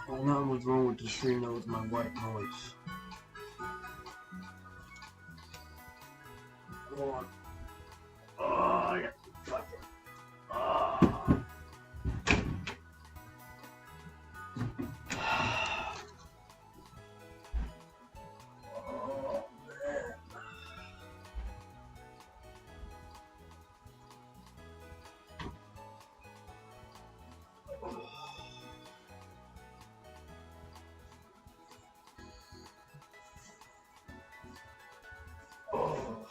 Oh, nothing was wrong with the stream. That was my white noise. Go on. Oh, yeah. Fuck it. Oh. Oh, man. Oh.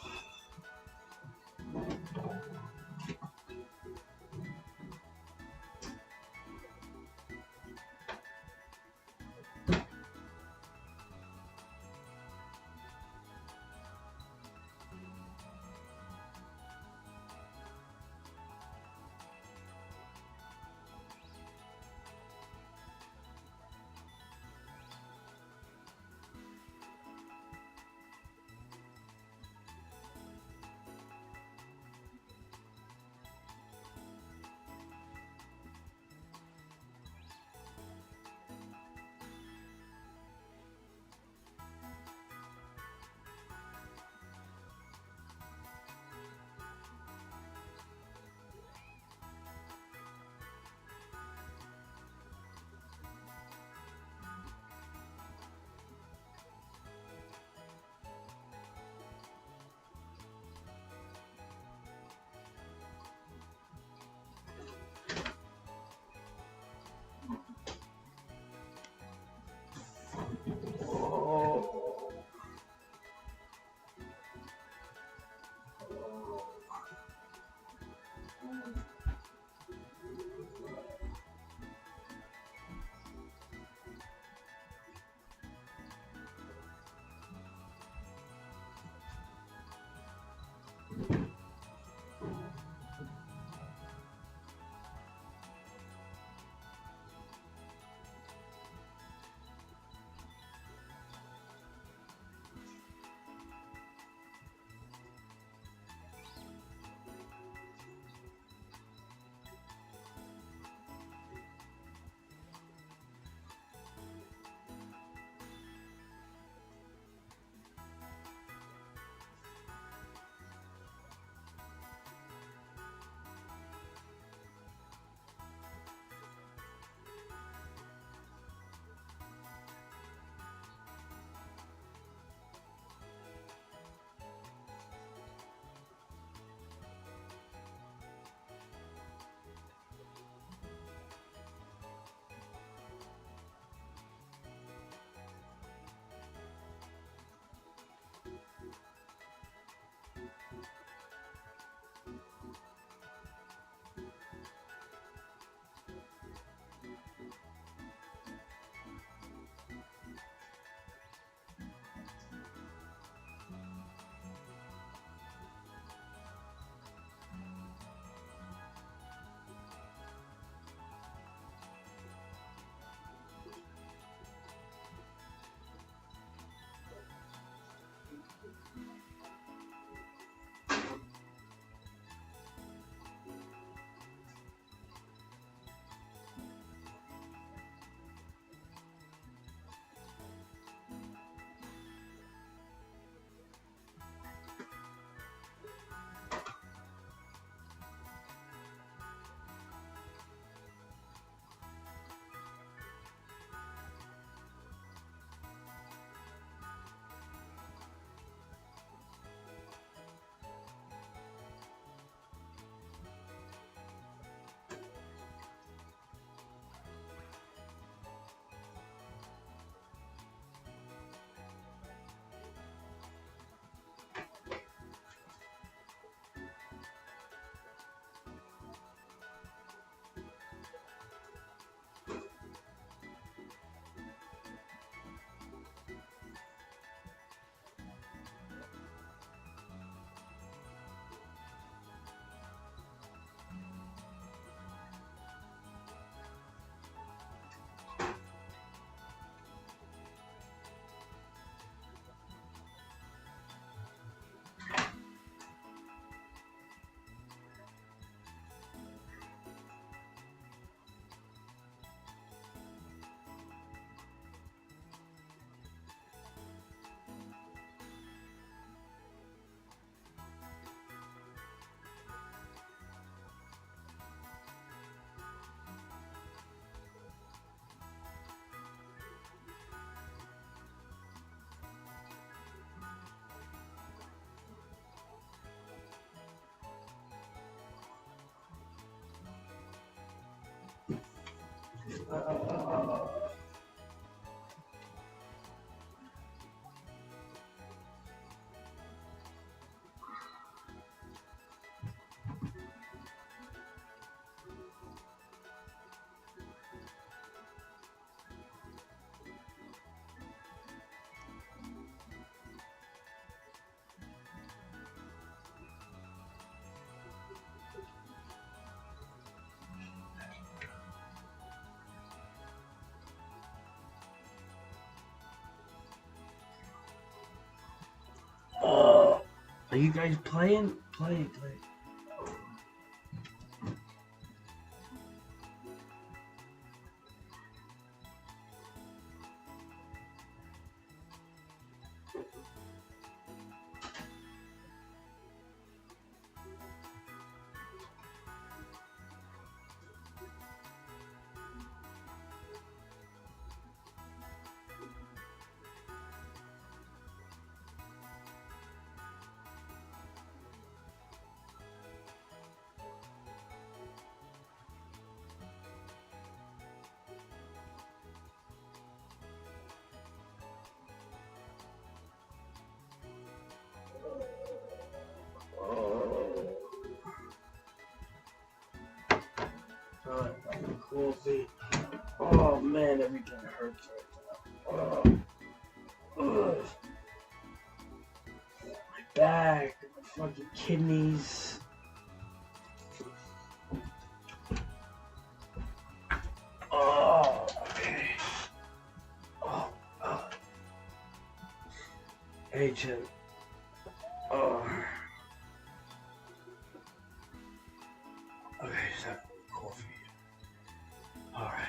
Are you guys playing? Play. Cool feet. Oh man, everything hurts right now. Ugh. My back, my fucking kidneys. Oh, okay. Oh. Hey, Chip. Oh. Okay, just have coffee. Alright.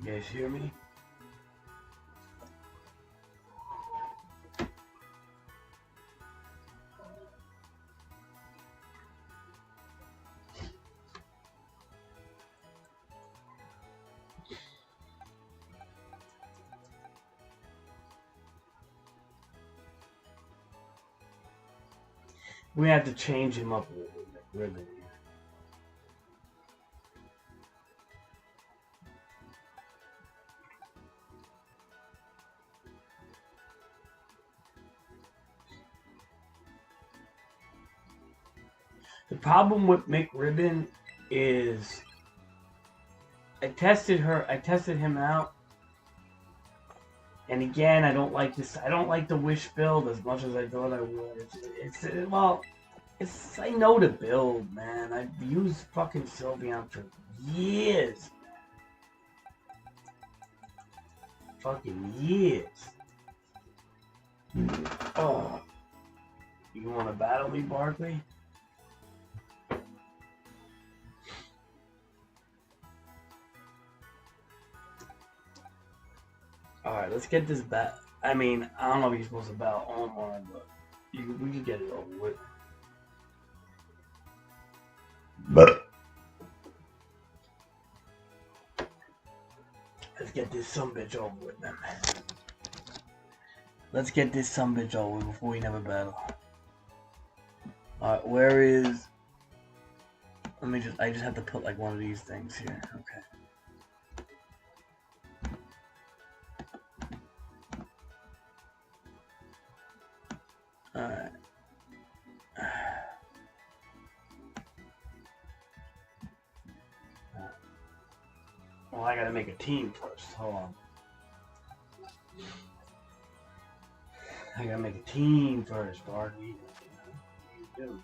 You guys hear me? We have to change him up a little bit, really. The problem with McRibbon is I tested him out, and again, I don't like this. I don't like the Wish build as much as I thought I would. I know the build, man. I've used fucking Sylveon for years. Fucking years. Oh. You want to battle me, Barkley? Alright, let's get this back. I mean, I don't know if you're supposed to battle Omar, but we can get it over with. Let's get this sumbitch over with, man. Let's get this sumbitch over with before we never battle. Alright, where is... I just have to put like one of these things here. Okay. Alright. Well, I gotta make a team first. Hold on. I gotta make a team first, Barkley. What are you doing?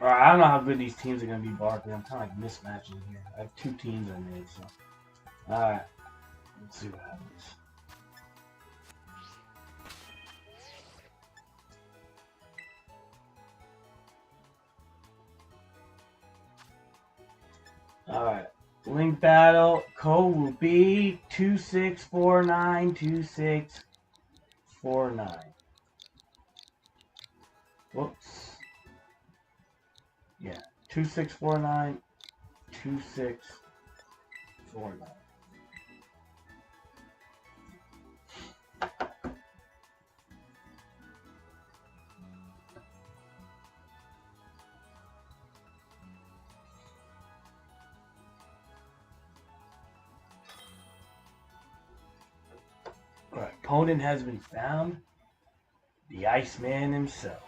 Alright, I don't know how good these teams are going to be, Barkley. I'm kind of like mismatching here. I have two teams I made, so. Alright. Let's see what happens. Alright. Link battle. Code will be 26492649. Whoops. Yeah. 26492649. Alright, opponent has been found. The Iceman himself.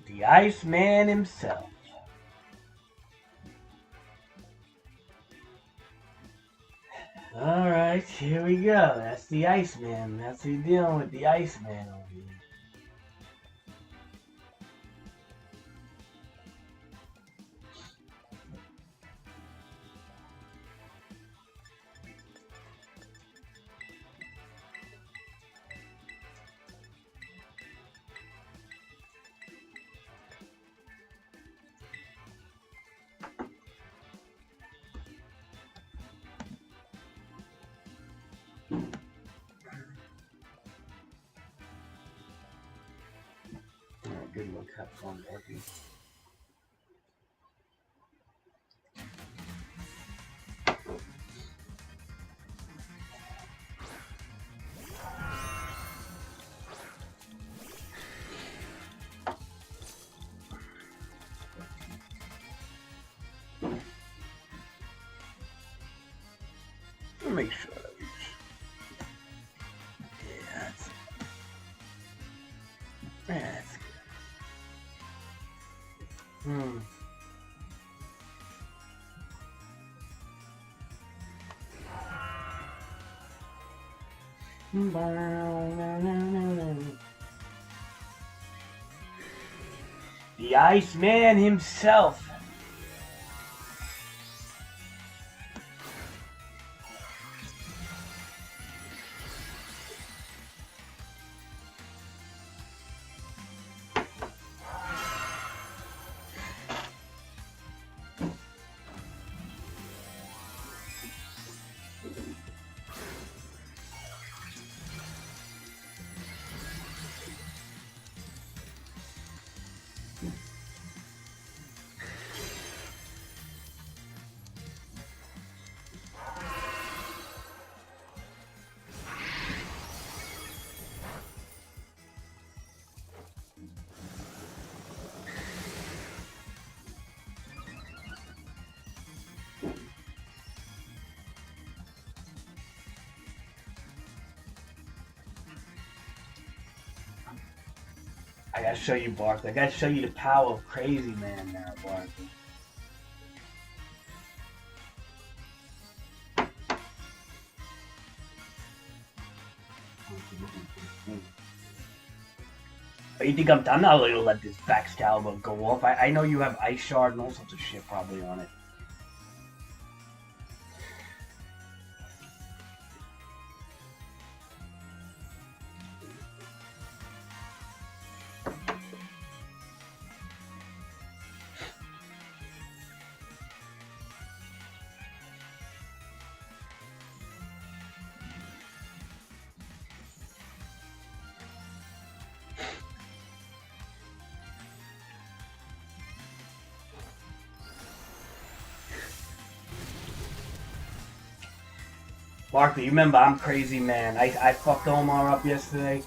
The Iceman himself. Alright, here we go. That's the Iceman. That's who you're dealing with, the Iceman over here. Good one, have fun, Barky. Make sure I reach. Yeah, that's good. The Iceman himself. I gotta show you Barkley. I gotta show you the power of Crazy Man now, Barkley. You think I'm not gonna let this Baxcalibur go off? I know you have Ice Shard and all sorts of shit probably on it. Barkley, you remember I'm Crazy Man. I fucked Omar up yesterday.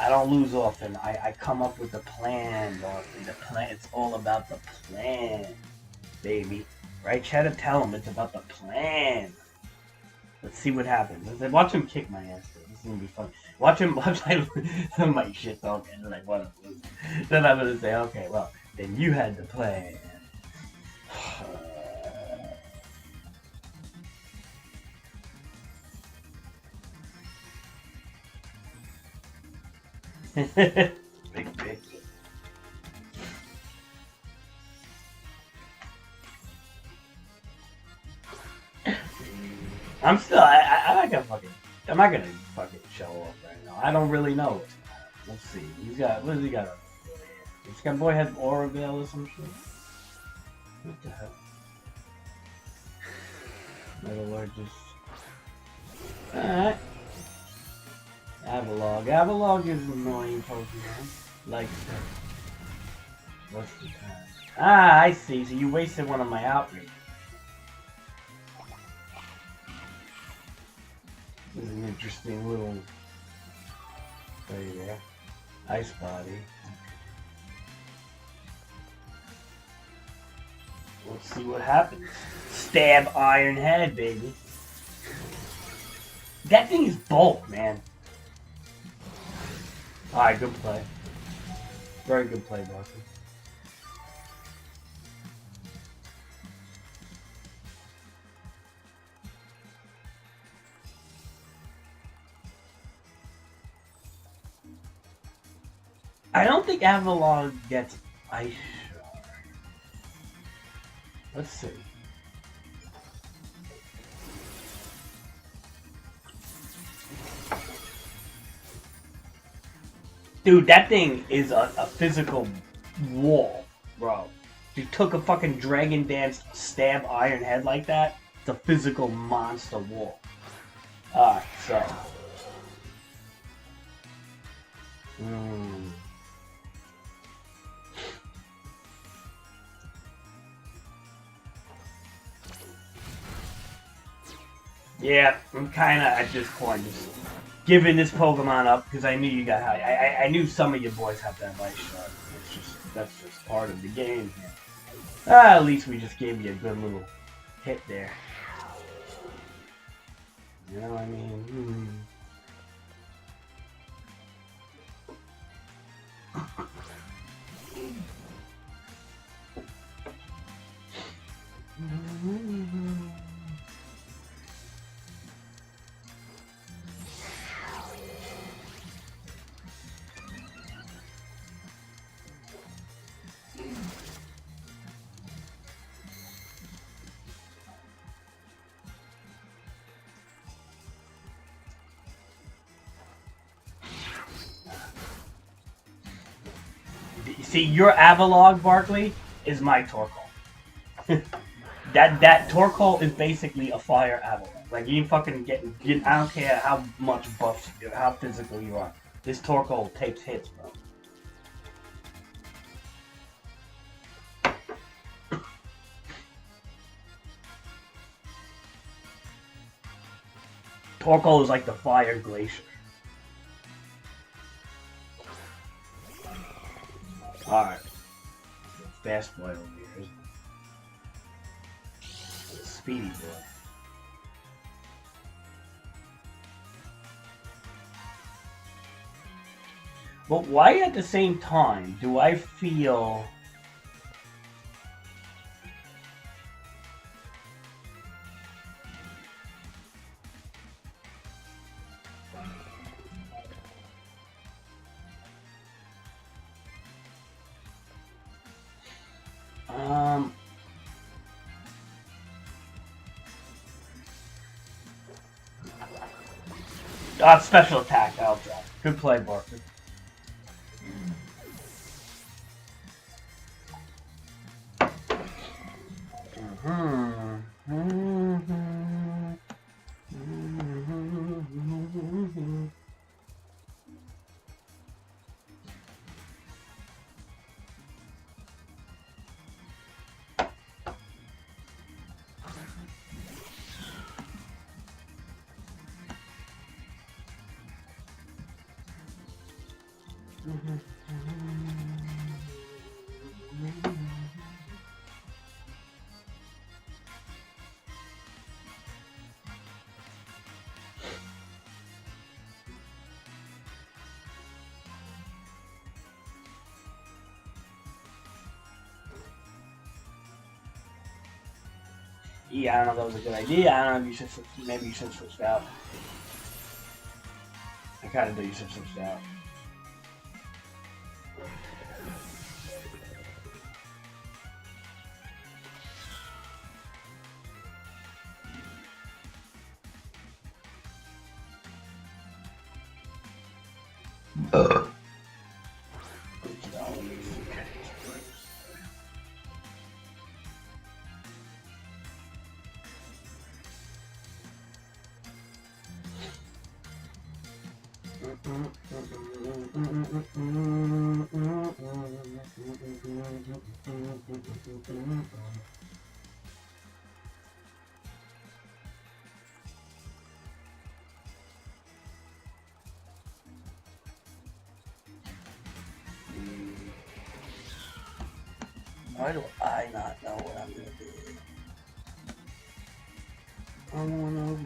I don't lose often. I come up with a plan, Barkley. The plan. It's all about the plan, baby. Right? Try to tell him it's about the plan. Let's see what happens. Watch him kick my ass. This is gonna be fun. Watch my shit talking. Like what? Then I'm gonna say, okay, well, then you had the plan. Big picture. I'm still. I'm not gonna fucking. I'm not gonna fucking show off right now. I don't really know. Let's see. He's got. What does he got? This guy boy has Aura Veil or some shit. What the hell? Metal Lord just. Alright. Avalog. Avalog is an annoying Pokemon. Like that. What's the time? Ah, I see. So you wasted one of my outreach. This is an interesting little thing there. Ice Body. Let's see what happens. Stab Iron Head, baby. That thing is bulk, man. Alright, good play. Very good play, Barkley. I don't think Avalon gets Ice Shard. Let's see. Dude, that thing is a physical wall, bro. If you took a fucking Dragon Dance stab Iron Head like that, it's a physical monster wall. Alright, so. Yeah, I'm kinda at this point just giving this Pokemon up because I knew you got high. I knew some of you boys have that Ice Shard. That's just part of the game here. At least we just gave you a good little hit there. You know what I mean? See, your Avalog, Barkley, is my Torkoal. that Torkoal is basically a fire Avalog. Like, you fucking get I don't care how much buff, how physical you are. This Torkoal takes hits, bro. Torkoal is like the fire glacier. Alright. Fast boy over here, isn't it? Speedy boy. But why at the same time do I feel... special attack, I'll drop. Good play, Barker. Yeah, I don't know if that was a good idea. I don't know if you should, maybe you should have switched out. I kind of think you should have switched out. Why do I not know what I'm gonna do? I wanna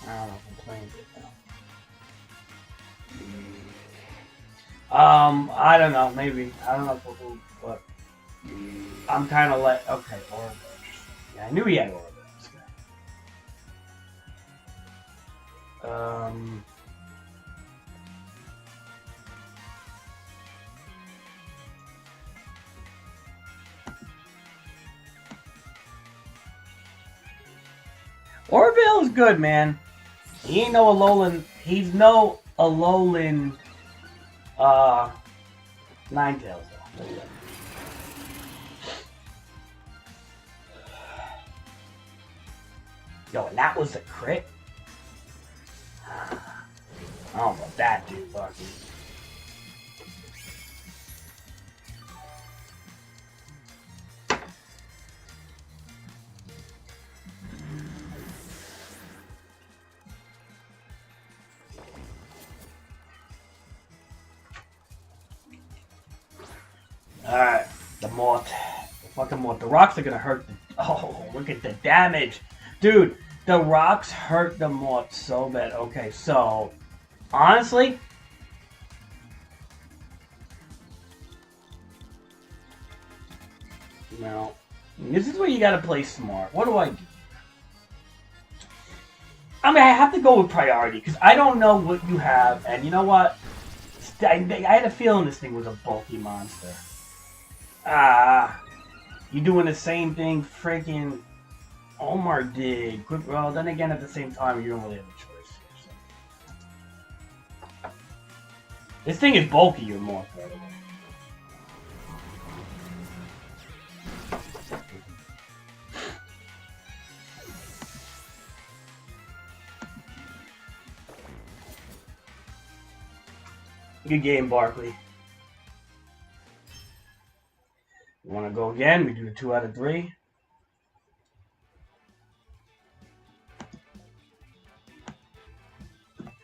I don't know if I'm playing it now. I don't know, maybe. I don't know if we'll, but I'm kind of like, okay, Origins. Yeah, I knew he had Origins. Orville is good, man. He ain't no Alolan. He's no Alolan. Ninetales though. Yo, and that was the crit? I don't know about that, dude. Fucking. Alright, the Mort. The fucking Mort. The rocks are gonna hurt. Oh, look at the damage. Dude, the rocks hurt the Mort so bad. Okay, so, honestly, no. This is where you gotta play smart. What do I do? I mean, I have to go with priority, because I don't know what you have, and you know what? I had a feeling this thing was a bulky monster. You doing the same thing freaking Omar did. Well, then again, at the same time, you don't really have a choice here. So. This thing is bulkier more, by the way. Good game, Barkley. You want to go again? We do 2 out of 3.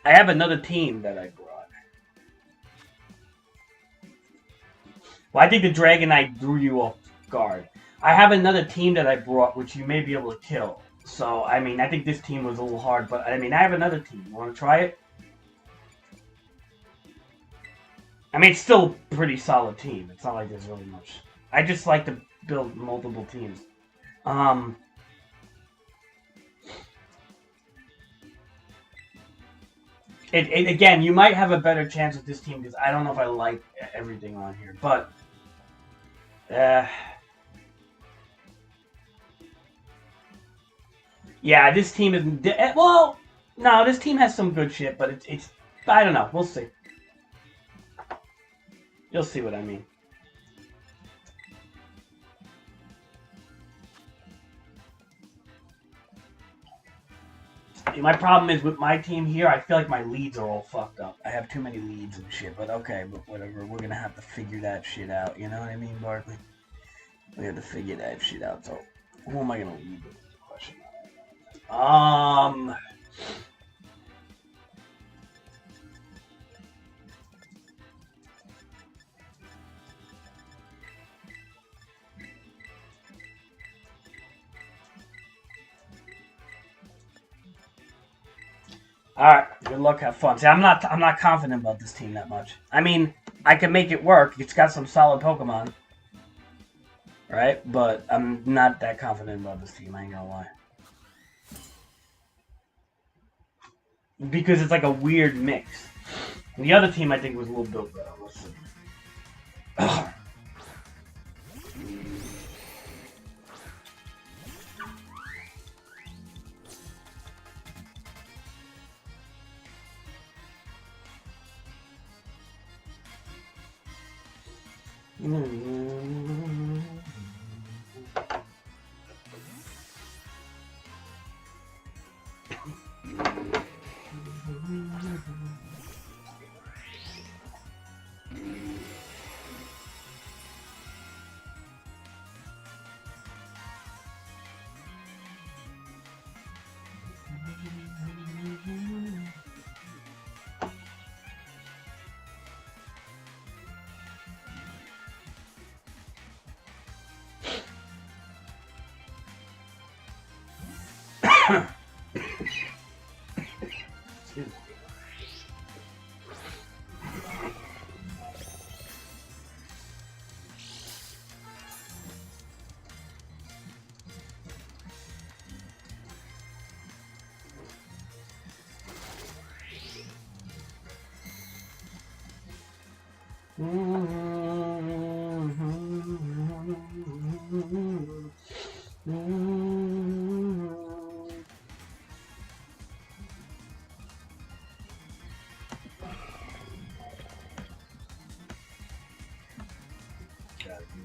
I have another team that I brought. Well, I think the Dragonite threw you off guard. I have another team that I brought, which you may be able to kill. So, I mean, I think this team was a little hard, but I mean, I have another team. You want to try it? I mean, it's still a pretty solid team. It's not like there's really much. I just like to build multiple teams. Again, you might have a better chance with this team because I don't know if I like everything on here, but yeah, this team is well. No, this team has some good shit, but it's I don't know. We'll see. You'll see what I mean. My problem is with my team here, I feel like my leads are all fucked up. I have too many leads and shit, but okay, but whatever. We're gonna have to figure that shit out. You know what I mean, Barkley? We have to figure that shit out. So, who am I gonna lead with? Question. All right, good luck, have fun. See, I'm not confident about this team that much. I mean, I can make it work. It's got some solid Pokemon, right? But I'm not that confident about this team. I ain't gonna lie. Because it's like a weird mix. And the other team I think was a little built better. Let's see.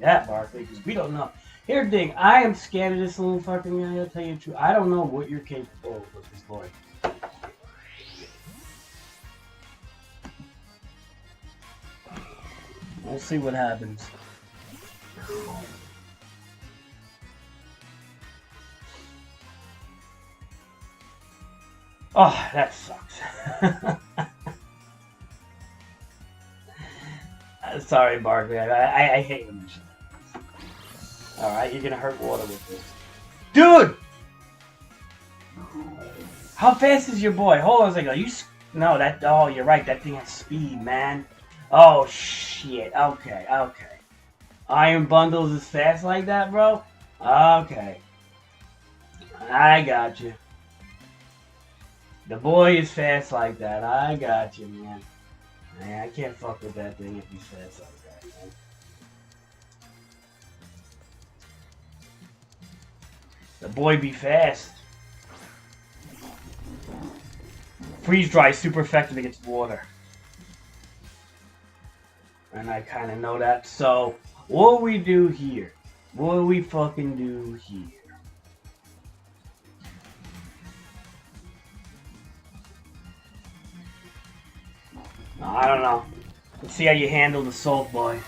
That Barkley, because we don't know. Here's the thing, I am scared of this little fucking guy. I'll tell you the truth. I don't know what you're capable of with this boy. We'll see what happens. Oh, that sucks. Sorry, Barkley. I hate when you shit. Alright, you're gonna hurt water with this. Dude! How fast is your boy? Hold on a second. No, that... Oh, you're right. That thing has speed, man. Oh, shit. Okay. Iron Bundles is fast like that, bro? Okay. I got you. The boy is fast like that. I got you, man. Man, I can't fuck with that thing if he's fast like that, man. The boy be fast. Freeze dry is super effective against water. And I kind of know that. So, what we do here? What do we fucking do here? I don't know. Let's see how you handle the Salt Boy.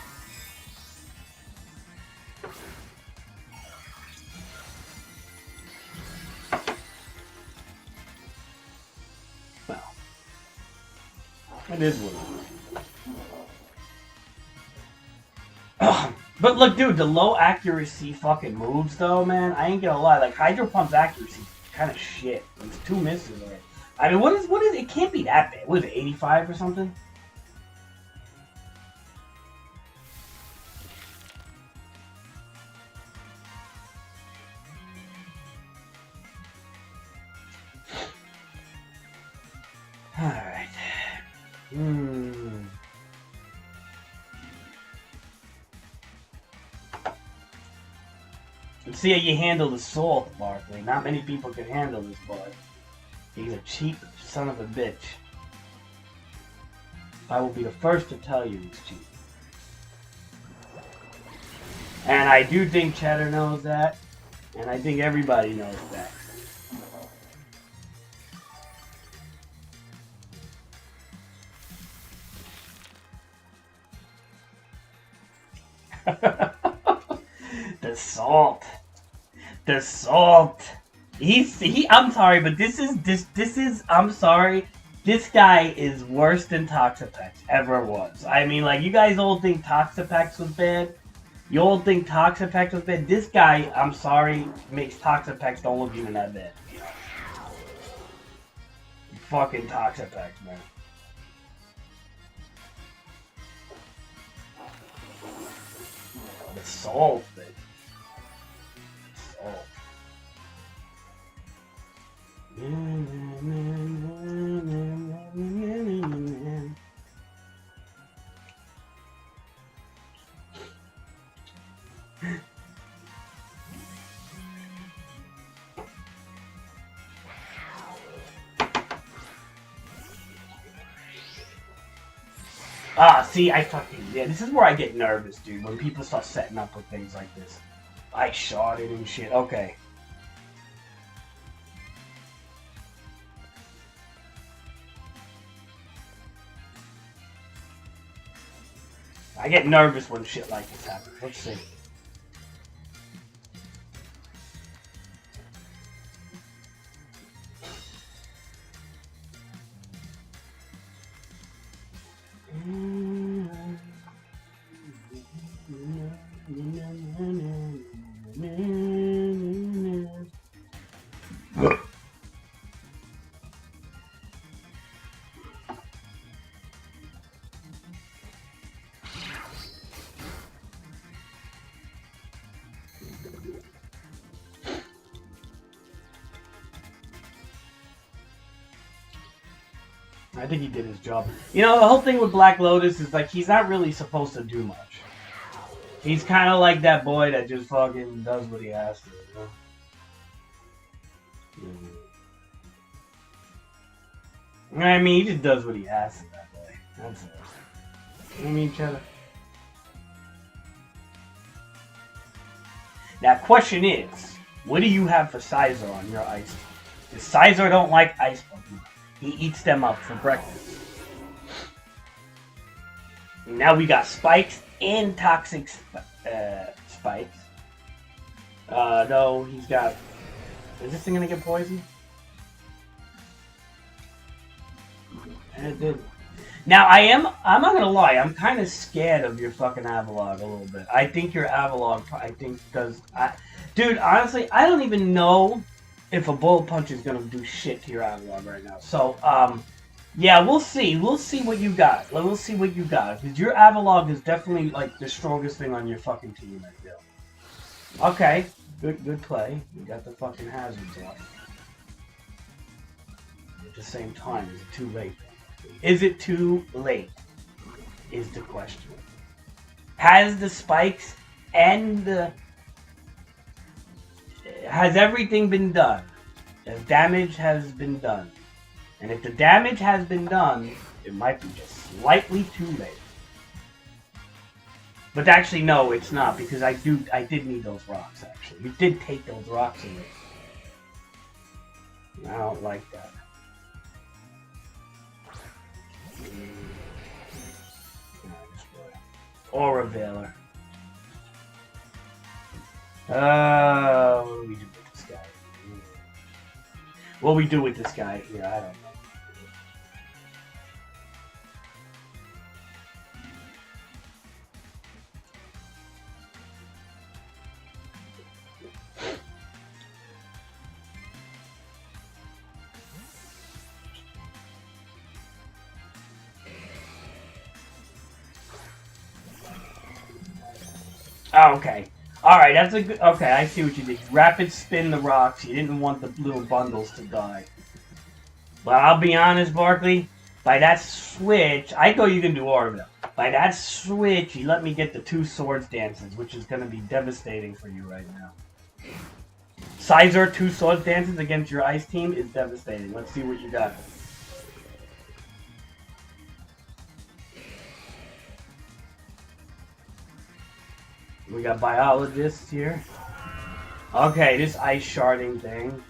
Well, it is what it is. But look, dude, the low accuracy fucking moves, though, man. I ain't gonna lie. Like Hydro Pump's accuracy, kind of shit. It's 2 misses. Or, I mean, what is? It can't be that bad. What is it? 85 or something? All right. Let's see how you handle the salt, Barkley. Not many people can handle this, bud. He's a cheap son of a bitch. I will be the first to tell you he's cheap. And I do think Cheddar knows that. And I think everybody knows that. The salt. The salt. I'm sorry, but this is I'm sorry. This guy is worse than Toxapex ever was. I mean, like, you guys all think Toxapex was bad. You all think Toxapex was bad. This guy, I'm sorry, makes Toxapex don't look even that bad. Fucking Toxapex, man. The salt, man. Salt. See, this is where I get nervous, dude, when people start setting up with things like this. I shot it and shit. Okay. I get nervous when shit like this happens. Let's see. I think he did his job. You know, the whole thing with Black Lotus is like he's not really supposed to do much. He's kind of like that boy that just fucking does what he has to. You know? I mean, he just does what he has to, that boy. That's it. I mean, Cheddar. Now, question is, what do you have for Scizor on your ice? Because Scizor don't like ice Pokemon. He eats them up for breakfast. Now we got Spikes and Toxic Spikes. No, he's got... Is this thing gonna get poisoned? And it did. Now, I'm not gonna lie, I'm kind of scared of your fucking Avalugg a little bit. I think your Avalugg, does... Dude, honestly, I don't even know if a Bullet Punch is gonna do shit to your Avalugg right now. So, yeah, we'll see. We'll see what you got. We'll see what you got. Because your Avalugg is definitely, like, the strongest thing on your fucking team right now. Okay. Good play. You got the fucking hazards off. At the same time, is it too late? Is it too late? Is the question. Has the spikes and the... Has everything been done? The damage has been done. And if the damage has been done, it might be just slightly too late. But actually, no, it's not, because I did need those rocks, actually. You did take those rocks away. I don't like that. Aura Veiler. What do we do with this guy? What do we do with this guy here? I don't know. Oh, okay. Alright, that's a good... Okay, I see what you did. Rapid spin the rocks. You didn't want the little bundles to die. But I'll be honest, Barkley. By that switch... I thought you can do Orville. By that switch, you let me get the 2 swords dances, which is going to be devastating for you right now. Sizer 2 swords dances against your ice team is devastating. Let's see what you got. We got biologists here. Okay, this ice sharding thing.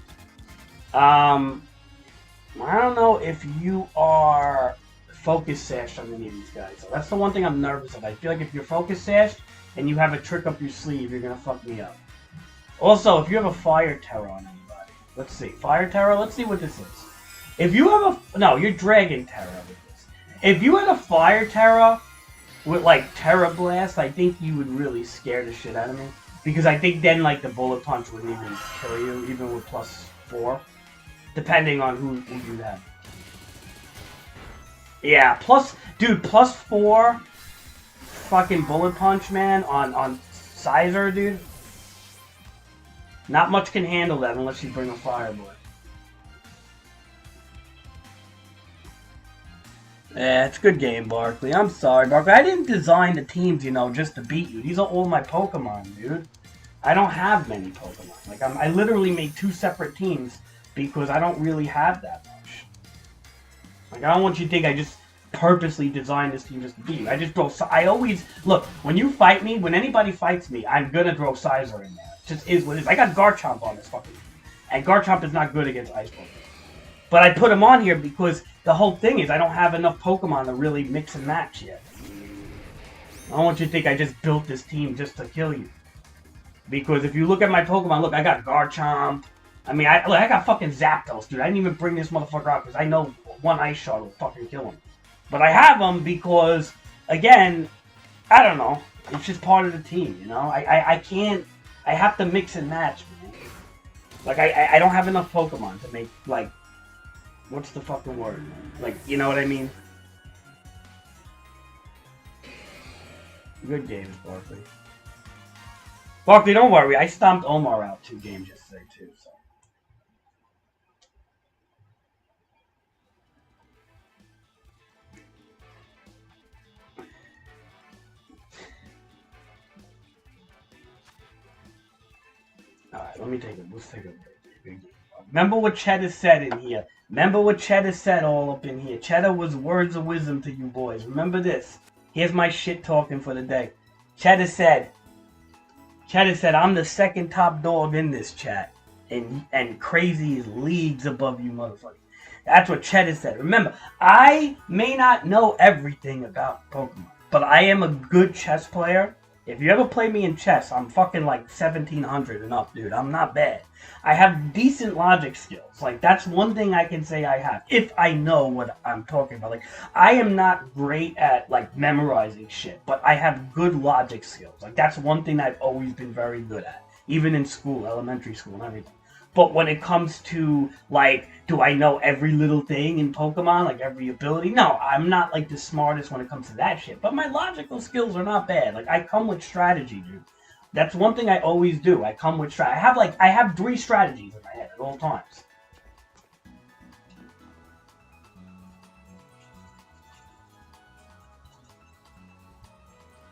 I don't know if you are focus sash on any of these guys. So that's the one thing I'm nervous of. I feel like if you're focus sash and you have a trick up your sleeve, you're gonna fuck me up. Also, if you have a fire terror on anybody, let's see. Fire terror. Let's see what this is. If you have a you're dragon terror with this. If you had a fire terror with like Terra Blast, I think you would really scare the shit out of me. Because I think then like the bullet punch wouldn't even kill you, even with +4. Depending on who you have. Yeah, +4 fucking bullet punch, man, on Sizer, dude. Not much can handle that unless you bring a Fireboy. Yeah, it's a good game, Barkley. I'm sorry, Barkley. I didn't design the teams, just to beat you. These are all my Pokemon, dude. I don't have many Pokemon. Like, I literally made 2 separate teams because I don't really have that much. Like, I don't want you to think I just purposely designed this team just to beat you. I just throw... I always... Look, when you fight me, when anybody fights me, I'm gonna throw Sizer in there. It just is what it is. I got Garchomp on this fucking team. And Garchomp is not good against Ice Pokemon. But I put him on here because the whole thing is I don't have enough Pokemon to really mix and match yet. I don't want you to think I just built this team just to kill you. Because if you look at my Pokemon, look, I got Garchomp. I mean, I got fucking Zapdos, dude. I didn't even bring this motherfucker out because I know one Ice Shard will fucking kill him. But I have him because, again, I don't know. It's just part of the team, I can't... I have to mix and match, man. Like, I don't have enough Pokemon to make, like... What's the fucking word? Like, you know what I mean? Good games, Barkley. Barkley, don't worry. I stomped Omar out 2 games yesterday, too, so... Alright, let's take a break. Remember what Cheddar said in here. Remember what Cheddar said all up in here. Cheddar was words of wisdom to you boys. Remember this. Here's my shit talking for the day. Cheddar said, I'm the second top dog in this chat. And Crazy is leagues above you motherfuckers. That's what Cheddar said. Remember, I may not know everything about Pokemon, but I am a good chess player. If you ever play me in chess, I'm fucking like 1700 and up, dude. I'm not bad. I have decent logic skills. Like, that's one thing I can say I have. If I know what I'm talking about. Like, I am not great at, like, memorizing shit. But I have good logic skills. Like, that's one thing I've always been very good at. Even in school, elementary school and everything. But when it comes to, like, do I know every little thing in Pokemon? Like, every ability? No, I'm not, like, the smartest when it comes to that shit. But my logical skills are not bad. Like, I come with strategy, dude. That's one thing I always do. I come with strategy. I have 3 strategies in my head at all times.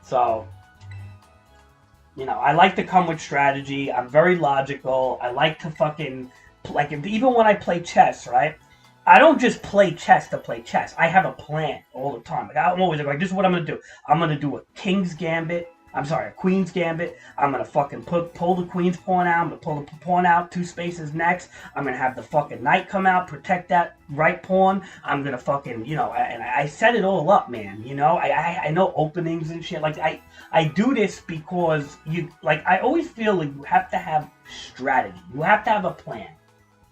So, I like to come with strategy. I'm very logical. I like to fucking... Like, even when I play chess, right? I don't just play chess to play chess. I have a plan all the time. Like, I'm always like, this is what I'm going to do. I'm going to do a King's Gambit. I'm sorry, a Queen's Gambit. I'm going to fucking pull the Queen's pawn out. I'm going to pull the pawn out 2 spaces next. I'm going to have the fucking Knight come out, protect that right pawn. I'm going to fucking, and I set it all up, man. I know openings and shit. Like, I do this because I always feel like you have to have strategy. You have to have a plan.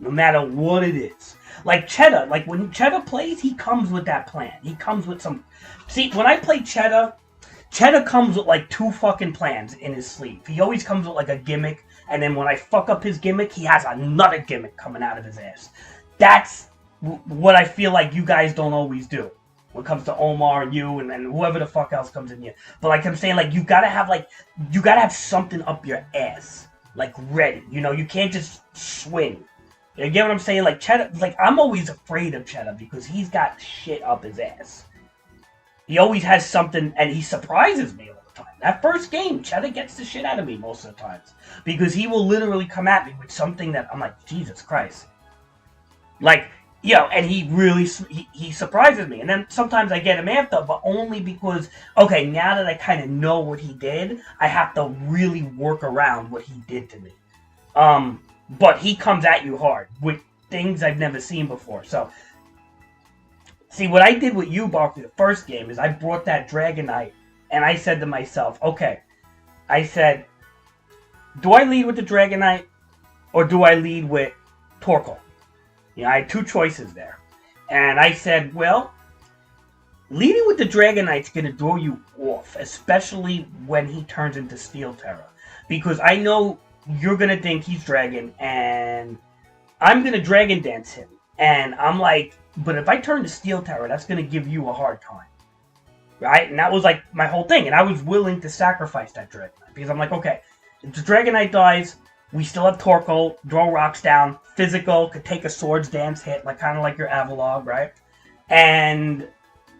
No matter what it is. Like Cheddar, like when Cheddar plays, he comes with that plan. He comes with some... See, when I play Cheddar comes with like 2 fucking plans in his sleeve. He always comes with like a gimmick, and then when I fuck up his gimmick, he has another gimmick coming out of his ass. That's what I feel like you guys don't always do. when it comes to Omar and you and whoever the fuck else comes in here. But like I'm saying, like you gotta have something up your ass, like ready. You know, you can't just swing. You get what I'm saying? Like Cheddar, like I'm always afraid of Cheddar because he's got shit up his ass. He always has something, and he surprises me all the time. That first game, Cheddar gets the shit out of me most of the times because he will literally come at me with something that I'm like, Jesus Christ, like. And he really he surprises me, and then sometimes I get him after, but only because okay, now that I kind of know what he did, I have to really work around what he did to me. But he comes at you hard with things I've never seen before. So, see, what I did with you, Barkley, the first game is I brought that Dragonite, and I said to myself, okay, I said, do I lead with the Dragonite, or do I lead with Torkoal? I had two choices there. And I said, well, leading with the Dragonite's going to throw you off, especially when he turns into Steel Terror. Because I know you're going to think he's Dragon, and I'm going to Dragon Dance him. And I'm like, but if I turn to Steel Terror, that's going to give you a hard time. Right? And that was like my whole thing. And I was willing to sacrifice that Dragonite. Because I'm like, okay, if the Dragonite dies, we still have Torkoal, throw rocks down, physical, could take a Swords Dance hit, like kind of like your Avalugg, right? And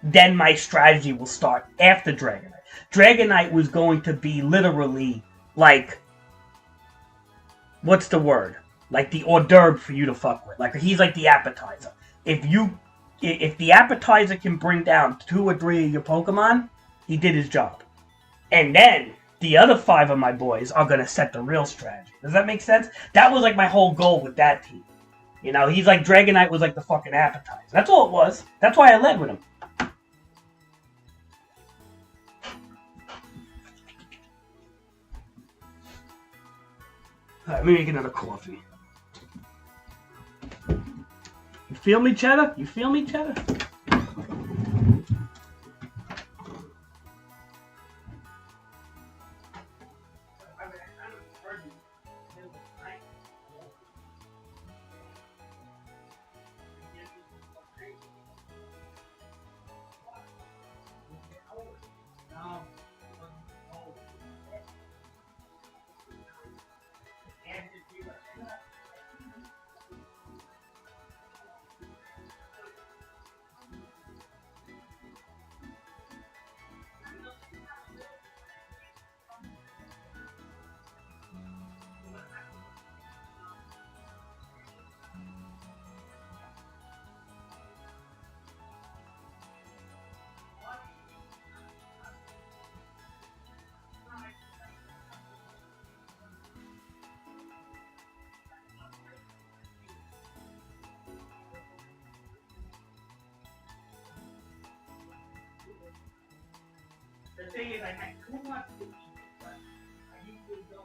then my strategy will start after Dragonite. Dragonite was going to be literally like, what's the word? Like the hors d'oeuvre for you to fuck with. Like he's like the appetizer. If the appetizer can bring down 2 or 3 of your Pokemon, he did his job. And then the other 5 of my boys are going to set the real strategy. Does that make sense? That was like my whole goal with that team. He's like, Dragonite was like the fucking appetizer. That's all it was. That's why I led with him. Alright, let me make another coffee. You feel me, Cheddar? You feel me, Cheddar? The thing is, I could not do it, but I usually go.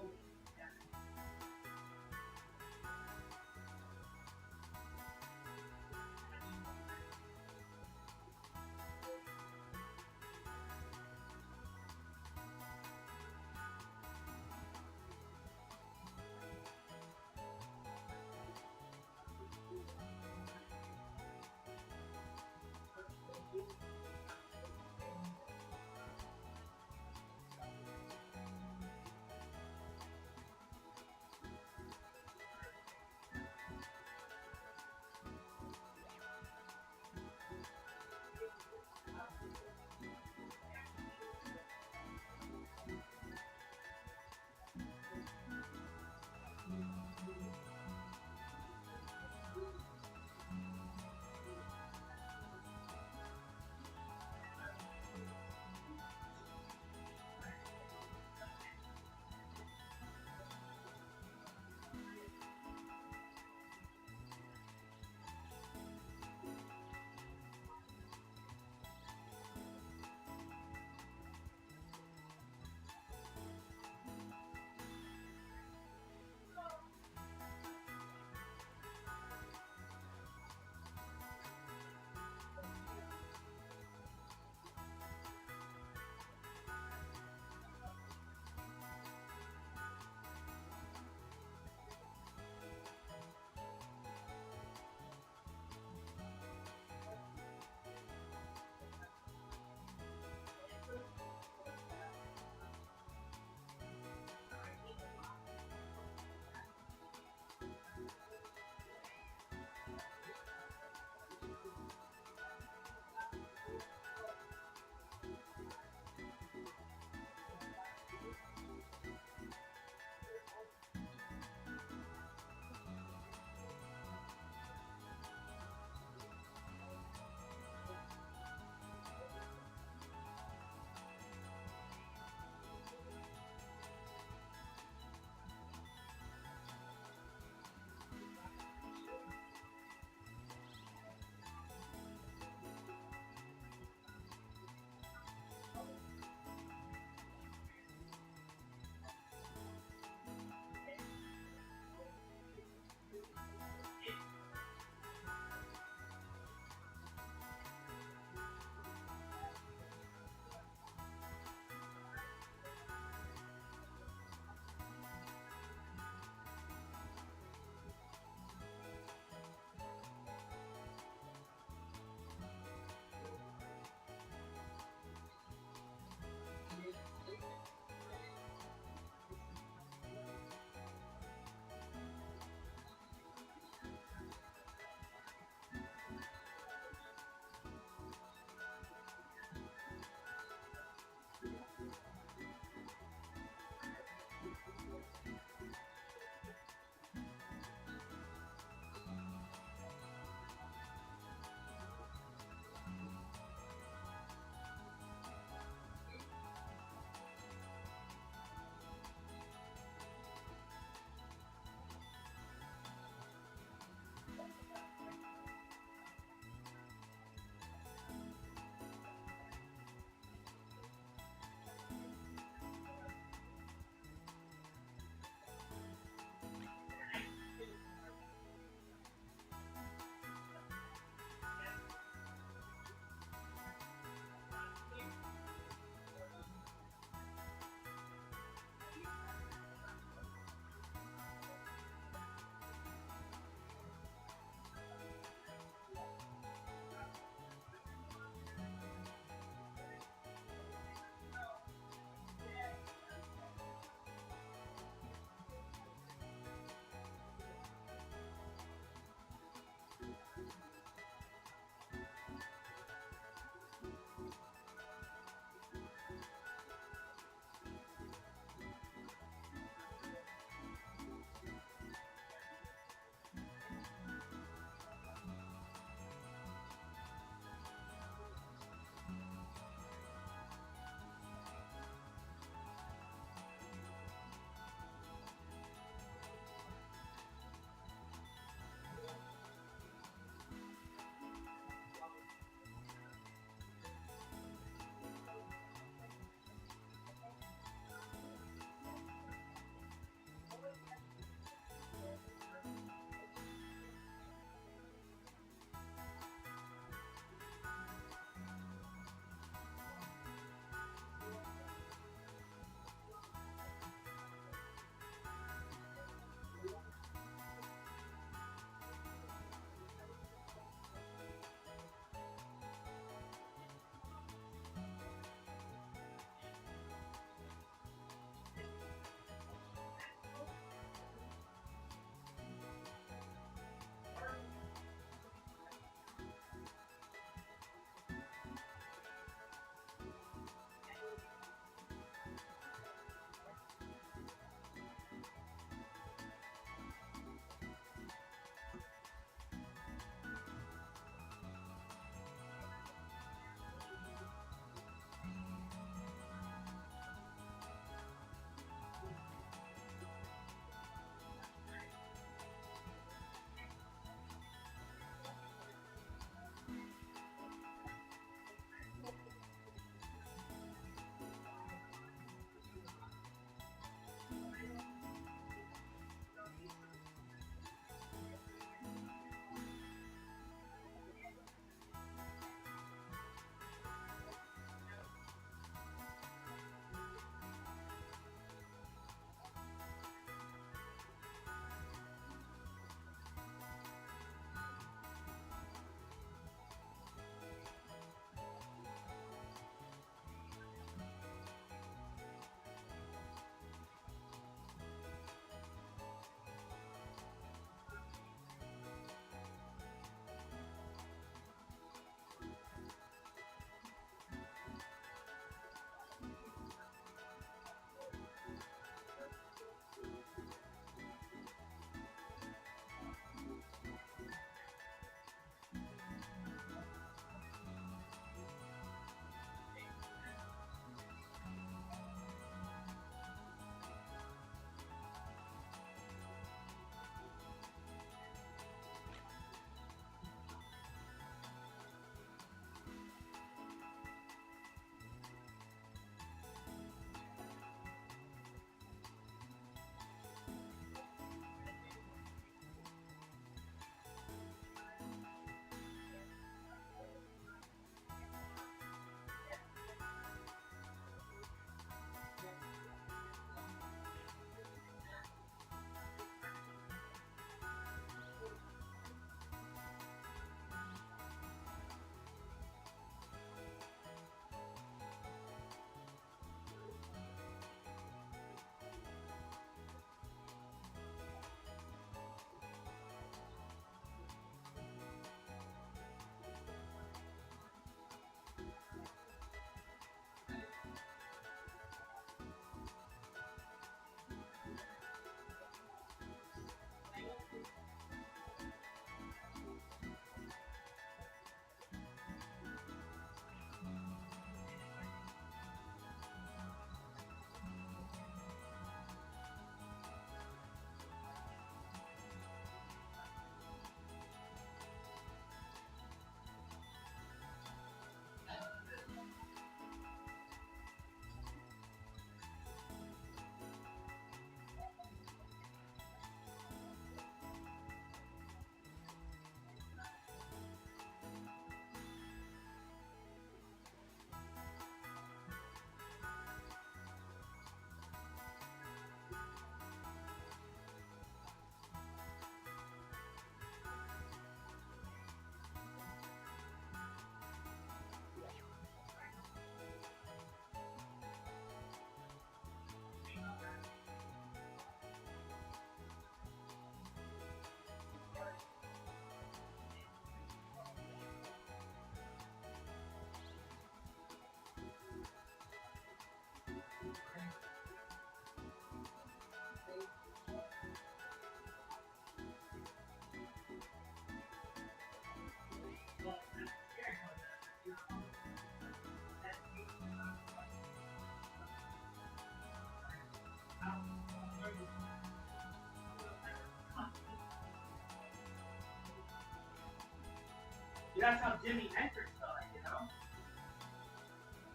That's how Jimi Hendrix thought, you know?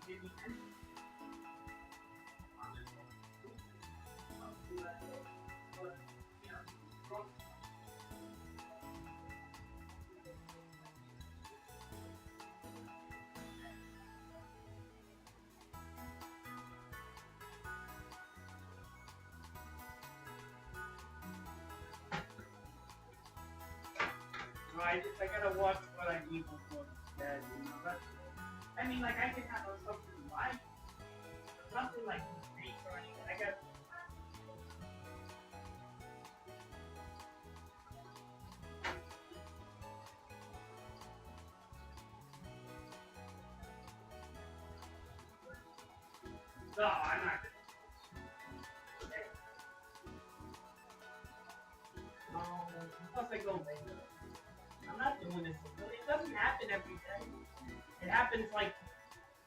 Jimi Hendrix. I gotta watch what I'm evil for instead, you know. I mean, like, I can have something like, nothing like great or anything. I got. No, I'm not. No, plus I go later. I'm not doing this. It doesn't happen every day. It happens like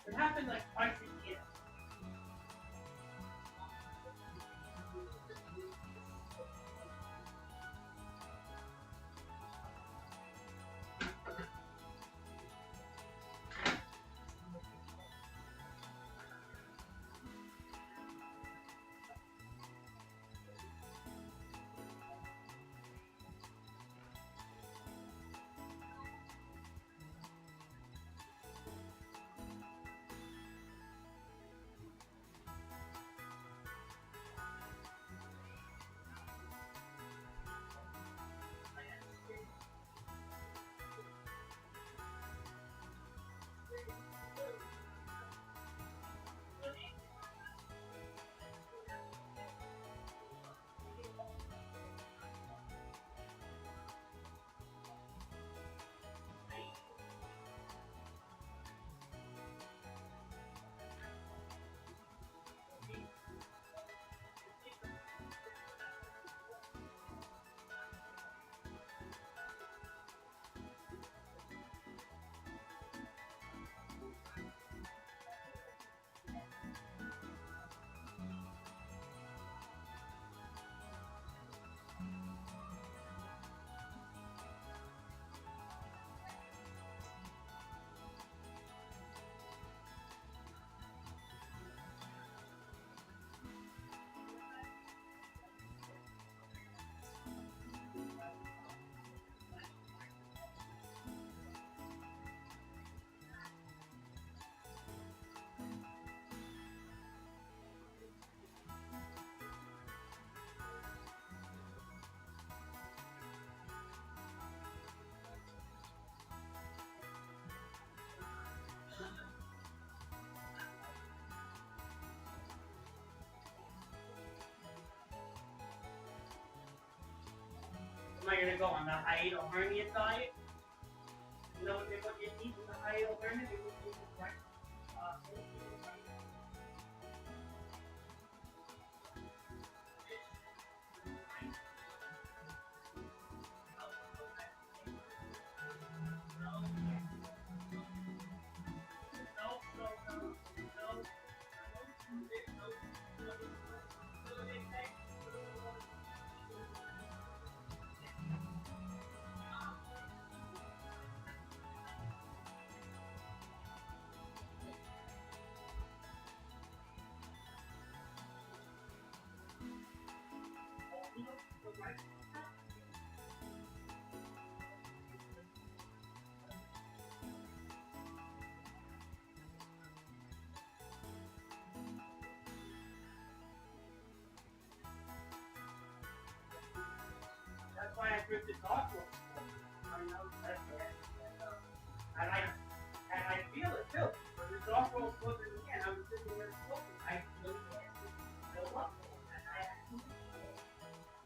twice a year. Am I gonna go on the hiatal hernia diet? You know what you eat in the hiatal hernia? They would eat right. That's why I drifted thoughtful. I know that's it. And I feel it too. When the dog rolls closer to me and I was sitting there smoking, I feel it. I love it. And I actually feel it.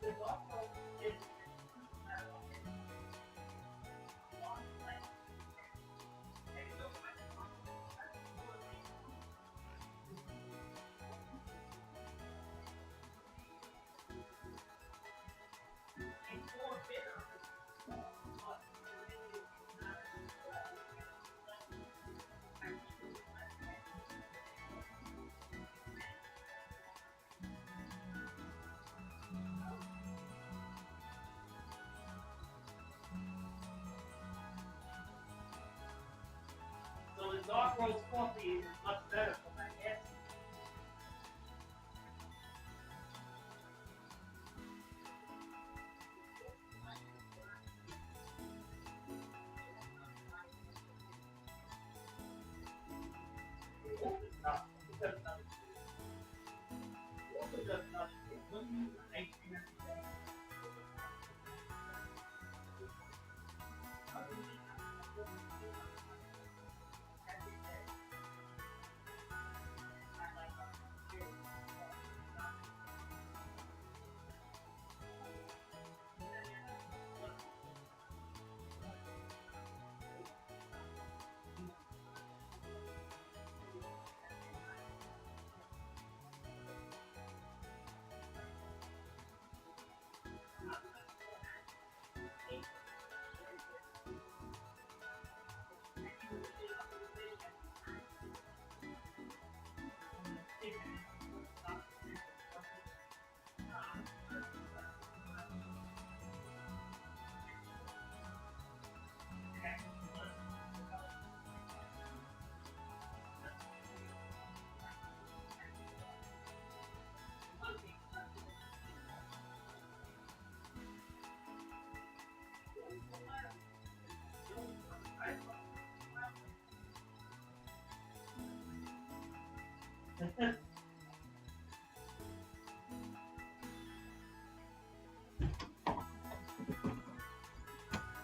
The dog roll is it's more bitter. dark roast coffee is much better for my acid.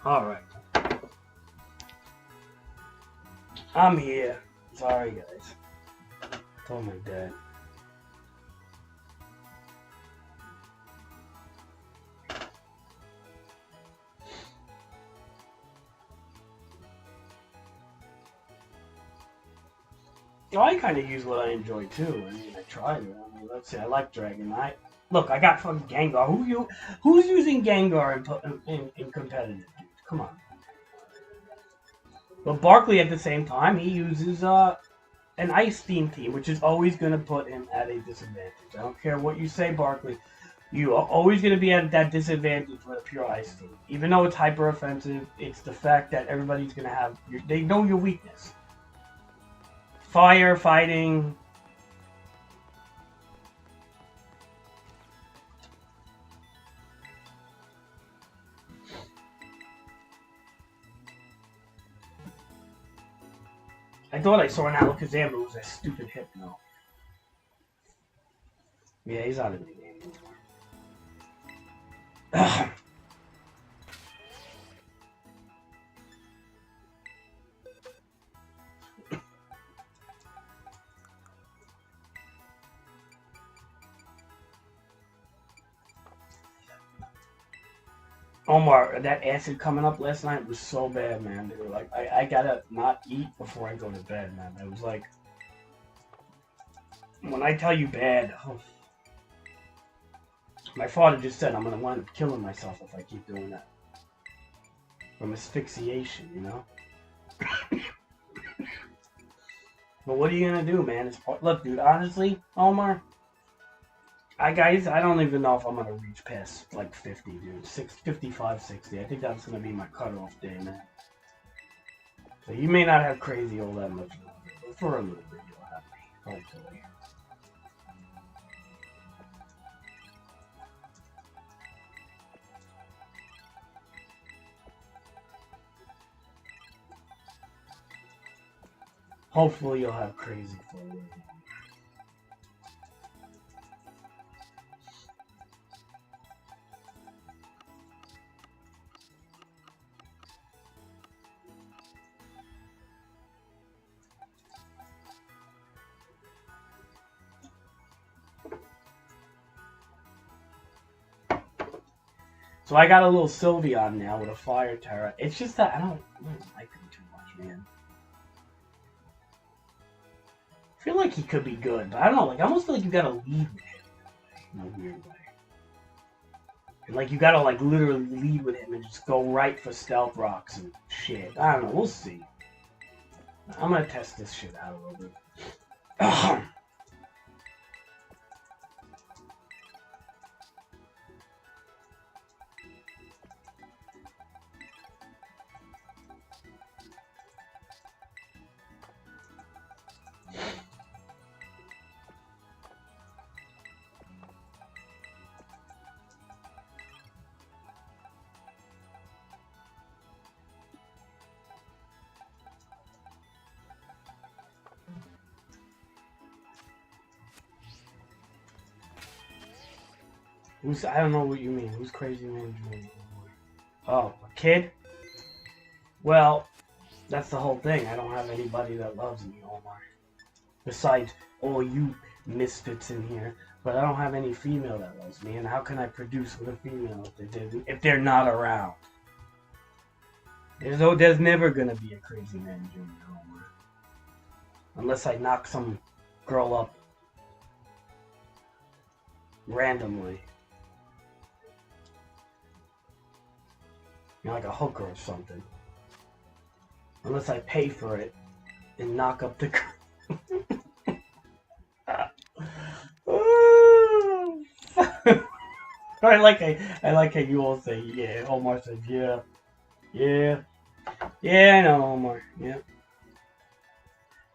Alright. I'm here. Sorry, guys. Told my dad. Well, I kind of use what I enjoy too. I mean, I tried it. I mean, let's say I like Dragon Knight. Look, I got fucking Gengar. Who's using Gengar in competitive? Come on. But Barkley at the same time, he uses an Ice Theme team, which is always going to put him at a disadvantage. I don't care what you say, Barkley. You are always going to be at that disadvantage with a pure Ice team. Even though it's hyper offensive, it's the fact that everybody's going to have. They know your weakness. Fire, fighting. I thought I saw an Alakazam, but it was a stupid Hypno. Yeah, he's out of the game anymore. Omar, that acid coming up last night was so bad, man. They were like, I gotta not eat before I go to bed, man. It was like, when I tell you bad, my father just said I'm gonna wind up killing myself if I keep doing that. From asphyxiation, you know? But what are you gonna do, man? Look, dude, honestly, Omar, I don't even know if I'm gonna reach past like 50, dude. 55, 60. I think that's gonna be my cutoff day, man. So you may not have crazy all that much longer, but for a little bit you'll have me, hopefully. Hopefully you'll have crazy for a little bit. So I got a little Sylveon now with a Fire Terra. It's just that I don't like him too much, man. I feel like he could be good, but I don't know. Like I almost feel like you gotta lead with him in a weird way. And like you gotta like literally lead with him and just go right for Stealth Rocks and shit. I don't know. We'll see. I'm gonna test this shit out a little bit. Who's, I don't know what you mean. Who's Crazy Man Junior? Oh, a kid? Well, that's the whole thing. I don't have anybody that loves me, Omar. Besides all you misfits in here. But I don't have any female that loves me. And how can I produce with a female if they're not around? There's never gonna be a Crazy Man Junior, Omar. Unless I knock some girl up randomly. You know, like a hooker or something. Unless I pay for it and knock up the girl. I like how you all say, yeah. Omar says, yeah. Yeah. Yeah, I know, Omar. Yeah.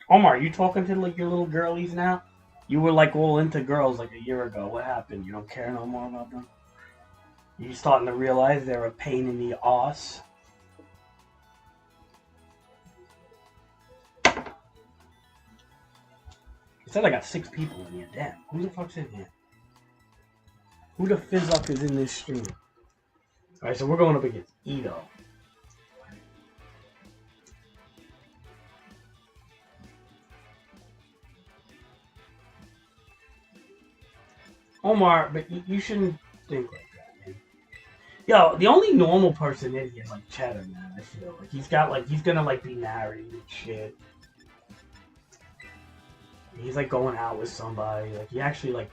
Omar, you talking to like your little girlies now? You were like all into girls like a year ago. What happened? You don't care no more about them? You starting to realize they're a pain in the ass? It said I got 6 people in here. Damn. Who the fuck's in here? Who the fizzuck is in this stream? Alright, so we're going up against Ito. Omar, but you shouldn't think like that, man. Yo, the only normal person in here is like Cheddar, man. I feel like he's gonna like be married and shit. He's like going out with somebody. Like he actually like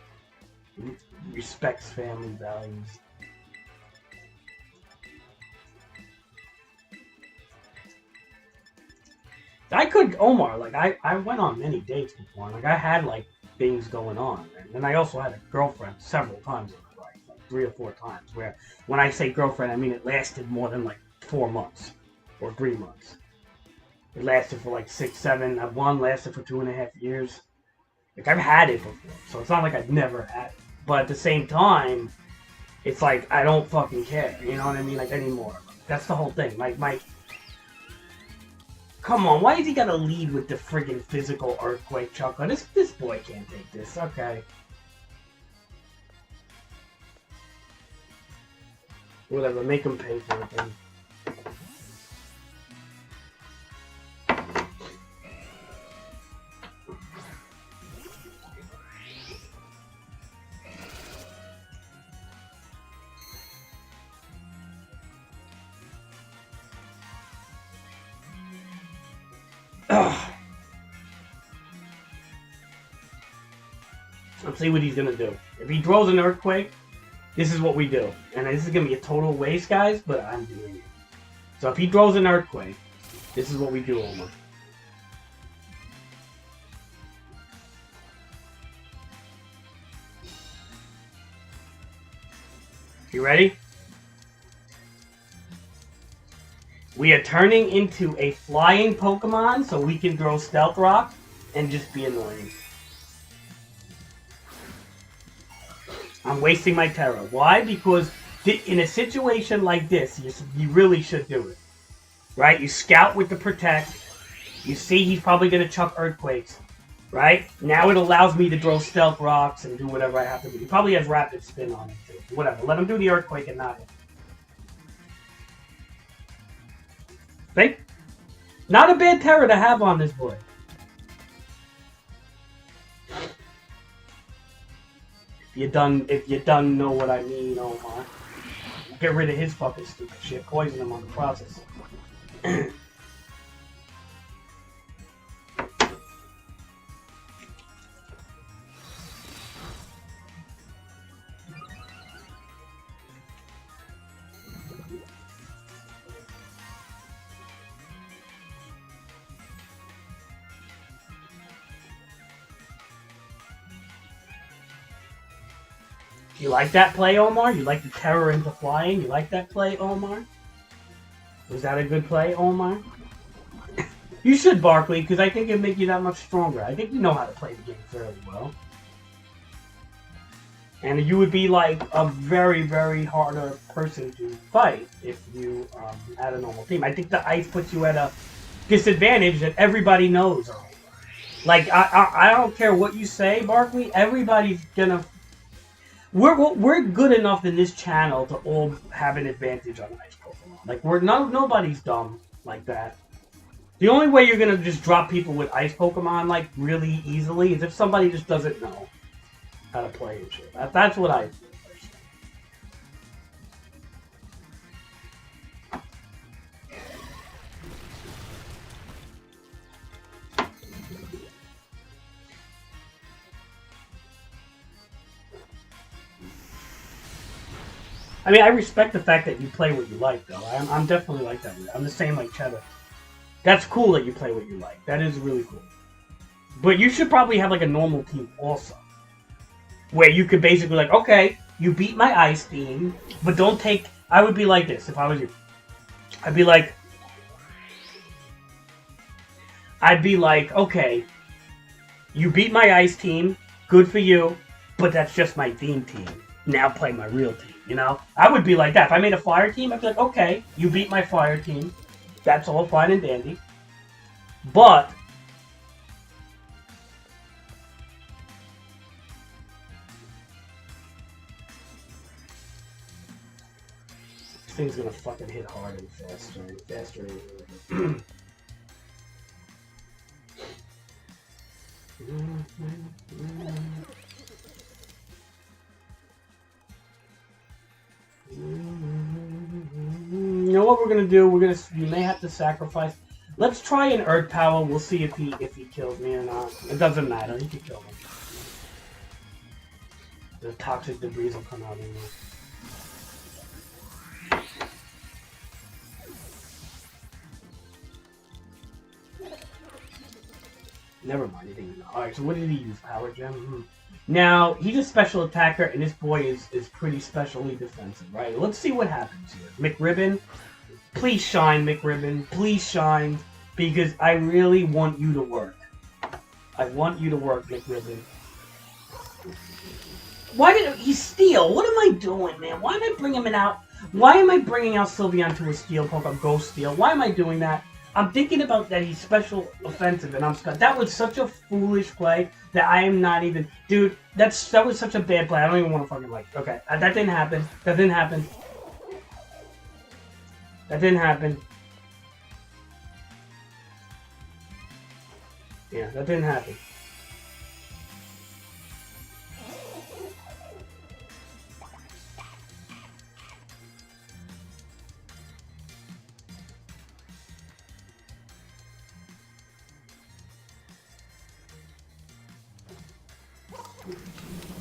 respects family values. I could, Omar, like I went on many dates before. Like I had like things going on. And then I also had a girlfriend several times in my life, like 3 or 4 times, where when I say girlfriend, I mean it lasted more than like 4 months or 3 months. It lasted for like 6, 7. One lasted for 2.5 years. Like I've had it before, so it's not like I've never had it. But at the same time, it's like I don't fucking care. You know what I mean? Like anymore. That's the whole thing. Like come on, why is he gotta lead with the friggin' physical earthquake, Chuckle? This boy can't take this, okay. Whatever, make him pay for it then. Let's see what he's gonna do. If he throws an earthquake, this is what we do. And this is gonna be a total waste, guys, but I'm doing it. So if he throws an earthquake, this is what we do, Omar. You ready? We are turning into a flying Pokemon so we can throw Stealth Rock and just be annoying. I'm wasting my Terra. Why? Because in a situation like this, you really should do it. Right? You scout with the Protect. You see he's probably going to chuck Earthquakes. Right? Now it allows me to throw Stealth Rocks and do whatever I have to do. He probably has Rapid Spin on it too. Whatever. Let him do the Earthquake and not hit. See? Not a bad Terra to have on this boy. If you done know what I mean, Omar. Get rid of his fucking stupid shit. Poison him on the process. You like that play, Omar? You like the terror into flying? You like that play, Omar? Was that a good play, Omar? You should, Barkley, because I think it'd make you that much stronger. I think you know how to play the game fairly well. And you would be like a very, very harder person to fight if you had a normal team. I think the ice puts you at a disadvantage that everybody knows. Like, I don't care what you say, Barkley. Everybody's gonna... we're good enough in this channel to all have an advantage on ice Pokemon. Like nobody's dumb like that. The only way you're gonna just drop people with ice Pokemon like really easily is if somebody just doesn't know how to play and shit. That's what I feel. I mean, I respect the fact that you play what you like, though. I'm definitely like that. I'm the same like Cheddar. That's cool that you play what you like. That is really cool. But you should probably have like a normal team also. Where you could basically like, okay, you beat my ice team, but don't take... I would be like this if I was you. I'd be like, okay, you beat my ice team, good for you, but that's just my theme team. Now play my real team, you know? I would be like that. If I made a fire team, I'd be like, okay, you beat my fire team. That's all fine and dandy. But this thing's gonna fucking hit hard and faster and faster. You know what we're gonna do? We may have to sacrifice. Let's try an Earth Power. We'll see if he kills me or not. It doesn't matter. He can kill me. The toxic debris will come out anyway. Never mind. He didn't know. All right. So what did he use? Power Gem. Now he's a special attacker, and this boy is pretty specially defensive, right? Let's see what happens here. McRibbon, please shine, McRibbon. Please shine, because I really want you to work. I want you to work, McRibbon. Why did he steal? What am I doing, man? Why am I bringing him out? Why am I bringing out Sylveon to a steel Pokemon, Ghost Steel? Why am I doing that? I'm thinking about that he's special offensive, and I'm scared. That was such a foolish play that I am not even... Dude, that was such a bad play. I don't even want to fucking like... Okay, that didn't happen. That didn't happen. That didn't happen. Yeah, that didn't happen.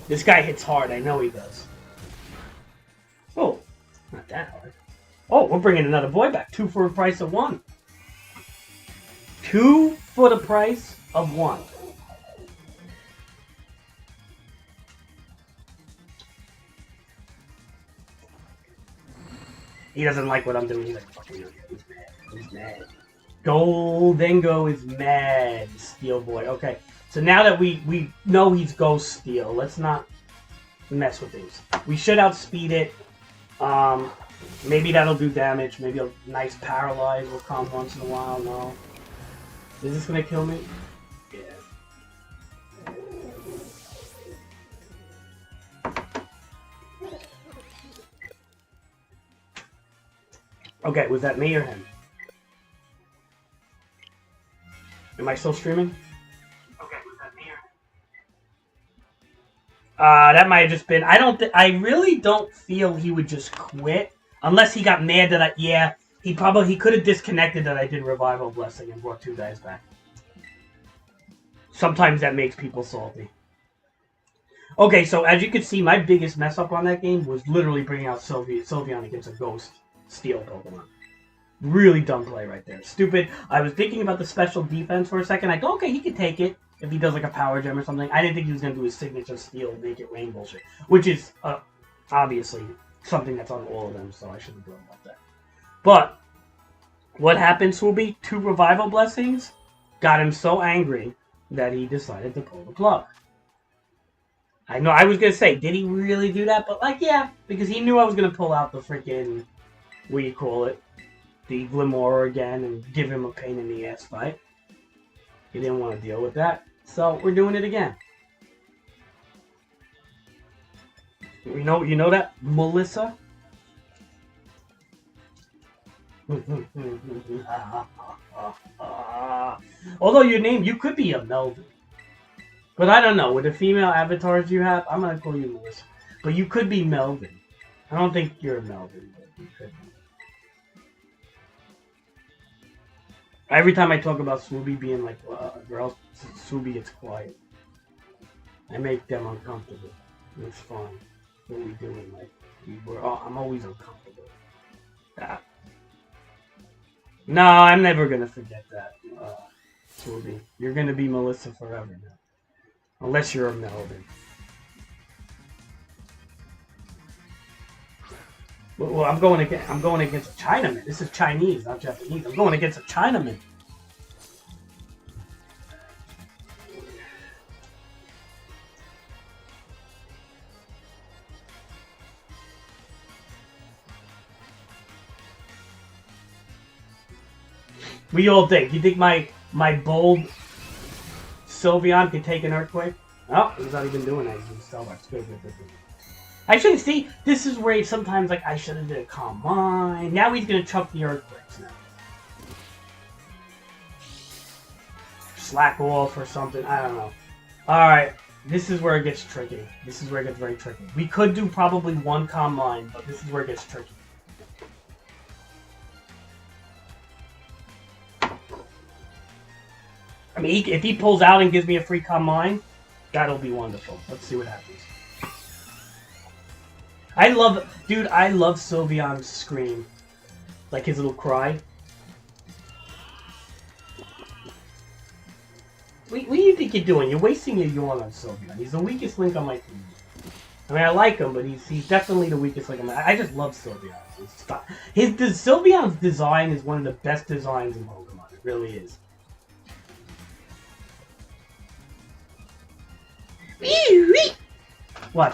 This guy hits hard, I know he does. Oh, not that hard. Oh, we're bringing another boy back. 2 for the price of 1. 2 for the price of 1. He doesn't like what I'm doing. He's like, fucking okay. He's mad. He's mad. Goldengo is mad. Steel boy. Okay. So now that we know he's Ghost Steel, let's not mess with things. We should outspeed it. Maybe that'll do damage. Maybe a nice Paralyze will come once in a while. No. Is this gonna kill me? Yeah. Okay, was that me or him? Am I still streaming? That might have just been... I really don't feel he would just quit. Unless he got mad that he could have disconnected that I did Revival Blessing and brought 2 guys back. Sometimes that makes people salty. Okay, so as you can see, my biggest mess up on that game was literally bringing out Sylveon against a Ghost Steel Pokemon. Really dumb play right there. Stupid. I was thinking about the special defense for a second. I thought, okay, he could take it. If he does like a Power Gem or something. I didn't think he was going to do his signature Steel, make it rain bullshit. Which is, obviously, something that's on all of them, so I shouldn't worry about that. But, what happens will be 2 Revival Blessings got him so angry that he decided to pull the plug. I know, I was going to say, did he really do that? But, like, yeah, because he knew I was going to pull out the freaking, what do you call it, the Glimmora again and give him a pain in the ass fight. He didn't want to deal with that. So, we're doing it again. You know that, Melissa? Although your name, you could be a Melvin. But I don't know. With the female avatars you have, I'm going to call you Melissa. But you could be Melvin. I don't think you're a Melvin, but you could be. Every time I talk about Swooby being like, girl, Swooby gets quiet. I make them uncomfortable. It's fun. What we do in life. I'm always uncomfortable. Ah. No, I'm never gonna forget that, Swooby. You're gonna be Melissa forever now. Unless you're a Melvin. Well, I'm going against a Chinaman. This is Chinese, not Japanese. I'm going against a Chinaman. What do you all think? You think my bold Sylveon can take an earthquake? Oh, he's not even doing that. He's doing Starbucks. Good. Actually, see, this is where sometimes like I should have did a calm mind. Now he's gonna chuck the earthquakes now. Slack off or something. I don't know. Alright, this is where it gets tricky. This is where it gets very tricky. We could do probably one calm mind, but this is where it gets tricky. I mean, if he pulls out and gives me a free calm mind, that'll be wonderful. Let's see what happens. I love Sylveon's scream. Like his little cry. What do you think you're doing? You're wasting your yawn on Sylveon. He's the weakest link on my team. I mean, I like him, but he's definitely the weakest link on my... I just love Sylveon. Sylveon's design is one of the best designs in Pokemon. It really is. What?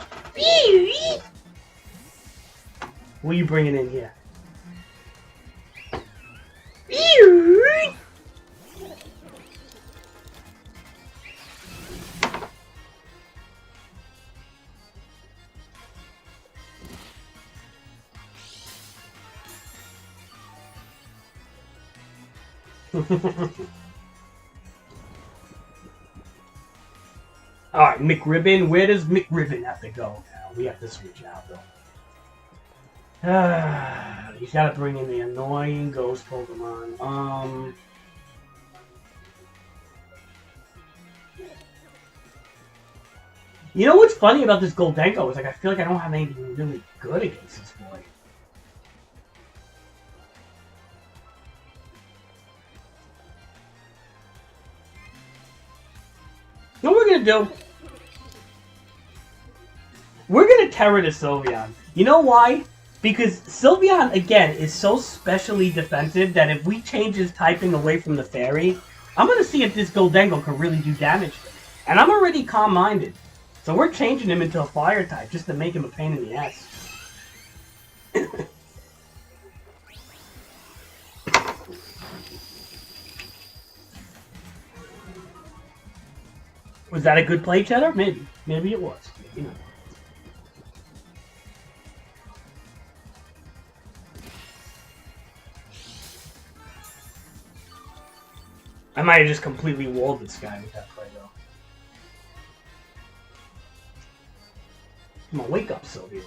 What are you bringing in here? Alright, McRibbon. Where does McRibbon have to go now? We have to switch out, though. You gotta bring in the annoying ghost Pokemon. You know what's funny about this Goldenko is like I feel like I don't have anything really good against this boy. You know what we're gonna do? We're gonna Terra to Sylveon. You know why? Because Sylveon, again, is so specially defensive that if we change his typing away from the Fairy, I'm gonna see if this Goldenko can really do damage to him. And I'm already calm-minded. So we're changing him into a Fire type just to make him a pain in the ass. Was that a good play, Cheddar? Maybe. Maybe it was. Maybe not. I might have just completely walled this guy with that play, though. Come on, wake up, Sylveon.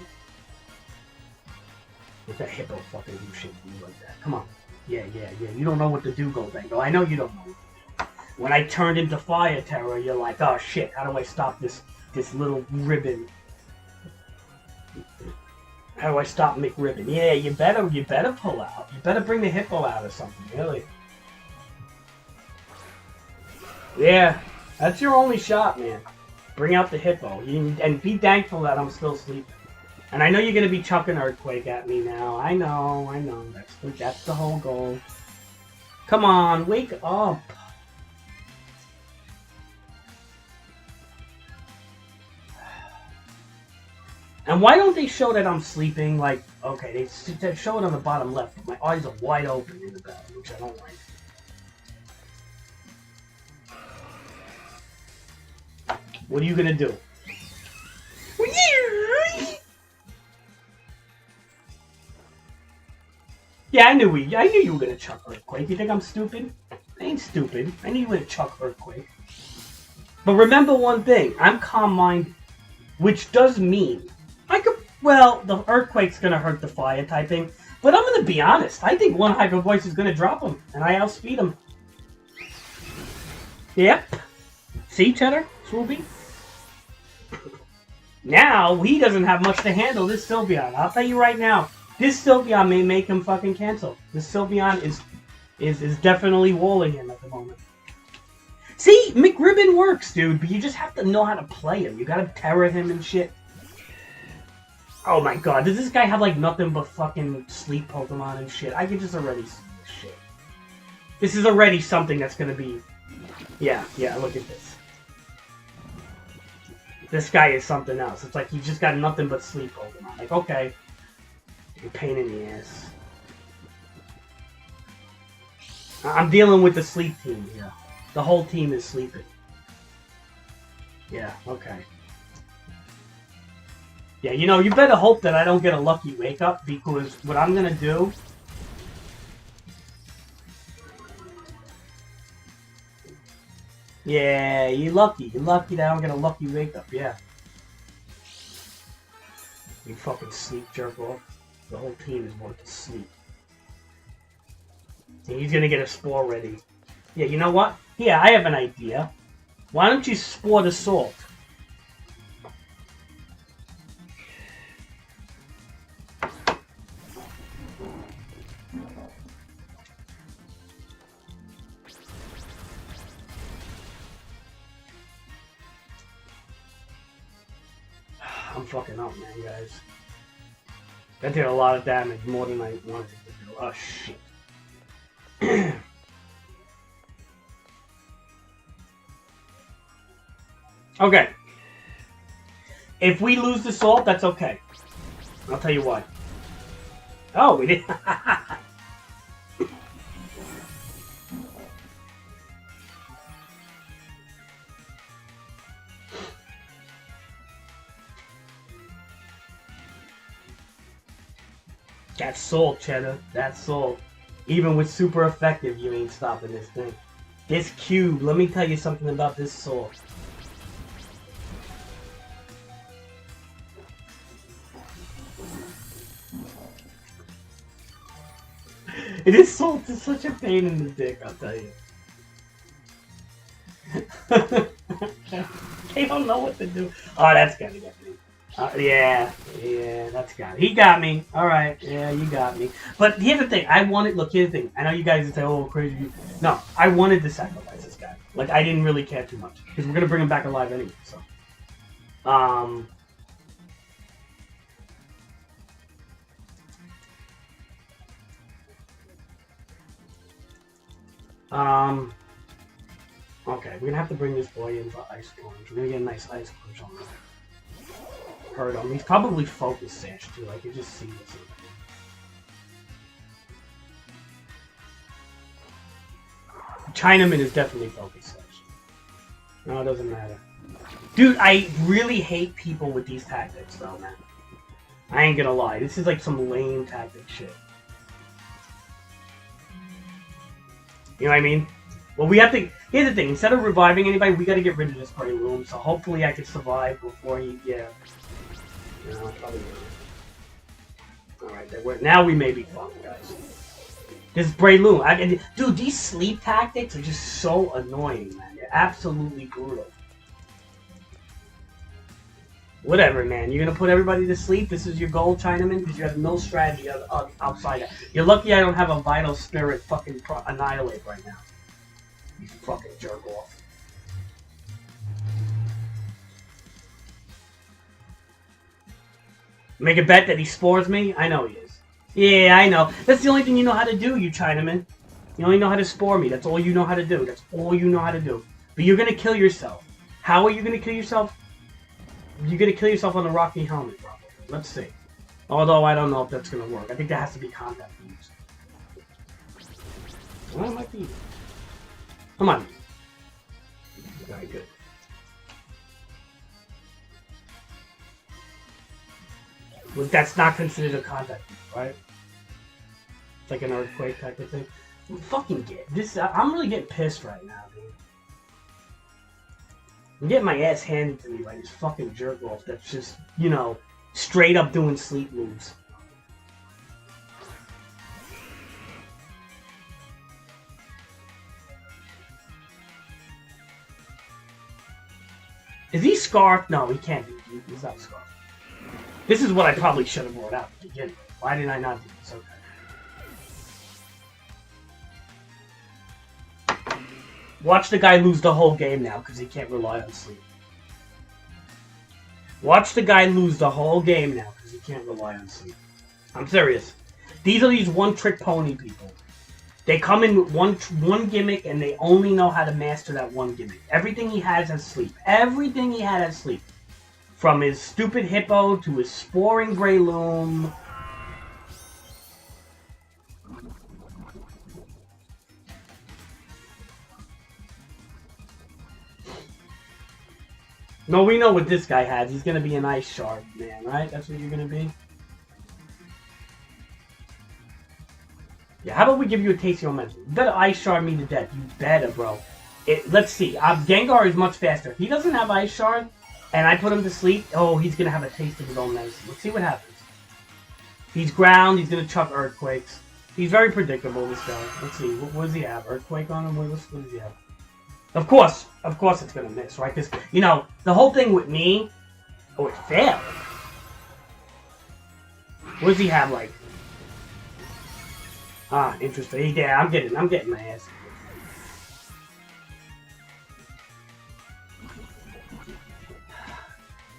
With that hippo fucking do shit to you like that. Come on. Yeah. You don't know what to do, Goldenko. I know you don't know. When I turned into Fire Terror, you're like, oh shit, how do I stop this little ribbon? How do I stop McRibbon? Yeah, you better pull out. You better bring the hippo out or something, really. Yeah, that's your only shot, man. Bring out the hippo. And be thankful that I'm still sleeping. And I know you're gonna be chucking Earthquake at me now. I know. That's the whole goal. Come on, wake up. And why don't they show that I'm sleeping? Like, okay, they show it on the bottom left, but my eyes are wide open in the back, which I don't like. What are you gonna do? Yeah, I knew you were gonna chuck Earthquake. You think I'm stupid? I ain't stupid. I knew you were gonna chuck Earthquake. But remember one thing, I'm calm-minded, which does mean I could. Well, the Earthquake's gonna hurt the fire typing, but I'm gonna be honest. I think one Hyper Voice is gonna drop him, and I outspeed him. Yep. See, Cheddar, Swoopy. Now he doesn't have much to handle this Sylveon. I'll tell you right now, this Sylveon may make him fucking cancel. This Sylveon is definitely walling him at the moment. See, McRibbon works, dude, but you just have to know how to play him. You gotta terror him and shit. Oh my god, does this guy have like nothing but fucking sleep Pokemon and shit? I can just already see this shit. This is already something that's gonna be... Yeah, look at this. This guy is something else. It's like he's just got nothing but sleep Pokemon. Like, okay. You're a pain in the ass. I'm dealing with the sleep team here. The whole team is sleeping. Yeah, okay. Yeah, you know, you better hope that I don't get a lucky wake up, because what I'm gonna do... Yeah, you're lucky. You're lucky that I don't get a lucky wake up, yeah. You fucking sleep jerk off. The whole team is going to sleep. And he's gonna get a spore ready. Yeah, you know what? Yeah, I have an idea. Why don't you spore the salt? I'm fucking up, man, guys. That did a lot of damage, more than I wanted to do. Oh, shit. Okay. If we lose the salt, that's okay. I'll tell you why. Oh, we did. That's salt, Cheddar. That's salt. Even with super effective, you ain't stopping this thing. This cube, let me tell you something about this salt. This salt is such a pain in the dick, I'll tell you. They don't know what to do. Oh, that's gotta get me. Yeah, that's got it. He got me. Alright, yeah, you got me. But here's the thing, look, here's the thing. I know you guys would say, oh, crazy. No, I wanted to sacrifice this guy. Like, I didn't really care too much. Because we're gonna bring him back alive anyway, so. Okay, we're gonna have to bring this boy in for Ice Plunge. We're gonna get a nice Ice Plunge on him. Hurt him. He's probably Focus Sash too. I can just see this. Chinaman is definitely Focus Sash. No, it doesn't matter. Dude, I really hate people with these tactics though, man. I ain't gonna lie. This is like some lame tactic shit. You know what I mean? Well, we have to... Here's the thing. Instead of reviving anybody, we gotta get rid of this Breloom. So hopefully I can survive before he... Yeah. No, probably not. Alright, now we may be fucked, guys. This Breloom. Dude, these sleep tactics are just so annoying, man. They're absolutely brutal. Whatever, man. You're gonna put everybody to sleep? This is your goal, Chinaman? Because you have no strategy outside that. You're lucky I don't have a Vital Spirit fucking Annihilate right now. You fucking jerk off. Make a bet that he spores me? I know he is. Yeah, I know. That's the only thing you know how to do, you Chinaman. You only know how to spore me. That's all you know how to do. That's all you know how to do. But you're gonna kill yourself. How are you gonna kill yourself? You're gonna kill yourself on the Rocky Helmet, probably. Let's see. Although I don't know if that's gonna work. I think that has to be contact moves. Well, it might be. Come on. Very good. Well, that's not considered a contact move, right? It's like an earthquake type of thing. Fucking get this. I'm really getting pissed right now, dude. I'm getting my ass handed to me by this fucking jerk off that's just, you know, straight up doing sleep moves. Is he scarfed? No, he can't be. He's not scarfed. This is what I probably should have brought out to begin with. Why did I not do this? Okay. Watch the guy lose the whole game now because he can't rely on sleep. Watch the guy lose the whole game now because he can't rely on sleep. I'm serious. These are these one-trick pony people. They come in with one gimmick and they only know how to master that one gimmick. Everything he has sleep. Everything he had has sleep. From his stupid hippo to his sporing Breloom. No, we know what this guy has. He's going to be an Ice Shard man, right? That's what you're going to be? Yeah, how about we give you a taste of your momentum? You better Ice Shard me to death. You better, bro. Let's see. Gengar is much faster. If he doesn't have Ice Shard, and I put him to sleep, oh, he's going to have a taste of his own medicine. Let's see what happens. If he's ground, he's going to chuck Earthquakes. He's very predictable, this guy. Let's see. What does he have? Earthquake on him? What does he have? Of course it's going to miss, right? Because, you know, the whole thing with me... Oh, it failed. What does he have, like? Ah, interesting. Yeah, I'm getting my ass.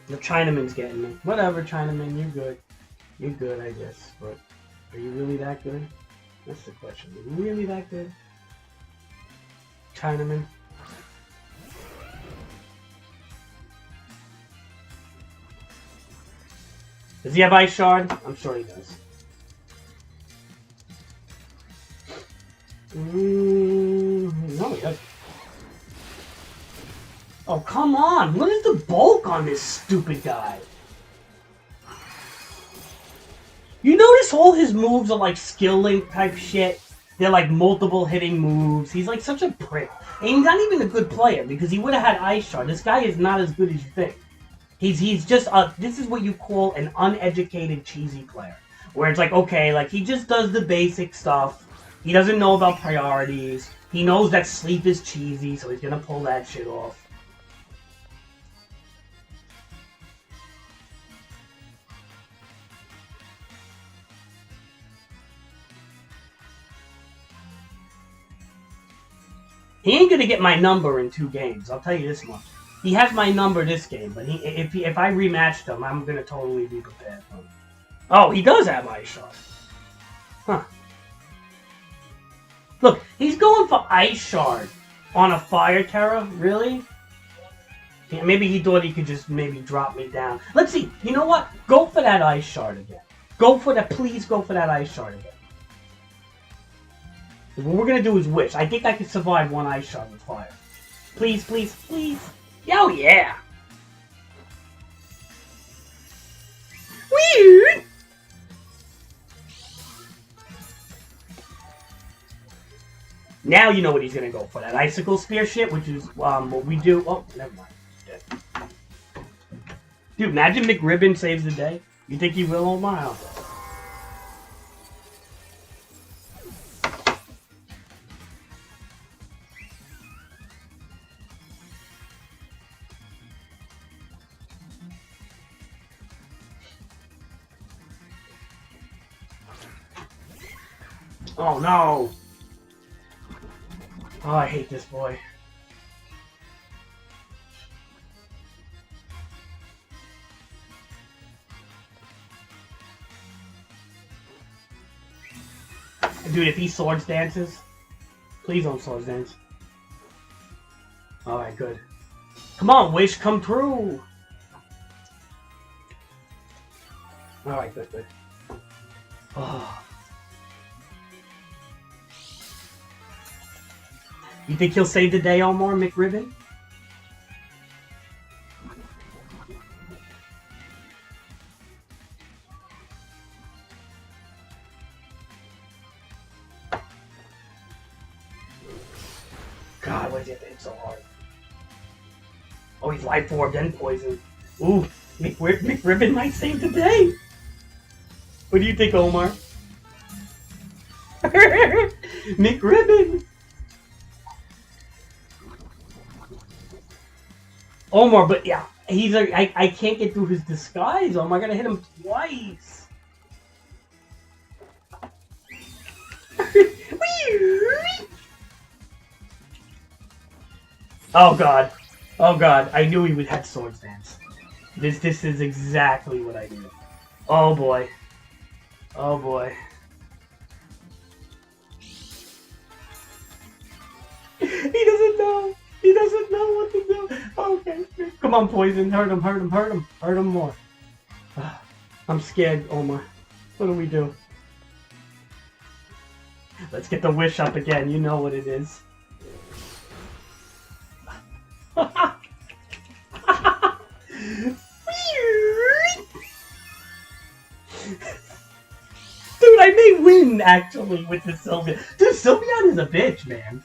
The Chinaman's getting me. Whatever, Chinaman, you're good. You're good, I guess. But are you really that good? That's the question. Are you really that good? Chinaman? Does he have Ice Shard? I'm sure he does. No, he doesn't. Oh, come on! What is the bulk on this stupid guy? You notice all his moves are like skill link type shit? They're like multiple hitting moves. He's like such a prick. And he's not even a good player because he would have had Ice Shard. This guy is not as good as you think. He's just this is what you call an uneducated cheesy player. Where it's like, okay, like he just does the basic stuff. He doesn't know about priorities. He knows that sleep is cheesy, so he's gonna pull that shit off. He ain't gonna get my number in 2 games. I'll tell you this much. He has my number this game, but if I rematched him, I'm gonna totally be prepared for him. Oh, he does have Ice Shard. Huh. Look, he's going for Ice Shard on a Fire Terra? Really? Yeah, maybe he thought he could just maybe drop me down. Let's see. You know what? Go for that Ice Shard again. Go for that. Please go for that Ice Shard again. What we're going to do is wish. I think I can survive 1 Ice Shard with fire. Please, please, please. Oh, yeah. Weird. Now you know what he's going to go for. That Icicle Spear shit, which is what we do. Oh, never mind. Dead. Dude, imagine McRibbon saves the day. You think he will? Oh, my. Oh no! Oh, I hate this boy. Dude, if he Swords Dances, please don't Swords Dance. Alright, good. Come on, Wish, come true! Alright, good, good. Oh. You think he'll save the day, Omar McRibbon? Oh, he's life orb, then poison. Ooh, McRibbon might save the day. What do you think, Omar? McRibbon. Omar, but yeah, I can't get through his disguise. Omar, I gotta hit him twice. Oh god. Oh god. I knew he would have Swords Dance. This is exactly what I knew. Oh boy. Oh boy. He doesn't know. He doesn't know what to do. Okay. Come on, poison. Hurt him, hurt him, hurt him. Hurt him more. I'm scared, Omar. What do we do? Let's get the wish up again. You know what it is. Dude, I may win, actually, with the Sylveon. Dude, Sylveon is a bitch, man.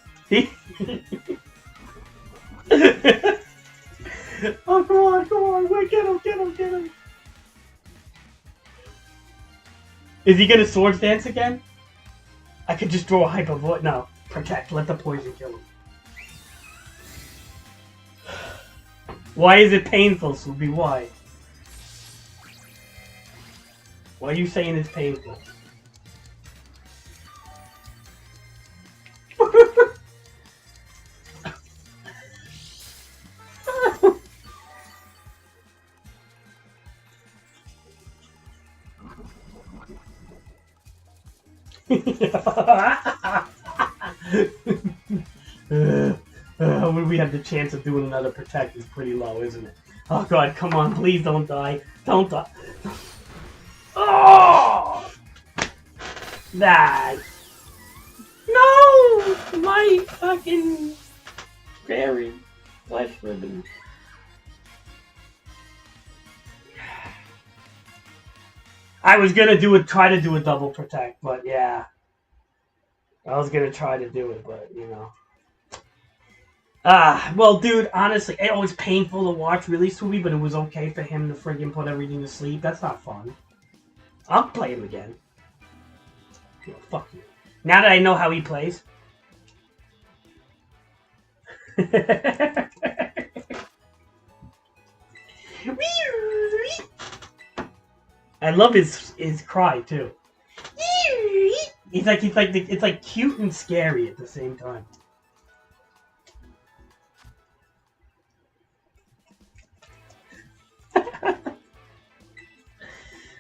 Oh, come on, come on. Wait, get him, get him, get him. Is he gonna Swords Dance again? I could just throw a Hyper Voice. No, protect. Let the poison kill him. Why is it painful, Subi? Why? Why are you saying it's painful? When we have the chance of doing another protect is pretty low, isn't it? Oh god, come on, please don't die. Don't die. Oh! That. No! My fucking fairy flesh ribbon. I was gonna try to do a double protect, but yeah. I was gonna try to do it, but you know. Well, dude, honestly, it was painful to watch, really, Subi, but it was okay for him to friggin' put everything to sleep. That's not fun. I'll play him again. Oh, fuck you. Now that I know how he plays. I love his cry too. It's like cute and scary at the same time.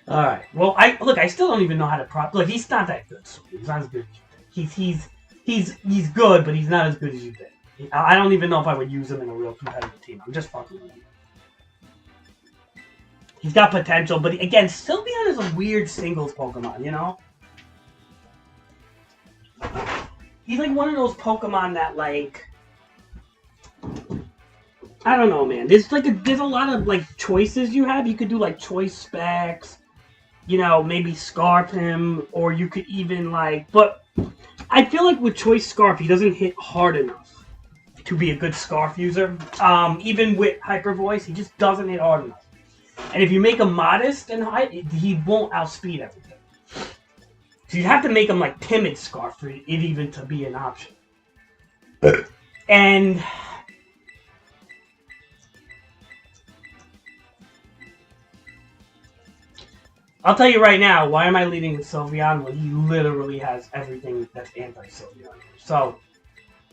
All right. Well, I still don't even know how to prop. Look, he's not that good. So he's not as good as you think. He's good, but he's not as good as you think. I don't even know if I would use him in a real competitive team. I'm just fucking with him. He's got potential, but again, Sylveon is a weird singles Pokemon, you know? He's like one of those Pokemon that, like... I don't know, man. There's a lot of, like, choices you have. You could do, like, choice specs, you know, maybe Scarf him, or you could even, like... But I feel like with Choice Scarf, he doesn't hit hard enough to be a good Scarf user. Even with Hyper Voice, he just doesn't hit hard enough. And if you make him modest and high, he won't outspeed everything. So you have to make him like timid Scarf for it even to be an option. And I'll tell you right now, why am I leading with Sylveon when he literally has everything that's anti-Sylveon? So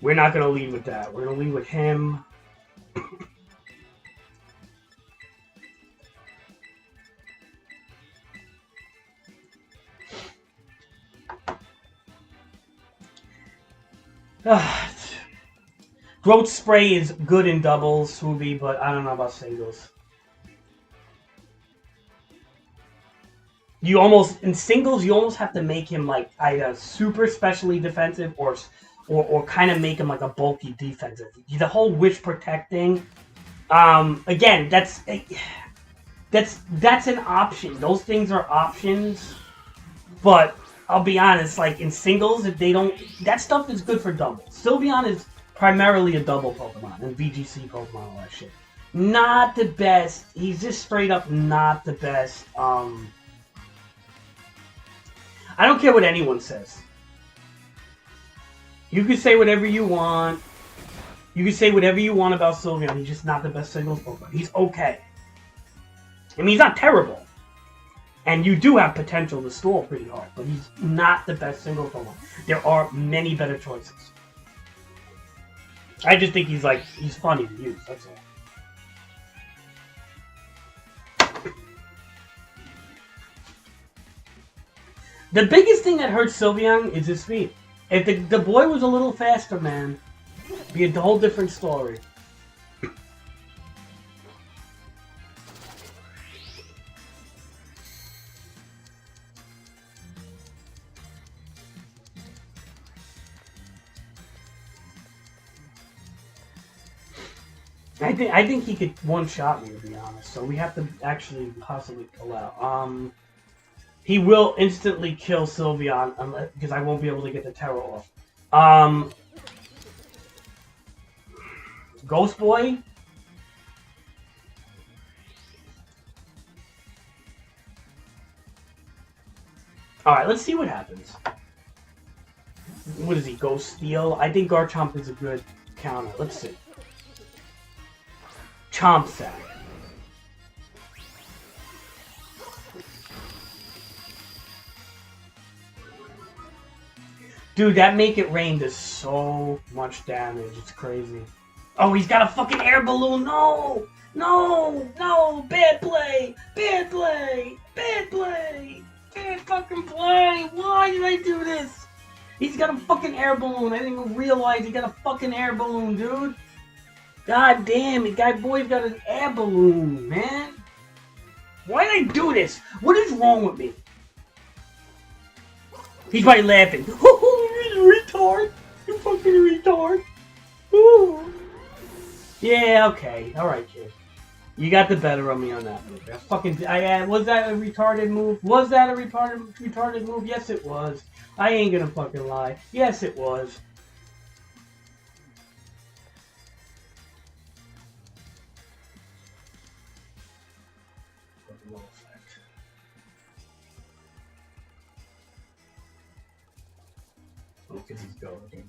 we're not going to lead with that. We're going to lead with him. Growth Spray is good in doubles, Swoopy, but I don't know about singles. In singles, you almost have to make him like either super specially defensive or kind of make him like a bulky defensive. The whole Wish protecting, again, that's an option. Those things are options, but I'll be honest, like in singles, if they don't, that stuff is good for doubles. Sylveon is primarily a double Pokemon and VGC Pokemon, all that shit. Not the best. He's just straight up not the best. I don't care what anyone says. You can say whatever you want. You can say whatever you want about Sylveon. He's just not the best singles Pokemon. He's okay. I mean, he's not terrible. And you do have potential to stall pretty hard, but he's not the best single Pokemon. There are many better choices. I just think he's funny to use, that's all. The biggest thing that hurts Sylveon is his speed. If the boy was a little faster, man, it'd be a whole different story. I think he could one-shot me, to be honest. So we have to actually possibly pull out. He will instantly kill Sylveon because I won't be able to get the Terra off. Ghost Boy. All right, let's see what happens. What is he? Ghost Steel? I think Garchomp is a good counter. Let's see. Chomp Sack. Dude, that Make It Rain does so much damage. It's crazy. Oh, he's got a fucking air balloon. No! No! No! Bad play! Bad play! Bad play! Bad fucking play! Why did I do this? He's got a fucking air balloon. I didn't even realize he got a fucking air balloon, dude. God damn it, boy's got an air balloon, man. Why did I do this? What is wrong with me? He's probably laughing. You retard! You fucking retard! Ooh. Yeah, okay. Alright, kid. You got the better of me on that move. Was that a retarded move? Was that a retarded move? Yes, it was. I ain't gonna fucking lie. Yes, it was.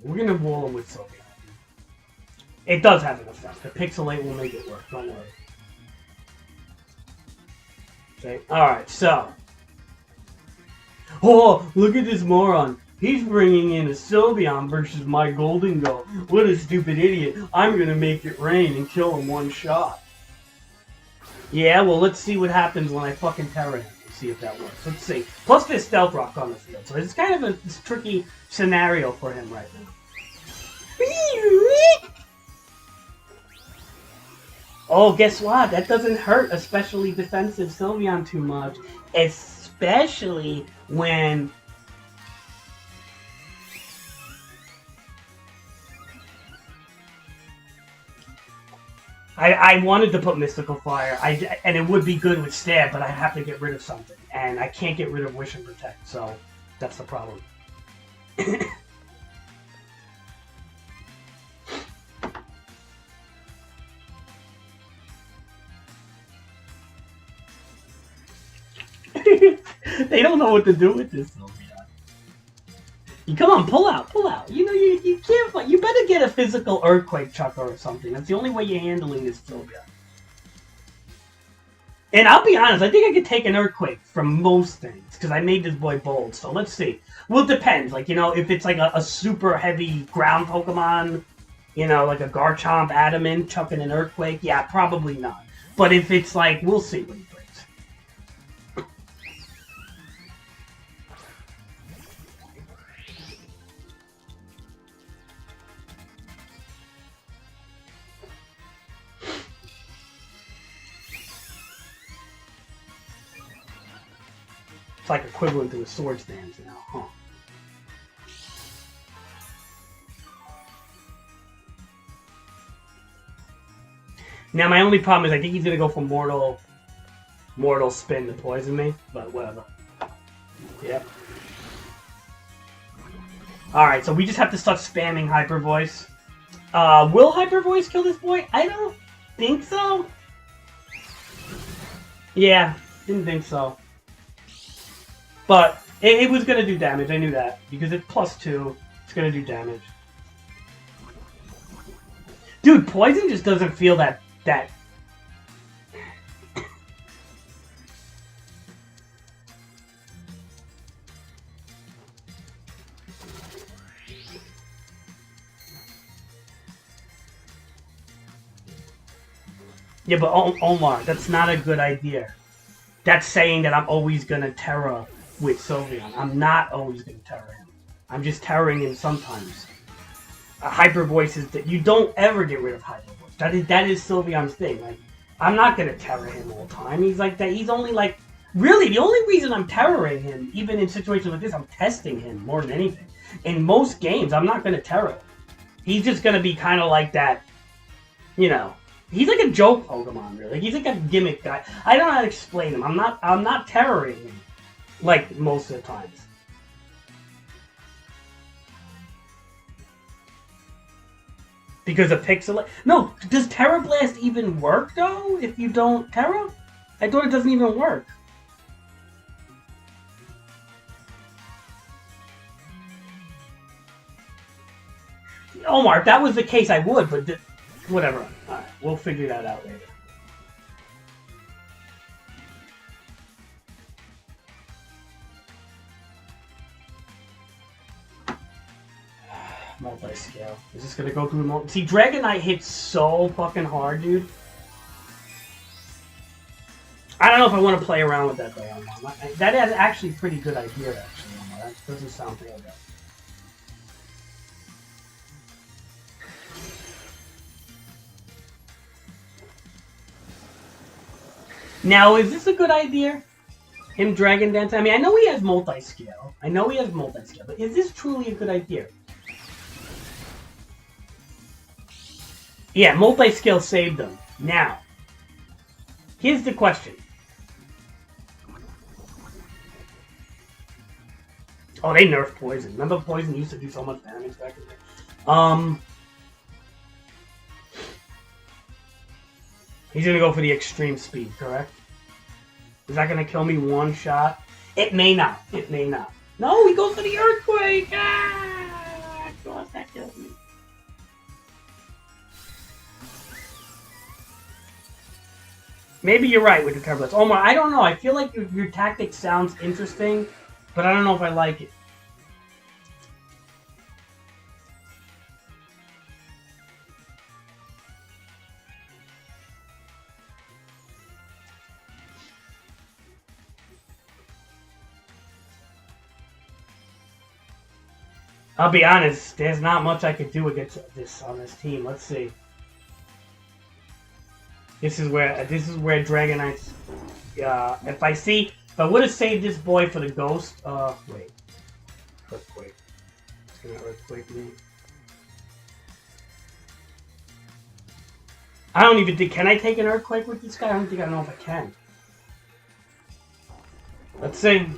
We're gonna wall him with Sylveon. It does have an effect. The Pixelate will make it work. Don't worry. Okay. Alright, so. Oh, look at this moron. He's bringing in a Sylveon versus my Golden Go. What a stupid idiot. I'm gonna make it rain and kill him one shot. Yeah, well, let's see what happens when I fucking Terra him. See if that works. Let's see. Plus there's Stealth Rock on the field, so it's kind of a tricky scenario for him right now. Oh, guess what? That doesn't hurt especially defensive Sylveon too much. Especially when... I wanted to put Mystical Fire, and it would be good with Stab, but I have to get rid of something. And I can't get rid of Wish and Protect, so that's the problem. They don't know what to do with this, Sylveon. You come on, pull out. You know, you can't fight. You better get a physical Earthquake Chucker or something. That's the only way you're handling this Sylveon. And I'll be honest, I think I could take an Earthquake from most things, because I made this boy bold. So let's see. Well, it depends. Like, you know, if it's like a super heavy ground Pokemon, you know, like a Garchomp, Adamant, chucking an Earthquake, yeah, probably not. But if it's like, we'll see what he brings. It's like equivalent to a Swords Dance now, huh? Now my only problem is I think he's gonna go for Mortal Spin to poison me, but whatever. Yep. Alright, so we just have to start spamming Hyper Voice. Will Hyper Voice kill this boy? I don't think so. Yeah, didn't think so. But it was gonna do damage. I knew that because it's +2. It's gonna do damage. Dude, poison just doesn't feel that. Yeah, but Omar, that's not a good idea. That's saying that I'm always gonna Terra with Sylveon. I'm not always gonna Terra him. I'm just Terraing him sometimes. Hyper Voice is that you don't ever get rid of Hyper Voice. That is Sylveon's thing. Like, I'm not gonna Terra him all the time. He's like that. He's only like, really, the only reason I'm Terraing him, even in situations like this, I'm testing him more than anything. In most games, I'm not gonna Terra him. He's just gonna be kind of like that, you know. He's like a joke Pokemon, really. He's like a gimmick guy. I don't know how to explain him. I'm not Terraing him like most of the times. Because of Pixel. No, does Terra Blast even work though? If you don't Terra, I thought it doesn't even work. Omar, if that was the case, I would, but whatever. Alright, we'll figure that out later. Multi-scale. Is this gonna go through multi? See, Dragonite hits so fucking hard, dude. I don't know if I want to play around with that though. That is actually a pretty good idea, actually. That doesn't sound bad. Now, is this a good idea? Him Dragon Dance? I mean, I know he has multi-scale. But is this truly a good idea? Yeah, multi-scale saved them. Now, here's the question. Oh, they nerfed Poison. Remember Poison used to do so much damage back in there? He's gonna go for the extreme speed, correct? Is that gonna kill me one shot? It may not. It may not. No, he goes for the Earthquake! Ah! Of course that kills me. Maybe you're right with the Turbo Blast. Omar, I don't know. I feel like your tactic sounds interesting, but I don't know if I like it. I'll be honest, there's not much I could do against this on this team. Let's see. This is where Dragonite's. If I would have saved this boy for the Ghost. Wait. Earthquake. It's gonna Earthquake me. I don't even think. Can I take an Earthquake with this guy? I don't know if I can. Let's see.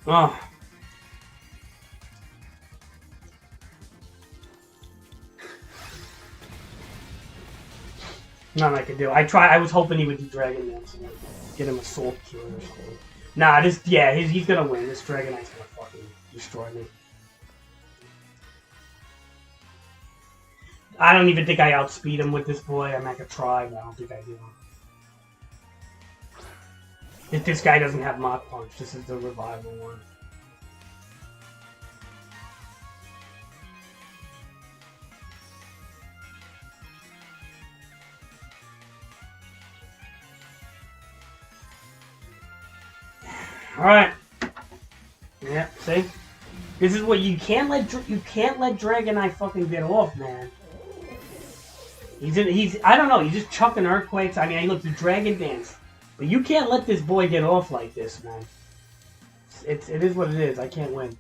Oh. Nothing I could do. I was hoping he would do Dragon Dance and get him a Soul Cure or something. Nah, he's gonna win. This Dragonite's gonna fucking destroy me. I don't even think I outspeed him with this boy. I mean, I could try, but I don't think I do. If this guy doesn't have Mach Punch, this is the revival one. Alright. Yeah, see? This is what you can't let Dragonite fucking get off, man. He's I don't know, he's just chucking Earthquakes. I mean, he looks the Dragon Dance. But you can't let this boy get off like this, man. It is what it is. I can't win.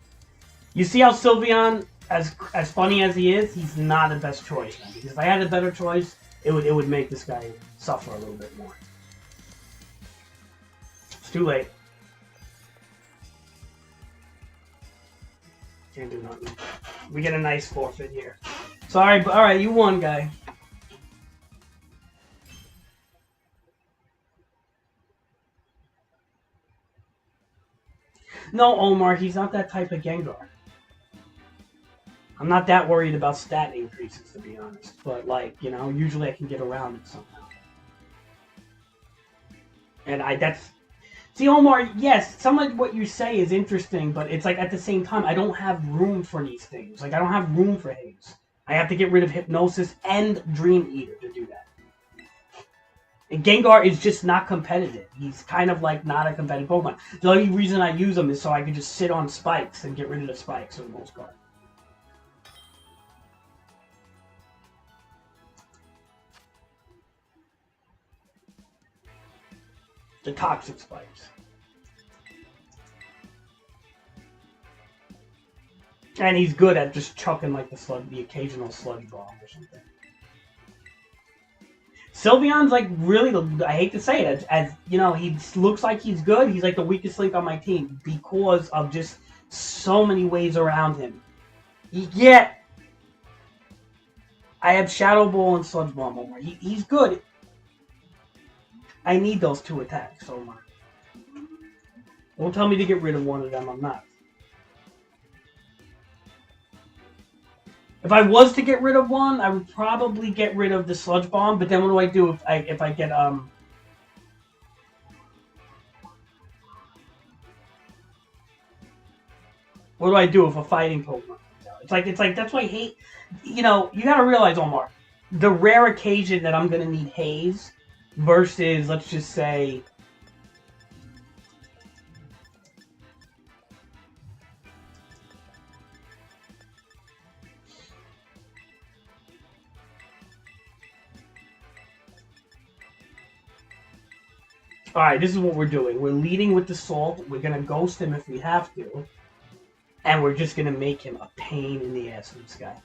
You see how Sylveon, as funny as he is, he's not the best choice, man. Because if I had a better choice, it would make this guy suffer a little bit more. too late. Can't do nothing. We get a nice forfeit here. Sorry, but alright, you won, guy. No, Omar, he's not that type of Gengar. I'm not that worried about stat increases, to be honest. But, like, you know, usually I can get around it somehow. And that's... See, Omar, yes, some of what you say is interesting, but it's like, at the same time, I don't have room for these things. Like, I don't have room for Haze. I have to get rid of Hypnosis and Dream Eater to do that. And Gengar is just not competitive. He's kind of like not a competitive Pokemon. The only reason I use him is so I can just sit on spikes and get rid of the spikes for the most part. The toxic spikes. And he's good at just chucking like the occasional sludge bomb or something. Sylveon's like really, I hate to say it, as you know, he looks like he's good. He's like the weakest link on my team because of just so many ways around him. Yet, I have Shadow Ball and Sludge Bomb Omar. He's good. I need those 2 attacks, Omar. Don't tell me to get rid of one of them, I'm not. If I was to get rid of one, I would probably get rid of the Sludge Bomb, but then what do I do if I get, What do I do if a fighting Pokemon comes out? It's like, that's why I hate, you know, you gotta realize, Omar, the rare occasion that I'm gonna need Haze versus, let's just say, alright, this is what we're doing. We're leading with the Salt. We're gonna ghost him if we have to. And we're just gonna make him a pain in the ass with this guy.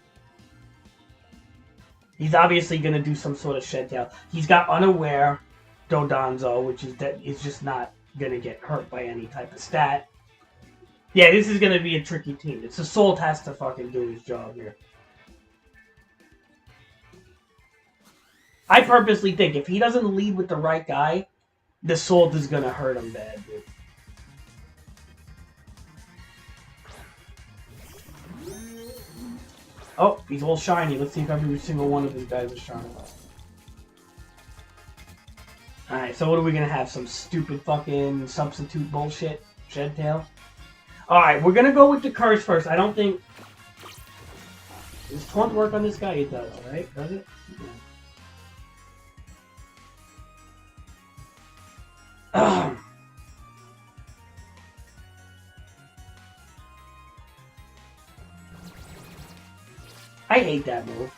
He's obviously gonna do some sort of Shed Tail. He's got Unaware Dodonzo, which is just not gonna get hurt by any type of stat. Yeah, this is gonna be a tricky team. It's Salt has to fucking do his job here. I purposely think if he doesn't lead with the right guy, the Salt is gonna hurt him bad, dude. Oh, he's all shiny. Let's see if every single one of these guys is shiny. Alright, so what are we gonna have? Some stupid fucking substitute bullshit? Shed Tail? Alright, we're gonna go with the Curse first. I don't think... Does Taunt work on this guy? It does, right? Does it? Yeah. I hate that move.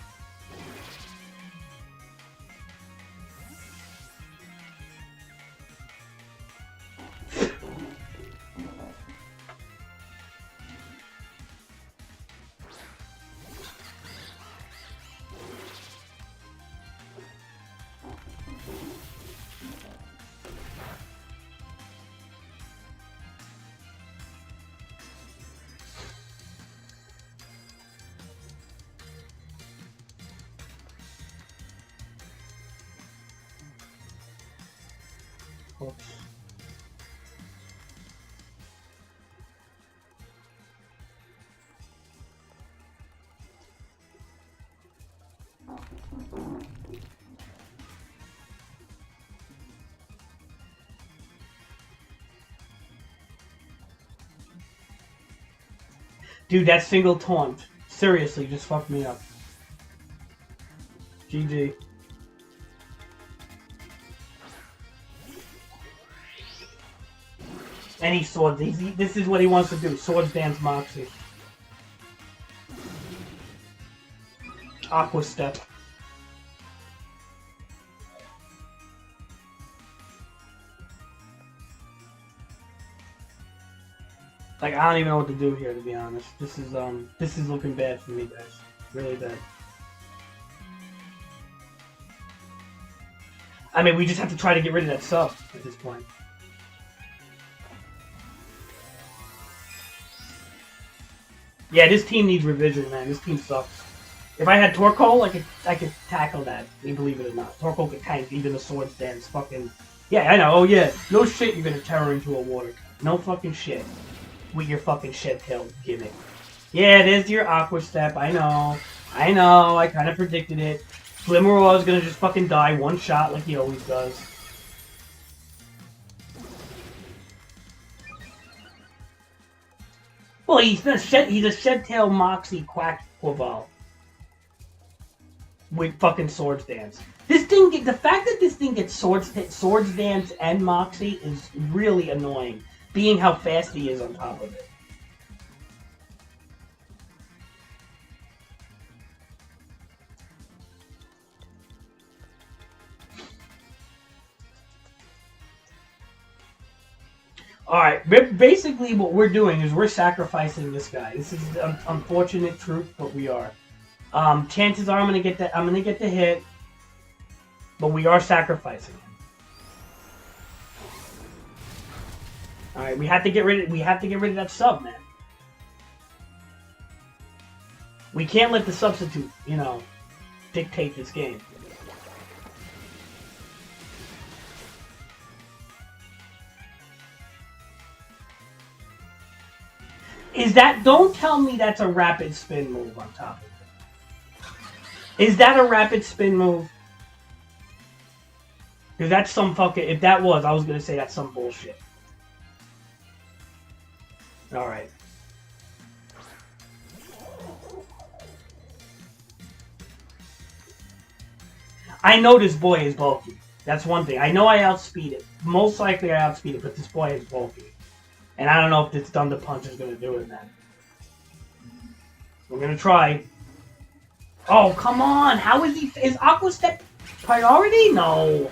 Dude, that single taunt seriously just fucked me up. GG. Any swords. This is what he wants to do. Swords Dance Moxie. Aqua Step. Like, I don't even know what to do here, to be honest. This is looking bad for me, guys. Really bad. I mean, we just have to try to get rid of that sub at this point. Yeah, this team needs revision, man. This team sucks. If I had Torkoal, I could tackle that. You believe it or not, Torkoal could tank even the Swords Dance. Fucking yeah, I know. Oh yeah, no shit. You're gonna terror into a water. No fucking shit. With your fucking shed tail gimmick. Yeah, there's your Aqua Step. I know. I kind of predicted it. Glimmeror is gonna just fucking die one shot like he always does. Well, he's a shed tail Moxie Quackquaval with fucking Swords Dance. This thing, the fact that this thing gets Swords Dance and Moxie is really annoying, being how fast he is on top of it. Alright, basically what we're doing is we're sacrificing this guy. This is the unfortunate truth, but we are. Chances are I'm gonna get the hit, but we are sacrificing him. Alright, we have to get rid of that sub, man. We can't let the substitute, dictate this game. Don't tell me that's a rapid spin move on top of it. Is that a rapid spin move? Because that's some fucking, if that was, I was going to say that's some bullshit. Alright. I know this boy is bulky. That's one thing. I know I outspeed it. Most likely I outspeed it, but this boy is bulky. And I don't know if this Thunder Punch is going to do it, man. We're going to try. Oh, come on. How is he? Is Aqua Step priority? No.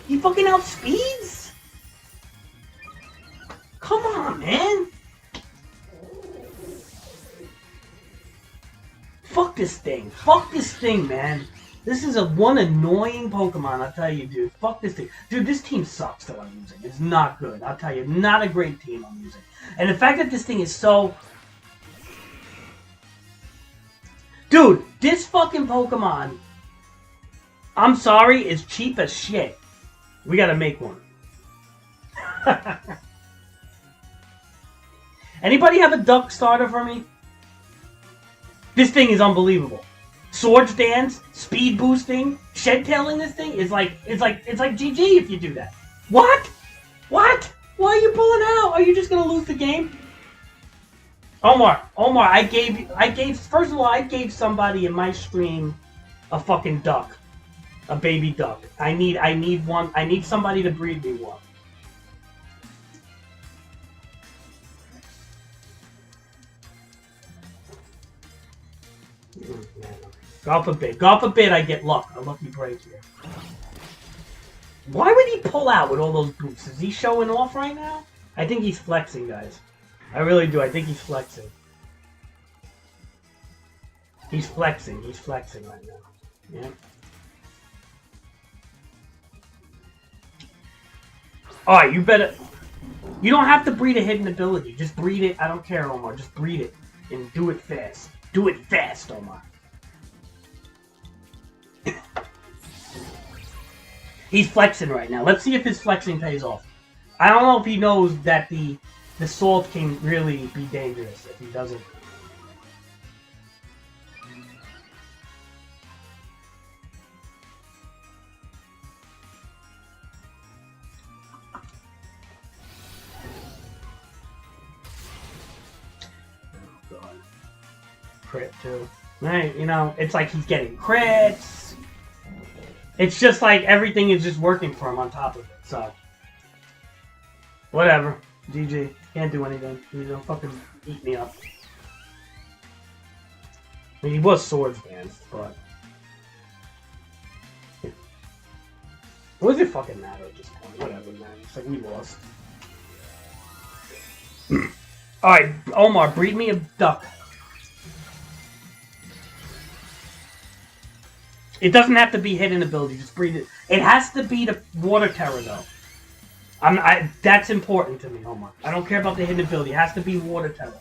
He fucking outspeeds? Come on, man. Fuck this thing. Fuck this thing, man. This is one annoying Pokemon, I'll tell you, dude. Fuck this thing. Dude, this team sucks that I'm using. It's not good. I'll tell you, not a great team I'm using. And the fact that this thing is so... Dude, this fucking Pokemon, I'm sorry, is cheap as shit. We gotta make one. Anybody have a duck starter for me? This thing is unbelievable. Swords Dance, speed boosting, shed tailing this thing is like GG if you do that. What? What? Why are you pulling out? Are you just gonna lose the game? Omar, I gave first of all, I gave somebody in my stream a fucking duck. A baby duck. I need one. I need somebody to breed me one. God forbid I get luck. A lucky break here. Why would he pull out with all those boots? Is he showing off right now? I think he's flexing, guys. I really do. I think he's flexing. He's flexing. He's flexing right now. Yeah. Alright, you better... You don't have to breed a hidden ability. Just breed it. I don't care, Omar. Just breed it. And do it fast. Do it fast, Omar. He's flexing right now. Let's see if his flexing pays off. I don't know if he knows that the salt can really be dangerous if he doesn't. Oh god. Crit too. Right, it's like he's getting crits. It's just like everything is just working for him on top of it, so. Whatever. GG. Can't do anything. Fucking eat me up. I mean, he was Swords Dance, but... What does it fucking matter at this point? Whatever, man. It's like we lost. Alright, Omar, breed me a duck. It doesn't have to be hidden ability, just breed it. It has to be the Water Terror, though. That's important to me, Omar. I don't care about the hidden ability. It has to be Water Terror.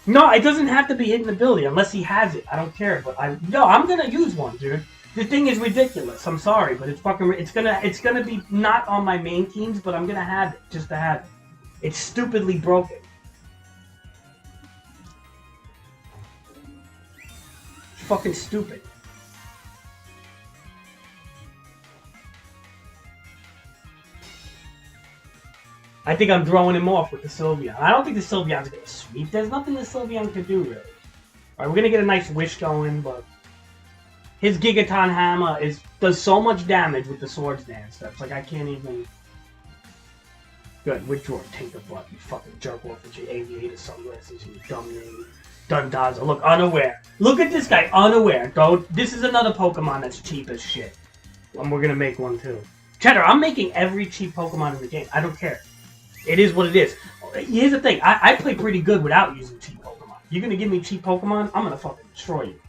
No, it doesn't have to be hidden ability unless he has it. I don't care, but I'm gonna use one, dude. The thing is ridiculous. I'm sorry, but it's fucking. It's gonna be not on my main teams, but I'm gonna have it just to have it. It's stupidly broken. It's fucking stupid. I think I'm throwing him off with the Sylveon. I don't think the Sylveon's gonna sweep. There's nothing the Sylveon can do really. Alright, we're gonna get a nice wish going, but his Gigaton Hammer does so much damage with the Swords Dance that's like I can't even. Good, withdraw, take the butt, you fucking jerk off with your aviator sunglasses, you dumb name. Dundaza, look, unaware. Look at this guy, unaware. This is another Pokemon that's cheap as shit. And we're gonna make one too. Cheddar, I'm making every cheap Pokemon in the game. I don't care. It is what it is. Here's the thing. I play pretty good without using cheap Pokemon. You're going to give me cheap Pokemon, I'm going to fucking destroy you.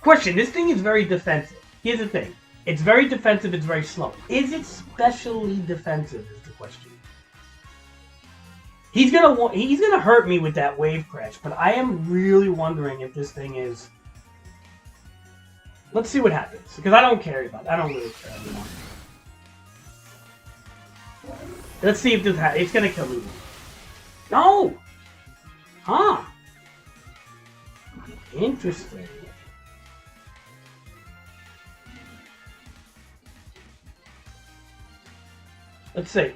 Question, this thing is very defensive. Here's the thing. It's very defensive, it's very slow. Is it specially defensive is the question. He's gonna hurt me with that Wave Crash, but I am really wondering if this thing is... Let's see what happens, because I don't care about it. I don't really care anymore. Let's see if this it's gonna kill me. No! Huh. Interesting. Let's see.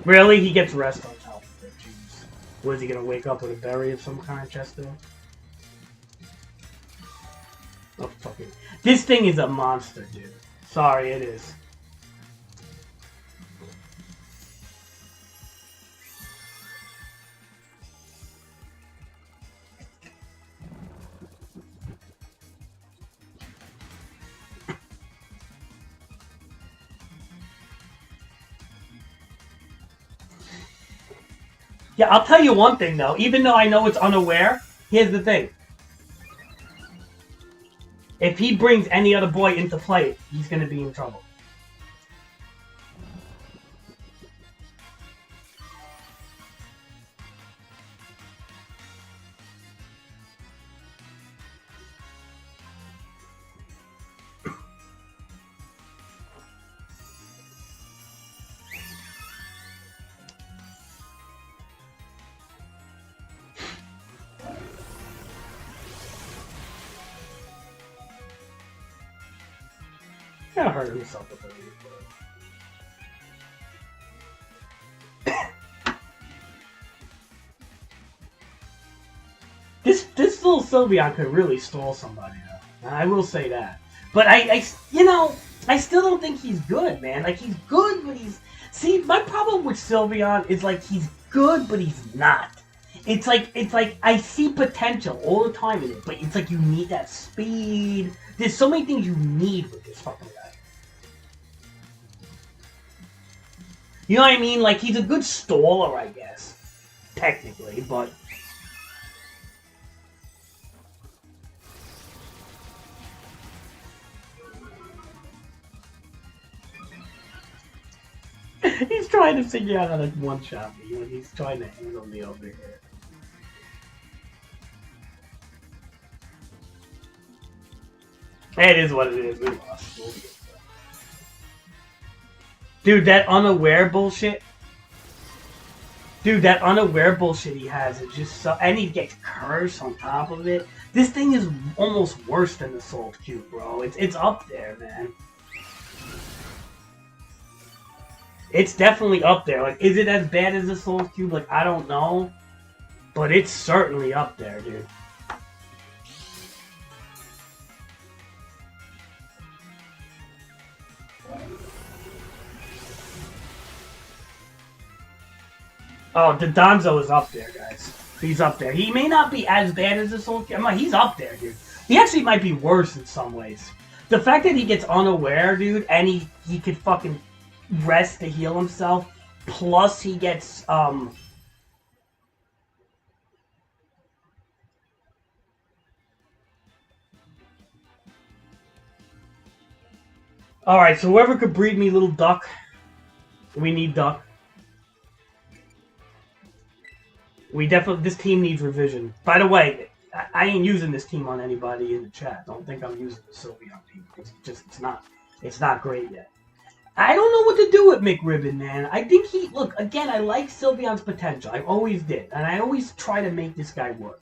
Really? He gets rest on top of it. Jeez. What is he gonna wake up with a berry of some kind, Chester? Oh, fucking. This thing is a monster, dude. Sorry, it is. Yeah, I'll tell you one thing, though. Even though I know it's unaware, here's the thing. If he brings any other boy into play, he's going to be in trouble. Kinda hurt himself with it. This little Sylveon could really stall somebody, though. I will say that. But I still don't think he's good, man. Like, he's good, but he's... See, my problem with Sylveon is, like, he's good, but he's not. It's like I see potential all the time in it, but it's like you need that speed. There's so many things you need with this fucking guy. You know what I mean? Like, he's a good staller, I guess. Technically, but... He's trying to figure out how to one-shot me when he's trying to handle me over here. It is what it is. We lost. Dude, that unaware bullshit. Dude, that unaware bullshit he has is just so... And he gets cursed on top of it. This thing is almost worse than the Salt Cube, bro. It's up there, man. It's definitely up there. Like, is it as bad as the Salt Cube? Like, I don't know. But it's certainly up there, dude. Oh, the Donzo is up there, guys. He's up there. He may not be as bad as this old kid. He's up there, dude. He actually might be worse in some ways. The fact that he gets unaware, dude, and he could fucking rest to heal himself, plus he gets, Alright, so whoever could breed me little duck, we need duck. We definitely, this team needs revision. By the way, I ain't using this team on anybody in the chat. Don't think I'm using the Sylveon team. It's not great yet. I don't know what to do with McRibbon, man. I think look, again, I like Sylveon's potential. I always did. And I always try to make this guy work.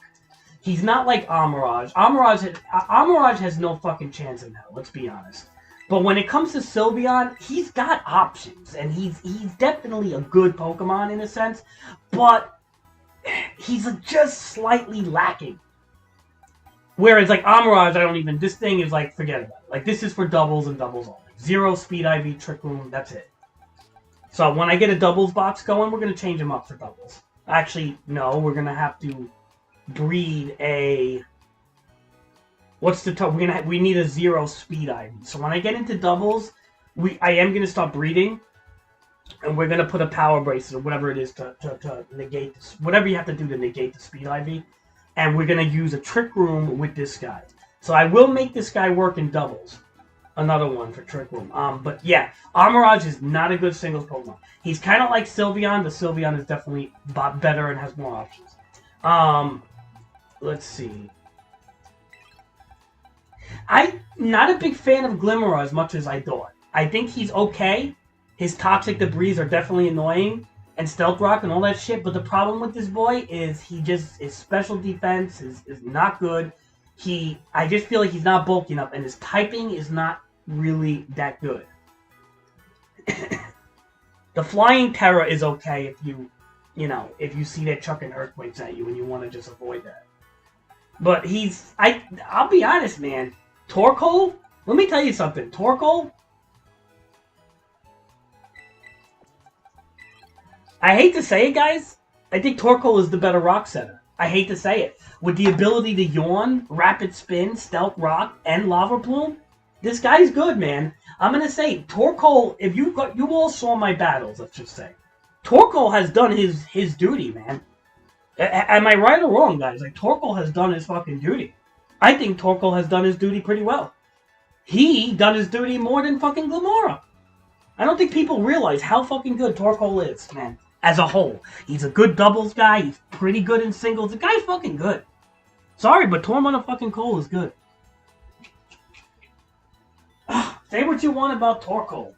He's not like Amaraj. Amaraj has no fucking chance in hell, let's be honest. But when it comes to Sylveon, he's got options. And he's definitely a good Pokemon in a sense. But he's just slightly lacking. Whereas, like, Amaraj, this thing is like, forget about it. Like, this is for doubles and doubles only. 0 Speed IV, Trick Room, that's it. So, when I get a doubles box going, we're going to change him up for doubles. Actually, no, we're going to have to breed a... What's the we need a 0 Speed IV. So, when I get into doubles, I am going to start breeding. And we're going to put a power bracelet or whatever it is to negate this. Whatever you have to do to negate the Speed IV. And we're going to use a Trick Room with this guy. So I will make this guy work in doubles. Another one for Trick Room. But yeah, Amaraj is not a good singles Pokemon. He's kind of like Sylveon. The Sylveon is definitely better and has more options. Let's see. I'm not a big fan of Glimmera as much as I thought. I think he's okay. His Toxic Debris are definitely annoying. And Stealth Rock and all that shit, but the problem with this boy is his special defense is not good. I just feel like he's not bulky enough, and his typing is not really that good. The Flying Terror is okay if if you see that chucking earthquakes at you and you want to just avoid that. But I'll be honest, man. Torkoal, let me tell you something. Torkoal, I hate to say it, guys. I think Torkoal is the better rock setter. I hate to say it. With the ability to yawn, rapid spin, stealth rock, and lava plume, this guy's good, man. I'm gonna say Torkoal. If you all saw my battles, let's just say, Torkoal has done his duty, man. Am I right or wrong, guys? Like, Torkoal has done his fucking duty. I think Torkoal has done his duty pretty well. He done his duty more than fucking Glimmera. I don't think people realize how fucking good Torkoal is, man. As a whole. He's a good doubles guy. He's pretty good in singles. The guy's fucking good. Sorry, but Torkoal is good. Say what you want about Torkoal.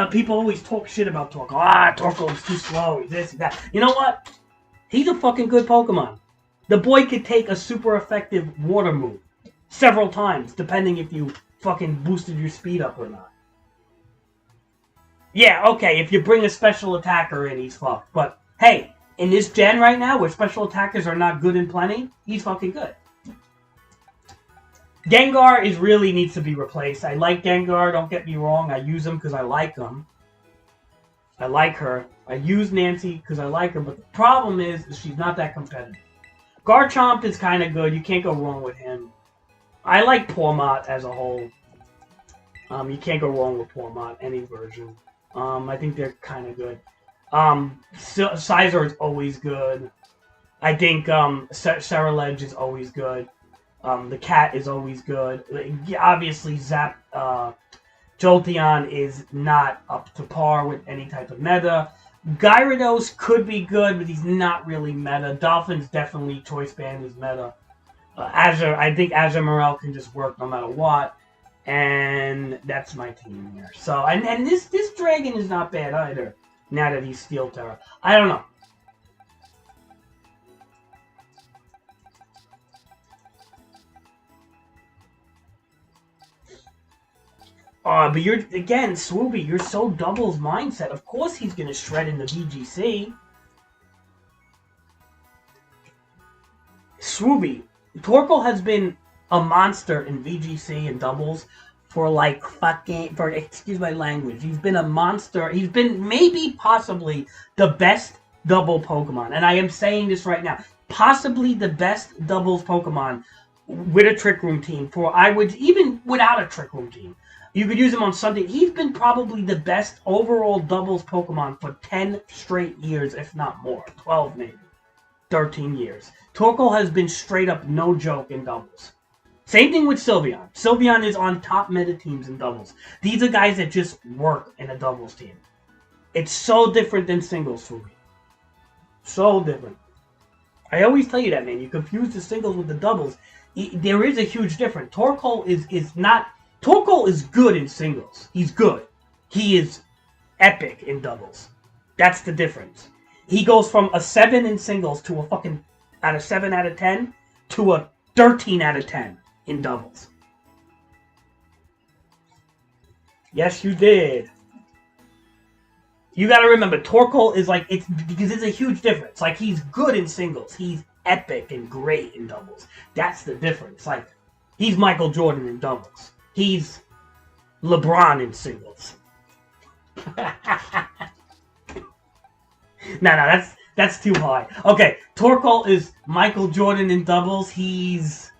People always talk shit about Torkoal. Torkoal's too slow. He's this, that. You know what? He's a fucking good Pokemon. The boy could take a super effective water move several times, depending if you fucking boosted your speed up or not. Yeah, okay, if you bring a special attacker in, he's fucked. But, hey, in this gen right now, where special attackers are not good in plenty, he's fucking good. Gengar really needs to be replaced. I like Gengar, don't get me wrong. I use him because I like him. I like her. I use Nancy because I like her, but the problem is she's not that competitive. Garchomp is kind of good. You can't go wrong with him. I like Pawmot as a whole. You can't go wrong with Pawmot, any version. I think they're kind of good. Scizor is always good. I think Ceruledge is always good. The cat is always good. Obviously, Jolteon is not up to par with any type of meta. Gyarados could be good, but he's not really meta. Dolphin's definitely Choice Band is meta. I think Azure Morel can just work no matter what. And that's my team here. So, and this dragon is not bad either, now that he's Steel Terra. I don't know. But again, Swooby, you're so doubles mindset. Of course he's going to shred in the VGC. Swooby, Torkoal has been a monster in VGC and doubles for excuse my language. He's been a monster. He's been maybe possibly the best double Pokemon. And I am saying this right now. Possibly the best doubles Pokemon with a Trick Room team. For I would, even without a Trick Room team, you could use him on Sunday. He's been probably the best overall doubles Pokemon for 10 straight years, if not more. 12 maybe. 13 years. Torkoal has been straight up no joke in doubles. Same thing with Sylveon. Sylveon is on top meta teams in doubles. These are guys that just work in a doubles team. It's so different than singles for me. So different. I always tell you that, man. You confuse the singles with the doubles. There is a huge difference. Torkoal is not... Torkoal is good in singles. He's good. He is epic in doubles. That's the difference. He goes from a 7 in singles to a fucking... Out of 7 out of 10 to a 13 out of 10 in doubles. Yes, you did. You gotta remember, Torkoal is like, it's because it's a huge difference. Like, he's good in singles. He's epic and great in doubles. That's the difference. Like, he's Michael Jordan in doubles. He's LeBron in singles. No, that's too high. Okay, Torkoal is Michael Jordan in doubles. He's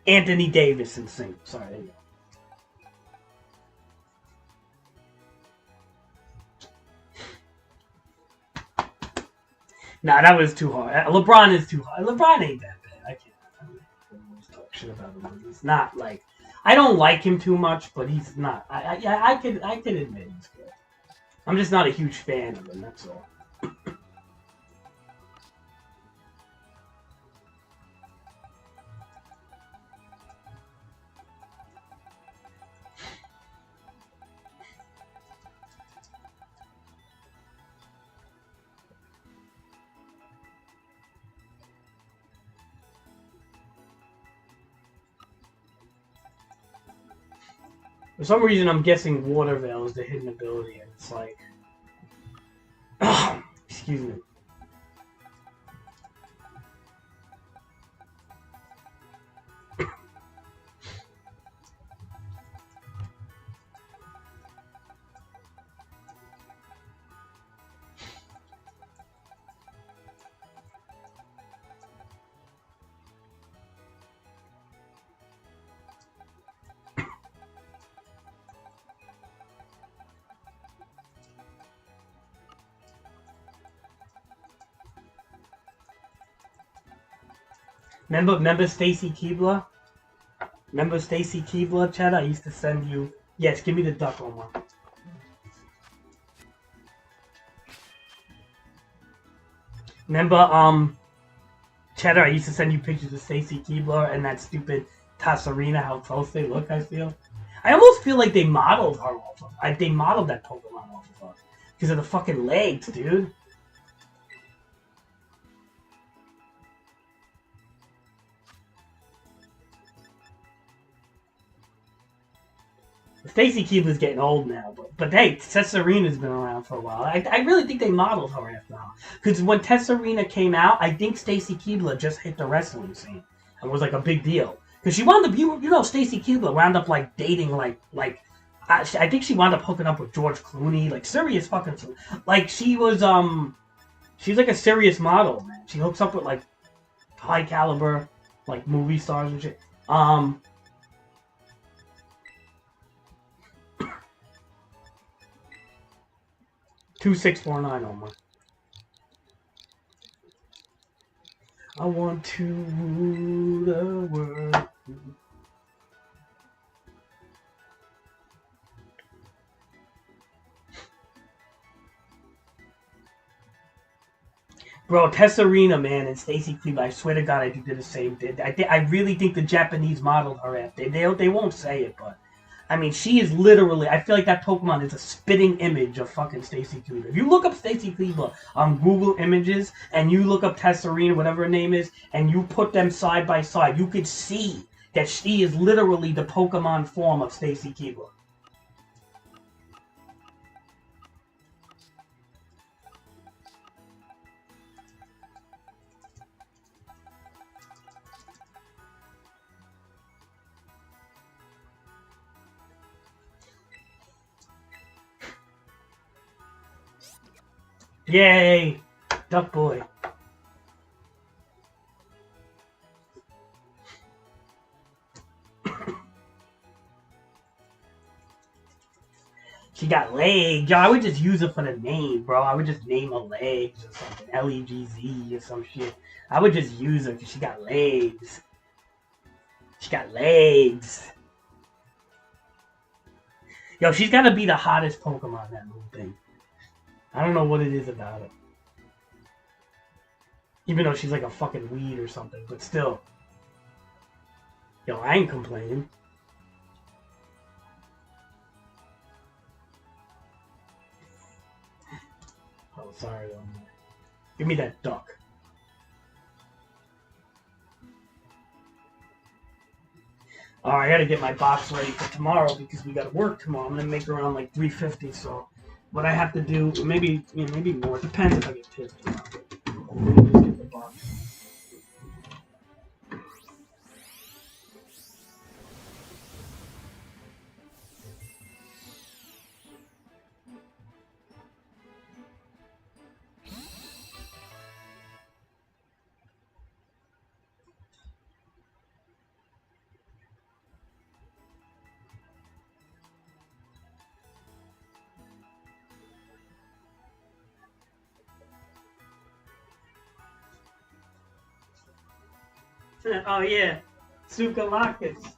Anthony Davis in singles. Sorry, there you go. Nah, that was too hard. LeBron is too hard. LeBron ain't that bad. I can't talk shit about him. He's not like... I don't like him too much, but he's not. I could admit he's good. I'm just not a huge fan of him, that's all. For some reason, I'm guessing Water Veil is the hidden ability, and it's like... Excuse me. Remember Stacy Keebler? Remember Stacy Keebler, Chad? I used to send you... Yes, give me the duck one more. Remember, Cheddar, I used to send you pictures of Stacy Keebler and that stupid Tassarina, how close they look, I feel. I almost feel like they modeled her off of... They modeled that Pokemon off of her. Because of the fucking legs, dude. Stacy Keebler's getting old now, but hey, Tessarina's been around for a while. I really think they modeled her after now. Because when Tessarina came out, I think Stacy Keebler just hit the wrestling scene and was like a big deal. Because she wound up, you know, Stacy Keebler wound up like dating I think she wound up hooking up with George Clooney, like serious fucking, like she was she's like a serious model, man. She hooks up with like high caliber like movie stars and shit. 2649 Omar. I want to rule the world. Bro, Tessarina, man, and Stacy Keebler, I swear to God, I think they're the same. I really think the Japanese modeled her after. They won't say it, but I mean, she is literally... I feel like that Pokemon is a spitting image of fucking Stacy Keebler. If you look up Stacy Keebler on Google Images, and you look up Tessarina, whatever her name is, and you put them side by side, you could see that she is literally the Pokemon form of Stacy Keebler. Yay! Duck boy. She got legs. Yo, I would just use it for the name, bro. I would just name her legs or something. Legz or some shit. I would just use her because she got legs. She got legs. Yo, she's got to be the hottest Pokemon in that little thing. I don't know what it is about it. Even though she's like a fucking weed or something, but still. Yo, I ain't complaining. Oh, sorry. Give me that duck. I gotta get my box ready for tomorrow because we gotta work tomorrow. I'm gonna make around like 350. So, what I have to do, maybe more. It depends if I get pissed tomorrow. Let me just get the box. Oh yeah, Sukalakis.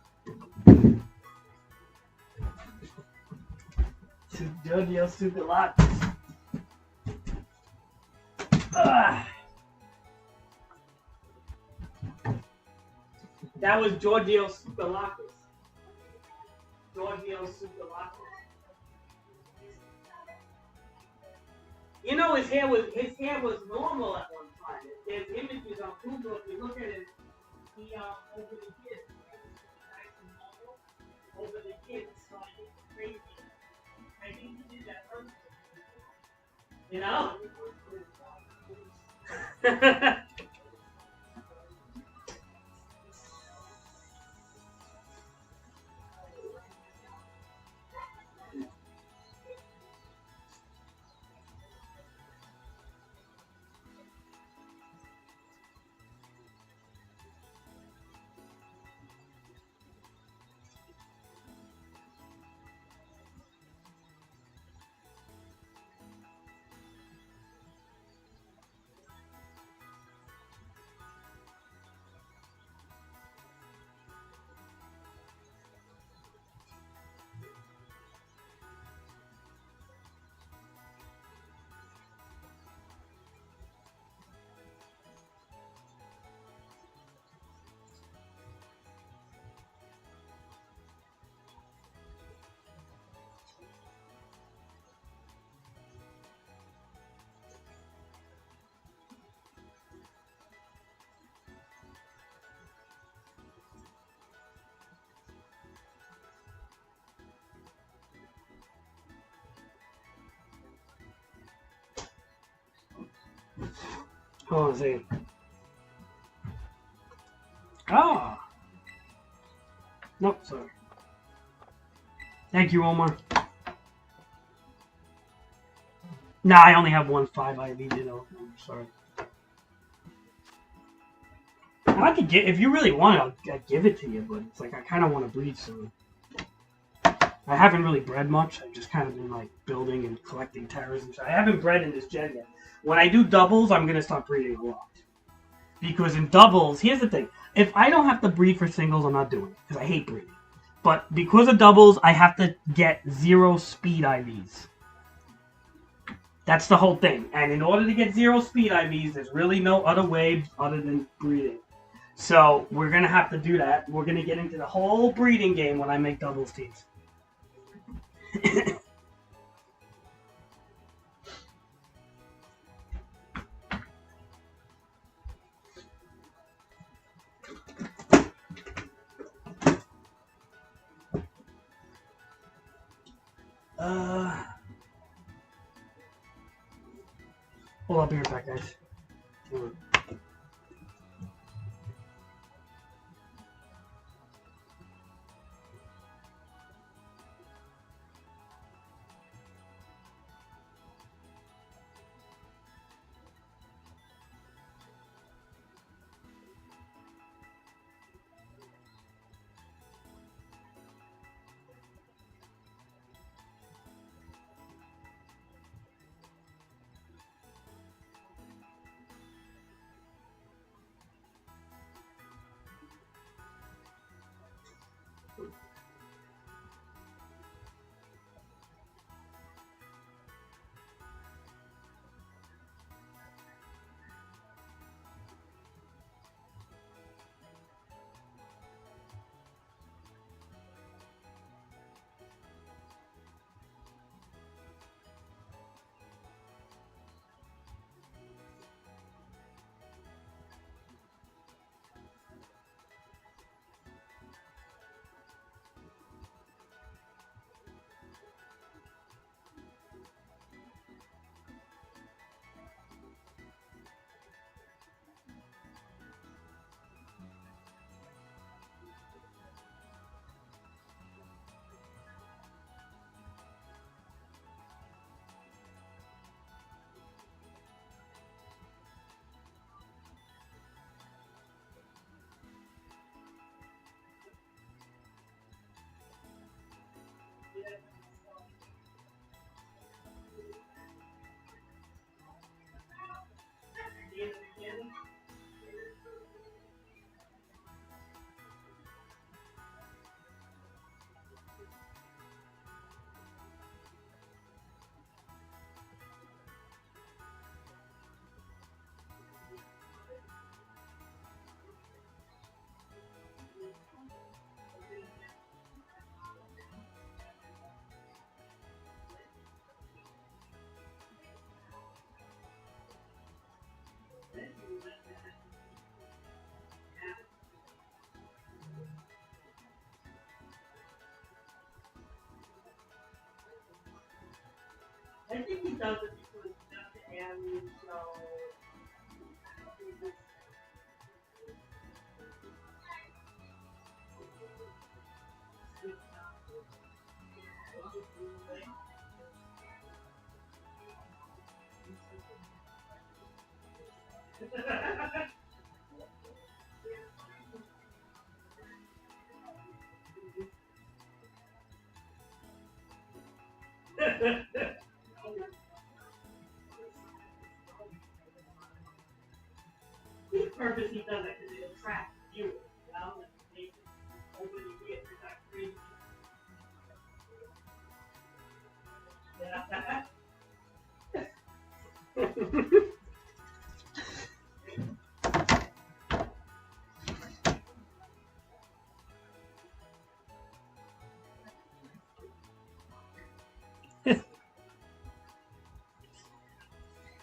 Giorgio Sukalakis. That was Giorgio Sukalakis. Giorgio Sukalakis. You know his hair was normal at one time. There's images on Google. If you look at it, he over the kids, nice and normal. Over the kids, like crazy. I think he did that first. You know? Hold on a second. Ah! Nope, sorry. Thank you, Omar. Nah, I only have one 5 IV, you know. I'm sorry. I could get, if you really want it, I'll give it to you, but it's like I kind of want to breed soon. I haven't really bred much. I've just kind of been like building and collecting terrors and shit. I haven't bred in this gen yet. When I do doubles, I'm gonna start breeding a lot. Because in doubles, here's the thing: if I don't have to breed for singles, I'm not doing it because I hate breeding. But because of doubles, I have to get 0 speed IVs. That's the whole thing. And in order to get 0 speed IVs, there's really no other way other than breeding. So we're gonna have to do that. We're gonna get into the whole breeding game when I make doubles teams. Hold up, be right back, guys. I think he does it because that's the alien, so... He purposely does it because it attracts viewers, you know? Like, they open the ears, it's like crazy. Yeah.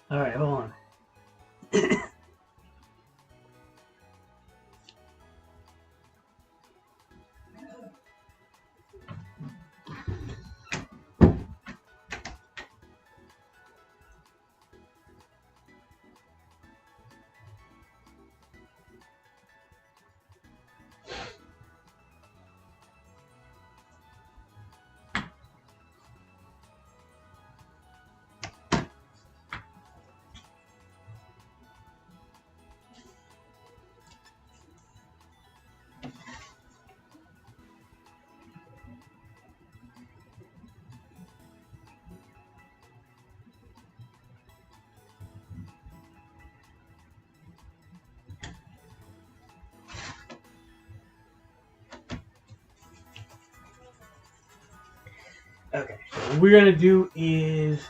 All right, hold on. Okay, so what we're gonna do is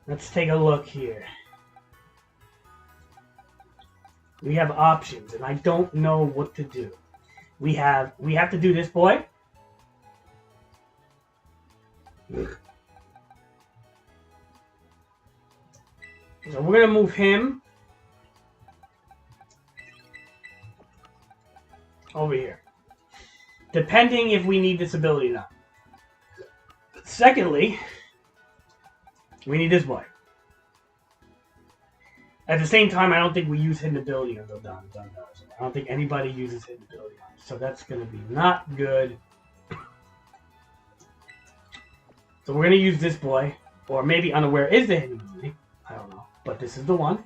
let's take a look here. We have options, and I don't know what to do. We have to do this boy. So we're gonna move him over here, depending if we need this ability or not. Secondly, we need this boy. At the same time, I don't think we use hidden ability on Dun. I don't think anybody uses hidden ability on it, so that's going to be not good. So we're going to use this boy, or maybe unaware is the hidden ability. I don't know, but this is the one.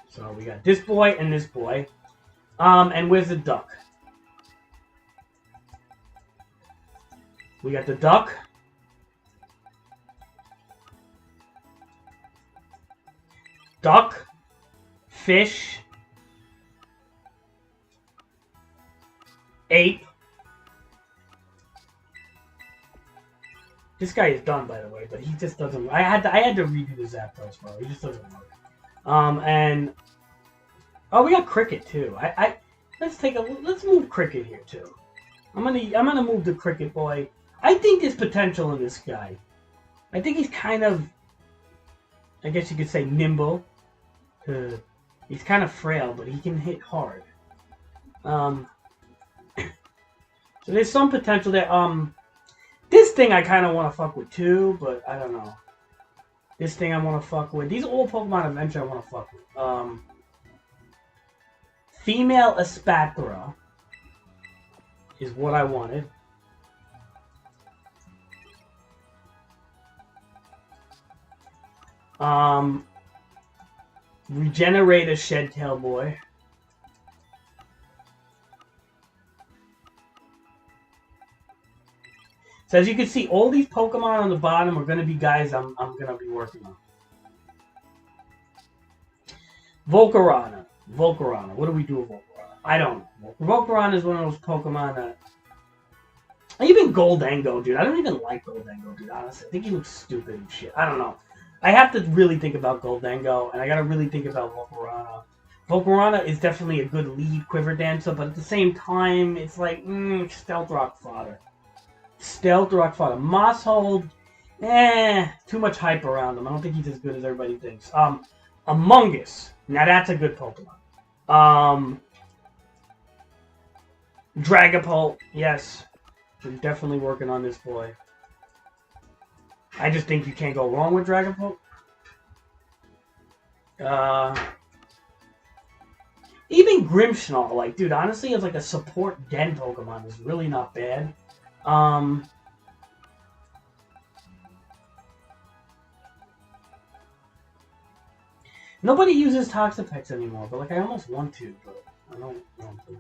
So we got this boy and this boy. And where's the duck? We got the duck. Duck. Fish. Ape. This guy is done, by the way, but he just doesn't. I had to redo the Zapdos, bro. He just doesn't work. And oh, we got Cricket too. Let's move Cricket here too. I'm gonna move the Cricket boy. I think there's potential in this guy. I think he's kind of, I guess you could say, nimble. He's kind of frail, but he can hit hard. So there's some potential there. This thing I kind of want to fuck with too, but I don't know. This thing I want to fuck with. These are all Pokemon Adventure I want to fuck with. Female Espatra is what I wanted. Regenerate a Shed-Tail boy. So as you can see, all these Pokemon on the bottom are going to be guys I'm going to be working on. Volcarona. What do we do with Volcarona? I don't know. Volcarona is one of those Pokemon that... Even Goldengo, dude. I don't even like Goldengo, dude, honestly. I think he looks stupid and shit. I don't know. I have to really think about Goldengo, and I got to really think about Volcarona. Volcarona is definitely a good lead Quiver Dancer, but at the same time, it's like, Stealth Rock fodder. Stealth Rock fodder. Mosshold, too much hype around him. I don't think he's as good as everybody thinks. Amoonguss. Now that's a good Pokemon. Dragapult, yes. We're definitely working on this boy. I just think you can't go wrong with Dragapult. Even Grimmsnarl, like, dude, honestly, as like a support den Pokemon is really not bad. Nobody uses Toxapex anymore, but like I almost want to, but I don't want to.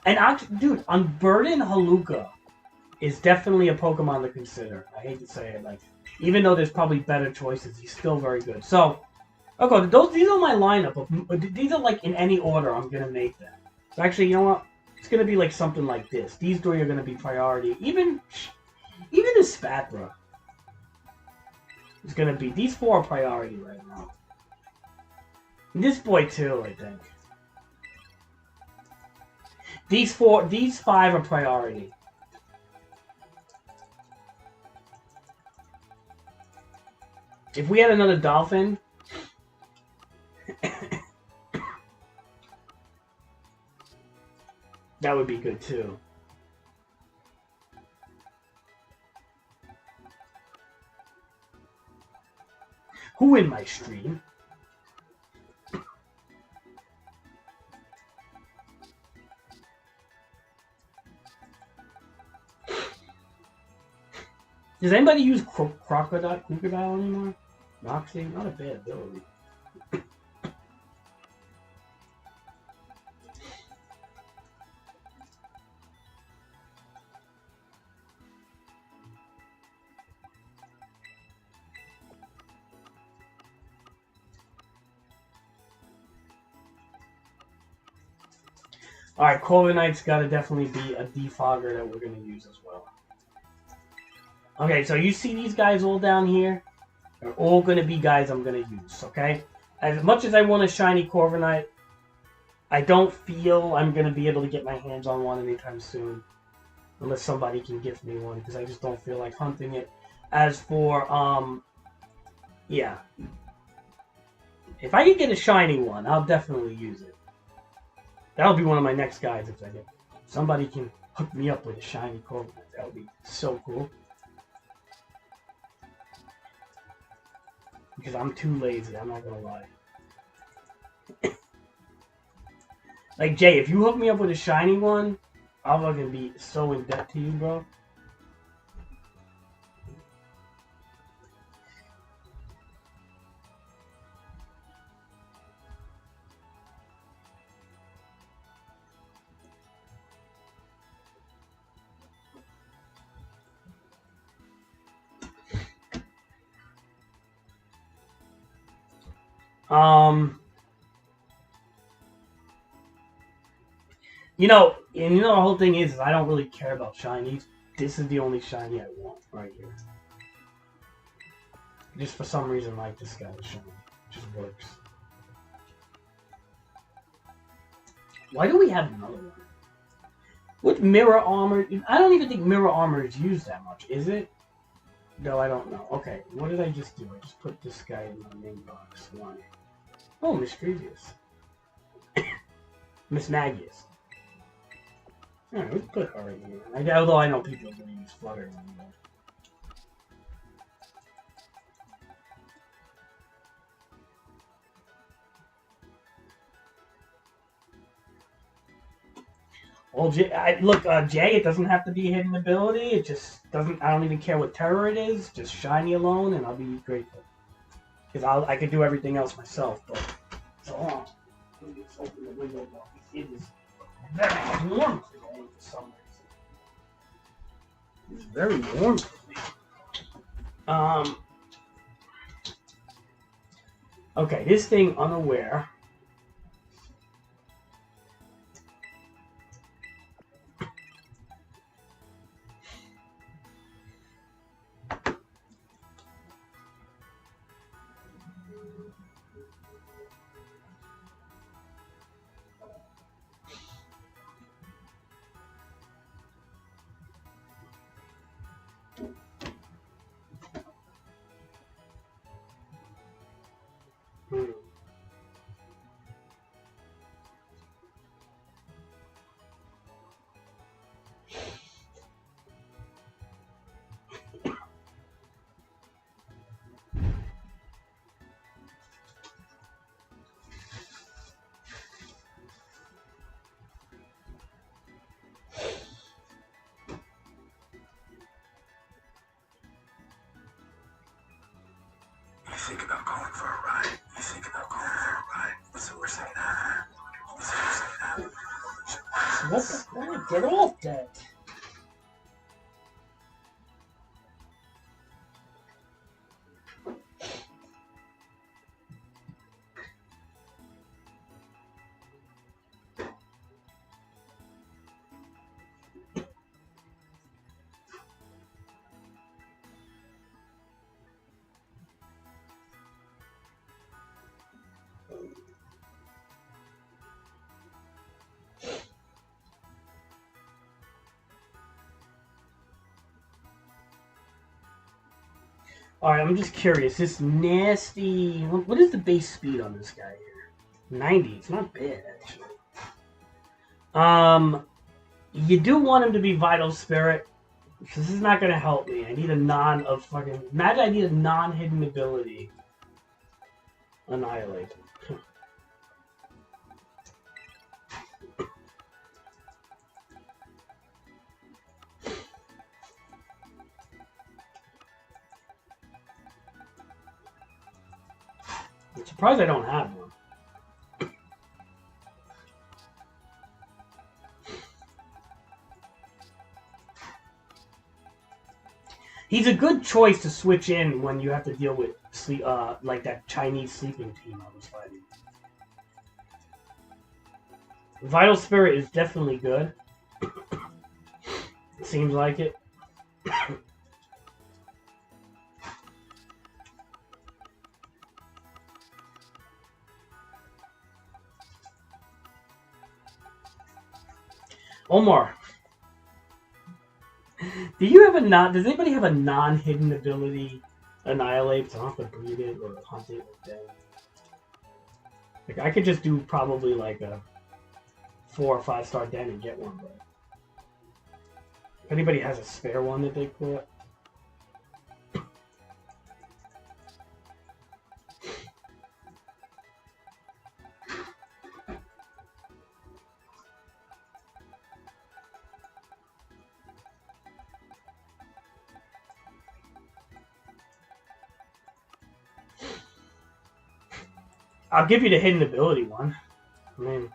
And dude, Unburden Haluka is definitely a Pokemon to consider. I hate to say it, like, even though there's probably better choices, he's still very good. So, okay, these are my lineup. These are like in any order I'm gonna make them. So actually, you know what? It's gonna be like something like this. These three are gonna be priority. Even the Spatra is gonna be. These four are priority right now. And this boy too, I think. These five are priority. If we had another Dolphin, that would be good too. Who in my stream? Does anybody use Crocodile anymore? Roxy? Not a bad ability. Alright, Corviknight's got to definitely be a defogger that we're going to use as well. Okay, so you see these guys all down here? They're all going to be guys I'm going to use, okay? As much as I want a shiny Corviknight, I don't feel I'm going to be able to get my hands on one anytime soon. Unless somebody can gift me one, because I just don't feel like hunting it. As for, yeah. If I can get a shiny one, I'll definitely use it. That'll be one of my next guys if I get. Somebody can hook me up with a shiny Corviknight. That would be so cool. Because I'm too lazy, I'm not gonna lie. Like, Jay, if you hook me up with a shiny one, I'll fucking be so in debt to you, bro. And the whole thing is I don't really care about shinies. This is the only shiny I want right here. Just for some reason, like this guy is shiny. It just works. Why do we have another one? With Mirror Armor, I don't even think Mirror Armor is used that much, is it? No, I don't know. Okay, what did I just do? I just put this guy in my main box. Why? Oh, Mischievous. Miss Magius. Alright, let's put her in here. Although I know people are going to use Flutter anyway. Well, Jay, it doesn't have to be a hidden ability. It just doesn't. I don't even care what terror it is. Just shiny alone, and I'll be grateful. Because I could do everything else myself. But so let me just open the window. It is very warm today for some reason. It's very warm today. Okay, this thing unaware. think about going for a ride? You think about going for a ride? What's the worst thing that happened? What's the worst thing that happened? What the fuck? Get off that. Alright, I'm just curious. This nasty... What is the base speed on this guy here? 90. It's not bad, actually. You do want him to be Vital Spirit. Because this is not going to help me. I need a Imagine I need a non-hidden ability. Annihilate. I'm surprised I don't have one. He's a good choice to switch in when you have to deal with sleep, like that Chinese sleeping team I was fighting. Vital Spirit is definitely good. Seems like it. Omar, does anybody have a non-hidden ability Annihilate, so I don't have to breed it or hunt it or dead? Like, I could just do probably like a 4 or 5 star den and get one, but if anybody has a spare one that they put. I'll give you the hidden ability one. I mean,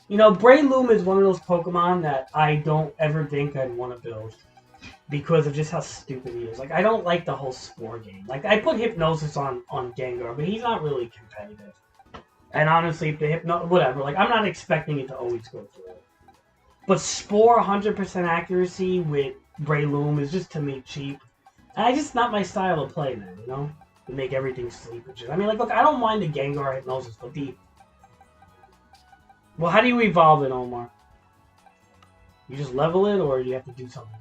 you know, Breloom is one of those Pokemon that I don't ever think I'd want to build because of just how stupid he is. Like, I don't like the whole Spore game. Like, I put Hypnosis on Gengar, but he's not really competitive. And honestly, if the whatever, like, I'm not expecting it to always go through. But Spore 100% accuracy with Breloom is just, to me, cheap. And I just not my style of play, man, you know? To make everything sleep. I mean, like, look, I don't mind the Gengar Hypnosis, but the... Well, how do you evolve it, Omar? You just level it, or do you have to do something?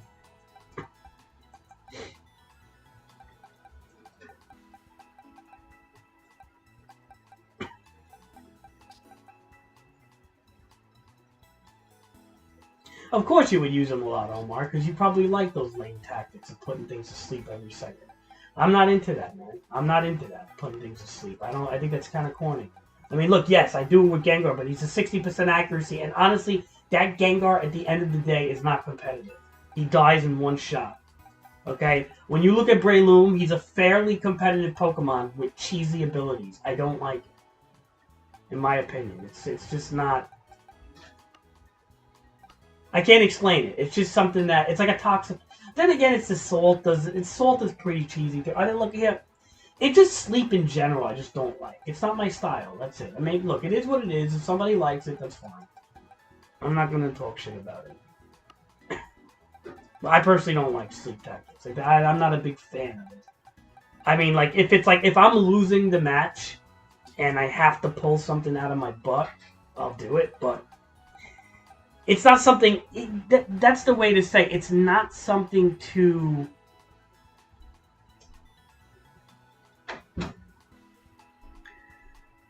Of course you would use them a lot, Omar, because you probably like those lame tactics of putting things to sleep every second. I'm not into that, man. I'm not into that, putting things to sleep. I think that's kind of corny. I mean, look, yes, I do it with Gengar, but he's a 60% accuracy, and honestly, that Gengar at the end of the day is not competitive. He dies in one shot. Okay? When you look at Breloom, he's a fairly competitive Pokemon with cheesy abilities. I don't like it. In my opinion. It's just not... I can't explain it. It's just something that... It's like a toxic... Then again, it's the Salt. Salt is pretty cheesy, too. I didn't look here. It just sleep in general, I just don't like. It's not my style, that's it. I mean, look, it is what it is. If somebody likes it, that's fine. I'm not going to talk shit about it. I personally don't like sleep tactics. Like I'm not a big fan of it. I mean, like if I'm losing the match and I have to pull something out of my butt, I'll do it. But it's not something. That's the way to say it. It's not something to.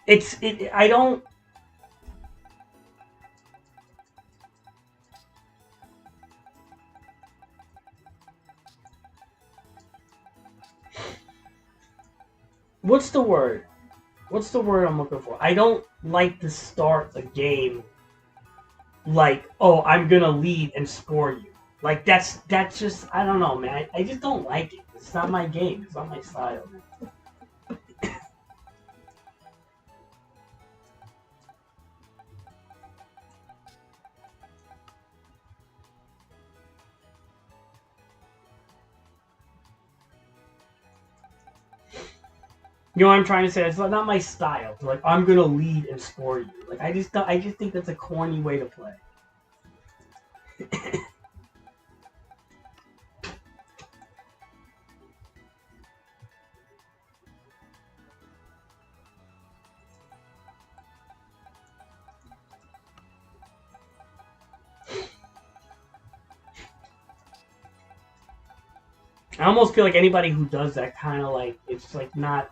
I don't. What's the word? What's the word I'm looking for? I don't like to start a game like, oh, I'm gonna lead and score you. Like that's just I don't know, man. I just don't like it. It's not my game. It's not my style, man. You know what I'm trying to say? It's not my style. It's like I'm gonna lead and score you. Like I just think that's a corny way to play. I almost feel like anybody who does that kind of like it's like not.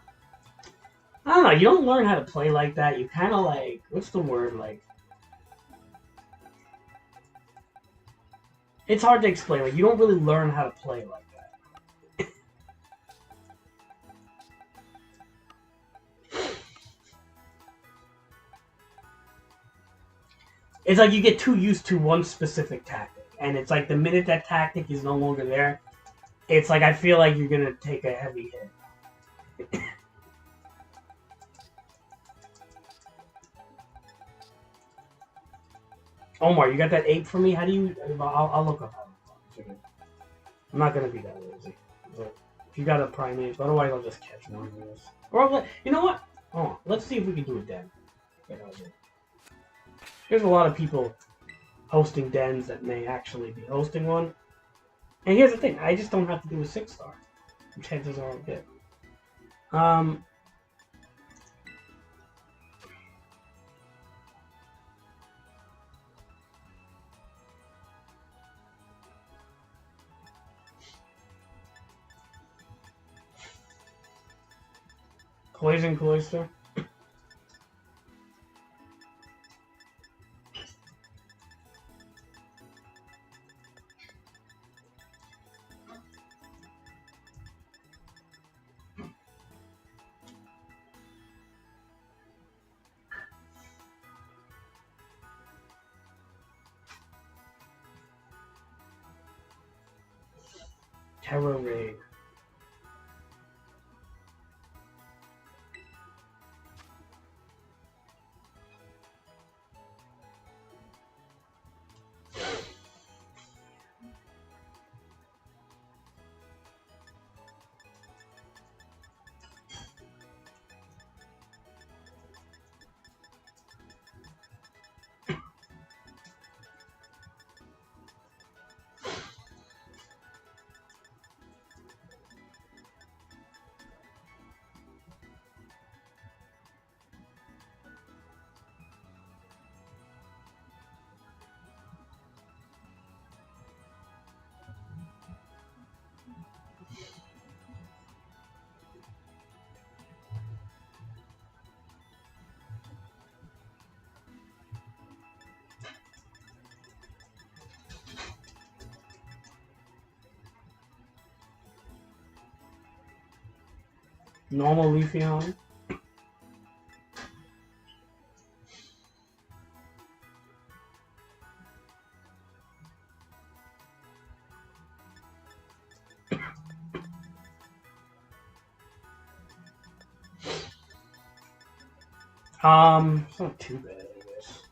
I don't know. You don't learn how to play like that. You kind of like what's the word like? It's hard to explain. Like you don't really learn how to play like that. It's like you get too used to one specific tactic, and it's like the minute that tactic is no longer there, it's like I feel like you're gonna take a heavy hit. Omar, you got that ape for me? How do you? I'll look up how to. I'm not gonna be that lazy. But if you got a primate, otherwise I'll just catch one of those. Or you know what? Oh, let's see if we can do a den. There's a lot of people hosting dens that may actually be hosting one. And here's the thing: I just don't have to do a 6-star. Chances are I'll get. Poison Cloister. Terror Raid. Normal Leafeon. It's not too bad, I guess.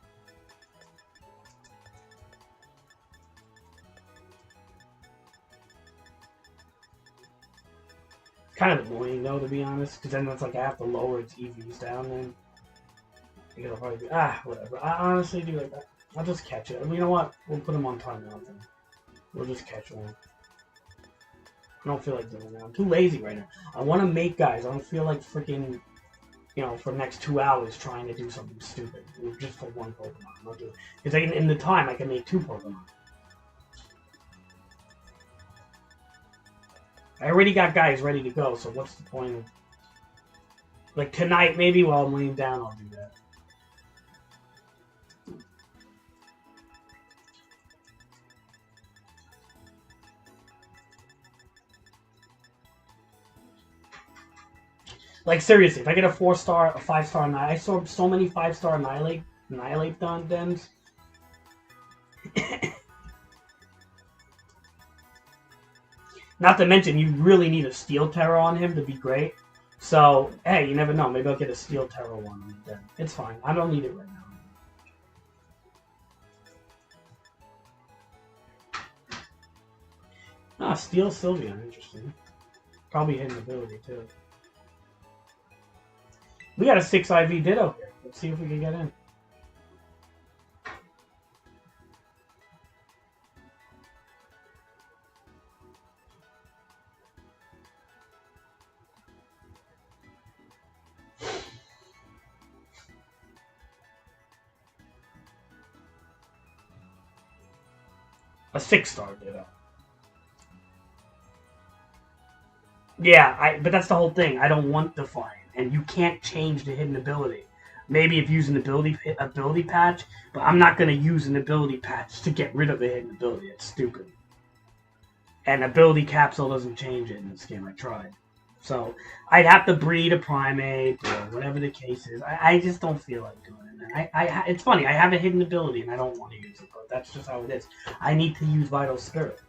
Kind of annoying though, to be honest, because then it's like I have to lower its EVs down. Then I gotta probably be whatever. I honestly do like that. I'll just catch it. You know what? We'll put them on timeout then. We'll just catch one. I don't feel like doing that. I'm too lazy right now. I want to make guys. I don't feel like freaking, for the next 2 hours trying to do something stupid. Just for one Pokemon. I'll do it. Because in the time, I can make 2 Pokemon. I already got guys ready to go, so what's the point of... Like tonight, maybe while I'm laying down, I'll do that. Like seriously, if I get a 4-star, a 5-star Annihilate, I saw so many 5-star Annihilate dens. Not to mention, you really need a Steel Terror on him to be great. So, hey, you never know. Maybe I'll get a Steel Terror one on the den. It's fine. I don't need it right now. Steel Sylveon, interesting. Probably hidden ability, too. We got a 6 IV Ditto here. Let's see if we can get in. A 6-star Ditto. Yeah, but that's the whole thing. I don't want Defiant, and you can't change the hidden ability. Maybe if using ability patch, but I'm not going to use an ability patch to get rid of a hidden ability. It's stupid. And ability capsule doesn't change it in this game. I tried. So I'd have to breed a Primate or whatever the case is. I just don't feel like doing it. It's funny. I have a hidden ability and I don't want to use it, but that's just how it is. I need to use Vital Spirit.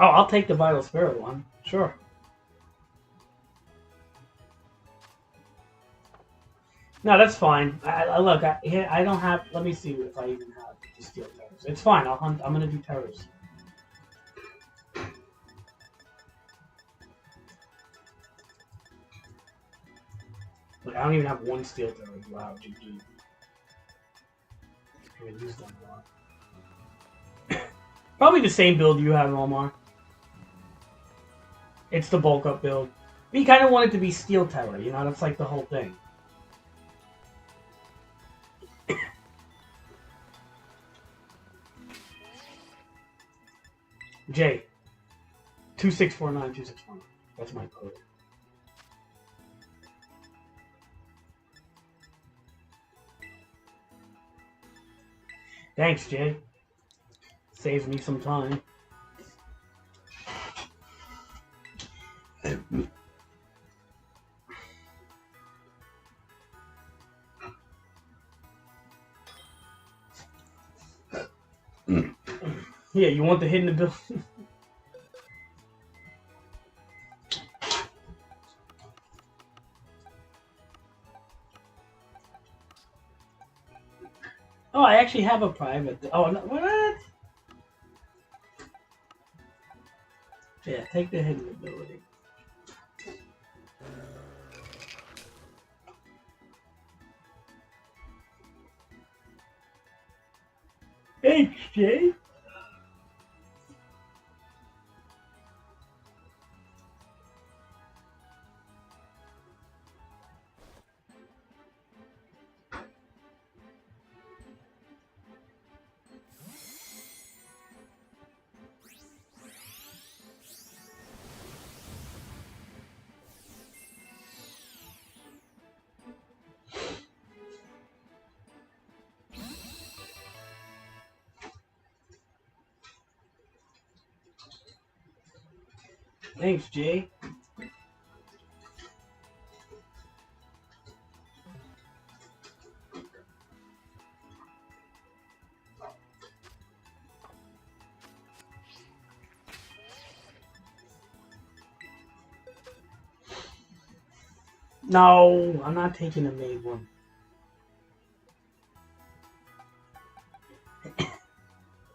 Oh, I'll take the Vital Spirit one. Sure. No, that's fine. Look, I don't have... Let me see if I even have the Steel Terrors. It's fine. I'll hunt. I'm going to do Terrors. Look, I don't even have one Steel Terror. Wow, GG. I'm going to use them a lot. Probably the same build you have, Omar. It's the bulk up build. We kind of want it to be Steel Terror, that's like the whole thing. J. 26492649. That's my code. Thanks, Jay. Saves me some time. Yeah, you want the hidden ability? Oh, I actually have a private. Oh, no, what? Yeah, take the hidden ability. Thanks, Jay. Thanks, Jay. No, I'm not taking a made one.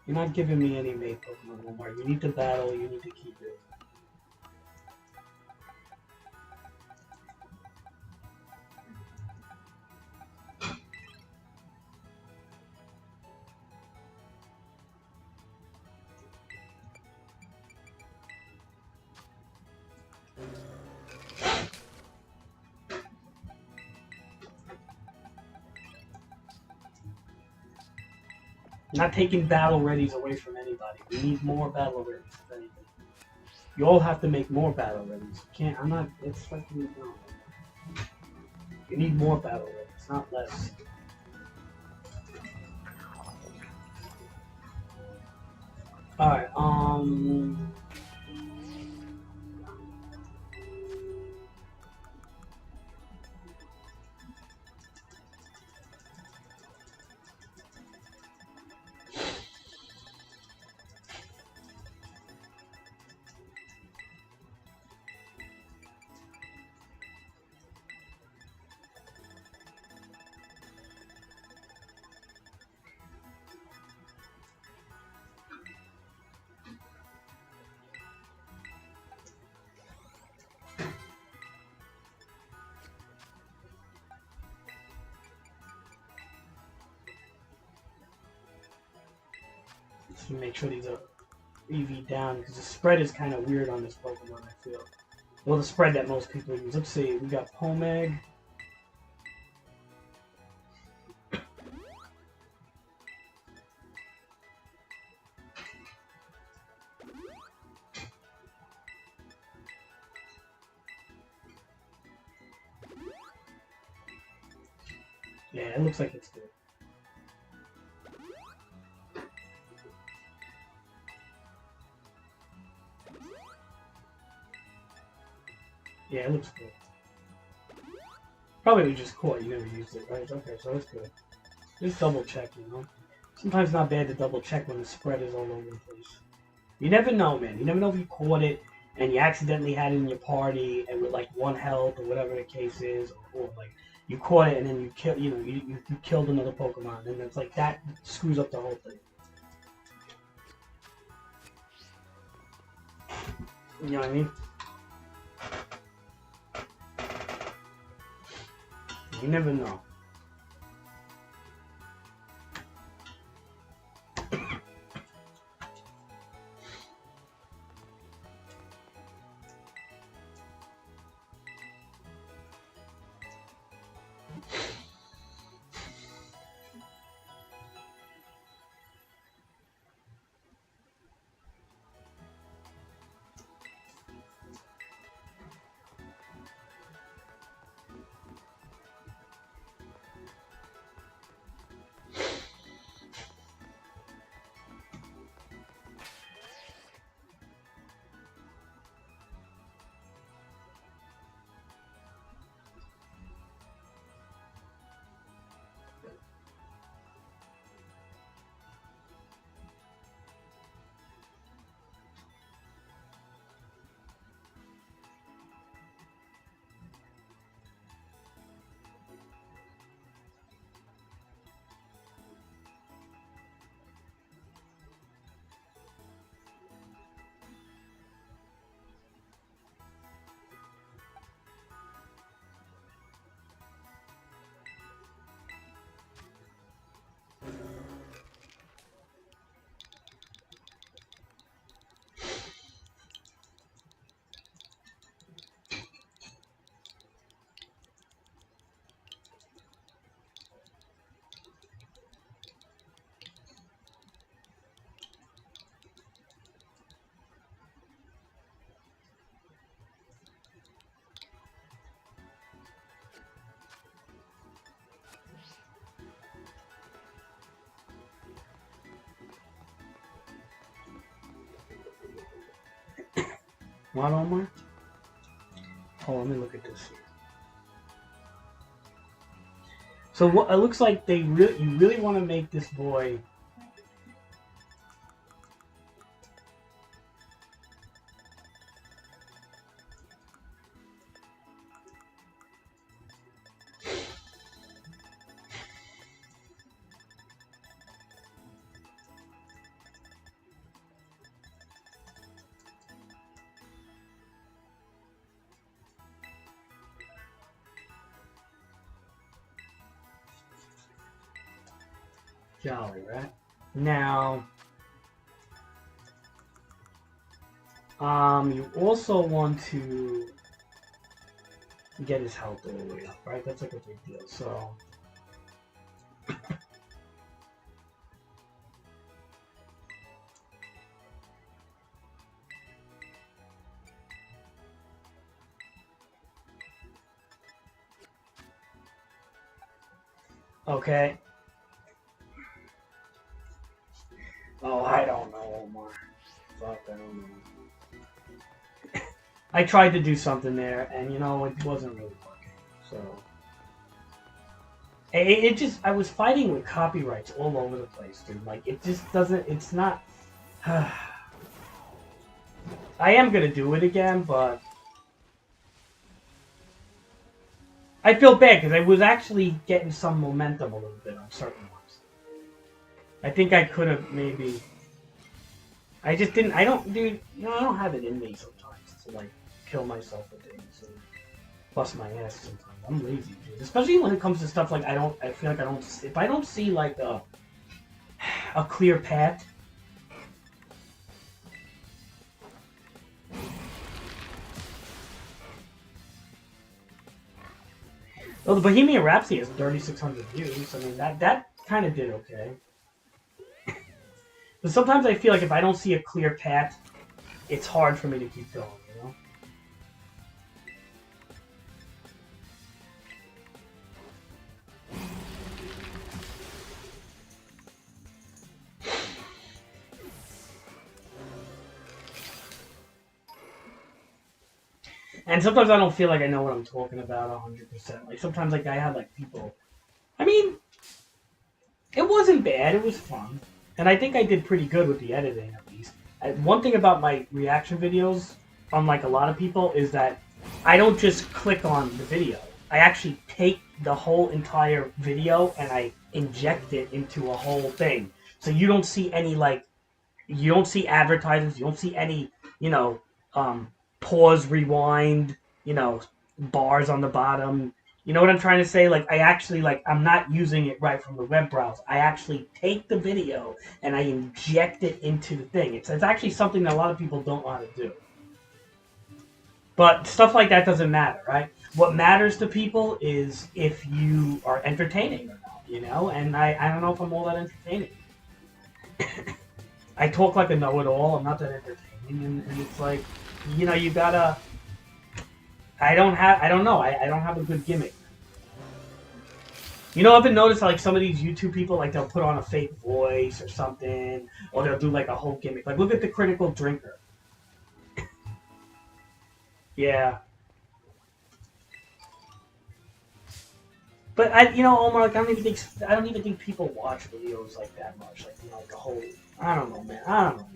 You're not giving me any mate Pokemon no more. You need to battle, you need to keep it. Not taking battle readies away from anybody. We need more battle readies, if anything. You all have to make more battle readies. You can't, I'm not, it's fucking, no. You need more battle readies, not less. Alright, just to make sure these are EV down, because the spread is kind of weird on this Pokemon, I feel. Well, the spread that most people use. Let's see, we got Pomeg. Yeah, it looks like it's good. Yeah, it looks good. Probably we just caught, you never used it, right? Okay, so that's good. Just double check, you know? Sometimes not bad to double check when the spread is all over the place. You never know, man. You never know if you caught it and you accidentally had it in your party and with like 1 health or whatever the case is, or like you caught it and then you kill, you know, you killed another Pokemon, and it's like that screws up the whole thing. You know what I mean? You never know. What, Omar? Oh, let me look at this. So what it looks like you really want to make this boy Jolly, right? Now, you also want to get his health all the way up, right? That's like a big deal. So, okay. Oh, I don't know, Omar. Fuck, I don't know. I tried to do something there, and you know, it wasn't really working. So, it just, I was fighting with copyrights all over the place, dude. Like, it just doesn't, it's not. I am gonna do it again, but I feel bad because I was actually getting some momentum a little bit on certain ones. I think I could have maybe. I just didn't. I don't, dude. You know, I don't have it in me sometimes to like kill myself with things and bust my ass sometimes. I'm lazy, dude. Especially when it comes to stuff like I feel like I don't. If I don't see like a clear path. Well, the Bohemian Rhapsody has 3,600 views. I mean, that kind of did okay. But sometimes I feel like if I don't see a clear path, it's hard for me to keep going, you know? And sometimes I don't feel like I know what I'm talking about 100%. Like, sometimes, like, I have, like, people... I mean, it wasn't bad. It was fun. And I think I did pretty good with the editing, at least. One thing about my reaction videos, unlike a lot of people, is that I don't just click on the video. I actually take the whole entire video and I inject it into a whole thing. So you don't see any, like... You don't see advertisements. You don't see any, you know... pause, rewind, you know, bars on the bottom. You know what I'm trying to say? Like, I actually, like, I'm not using it right from the web browser. I actually take the video and I inject it into the thing. It's actually something that a lot of people don't know how to do. But stuff like that doesn't matter, right? What matters to people is if you are entertaining or not, you know? And I don't know if I'm all that entertaining. I talk like a know-it-all. I'm not that entertaining. And it's like... You know, you gotta... I don't know. I don't have a good gimmick. You know, I've been noticing, like, some of these YouTube people, like, they'll put on a fake voice or something, or they'll do, like, a whole gimmick. Like, look at the Critical Drinker. Yeah. But, you know, Omar, like, I don't even think people watch videos like that much. Like, you know, like, a whole... I don't know, man. I don't know.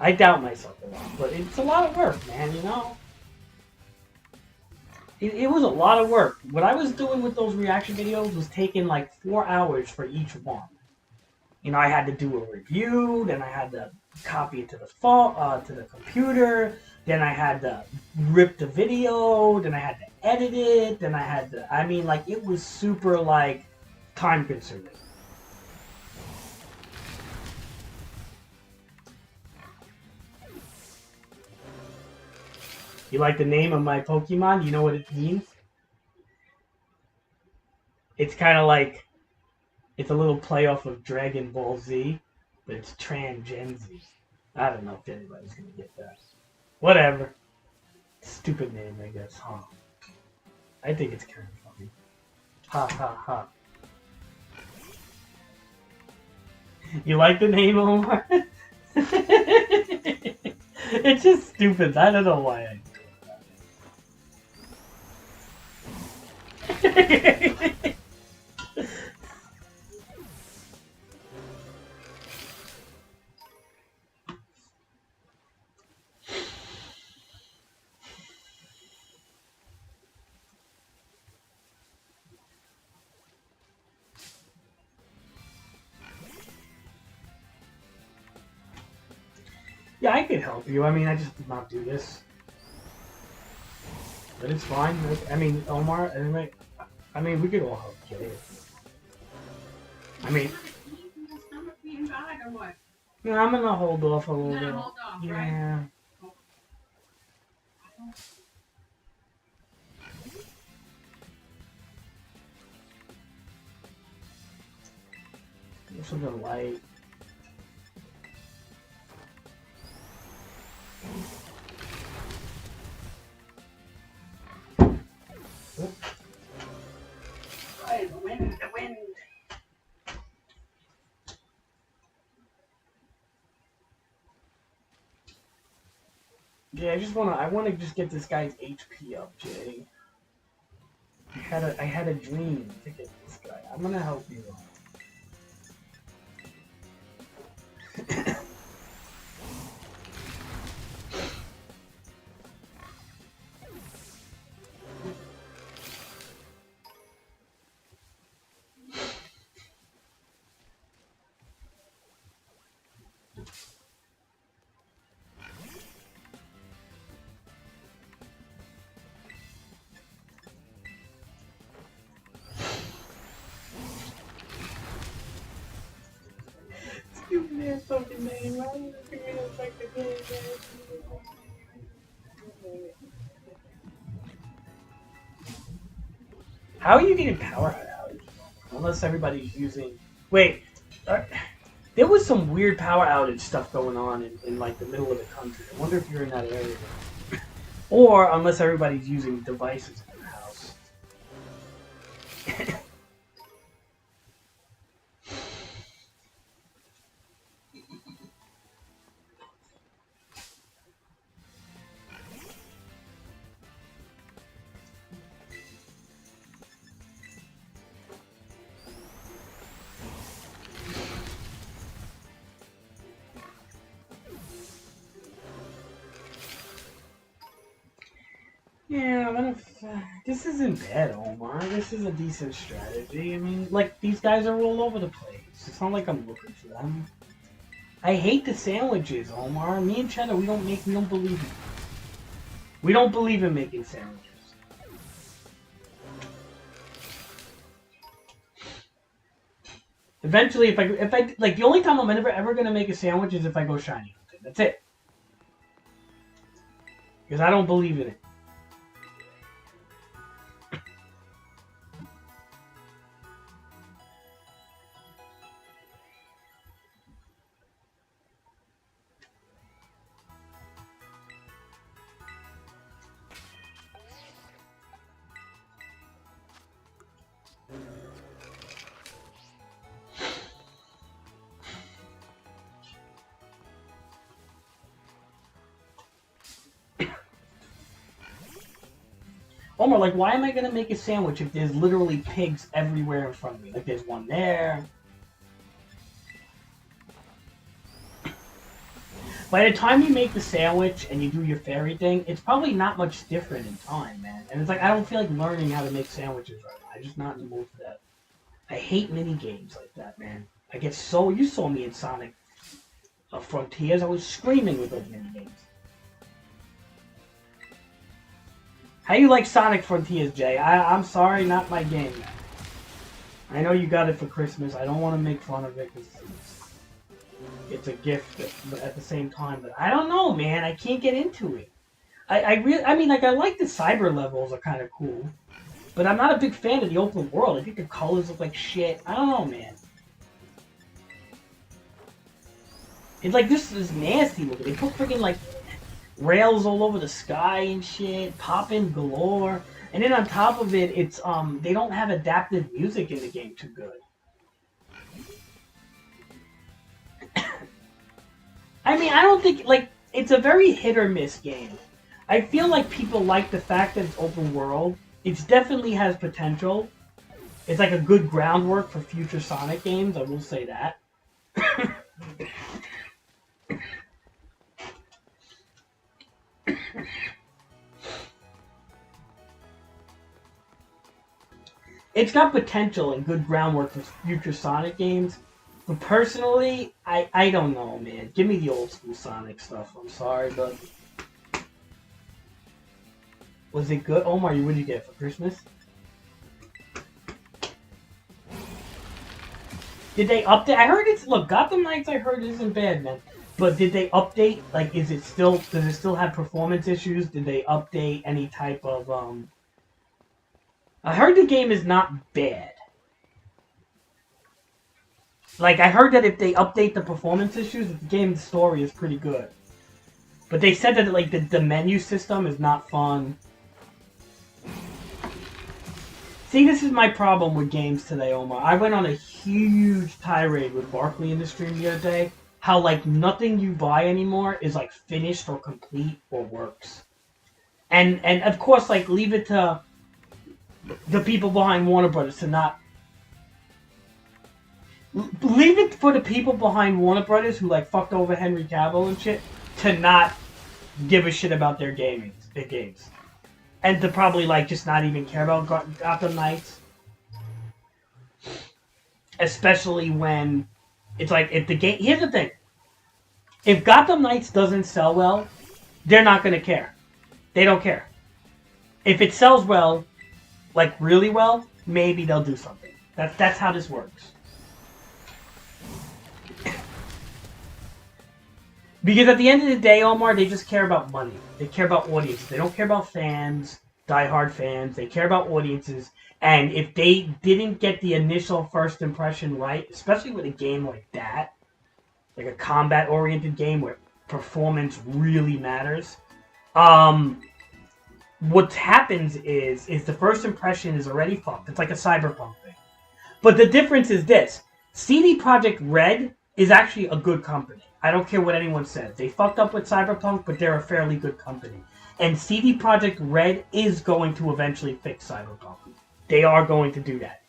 I doubt myself a lot, but it's a lot of work, man, you know? It was a lot of work. What I was doing with those reaction videos was taking like 4 hours for each one. You know, I had to do a review, then I had to copy it to the phone, to the computer, then I had to rip the video, then I had to edit it, then I had to... I mean, like, it was super, like, time-consuming. You like the name of my Pokemon? You know what it means? It's kind of like... It's a little play off of Dragon Ball Z, but it's Gen Z. I don't know if anybody's going to get that. Whatever. Stupid name, I guess, huh? I think it's kind of funny. Ha ha ha. You like the name, Omar? It's just stupid. I don't know why I do it. Yeah, I could help you. I mean, I just did not do this. But it's fine. I mean, Omar, anyway, I mean, we could all help Jay. I mean, inside or what? No, I'm gonna hold off a little You're bit. gonna hold off, right? Yeah. Do something light. Right, the wind, the wind. Yeah, I wanna just get this guy's HP up, Jay. I had a dream to get this guy. I'm gonna help you out. Stupid ass fucking name. Why are you figuring out like the game, How are you getting power outage? Unless everybody's using. Wait, there was some weird power outage stuff going on in like the middle of the country. I wonder if you're in that area. Or unless everybody's using devices in their house. Yeah, this isn't bad, Omar. This is a decent strategy. I mean, like, these guys are all over the place. It's not like I'm looking for them. I hate the sandwiches, Omar. Me and Cheddar, we don't believe in. We don't believe in making sandwiches. Eventually, if I like, the only time I'm ever gonna make a sandwich is if I go shiny hunting. That's it. Because I don't believe in it. Omar, like, why am I gonna make a sandwich if there's literally pigs everywhere in front of me? Like, there's one there. By the time you make the sandwich and you do your fairy thing, it's probably not much different in time, man. And it's like, I don't feel like learning how to make sandwiches right now. I'm just not in the mood for that. I hate mini games like that, man. I get so... You saw me in Sonic Frontiers. I was screaming with those mini games. How you like Sonic Frontiers, Jay? I'm sorry, not my game. I know you got it for Christmas. I don't want to make fun of it because it's a gift at the same time. But I don't know, man. I can't get into it. I mean, like, I like the cyber levels are kind of cool. But I'm not a big fan of the open world. I think the colors look like shit. I don't know, man. It's like, this is nasty looking. They put freaking, like, rails all over the sky and shit, popping galore, and then on top of it, it's they don't have adaptive music in the game too good. I mean, I don't think, like, it's a very hit or miss game. I feel like people like the fact that it's open world. It definitely has potential. It's like a good groundwork for future Sonic games. I will say that. It's got potential and good groundwork for future Sonic games. But personally, I don't know, man. Give me the old school Sonic stuff. I'm sorry, but... Was it good? Omar, what did you get for Christmas? Did they update? I heard it's look. Gotham Knights. I heard isn't bad, man. But did they update? Like, is it still? Does it still have performance issues? Did they update any type of? I heard the game is not bad. Like, I heard that if they update the performance issues, the game's story is pretty good. But they said that like the menu system is not fun. See, this is my problem with games today, Omar. I went on a huge tirade with Barkley in the stream the other day. How, like, nothing you buy anymore is, like, finished or complete or works. And of course, like, leave it to the people behind Warner Brothers to not... Leave it for the people behind Warner Brothers who, like, fucked over Henry Cavill and shit to not give a shit about their games. And to probably, like, just not even care about Gotham Knights. Especially when... It's like, if the game... Here's the thing. If Gotham Knights doesn't sell well, they're not going to care. They don't care. If it sells well, like really well, maybe they'll do something. That's how this works. Because at the end of the day, Omar, they just care about money. They care about audiences. They don't care about fans, diehard fans. They care about audiences. And if they didn't get the initial first impression right, especially with a game like that, like a combat-oriented game where performance really matters, what happens is the first impression is already fucked. It's like a Cyberpunk thing. But the difference is this. CD Projekt Red is actually a good company. I don't care what anyone says. They fucked up with Cyberpunk, but they're a fairly good company. And CD Projekt Red is going to eventually fix Cyberpunk. They are going to do that.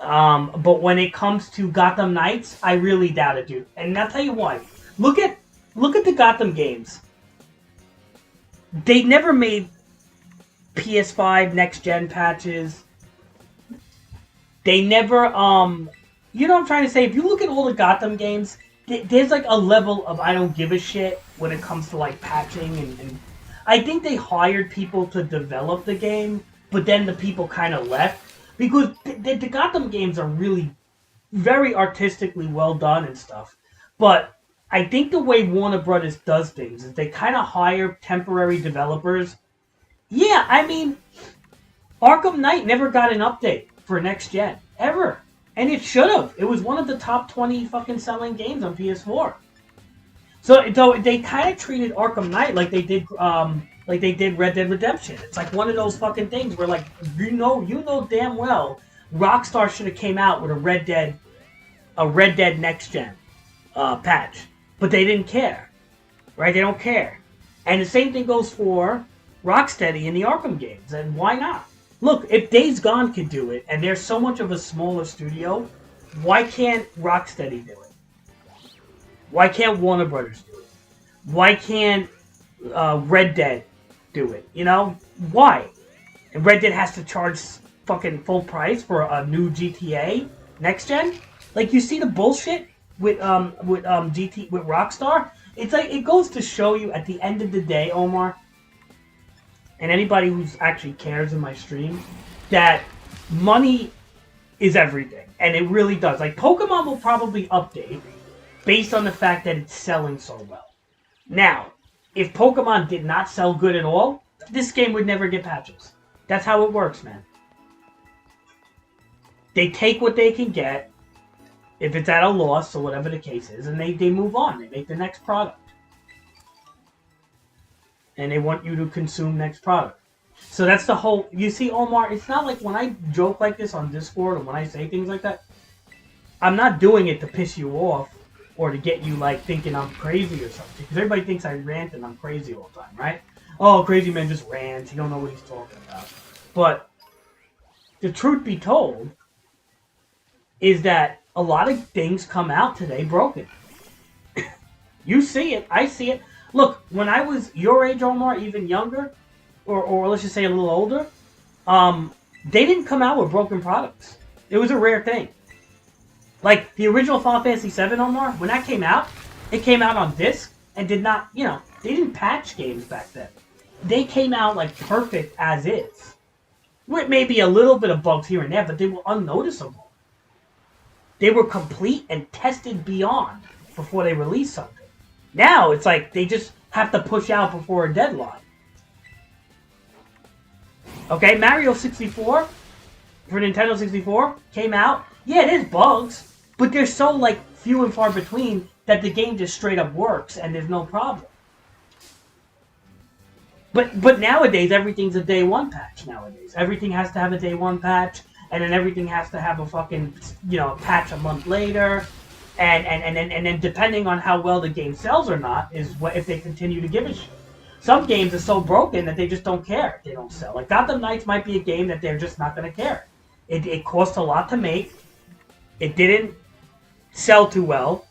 But when it comes to Gotham Knights, I really doubt it, dude. And I'll tell you why. Look at the Gotham games. They never made PS5 next-gen patches. They never, you know what I'm trying to say? If you look at all the Gotham games, there's like a level of I don't give a shit when it comes to like patching and I think they hired people to develop the game, but then the people kind of left. Because the Gotham games are really very artistically well done and stuff. But I think the way Warner Brothers does things is they kind of hire temporary developers. Yeah, I mean, Arkham Knight never got an update for next gen. Ever. And it should have. It was one of the top 20 fucking selling games on PS4. So they kind of treated Arkham Knight like they did Red Dead Redemption. It's like one of those fucking things where, like, you know damn well Rockstar should have came out with a Red Dead next gen patch, but they didn't care, right? They don't care, and the same thing goes for Rocksteady in the Arkham games. And why not? Look, if Days Gone could do it, and they're so much of a smaller studio, why can't Rocksteady do it? Why can't Warner Brothers do it? Why can't Red Dead do it? You know? Why? And Red Dead has to charge fucking full price for a new GTA next gen? Like, you see the bullshit with Rockstar? It's like, it goes to show you at the end of the day, Omar, and anybody who's actually cares in my stream, that money is everything. And it really does. Like, Pokemon will probably update based on the fact that it's selling so well. Now, if Pokemon did not sell good at all, this game would never get patches. That's how it works, man. They take what they can get, if it's at a loss or whatever the case is, and they move on. They make the next product. And they want you to consume next product. So that's the whole... You see, Omar, it's not like when I joke like this on Discord or when I say things like that, I'm not doing it to piss you off or to get you, like, thinking I'm crazy or something. Because everybody thinks I rant and I'm crazy all the time, right? Oh, crazy man just rants. He don't know what he's talking about. But the truth be told is that a lot of things come out today broken. You see it. I see it. Look, when I was your age, Omar, even younger, or let's just say a little older, they didn't come out with broken products. It was a rare thing. Like, the original Final Fantasy VII, Omar, when that came out, it came out on disc and did not, they didn't patch games back then. They came out, like, perfect as is. With maybe a little bit of bugs here and there, but they were unnoticeable. They were complete and tested beyond before they released something. Now it's like they just have to push out before a deadline. Okay, Mario 64 for Nintendo 64 came out. Yeah, there's bugs, but they're so like few and far between that the game just straight up works and there's no problem. But nowadays everything's a day one patch. Nowadays everything has to have a day one patch, and then everything has to have a fucking patch a month later, and then depending on how well the game sells or not is what if they continue to give a shit. Some games are so broken that they just don't care if they don't sell. Like Gotham Knights might be a game that they're just not going to care. It cost a lot to make. It didn't sell too well.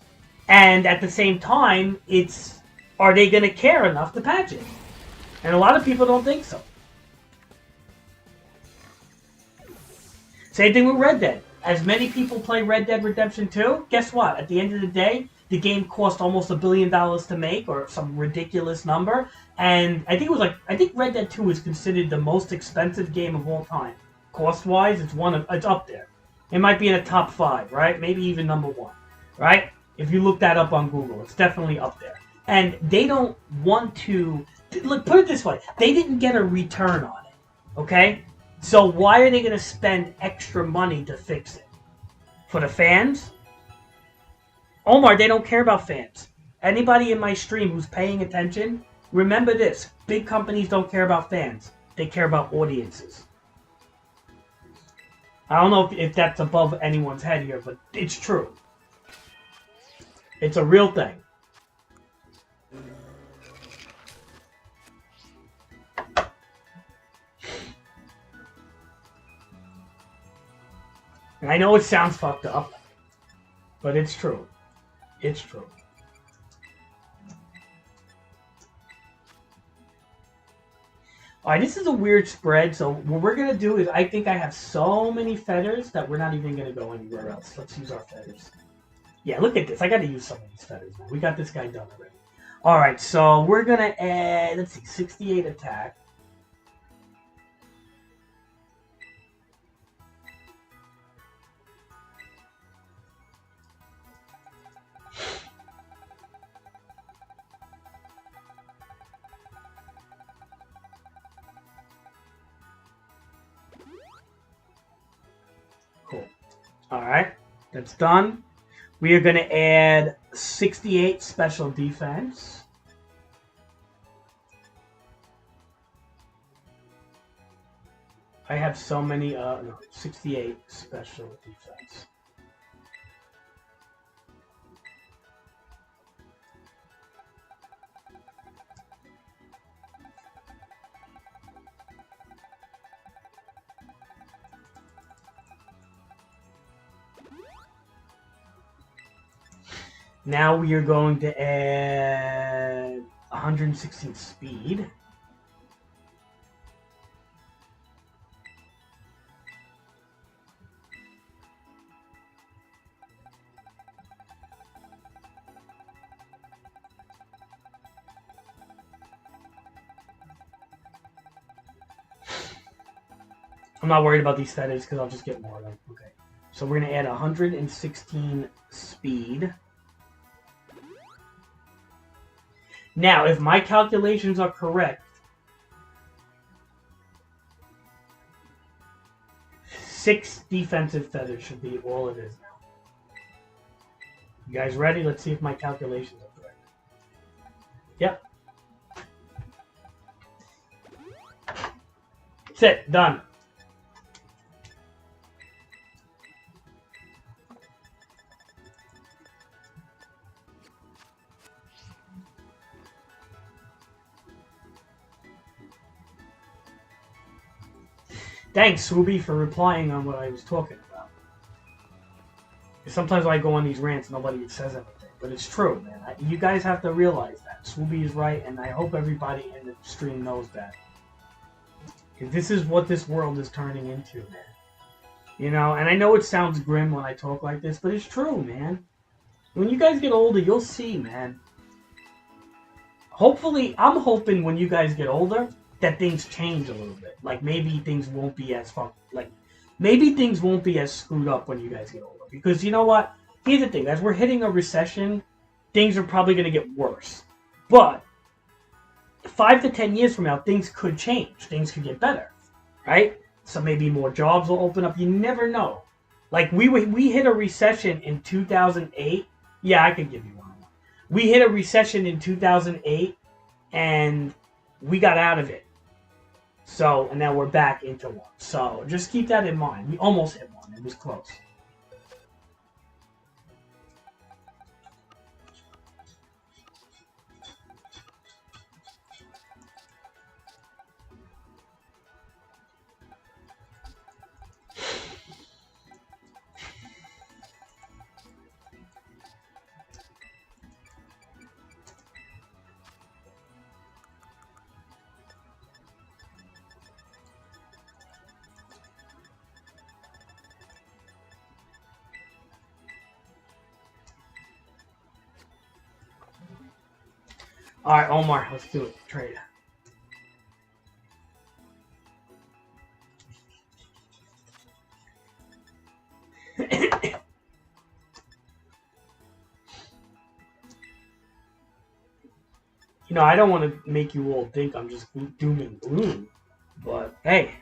And at the same time, are they going to care enough to patch it? And a lot of people don't think so. Same thing with Red Dead. As many people play Red Dead Redemption 2, guess what? At the end of the day, the game cost almost $1 billion to make, or some ridiculous number. And I think Red Dead 2 is considered the most expensive game of all time. Cost-wise, it's up there. It might be in the top 5, right? Maybe even number 1, right? If you look that up on Google, it's definitely up there. And they don't want to... Look, put it this way. They didn't get a return on it, okay? So why are they going to spend extra money to fix it? For the fans? Omar, they don't care about fans. Anybody in my stream who's paying attention, remember this. Big companies don't care about fans. They care about audiences. I don't know if that's above anyone's head here, but it's true. It's a real thing. And I know it sounds fucked up, but it's true. It's true. Alright, this is a weird spread, so what we're going to do is I think I have so many feathers that we're not even going to go anywhere else. Let's use our feathers. Yeah, look at this. I got to use some of these feathers, man. We got this guy done already. Alright, so we're going to add, let's see, 68 attack. Cool. Alright, that's done. We are going to add 68 special defense. I have so many, 68 special defense. Now we are going to add 116 speed. I'm not worried about these feathers because I'll just get more of them. Okay. So we're going to add 116 speed. Now, if my calculations are correct, 6 defensive feathers should be all it is now. You guys ready? Let's see if my calculations are correct. Yep. That's it. Done. Thanks, Swooby, for replying on what I was talking about. Sometimes when I go on these rants, nobody says anything. But it's true, man. You guys have to realize that. Swooby is right, and I hope everybody in the stream knows that. This is what this world is turning into, man. You know, and I know it sounds grim when I talk like this, but it's true, man. When you guys get older, you'll see, man. Hopefully, I'm hoping when you guys get older, that things change a little bit. Like, maybe things won't be as maybe things won't be as screwed up when you guys get older. Because you know what? Here's the thing. As we're hitting a recession, things are probably going to get worse. But 5 to 10 years from now, things could change. Things could get better, right? So maybe more jobs will open up. You never know. Like we hit a recession in 2008. Yeah, I could give you one. We hit a recession in 2008, and we got out of it. So, and now we're back into one. So just keep that in mind. We almost hit one. It was close. All right, Omar, let's do it. Trade. You know, I don't want to make you all think I'm just doom and gloom, but hey,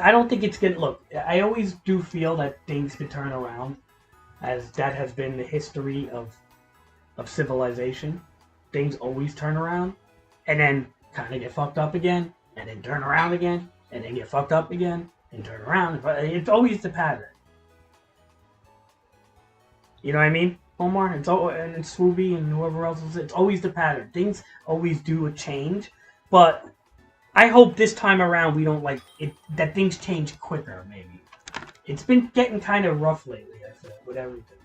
I don't think it's gonna look. I always do feel that things could turn around, as that has been the history of civilization. Things always turn around, and then kind of get fucked up again, and then turn around again, and then get fucked up again, and turn around. It's always the pattern. You know what I mean, Omar? And Swooby and whoever else is. It's always the pattern. Things always do a change, but I hope this time around we don't like it. That things change quicker. Maybe it's been getting kind of rough lately. I feel with everything.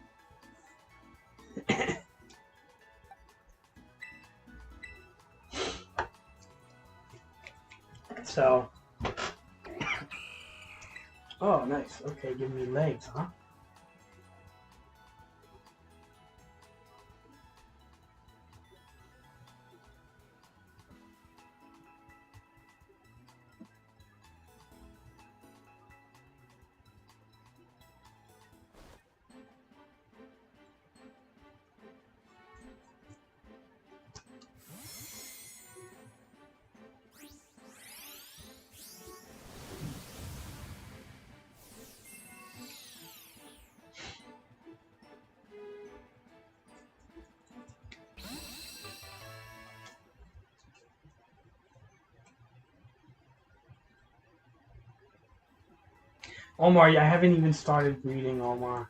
So, oh, nice. Okay, give me legs, huh? Omar, I haven't even started breeding, Omar.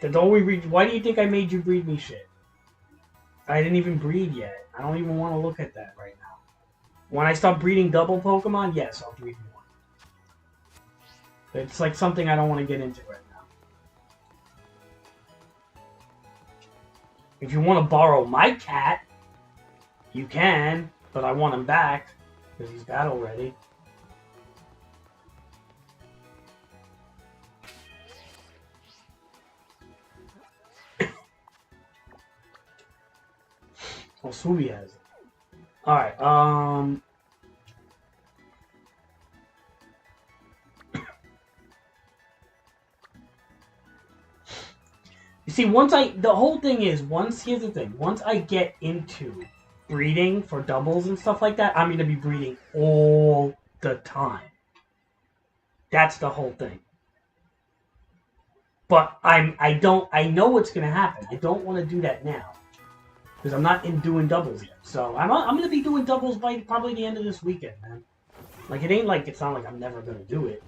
Why do you think I made you breed me shit? I didn't even breed yet. I don't even want to look at that right now. When I start breeding double Pokemon, yes, I'll breed one. It's like something I don't want to get into right now. If you want to borrow my cat, you can, but I want him back. Because he's battle ready. Oh, Swooby has it. Alright, you see, the whole thing is, here's the thing, once I get into breeding for doubles and stuff like that, I'm going to be breeding all the time. That's the whole thing. But I know what's going to happen. I don't want to do that now. Because I'm not doing doubles yet. So I'm going to be doing doubles by probably the end of this weekend, man. Like, it's not like I'm never going to do it.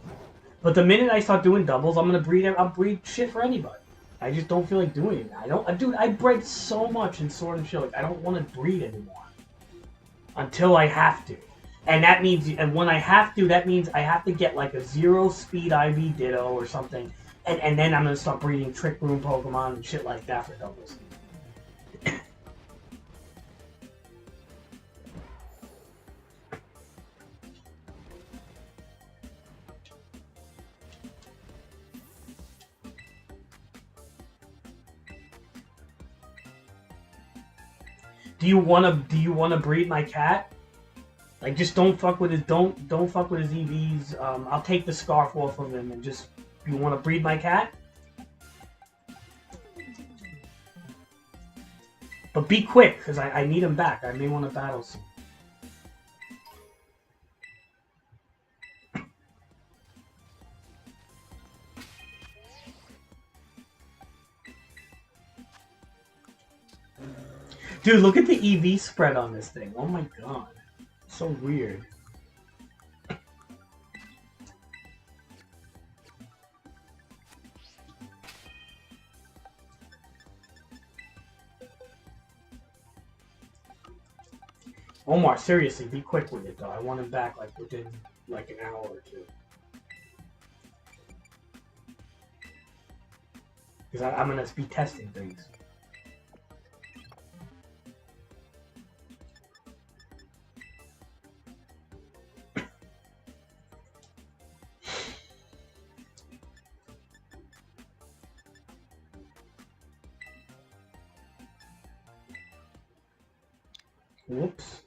But the minute I start doing doubles, I'll breed shit for anybody. I just don't feel like doing it. Dude, I bred so much in Sword and Shield. Like, I don't want to breed anymore. Until I have to. And that means, and when I have to, that means I have to get like a 0 speed IV Ditto or something. And then I'm going to start breeding Trick Room Pokemon and shit like that for doubles. Do you wanna breed my cat? Like, just don't fuck with his don't fuck with his EVs. I'll take the scarf off of him and just. You want to breed my cat? But be quick, because I need him back. I may want to battle soon. Dude, look at the EV spread on this thing. Oh my god. So weird. Omar, seriously, be quick with it though. I want him back like within like an hour or two. Because I'm gonna be testing things. Whoops.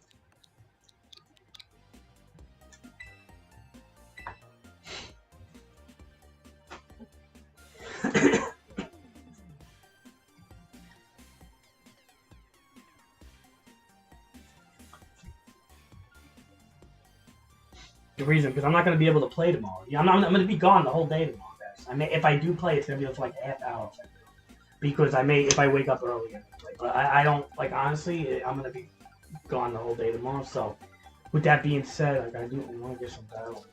The reason, because I'm not going to be able to play tomorrow. Yeah, I'm going to be gone the whole day tomorrow, guys. If I do play, it's going to be for like a half hour. Because if I wake up early and play. But I don't, like, honestly, I'm going to be gone the whole day tomorrow. So, with that being said, I want to get some battle.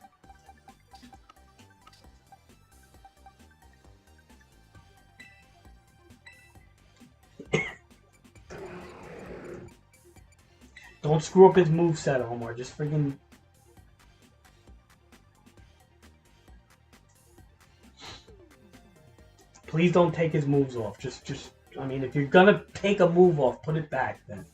Don't screw up his moveset, Omar. Just freaking... Please don't take his moves off. Just, I mean, if you're gonna take a move off, put it back then.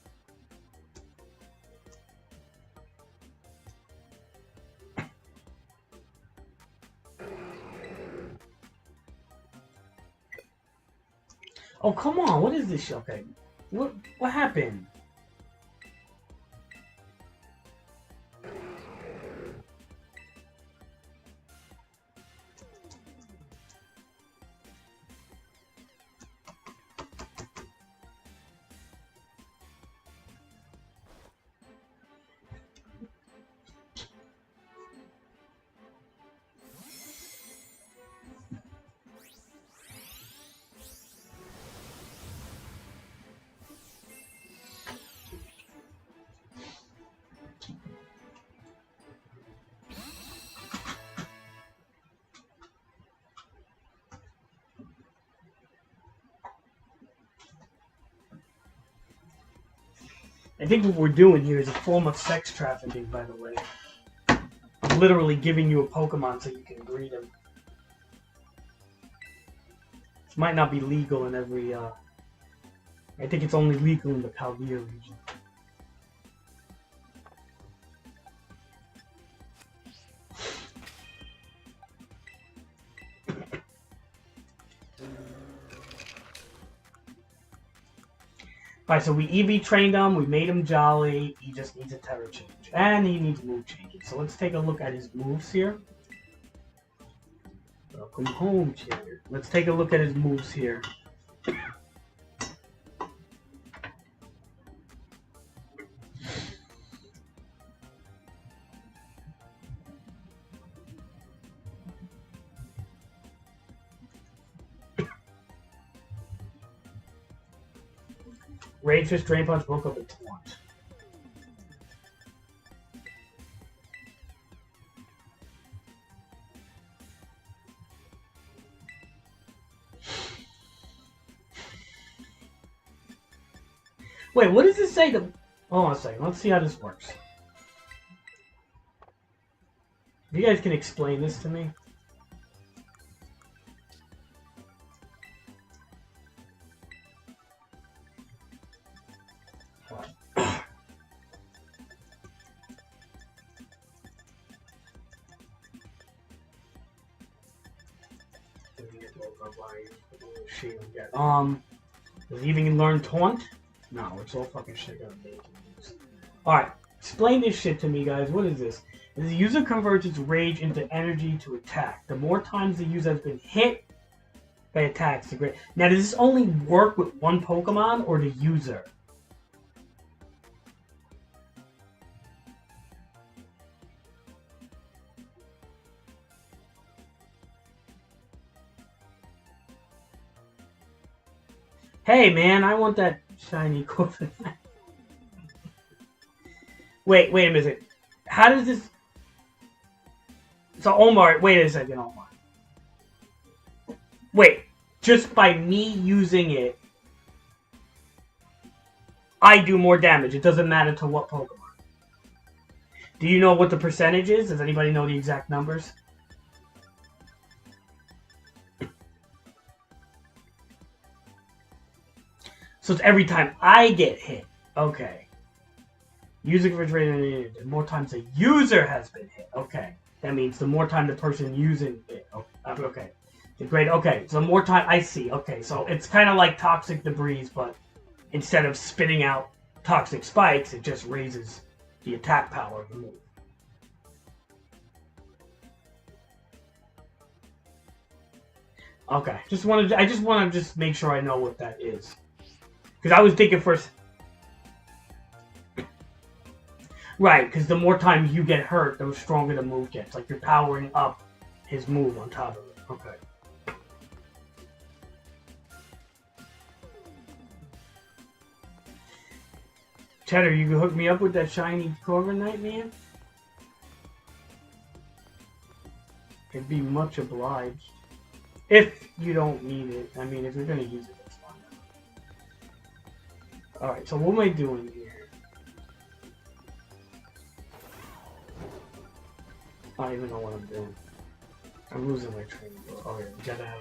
Oh, come on. What is this shit? Okay. What happened? I think what we're doing here is a form of sex trafficking, by the way. I'm literally giving you a Pokemon so you can breed him. This might not be legal in every, I think it's only legal in the Paldea region. Alright, so we EV trained him, we made him jolly, he just needs a Terra change. And he needs move changes. So let's take a look at his moves here. Welcome home, Chatter. Let's take a look at his moves here. Rage Fist, Drain Punch, broke up and Taunt. Wait, what does this say? Hold on a second. Let's see how this works. If you guys can explain this to me. Does he even learn Taunt? No, it's all fucking shit. Alright, Explain this shit to me, guys. What is this? The user converts its rage into energy to attack. The more times the user has been hit by attacks, the greater. Now, does this only work with one Pokemon or the user? Hey, man, I want that shiny Corviknight. Wait a minute. How does this... So, Omar, wait a second, Omar. Wait, just by me using it, I do more damage. It doesn't matter to what Pokemon. Do you know what the percentage is? Does anybody know the exact numbers? So it's every time I get hit. Okay. User conversion, the more times a user has been hit. Okay. That means the more time the person using it. Okay. The great. Okay. So the more time I see. Okay. So it's kind of like toxic debris, but instead of spitting out toxic spikes, it just raises the attack power of the move. Okay. I just want to make sure I know what that is. Because I was thinking first... Right, because the more times you get hurt, the stronger the move gets. Like, you're powering up his move on top of it. Okay. Cheddar, you can hook me up with that shiny Corviknight, man? I'd be much obliged. If you don't need it. I mean, if you're going to use it, that's fine. Alright, so what am I doing here? I don't even know what I'm doing. I'm losing my train of thought. Okay, we gotta have...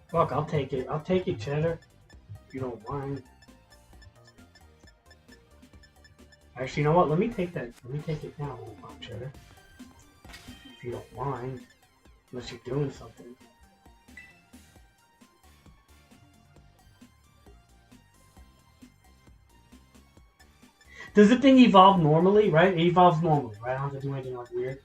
Fuck, I'll take it. I'll take it, Cheddar. If you don't mind. Actually, you know what? Let me take that. Let me take it now, Cheddar. If you don't mind. Unless you're doing something. Does the thing evolve normally, right? It evolves normally, right? I don't have to do anything like weird.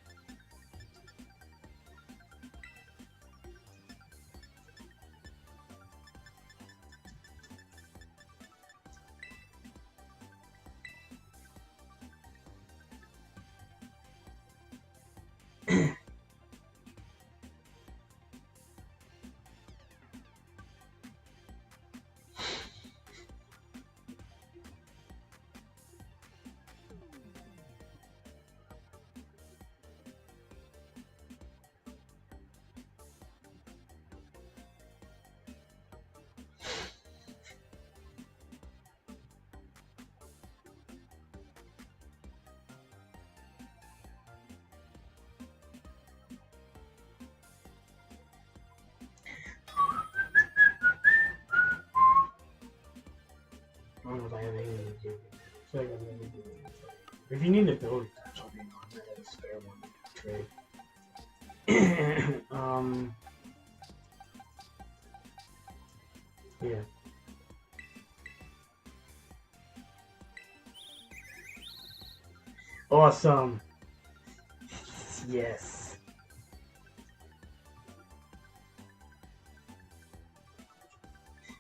I don't know if I have anything to do. I feel like I'm gonna do it. If you need a ability patch, I'll be on. I have a spare one to trade. Yeah. Awesome. Yes.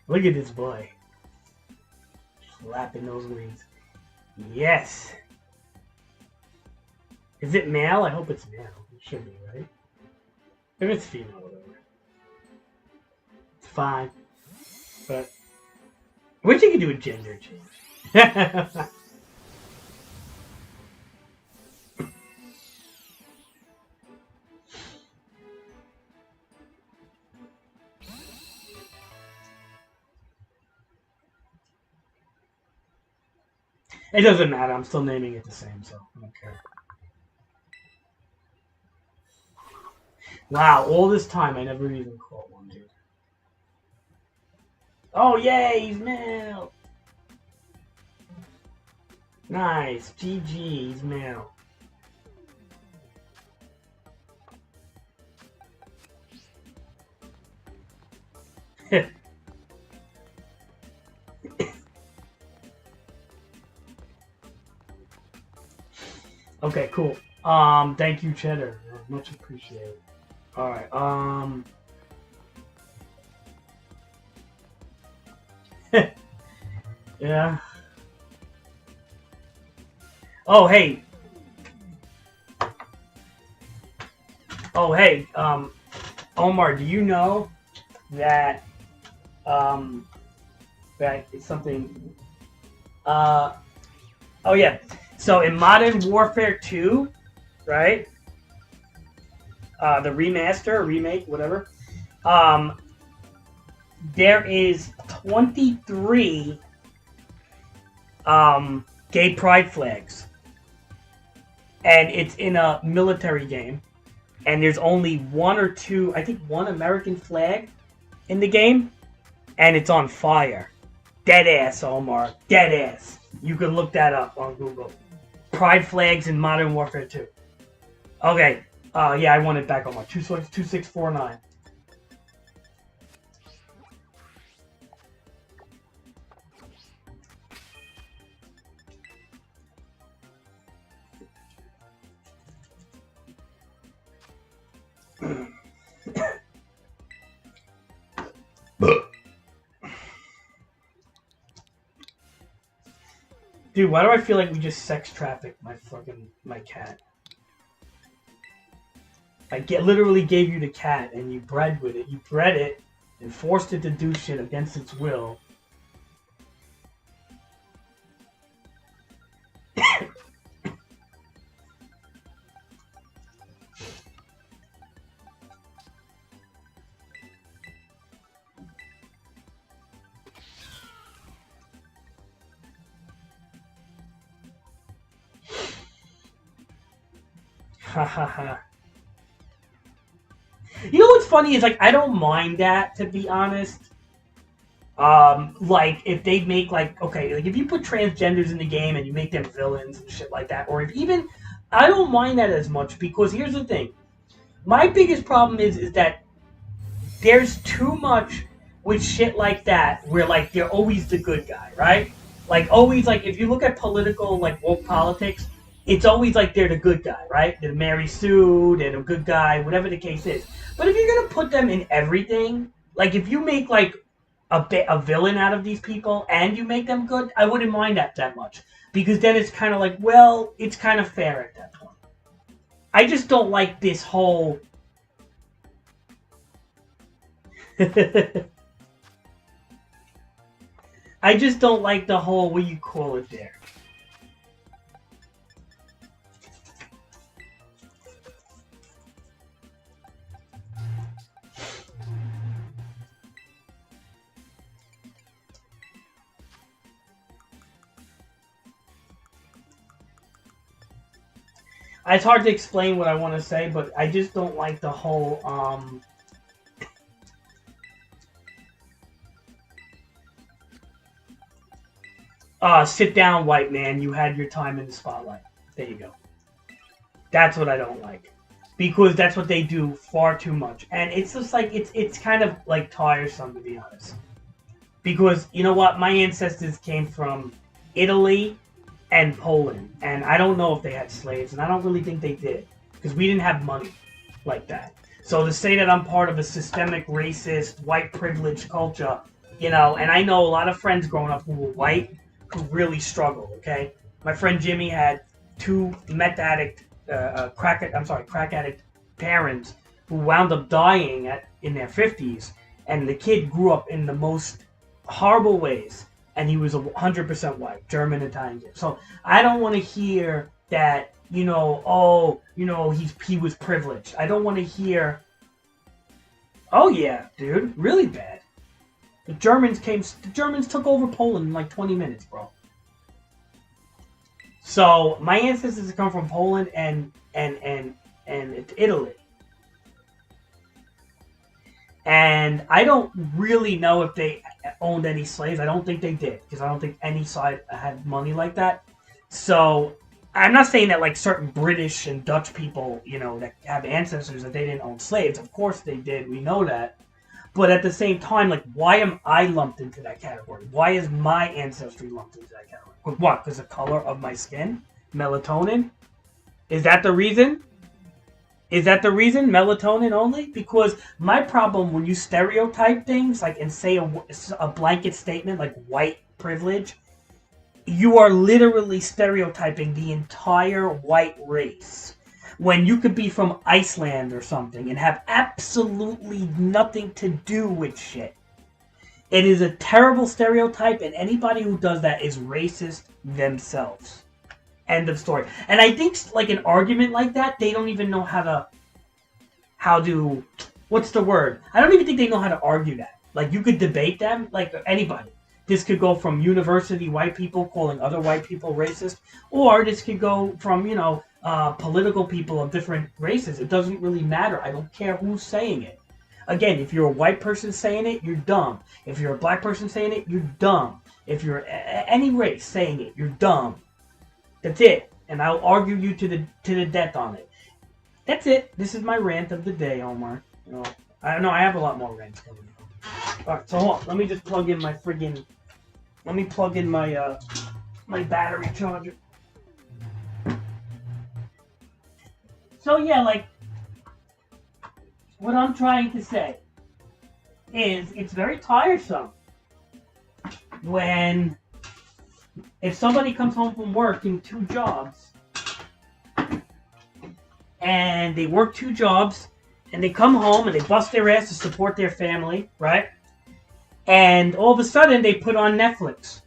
Look at this boy. Flapping those wings. Yes. Is it male? I hope it's male. It should be, right? If it's female, whatever. It's fine. But I wish you could do a gender change. It doesn't matter. I'm still naming it the same, so I don't care. Wow, all this time I never even caught one, dude. Oh, yay, he's male. Nice. GG, he's male. Okay, cool. Thank you, Cheddar. Much appreciated. Alright, yeah. Oh, hey. Oh, hey, Omar, do you know that, that it's something, oh yeah, so in Modern Warfare 2, right, the remaster, remake, whatever, there is 23, gay pride flags, and it's in a military game. And there's only one or two, I think one American flag in the game, and it's on fire. Dead ass, Omar. Dead ass. You can look that up on Google. Pride flags in Modern Warfare 2. Okay. Yeah, I want it back, Omar. 2649. Dude, why do I feel like we just sex trafficked my cat? I literally gave you the cat and you bred with it. You bred it and forced it to do shit against its will. Ha ha ha. You know what's funny is, like, I don't mind that, to be honest. Like, if they make, like, okay, like, if you put transgenders in the game and you make them villains and shit like that, or if even, I don't mind that as much, because here's the thing. My biggest problem is that there's too much with shit like that, where, like, they're always the good guy, right? Like, always, like, if you look at political, like, woke politics, it's always like they're the good guy, right? They're Mary Sue, they're the good guy, whatever the case is. But if you're gonna put them in everything, like if you make like a villain out of these people and you make them good, I wouldn't mind that much. Because then it's kind of like, well, it's kind of fair at that point. I just don't like this whole... I just don't like the whole, what you call it there. It's hard to explain what I want to say, but I just don't like the whole, sit down, white man, you had your time in the spotlight. There you go. That's what I don't like. Because that's what they do far too much. And it's just like, it's kind of like tiresome, to be honest. Because, you know what, my ancestors came from Italy and Poland, and I don't know if they had slaves, and I don't really think they did, because we didn't have money like that. So to say that I'm part of a systemic racist, white privileged culture, you know, and I know a lot of friends growing up who were white who really struggled, okay? My friend Jimmy had two meth addict, crack addict parents who wound up dying in their 50s, and the kid grew up in the most horrible ways. And he was 100% white, German, Italian. So I don't want to hear that, you know, oh, you know, he was privileged. I don't want to hear, oh yeah, dude, really bad. The Germans took over Poland in like 20 minutes, bro. So my ancestors come from Poland and Italy. And I don't really know if they owned any slaves. I don't think they did, because I don't think any side had money like that. So I'm not saying that like certain British and Dutch people, you know, that have ancestors that they didn't own slaves. Of course they did. We know that. But at the same time, like, why am I lumped into that category? Why is my ancestry lumped into that category? What? Because the color of my skin? Melatonin? Is that the reason? Is that the reason? Melatonin only? Because my problem when you stereotype things, like, and say a blanket statement like white privilege, you are literally stereotyping the entire white race. When you could be from Iceland or something and have absolutely nothing to do with shit. It is a terrible stereotype, and anybody who does that is racist themselves. End of story. And I think like an argument like that, they don't even know how to, what's the word? I don't even think they know how to argue that. Like, you could debate them, like anybody. This could go from university white people calling other white people racist, or this could go from, you know, political people of different races. It doesn't really matter. I don't care who's saying it. Again, if you're a white person saying it, you're dumb. If you're a black person saying it, you're dumb. If you're any race saying it, you're dumb. That's it. And I'll argue you to the death on it. That's it. This is my rant of the day, Omar. You know, I don't know. I have a lot more rants coming. All right, so hold on. Let me just plug in my friggin'. Let me plug in my my battery charger. So yeah, like, what I'm trying to say is it's very tiresome when if somebody comes home from working 2 jobs and they work 2 jobs and they come home and they bust their ass to support their family, right? And all of a sudden they put on Netflix.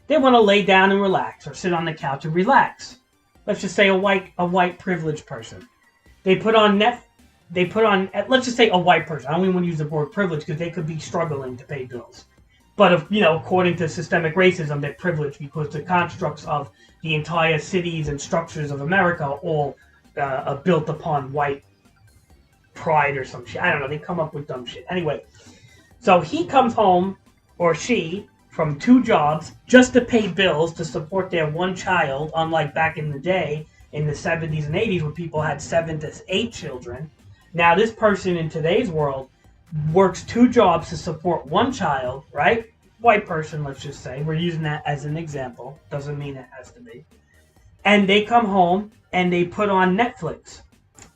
They want to lay down and relax or sit on the couch and relax. Let's just say a white privileged person. They put on let's just say a white person. I don't even want to use the word privilege because they could be struggling to pay bills. But if, you know, according to systemic racism, they're privileged because the constructs of the entire cities and structures of America are all built upon white pride or some shit. I don't know. They come up with dumb shit. Anyway, so he comes home, or she, from 2 jobs just to pay bills to support their 1 child, unlike back in the day in the 70s and 80s where people had 7 to 8 children. Now this person in today's world works 2 jobs to support 1 child, right? White person, let's just say. We're using that as an example. Doesn't mean it has to be. And they come home and they put on Netflix.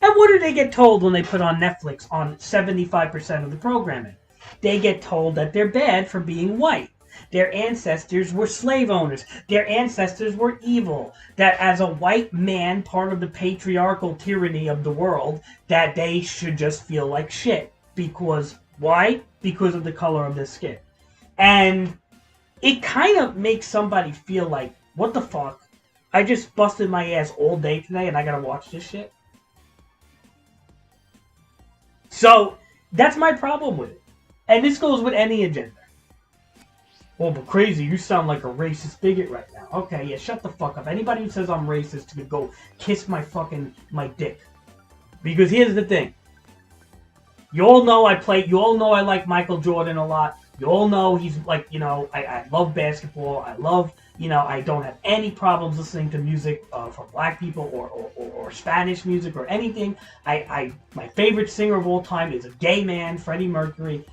And what do they get told when they put on Netflix on 75% of the programming? They get told that they're bad for being white. Their ancestors were slave owners. Their ancestors were evil. That as a white man, part of the patriarchal tyranny of the world, that they should just feel like shit. Because, why? Because of the color of their skin. And it kind of makes somebody feel like, what the fuck? I just busted my ass all day today and I gotta watch this shit? So, that's my problem with it. And this goes with any agenda. Oh, but crazy, you sound like a racist bigot right now. Okay, yeah, shut the fuck up. Anybody who says I'm racist could go kiss my dick. Because here's the thing. You all know I like Michael Jordan a lot. You all know he's like, you know, I love basketball. I love, you know, I don't have any problems listening to music from black people or Spanish music or anything. My favorite singer of all time is a gay man, Freddie Mercury.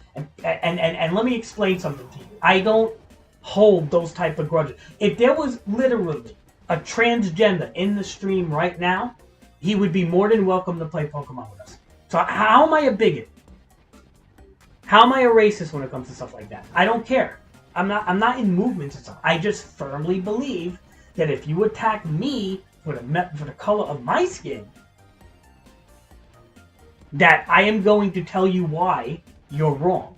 And let me explain something to you. I don't hold those type of grudges. If there was literally a transgender in the stream right now, he would be more than welcome to play Pokemon with us. So how am I a bigot? How am I a racist when it comes to stuff like that? I don't care. I'm not in movements and stuff. I just firmly believe that if you attack me for the color of my skin, that I am going to tell you why you're wrong.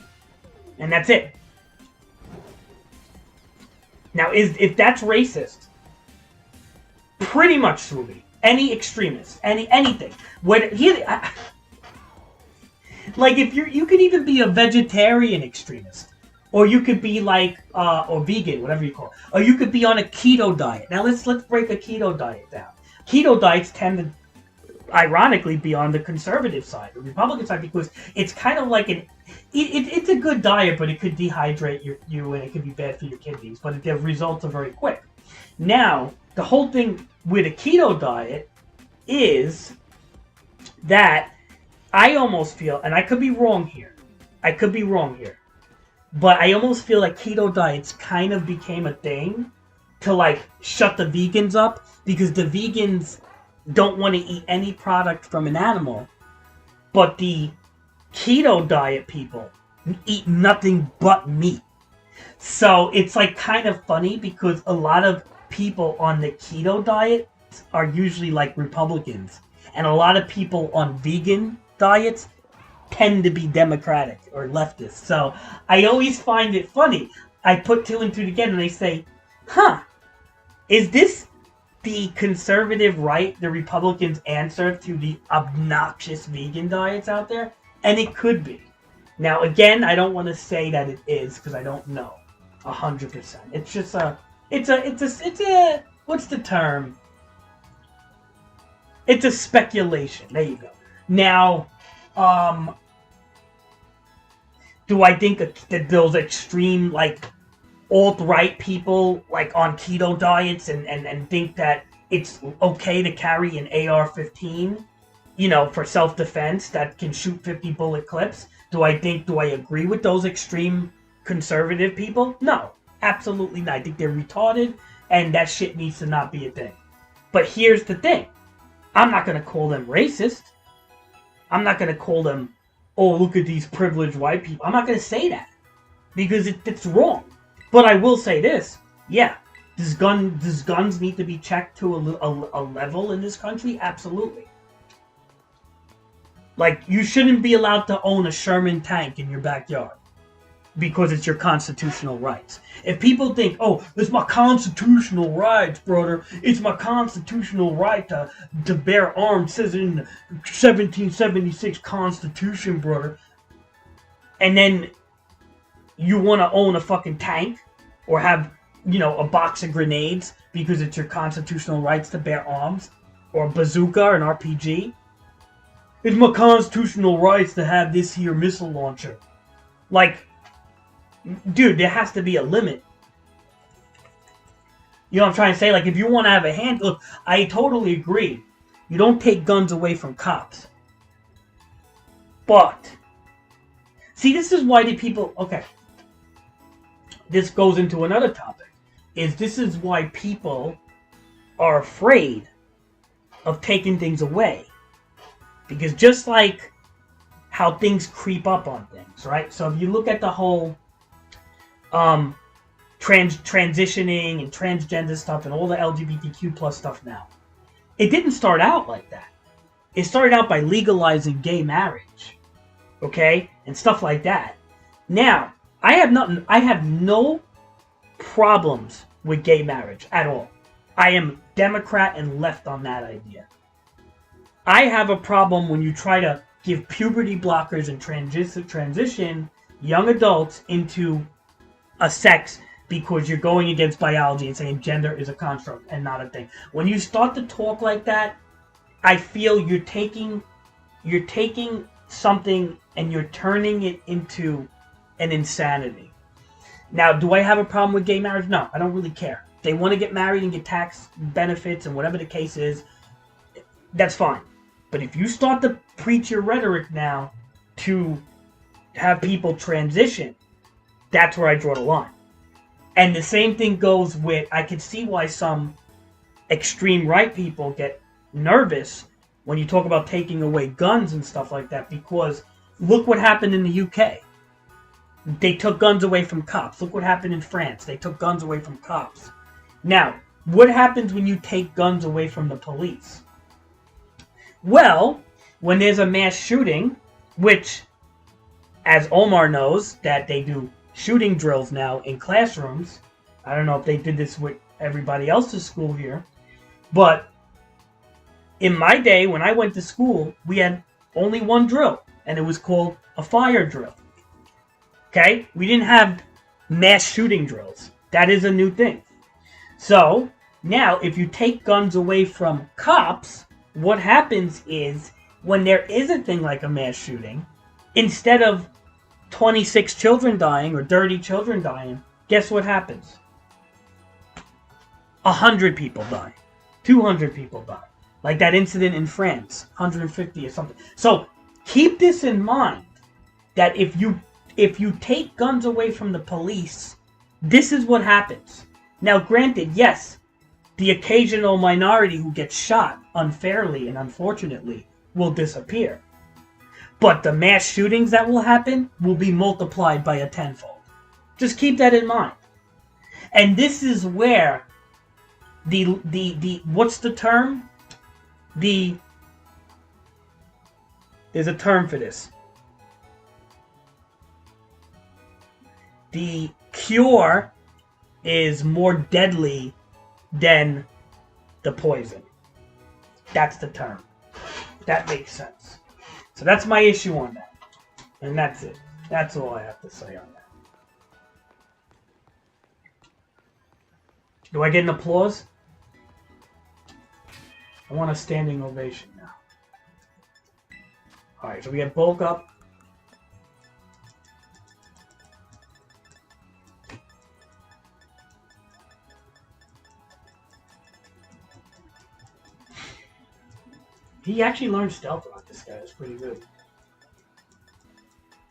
And that's it. Now, if that's racist, pretty much, Subi, any extremist, anything, like if you can even be a vegetarian extremist. Or you could be like, or vegan, whatever you call it. Or you could be on a keto diet. Now let's break a keto diet down. Keto diets tend to, ironically, be on the conservative side, the Republican side, because it's kind of like it's a good diet, but it could dehydrate you and it could be bad for your kidneys. But the results are very quick. Now, the whole thing with a keto diet is that I almost feel, and I could be wrong here, but I almost feel like keto diets kind of became a thing to like shut the vegans up, because the vegans don't want to eat any product from an animal, but the keto diet people eat nothing but meat. So it's like kind of funny, because a lot of people on the keto diet are usually like Republicans, and a lot of people on vegan diets tend to be Democratic or leftist. So I always find it funny. I put two and two together and they say, is this the conservative right, the Republicans' answer to the obnoxious vegan diets out there? And it could be. Now, again, I don't want to say that it is, because I don't know 100%. It's just it's a, what's the term? It's a speculation. There you go. Now, do I think that those extreme, like, alt-right people, like, on keto diets and think that it's okay to carry an AR-15, you know, for self-defense that can shoot 50 bullet clips? Do I agree with those extreme conservative people? No, absolutely not. I think they're retarded, and that shit needs to not be a thing. But here's the thing. I'm not going to call them racist. I'm not going to call them, oh, look at these privileged white people. I'm not going to say that, because it's wrong. But I will say this. Yeah, does guns need to be checked to a level in this country? Absolutely. Like, you shouldn't be allowed to own a Sherman tank in your backyard because it's your constitutional rights. If people think, oh, it's my constitutional rights, brother, it's my constitutional right to bear arms, says it in the 1776 Constitution, brother, and then you want to own a fucking tank or have, you know, a box of grenades because it's your constitutional rights to bear arms, or a bazooka or an RPG, it's my constitutional rights to have this here missile launcher. Like, dude, there has to be a limit. You know what I'm trying to say? Like, if you want to have a hand... Look, I totally agree. You don't take guns away from cops. But... see, this is why the people... okay. This goes into another topic. This is why people are afraid of taking things away. Because just like how things creep up on things, right? So if you look at the whole transitioning and transgender stuff and all the LGBTQ plus stuff now, it didn't start out like that. It started out by legalizing gay marriage, okay, and stuff like that. Now, I have no problems with gay marriage at all. I am Democrat and left on that idea. I have a problem when you try to give puberty blockers and transition young adults into a sex because you're going against biology and saying gender is a construct and not a thing. When you start to talk like that, I feel you're taking something and you're turning it into an insanity. Now, do I have a problem with gay marriage? No, I don't really care. If they want to get married and get tax benefits and whatever the case is, that's fine. But if you start to preach your rhetoric now to have people transition, that's where I draw the line. And the same thing goes with, I can see why some extreme right people get nervous when you talk about taking away guns and stuff like that, because look what happened in the UK. They took guns away from cops. Look what happened in France. They took guns away from cops. Now, what happens when you take guns away from the police? Well, when there's a mass shooting, which, as Omar knows, that they do shooting drills now in classrooms. I don't know if they did this with everybody else's school here, but in my day, when I went to school, we had only one drill, and it was called a fire drill. Okay? We didn't have mass shooting drills. That is a new thing. So now, if you take guns away from cops, what happens is when there is a thing like a mass shooting, instead of 26 children dying or 30 children dying, guess what happens? 100 people die. 200 people die. Like that incident in France, 150 or something. So keep this in mind, that if you take guns away from the police, this is what happens. Now granted, yes, the occasional minority who gets shot unfairly and unfortunately will disappear. But the mass shootings that will happen will be multiplied by a tenfold. Just keep that in mind. And this is where the what's the term? There's a term for this. The cure is more deadly than the poison. That's the term. That makes sense. So that's my issue on that. And that's it. That's all I have to say on that. Do I get an applause? I want a standing ovation now. Alright, so we get Bulk up. He actually learned stealth on this guy. It's pretty good.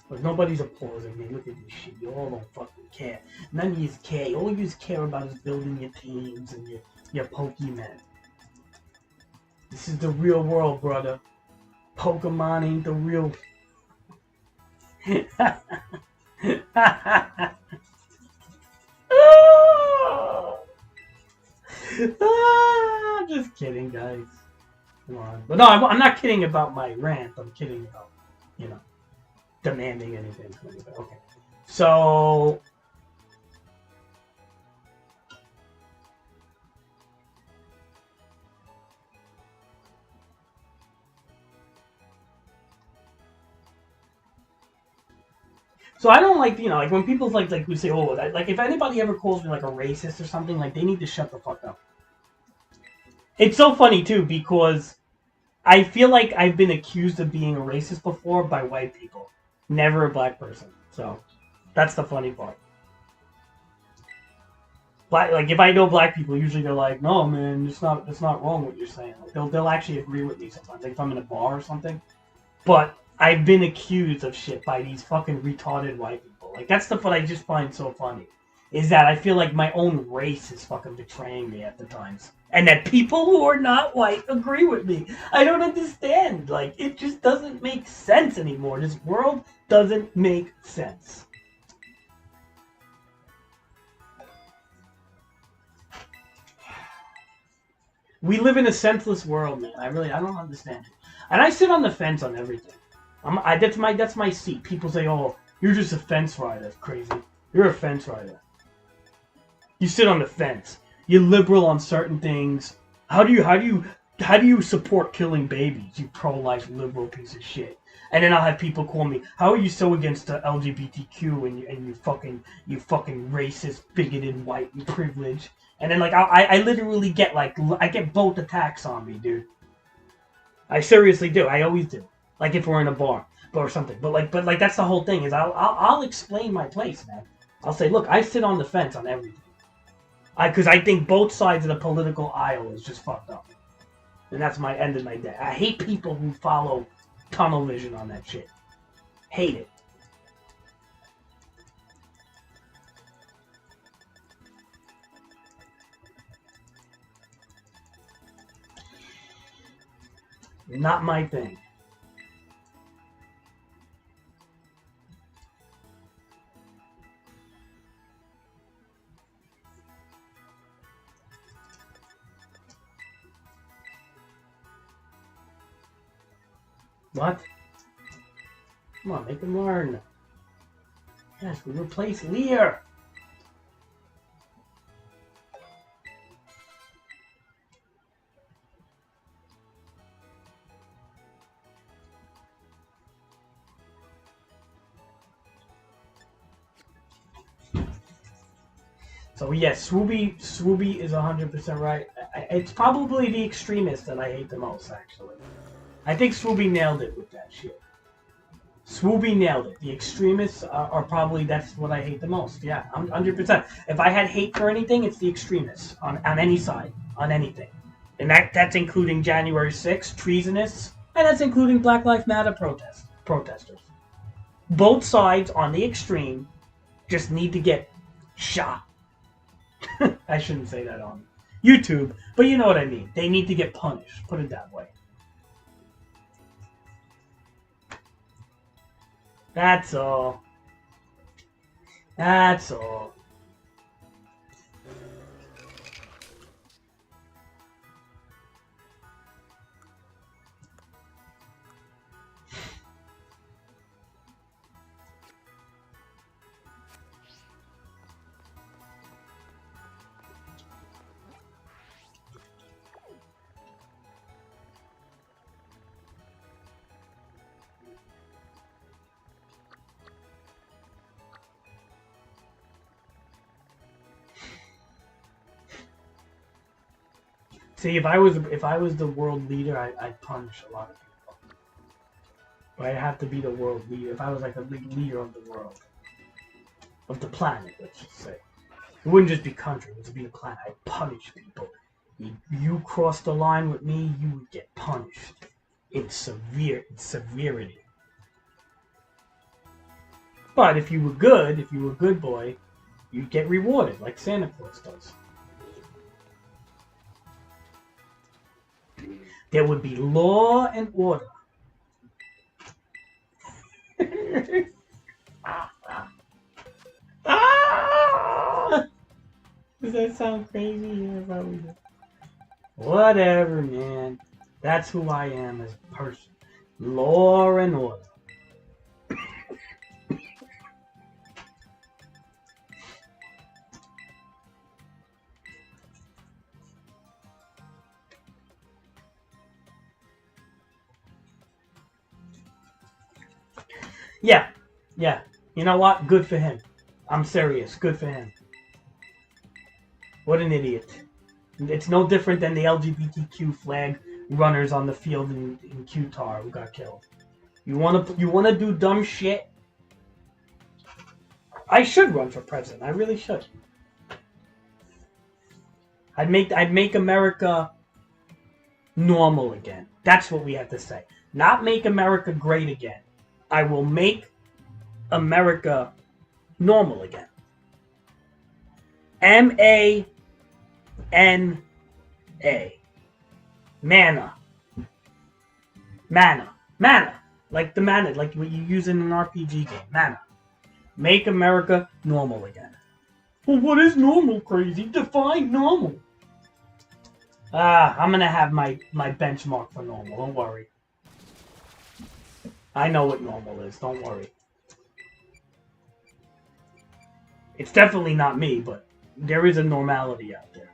But nobody's applauding me. Look at this shit. You all don't fucking care. None of you care. All you care about is building your teams and your Pokemon. This is the real world, brother. Pokemon ain't the real... Just kidding, guys. Come on. But no, I'm not kidding about my rant. I'm kidding about, demanding anything. Okay. So... So I don't like, like when people like who say, oh, like if anybody ever calls me like a racist or something, like they need to shut the fuck up. It's so funny too, because I feel like I've been accused of being a racist before by white people. Never a black person. So that's the funny part. Like if I know black people, usually they're like, no man, it's not wrong what you're saying. Like, they'll actually agree with me sometimes. Like if I'm in a bar or something. But I've been accused of shit by these fucking retarded white people. Like, that's the what I just find so funny. Is that I feel like my own race is fucking betraying me at the times. And that people who are not white agree with me. I don't understand. Like, it just doesn't make sense anymore. This world doesn't make sense. We live in a senseless world, man. I don't understand it. And I sit on the fence on everything. That's my seat. People say, "Oh, you're just a fence rider." That's crazy. You're a fence rider. You sit on the fence. You're liberal on certain things. How do you support killing babies? You pro-life liberal piece of shit. And then I'll have people call me, "How are you so against the LGBTQ and you fucking racist, bigoted, white, and privileged?" And then I literally get I get both attacks on me, dude. I seriously do. I always do. Like if we're in a bar or something. But that's the whole thing is I'll explain my place, man. I'll say, look, I sit on the fence on everything. Because I think both sides of the political aisle is just fucked up. And that's my end of my day. I hate people who follow tunnel vision on that shit. Hate it. Not my thing. What? Come on, make them learn. Yes, we replace Lear. So yes, Swooby is 100% right. It's probably the extremist that I hate the most, actually. I think Swooby nailed it with that shit. Swooby nailed it. The extremists are probably, that's what I hate the most. Yeah, 100%. If I had hate for anything, it's the extremists on any side, on anything. And that's including January 6th, treasonists, and that's including Black Lives Matter protesters. Both sides on the extreme just need to get shot. I shouldn't say that on YouTube, but you know what I mean. They need to get punished. Put it that way. That's all. That's all. See, if I was the world leader, I'd punish a lot of people. But I'd have to be the world leader. If I was like a big leader of the world, of the planet, let's just say, it wouldn't just be country; it would be the planet. I'd punish people. You cross the line with me, you would get punished in severity. But if you were good, if you were a good boy, you'd get rewarded like Santa Claus does. There would be law and order. Does that sound crazy? Yeah, probably does. Whatever, man. That's who I am as a person. Law and order. Yeah. You know what? Good for him. I'm serious. Good for him. What an idiot. It's no different than the LGBTQ flag runners on the field in Qatar who got killed. You wanna do dumb shit? I should run for president. I really should. I'd make America normal again. That's what we have to say. Not make America great again. I will make America normal again. M-A-N-A. Mana. Like the mana, like what you use in an RPG game. Mana. Make America normal again. Well, what is normal, crazy? Define normal. I'm gonna have my benchmark for normal. Don't worry. I know what normal is. Don't worry. It's definitely not me, but there is a normality out there.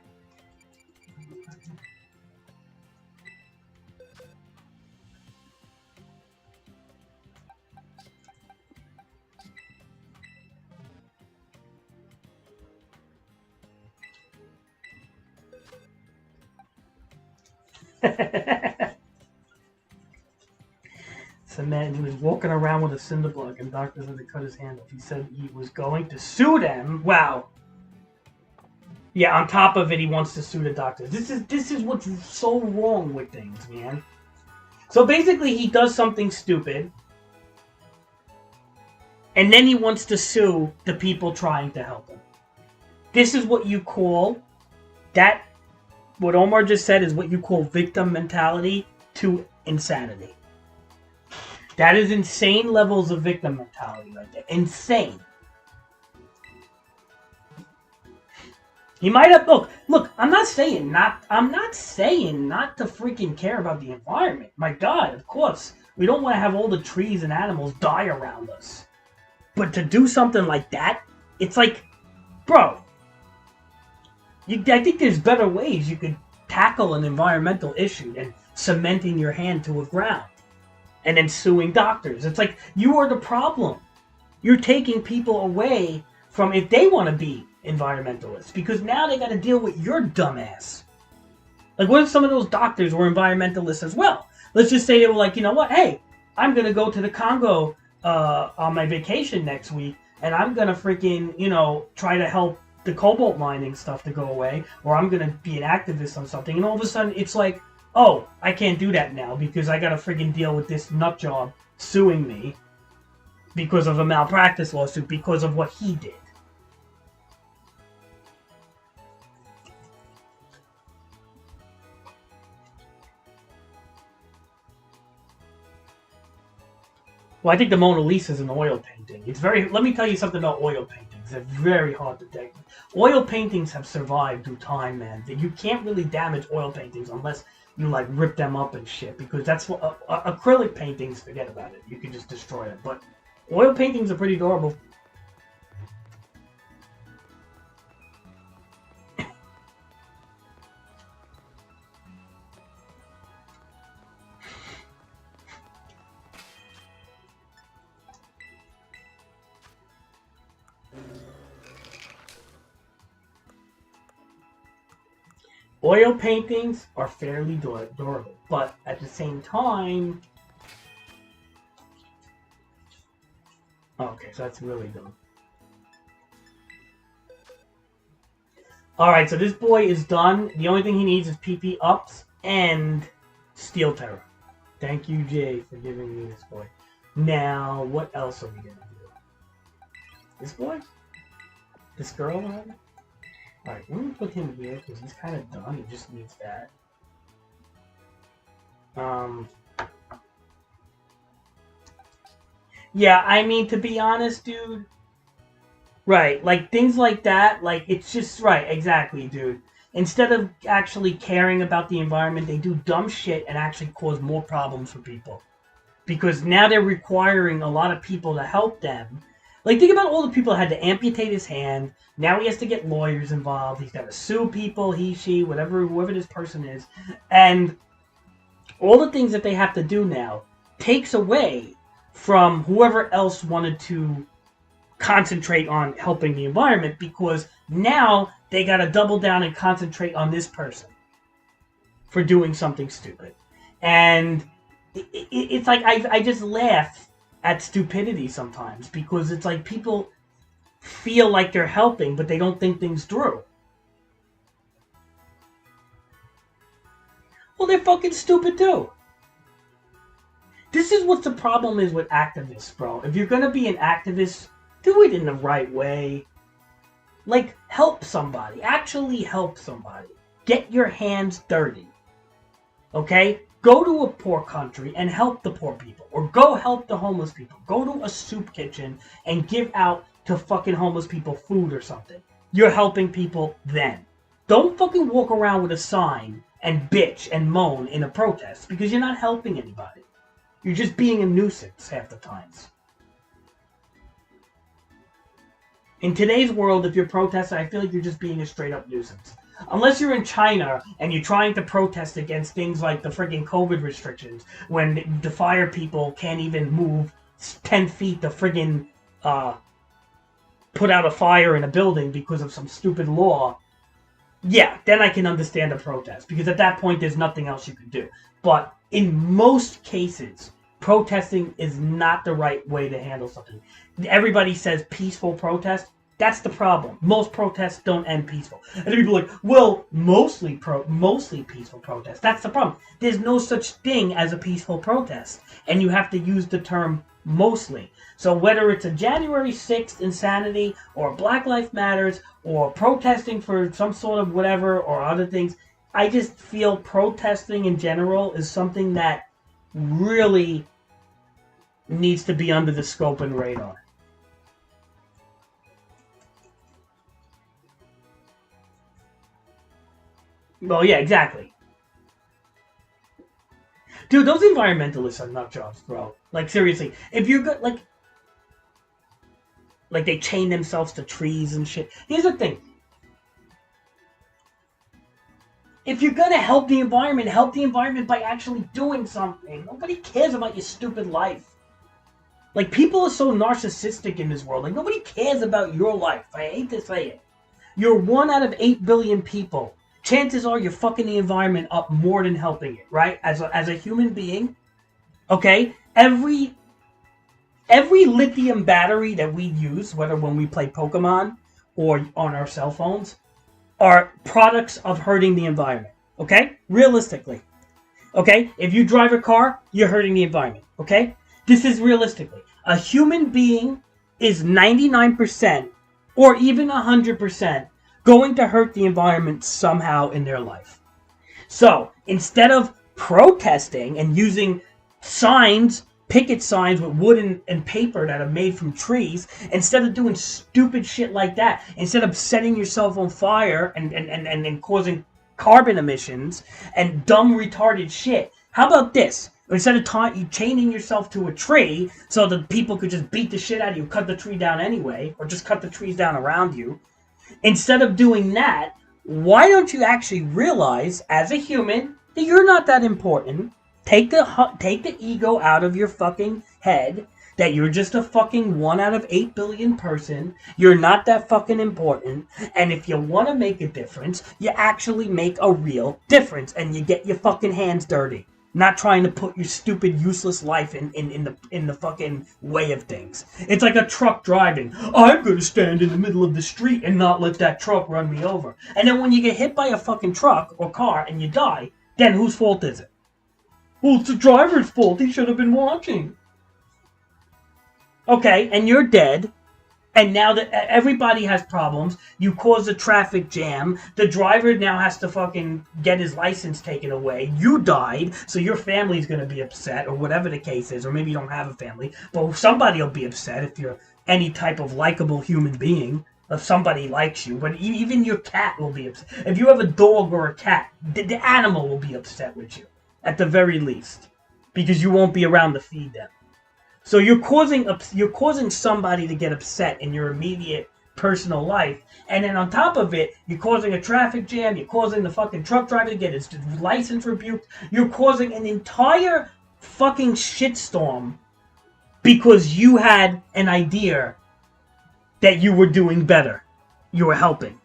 So man, he was walking around with a cinder block and doctors had to cut his hand off. He said he was going to sue them. Wow. Yeah, on top of it, he wants to sue the doctors. This is what's so wrong with things, man. So basically, he does something stupid, and then he wants to sue the people trying to help him. This is what you call that. What Omar just said is what you call victim mentality to insanity. That is insane levels of victim mentality right there. Insane. He might have look, I'm not saying not to freaking care about the environment. My God, of course. We don't want to have all the trees and animals die around us. But to do something like that, it's like, bro, I think there's better ways you could tackle an environmental issue than cementing your hand to a ground and then suing doctors. It's like, you are the problem. You're taking people away from, if they want to be environmentalists, because now they got to deal with your dumbass. Like, what if some of those doctors were environmentalists as well? Let's just say they were like, you know what? Hey, I'm gonna go to the Congo on my vacation next week, and I'm gonna freaking, try to help the cobalt mining stuff to go away, or I'm gonna be an activist on something, and all of a sudden it's like, oh, I can't do that now because I gotta freaking deal with this nut job suing me because of a malpractice lawsuit because of what he did. Well, I think the Mona Lisa is an oil painting. Let me tell you something about oil paintings. They're very hard to take. Oil paintings have survived through time, man. You can't really damage oil paintings unless you, like, rip them up and shit. Because that's what... acrylic paintings, forget about it. You can just destroy it. But oil paintings are pretty durable. Oil paintings are fairly durable, but at the same time... Okay, so that's really dumb. Alright, so this boy is done. The only thing he needs is PP ups and Steel Terror. Thank you, Jay, for giving me this boy. Now, what else are we going to do? This boy? This girl, rather? Alright, we're going to put him here because he's kind of done. He just needs that. Yeah, I mean, to be honest, dude. Right, like, things like that, like, it's just, right, exactly, dude. Instead of actually caring about the environment, they do dumb shit and actually cause more problems for people. Because now they're requiring a lot of people to help them. Like, think about all the people that had to amputate his hand. Now he has to get lawyers involved. He's got to sue people, he, she, whoever this person is. And all the things that they have to do now takes away from whoever else wanted to concentrate on helping the environment, because now they got to double down and concentrate on this person for doing something stupid. And it's like, I just laugh at stupidity sometimes, because it's like people feel like they're helping, but they don't think things through. Well, they're fucking stupid too. This is what the problem is with activists, bro. If you're gonna be an activist, do it in the right way. Like, help somebody. Actually help somebody. Get your hands dirty. Okay? Go to a poor country and help the poor people. Or go help the homeless people. Go to a soup kitchen and give out to fucking homeless people food or something. You're helping people then. Don't fucking walk around with a sign and bitch and moan in a protest, because you're not helping anybody. You're just being a nuisance half the times. In today's world, if you're protesting, I feel like you're just being a straight up nuisance. Unless you're in China and you're trying to protest against things like the freaking COVID restrictions, when the fire people can't even move 10 feet to friggin' put out a fire in a building because of some stupid law. Yeah, then I can understand a protest, because at that point there's nothing else you can do. But in most cases, protesting is not the right way to handle something. Everybody says peaceful protest. That's the problem. Most protests don't end peaceful. And people are like, well, mostly peaceful protest. That's the problem. There's no such thing as a peaceful protest. And you have to use the term mostly. So whether it's a January 6th insanity, or Black Lives Matters, or protesting for some sort of whatever, or other things, I just feel protesting in general is something that really needs to be under the scope and radar. Well, yeah, exactly. Dude, those environmentalists are nut jobs, bro. Like, seriously. If you're good, like they chain themselves to trees and shit. Here's the thing. If you're gonna help the environment by actually doing something. Nobody cares about your stupid life. Like, people are so narcissistic in this world. Like, nobody cares about your life. I hate to say it. You're 1 out of 8 billion people. Chances are you're fucking the environment up more than helping it, right? As a human being, okay? Every lithium battery that we use, whether when we play Pokemon or on our cell phones, are products of hurting the environment, okay? Realistically. Okay? If you drive a car, you're hurting the environment, okay? This is realistically. A human being is 99% or even 100% going to hurt the environment somehow in their life. So, instead of protesting and using signs, picket signs with wood and paper that are made from trees, instead of doing stupid shit like that, instead of setting yourself on fire and causing carbon emissions and dumb retarded shit, how about this? Instead of you chaining yourself to a tree so that people could just beat the shit out of you, cut the tree down anyway, or just cut the trees down around you, instead of doing that, why don't you actually realize, as a human, that you're not that important? Take the ego out of your fucking head, that you're just a fucking 1 out of 8 billion person. You're not that fucking important. And if you want to make a difference, you actually make a real difference. And you get your fucking hands dirty. Not trying to put your stupid, useless life in the fucking way of things. It's like a truck driving. I'm going to stand in the middle of the street and not let that truck run me over. And then when you get hit by a fucking truck or car and you die, then whose fault is it? Well, it's the driver's fault. He should have been watching. Okay, and you're dead. And now that everybody has problems, you cause a traffic jam. The driver now has to fucking get his license taken away. You died, so your family's going to be upset, or whatever the case is. Or maybe you don't have a family. But somebody will be upset if you're any type of likable human being. If somebody likes you. But even your cat will be upset. If you have a dog or a cat, the animal will be upset with you. At the very least. Because you won't be around to feed them. So you're causing somebody to get upset in your immediate personal life, and then on top of it, you're causing a traffic jam. You're causing the fucking truck driver to get his license rebuked. You're causing an entire fucking shitstorm because you had an idea that you were doing better. You were helping,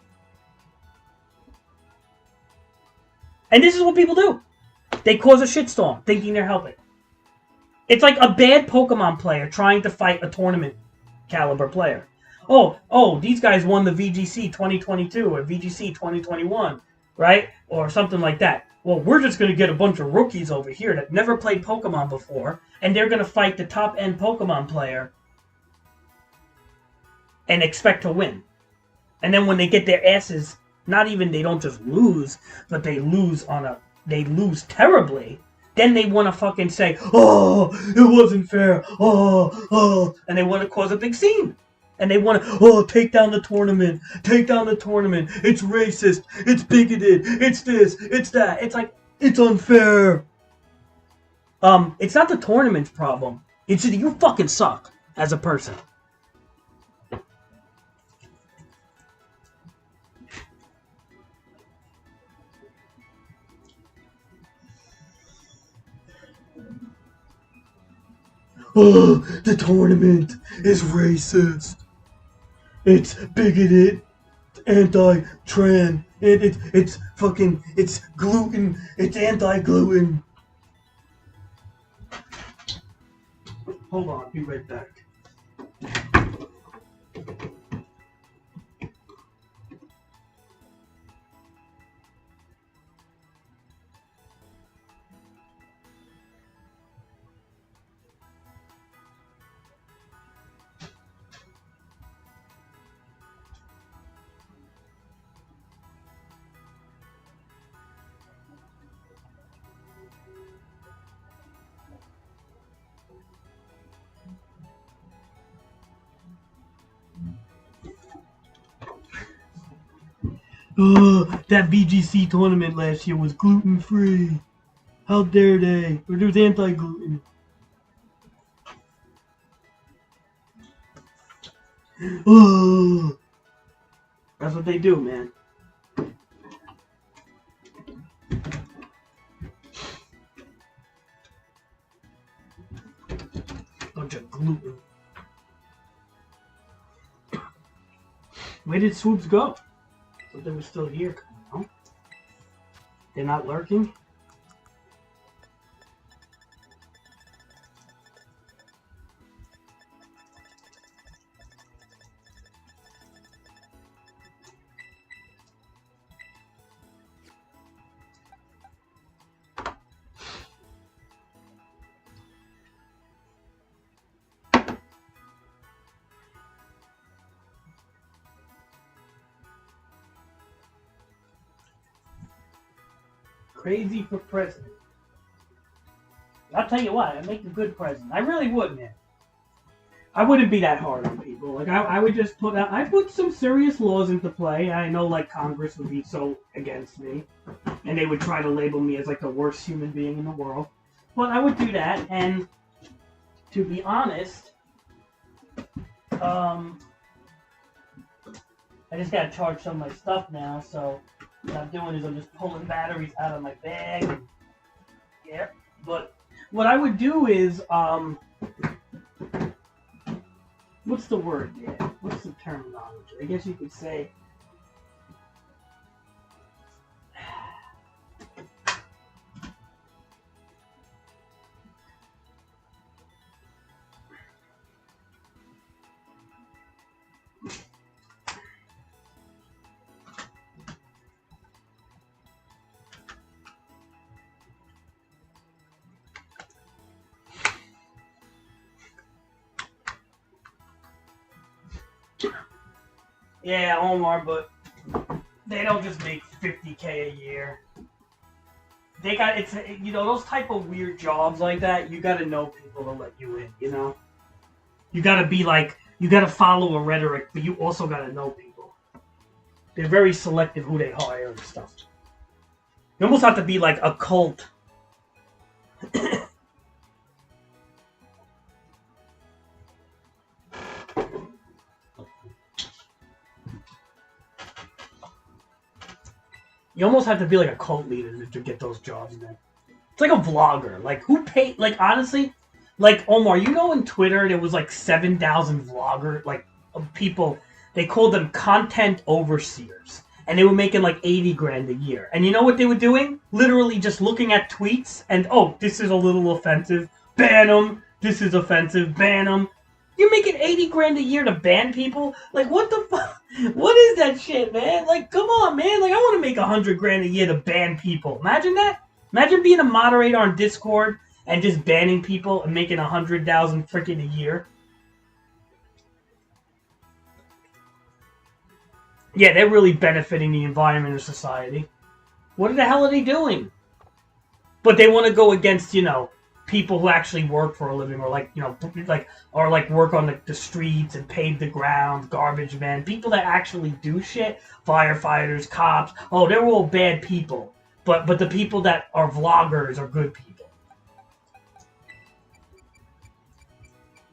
and this is what people do. They cause a shitstorm thinking they're helping. It's like a bad Pokemon player trying to fight a tournament caliber player. Oh, these guys won the VGC 2022 or VGC 2021, right? Or something like that. Well, we're just going to get a bunch of rookies over here that never played Pokemon before, and they're going to fight the top-end Pokemon player and expect to win. And then when they get their asses, they don't just lose, but they lose terribly. Then they want to fucking say, oh, it wasn't fair, and they want to cause a big scene. And they want to, take down the tournament, it's racist, it's bigoted, it's this, it's that. It's like, it's unfair. It's not the tournament's problem. It's that you fucking suck as a person. Oh, the tournament is racist. It's bigoted. It's anti-trans. It's gluten. It's anti-gluten. Hold on, be right back. That VGC tournament last year was gluten-free. How dare they? Or it was anti-gluten. That's what they do, man. Bunch of gluten. Where did Swoops go? But they were still here. No? They're not lurking? Crazy for president. I'll tell you what, I'd make a good president. I really would, man. I wouldn't be that hard on people. Like I would just I put some serious laws into play. I know like Congress would be so against me, and they would try to label me as like the worst human being in the world. But I would do that, and to be honest, I just gotta charge some of my stuff now. So what I'm doing is I'm just pulling batteries out of my bag. And, yeah, but what I would do is what's the word? Yeah, what's the terminology? I guess you could say. Yeah, Omar, but they don't just make $50K a year. They got those type of weird jobs like that. You got to know people to let you in. You know, you got to be like you got to follow a rhetoric, but you also got to know people. They're very selective who they hire and stuff. You almost have to be like a cult. You almost have to be like a cult leader to get those jobs, man. It's like a vlogger. Like, who paid... Like, honestly, like, Omar, you know in Twitter there was like 7,000 vlogger, like, people... They called them content overseers. And they were making like 80 grand a year. And you know what they were doing? Literally just looking at tweets and, oh, this is a little offensive. Ban them. This is offensive. Ban them. You're making 80 grand a year to ban people? Like, what the fuck? What is that shit, man? Like, come on, man. Like, I want to make 100 grand a year to ban people. Imagine that. Imagine being a moderator on Discord and just banning people and making 100,000 freaking a year. Yeah, they're really benefiting the environment or society. What the hell are they doing? But they want to go against, people who actually work for a living, or work on the streets and pave the ground, garbage men, people that actually do shit, firefighters, cops. Oh, they're all bad people. But the people that are vloggers are good people.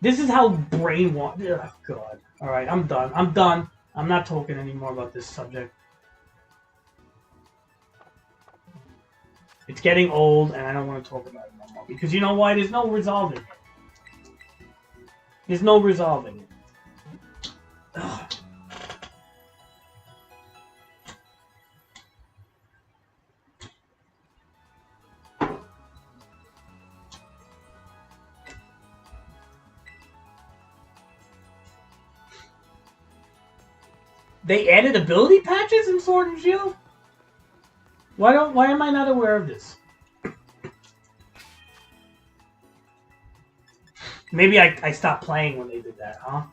This is how brainwashed. Oh, God. All right, I'm done. I'm not talking anymore about this subject. It's getting old, and I don't want to talk about it no more. Because you know why? There's no resolving it. There's no resolving it. Ugh. They added ability patches in Sword and Shield? Why am I not aware of this? Maybe I stopped playing when they did that, huh?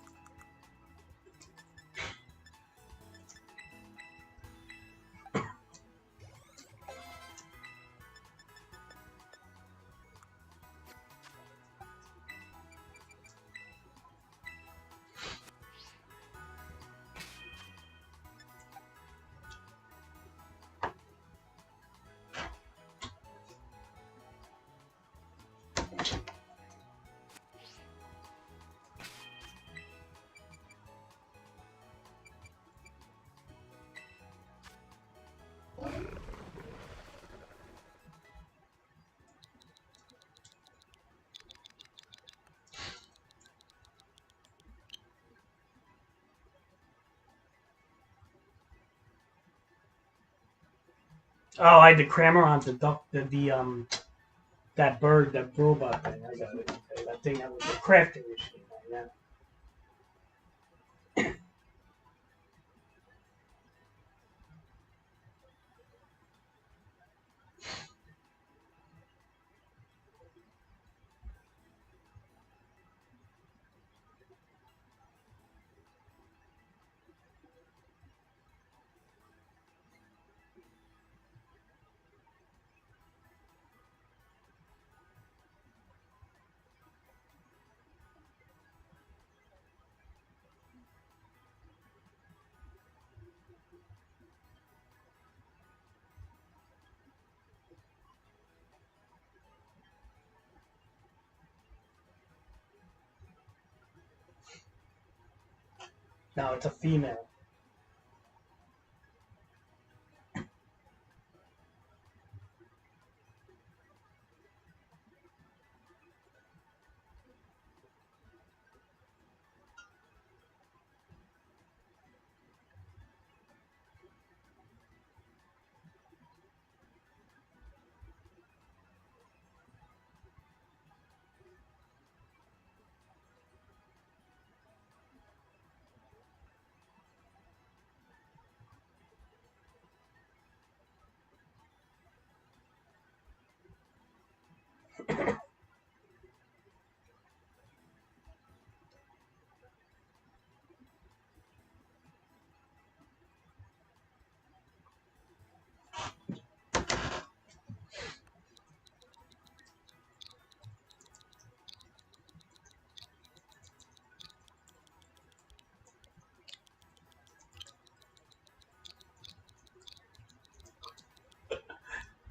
Oh, I had to cram on the duck, that bird, that robot thing. I got it. Okay, that thing that was the crafting machine. Yeah. No, it's a female.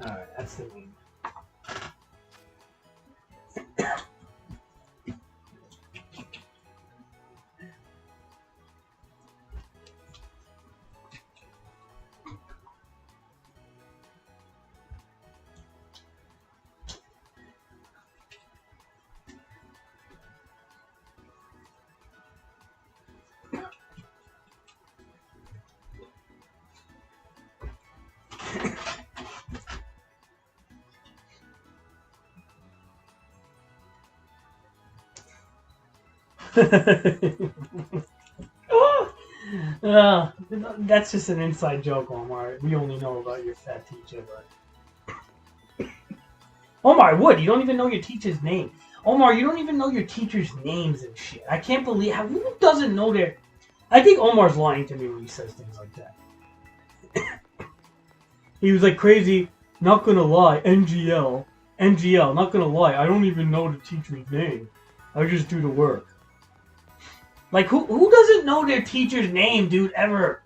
All right, that's the name. That's just an inside joke, Omar. We only know about your fat teacher, but Omar, what? You don't even know your teacher's name. Omar, you don't even know your teacher's names and shit. I can't believe who doesn't know their. I think Omar's lying to me when he says things like that. He was like crazy. Not gonna lie, NGL. Not gonna lie, I don't even know the teacher's name. I just do the work. Like who doesn't know their teacher's name, dude? Ever?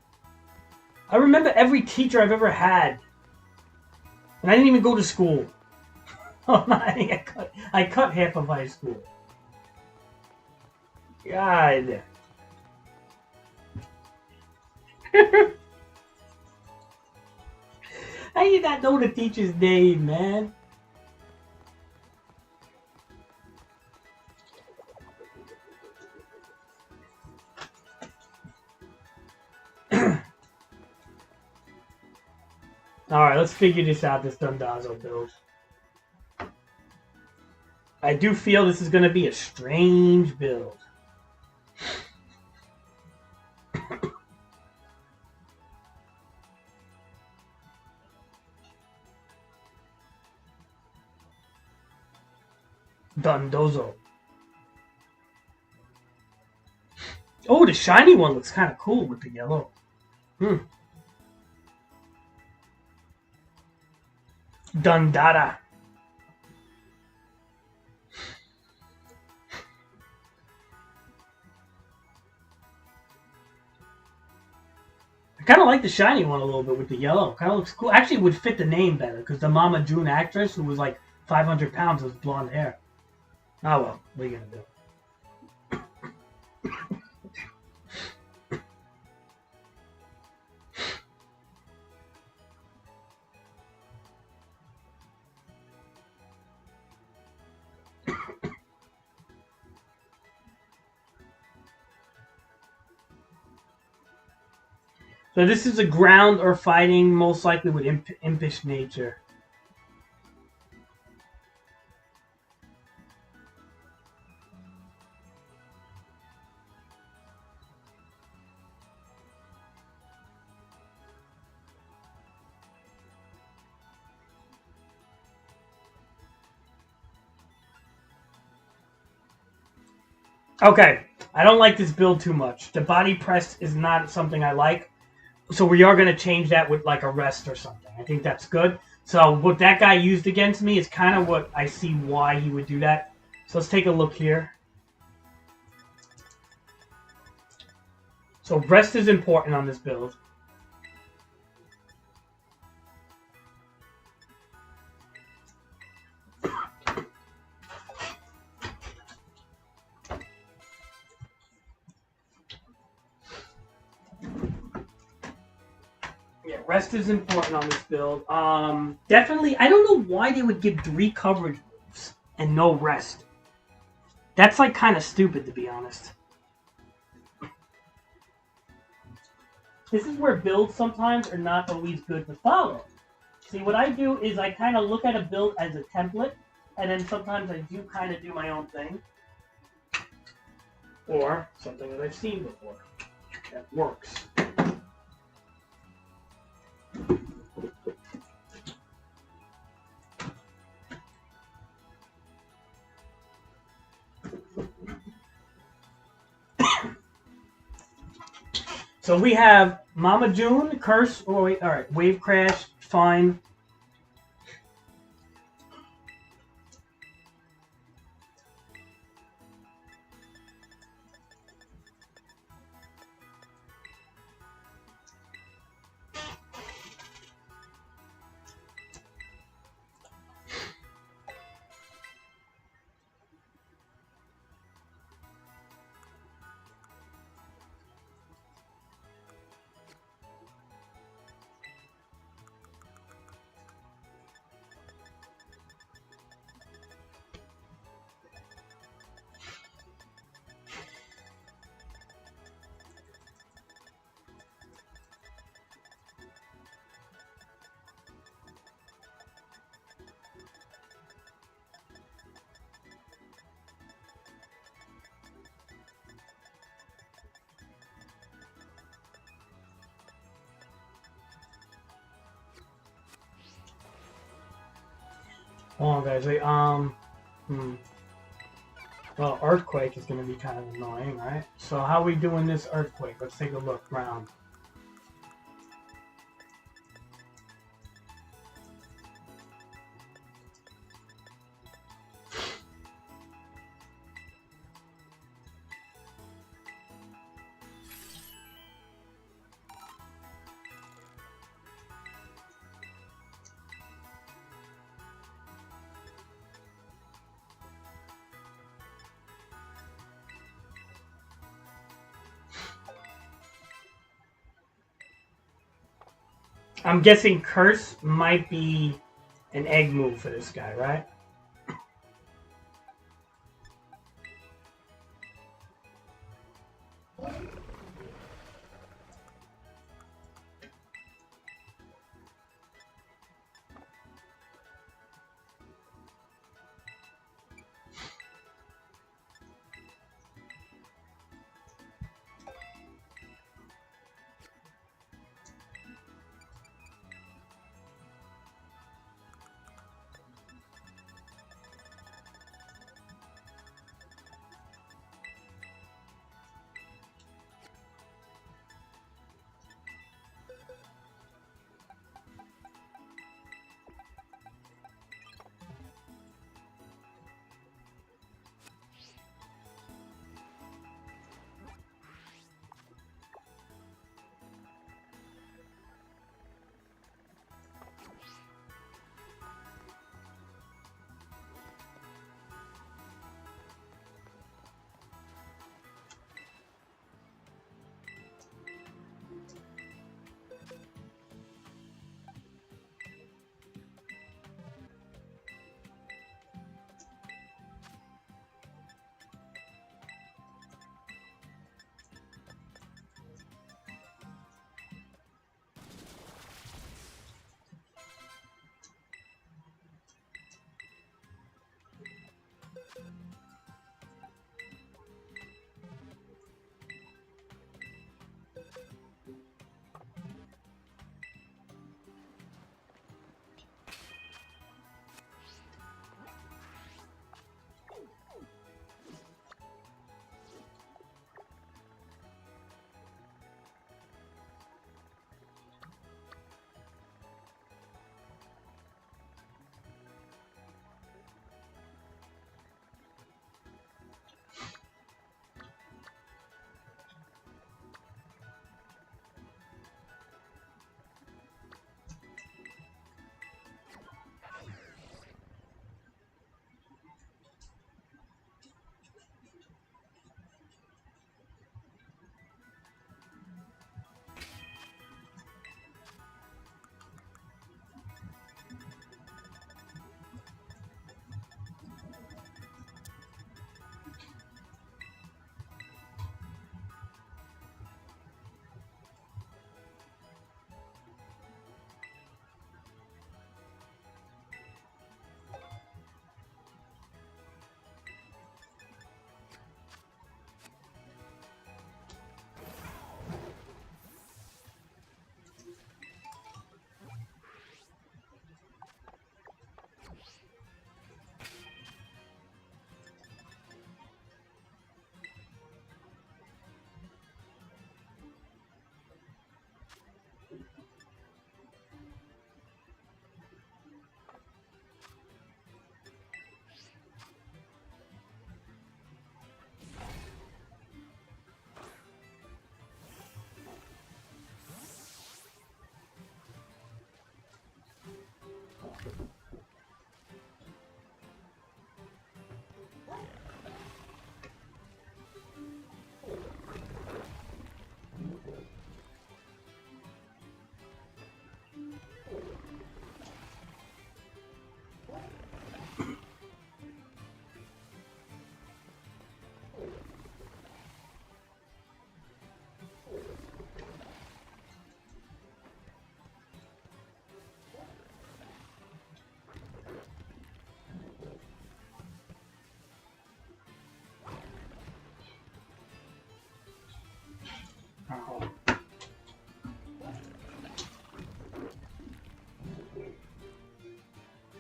I remember every teacher I've ever had, and I didn't even go to school. I cut half of high school. God. How you not know the teacher's name, man? Alright, let's figure this out, this Dundazo build. I do feel this is going to be a strange build. Dundozo. Oh, the shiny one looks kind of cool with the yellow. Dundada. I kind of like the shiny one a little bit with the yellow. Kind of looks cool. Actually, it would fit the name better because the Mama June actress, who was like 500 pounds, with blonde hair. Oh well, what are you gonna do? So this is a ground or fighting, most likely with impish nature. Okay, I don't like this build too much. The body press is not something I like. So we are going to change that with like a rest or something. I think that's good. So what that guy used against me is kind of what I see why he would do that. So let's take a look here. So rest is important on this build. Yeah, rest is important on this build. Definitely, I don't know why they would give 3 coverage and no rest. That's like kind of stupid, to be honest. This is where builds sometimes are not always good to follow. See, what I do is I kind of look at a build as a template, and then sometimes I do kind of do my own thing. Or something that I've seen before that works. So we have Mama June, Curse. Oh wait, all right. Wave Crash, fine. Hold on, guys. Wait. Well, Earthquake is going to be kind of annoying, right? So how are we doing this Earthquake? Let's take a look around. I'm guessing Curse might be an egg move for this guy, right?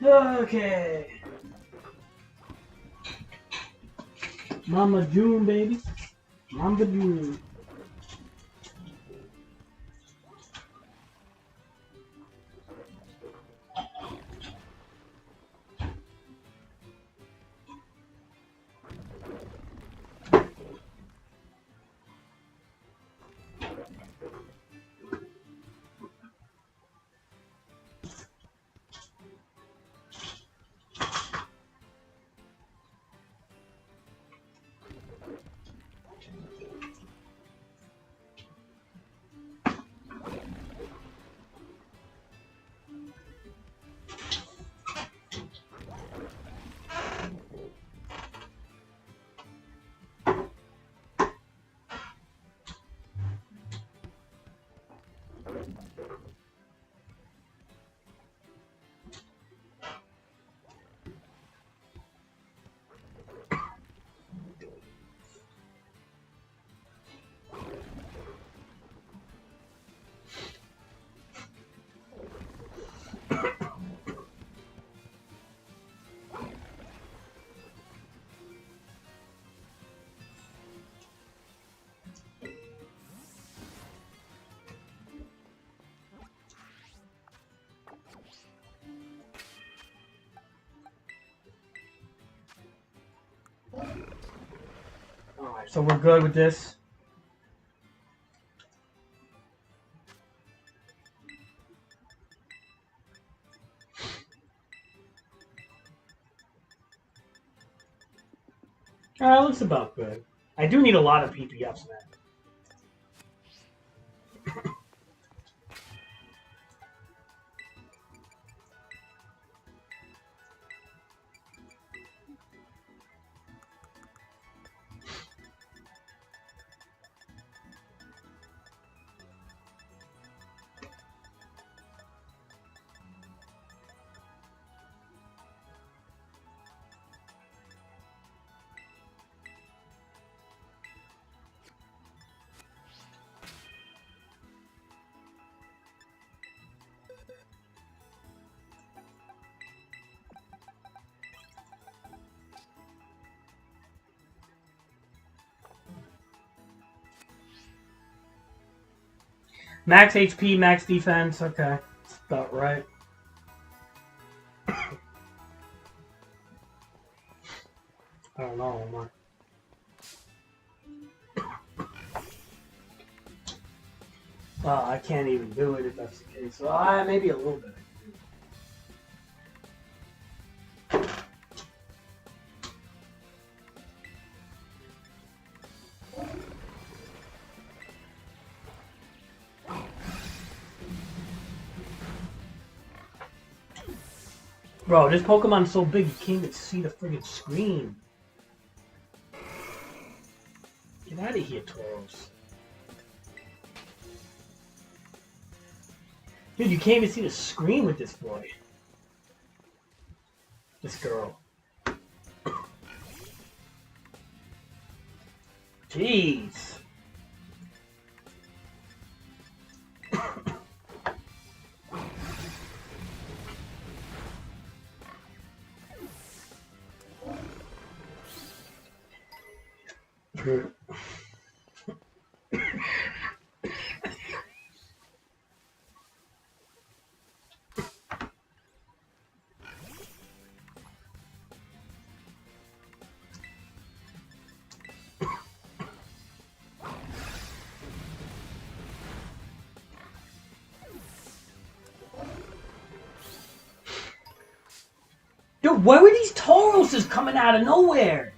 Okay. Mama June, baby. Mama June. Alright, so we're good with this. Looks about good. I do need a lot of PPFs, man. Max HP, max defense. Okay, that's about right. I don't know. I can't even do it if that's the case. So maybe a little bit. Bro, this Pokemon's so big you can't even see the friggin' screen. Get out of here, Tauros. Dude, you can't even see the screen with this boy. This girl. Jeez. Dude, where were these Tauroses coming out of nowhere?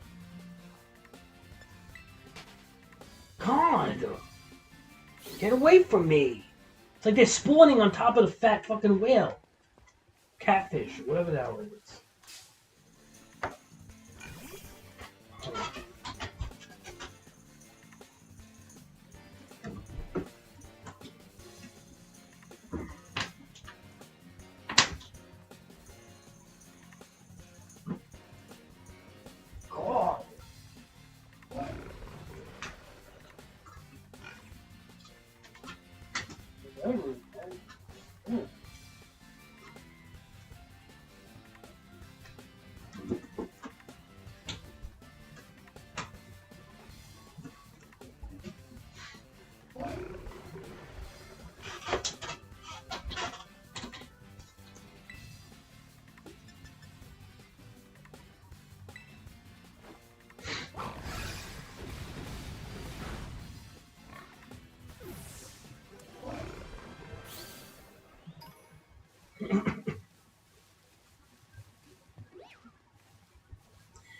God. Get away from me. It's like they're spawning on top of the fat fucking whale. Catfish, whatever that word is. God.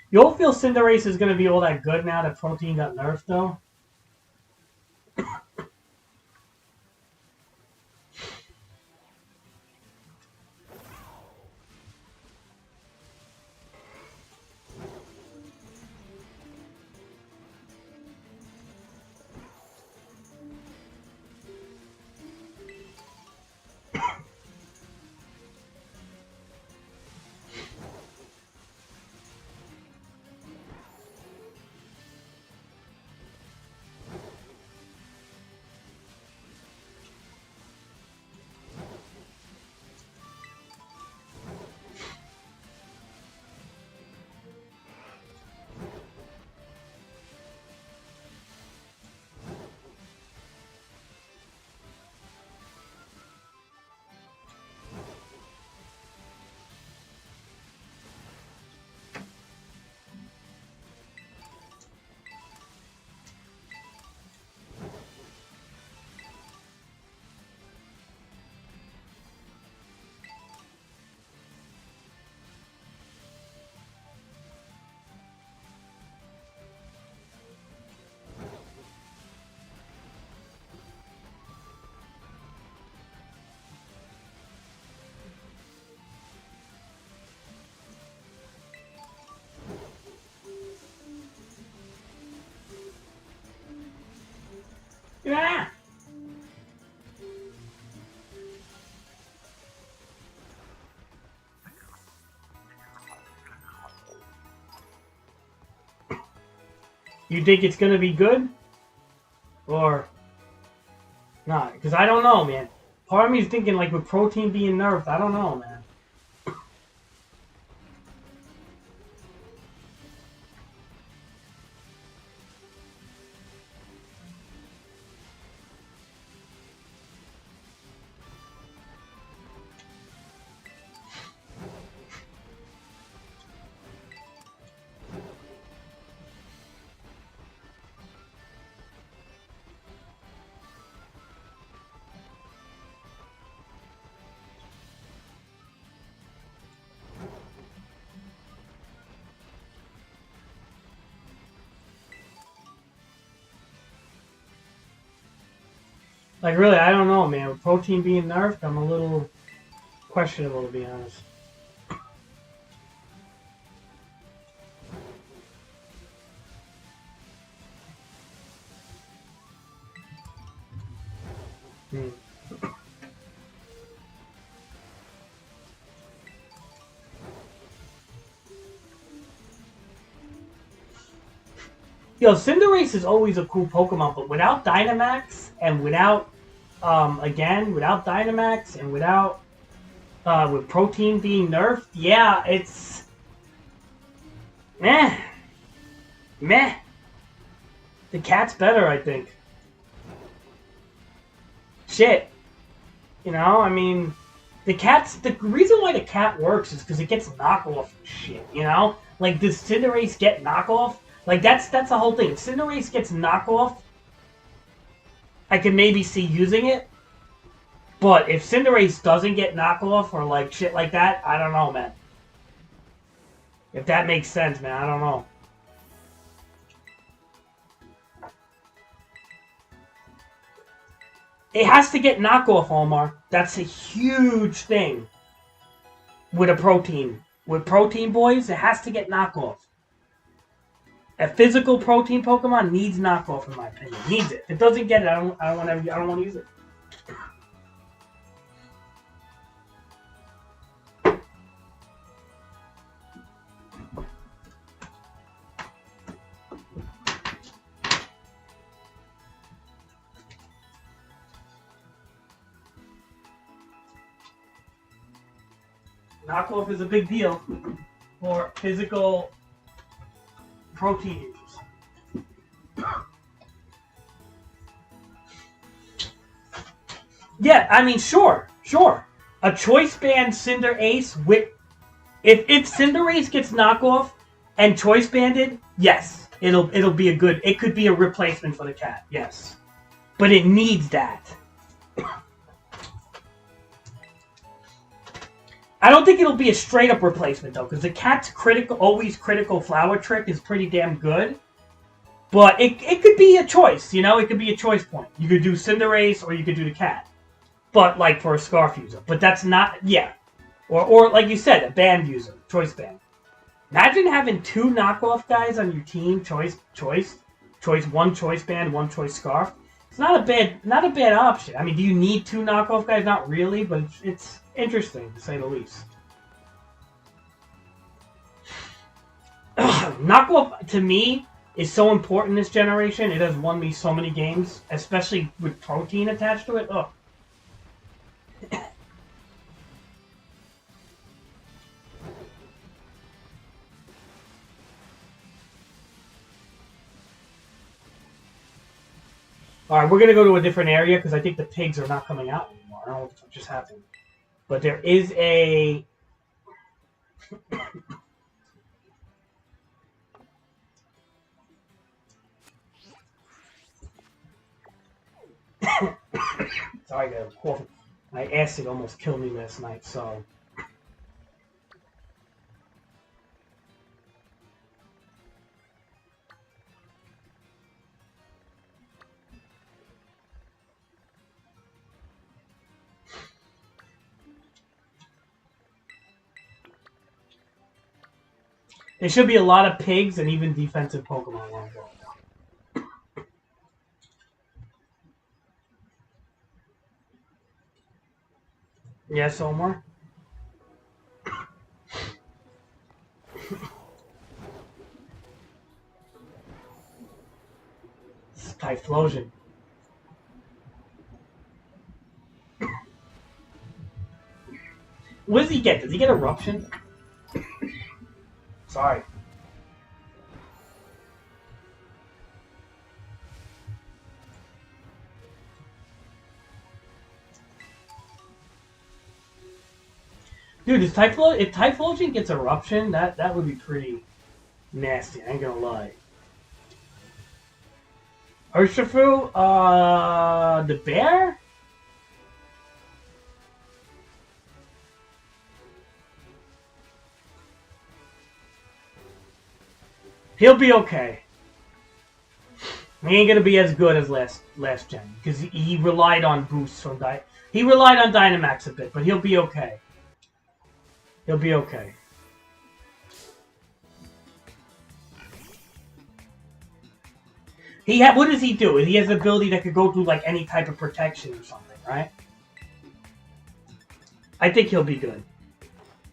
You don't feel Cinderace is going to be all that good now that Protein got nerfed, though? Yeah. You think it's going to be good? Or not? Because I don't know, man. Part of me is thinking, like, with Protein being nerfed, I don't know, man. Like, really, I don't know, man. With Protein being nerfed, I'm a little questionable, to be honest. Yo, Cinderace is always a cool Pokemon, but without Dynamax and without, without Dynamax and without, with Protein being nerfed, yeah, it's meh. Meh. The cat's better, I think. Shit. You know, I mean, the reason why the cat works is because it gets knockoff shit, you know? Like, does Cinderace get knockoff? Like, that's the whole thing. If Cinderace gets knockoff, I can maybe see using it. But if Cinderace doesn't get knockoff or, like, shit like that, I don't know, man. If that makes sense, man, I don't know. It has to get knockoff, Omar. That's a huge thing with a Protein. With Protein boys, it has to get knockoff. A physical Protein Pokemon needs knockoff, in my opinion. Needs it. If it doesn't get it, I don't want to use it. Knockoff is a big deal for physical Protein users. Yeah, I mean, sure. A Choice Band Cinderace with... If Cinderace gets knockoff and Choice Banded, yes. It'll be a good... It could be a replacement for the cat, yes. But it needs that. I don't think it'll be a straight up replacement though, because the cat's always critical flower trick is pretty damn good. But it could be a choice, you know? It could be a choice point. You could do Cinderace or you could do the cat. But, like, for a Scarf user. But that's not... Yeah. Or like you said, a band user. Choice band. Imagine having 2 knockoff guys on your team. Choice. One choice band, 1 choice Scarf. It's not a bad option. I mean, do you need 2 knockoff guys? Not really, but it's interesting, to say the least. Knockoff, to me... is so important this generation. It has won me so many games, especially with protein attached to it. Ugh. Alright, we're going to go to a different area because I think the pigs are not coming out anymore. I don't know what just happened. But there is a... Sorry, I got a cough. My acid almost killed me last night, so... There should be a lot of pigs and even defensive Pokemon along the way. Yes, Omar? This is Typhlosion. What does he get? Does he get Eruption? Sorry. Dude, if Typhlosion gets Eruption, that would be pretty nasty, I ain't gonna lie. Urshifu, the bear? He'll be okay. He ain't gonna be as good as last gen, because he relied on boosts from he relied on Dynamax a bit, but he'll be okay. He'll be okay. What does he do? He has the ability that could go through like any type of protection or something, right? I think he'll be good.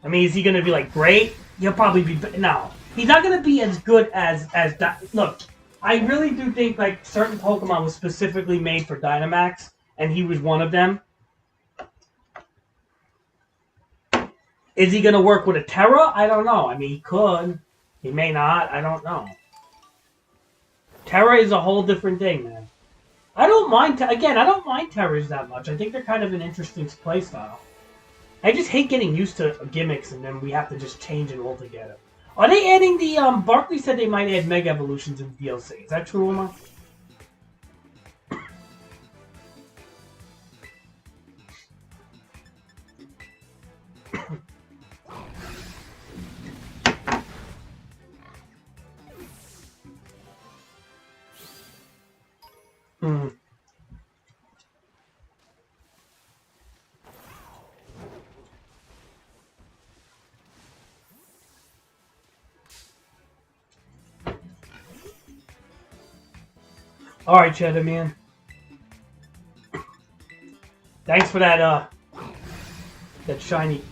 I mean, is he gonna be like great? He'll probably be no. He's not gonna be as good as look. I really do think like certain Pokemon was specifically made for Dynamax, and he was one of them. Is he going to work with a Terra? I don't know. I mean, he could. He may not. I don't know. Terra is a whole different thing, man. I don't mind... Again, I don't mind Terras that much. I think they're kind of an interesting playstyle. I just hate getting used to gimmicks and then we have to just change it altogether. Are they adding the... Barkley said they might add Mega Evolutions in the DLC. Is that true, Omar? Hmm. All right, Cheddar Man. Thanks for that shiny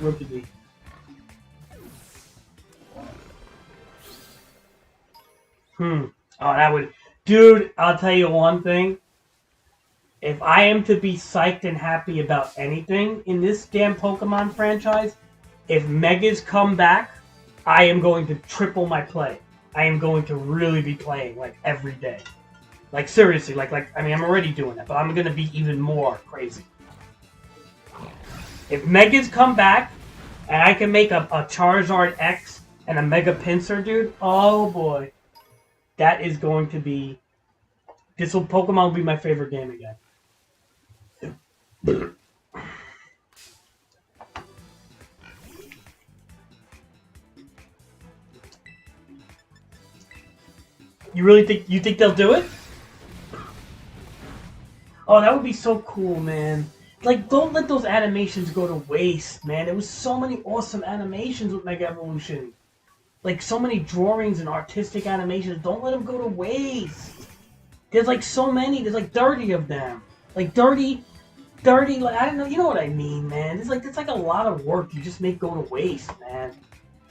Rookie. Oh, that would... Dude, I'll tell you one thing. If I am to be psyched and happy about anything in this damn Pokemon franchise, if Megas come back, I am going to triple my play. I am going to really be playing, like, every day. Like, seriously, like, I mean, I'm already doing that, but I'm going to be even more crazy. If Megas come back, and I can make a Charizard X and a Mega Pinsir, dude, oh boy. That is going to be... Pokemon will be my favorite game again. really think they'll do it? Oh, that would be so cool, man. Like, don't let those animations go to waste, man. There was so many awesome animations with Mega Evolution. Like, so many drawings and artistic animations. Don't let them go to waste. There's, like, so many. There's, like, 30 of them. Like, 30, like, I don't know. You know what I mean, man. It's like a lot of work you just make go to waste, man.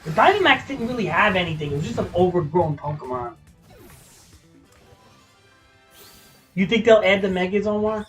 The Dynamax didn't really have anything. It was just an overgrown Pokemon. You think they'll add the Megas, Omar?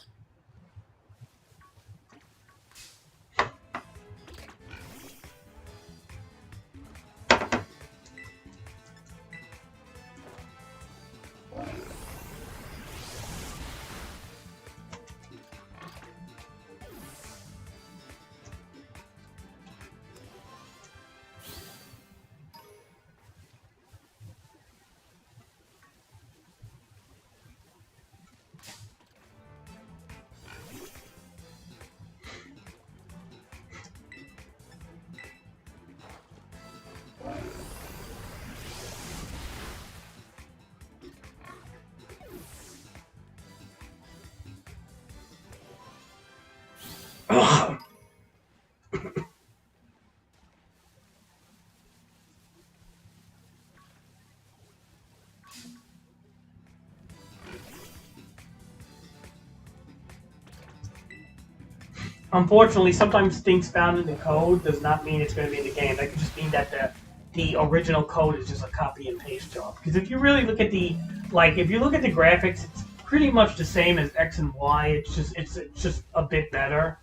Unfortunately, sometimes things found in the code does not mean it's going to be in the game. That could just mean that the original code is just a copy and paste job. Because if you really look at if you look at the graphics, it's pretty much the same as X and Y. It's just a bit better,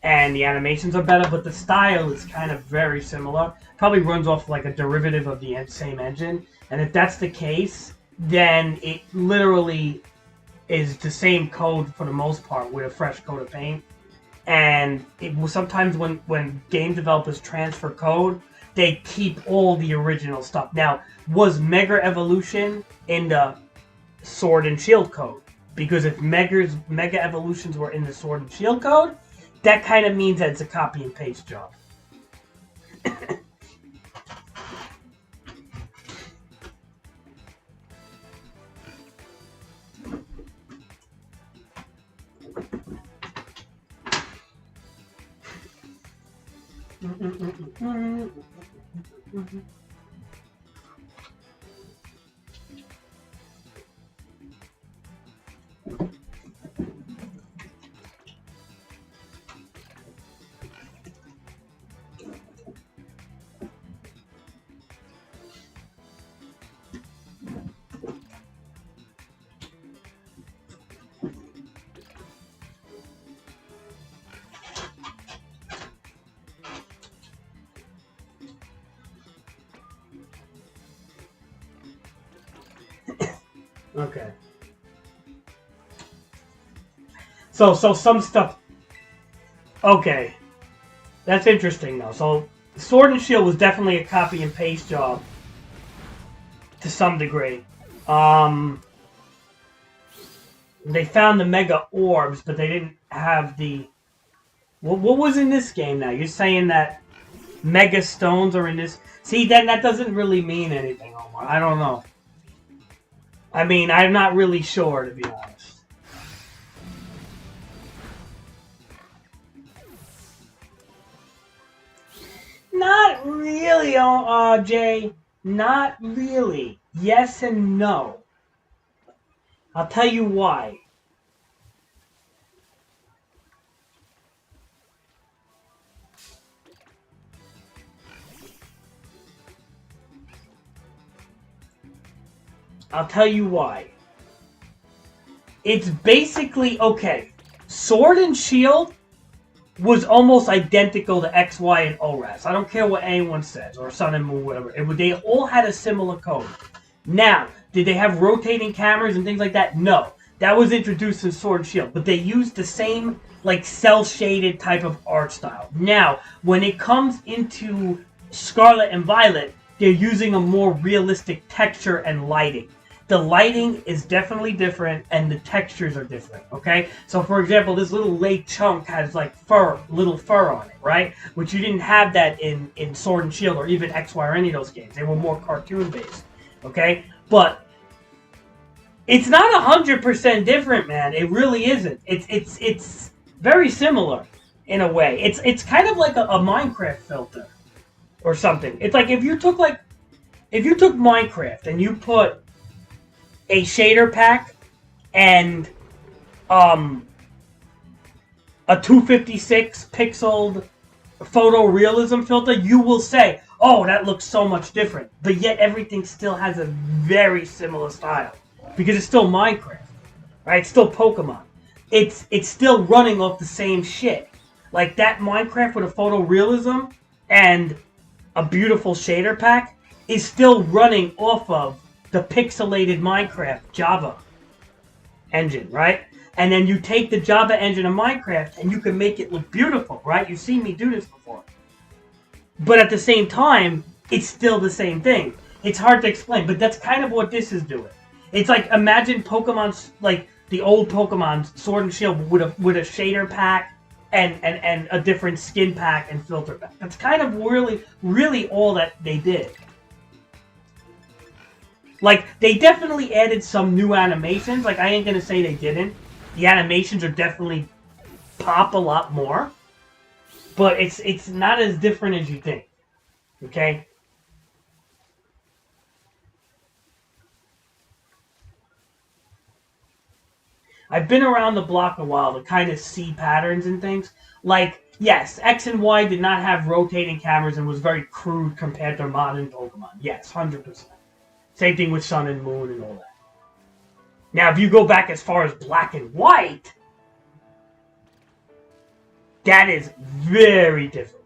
and the animations are better, but the style is kind of very similar. Probably runs off like a derivative of the same engine. And if that's the case, then it literally is the same code for the most part with a fresh coat of paint. And it will sometimes when game developers transfer code, they keep all the original stuff. Now, was Mega Evolution in the Sword and Shield code? Because if Mega Evolutions were in the Sword and Shield code, that kind of means that it's a copy and paste job. Okay. So some stuff. Okay, that's interesting though. So Sword and Shield was definitely a copy and paste job to some degree. They found the Mega Orbs, but they didn't have the. What was in this game now? You're saying that Mega Stones are in this? See, then that doesn't really mean anything, Omar. I don't know. I mean, I'm not really sure, to be honest. Not really, Jay. Not really. Yes and no. I'll tell you why. I'll tell you why. It's basically, okay, Sword and Shield was almost identical to X, Y, and ORAS. I don't care what anyone says, or Sun and Moon, whatever. They all had a similar code. Now, did they have rotating cameras and things like that? No. That was introduced in Sword and Shield. But they used the same, like, cel-shaded type of art style. Now, when it comes into Scarlet and Violet, they're using a more realistic texture and lighting. The lighting is definitely different, and the textures are different, okay? So, for example, this little Lake Chunk has, like, little fur on it, right? Which you didn't have that in Sword and Shield or even X, Y, or any of those games. They were more cartoon-based, okay? But It's not 100% different, man. It really isn't. It's very similar in a way. It's kind of like a Minecraft filter or something. It's like if you took Minecraft and you put a shader pack and a 256 pixeled photorealism filter, you will say, oh, that looks so much different. But yet everything still has a very similar style. Because it's still Minecraft. Right? It's still Pokemon. It's still running off the same shit. Like that Minecraft with a photorealism and a beautiful shader pack is still running off of the pixelated Minecraft Java engine, right? And then you take the Java engine of Minecraft and you can make it look beautiful, right? You've seen me do this before. But at the same time, it's still the same thing. It's hard to explain, but that's kind of what this is doing. It's like, imagine Pokemon's, like, the old Pokemon, Sword and Shield, with a shader pack and a different skin pack and filter pack. That's kind of really all that they did. Like, they definitely added some new animations. Like, I ain't gonna say they didn't. The animations are definitely pop a lot more. But it's not as different as you think. Okay? I've been around the block a while to kind of see patterns and things. Like, yes, X and Y did not have rotating cameras and was very crude compared to modern Pokemon. Yes, 100%. Same thing with Sun and Moon and all that. Now, if you go back as far as Black and White, that is very different.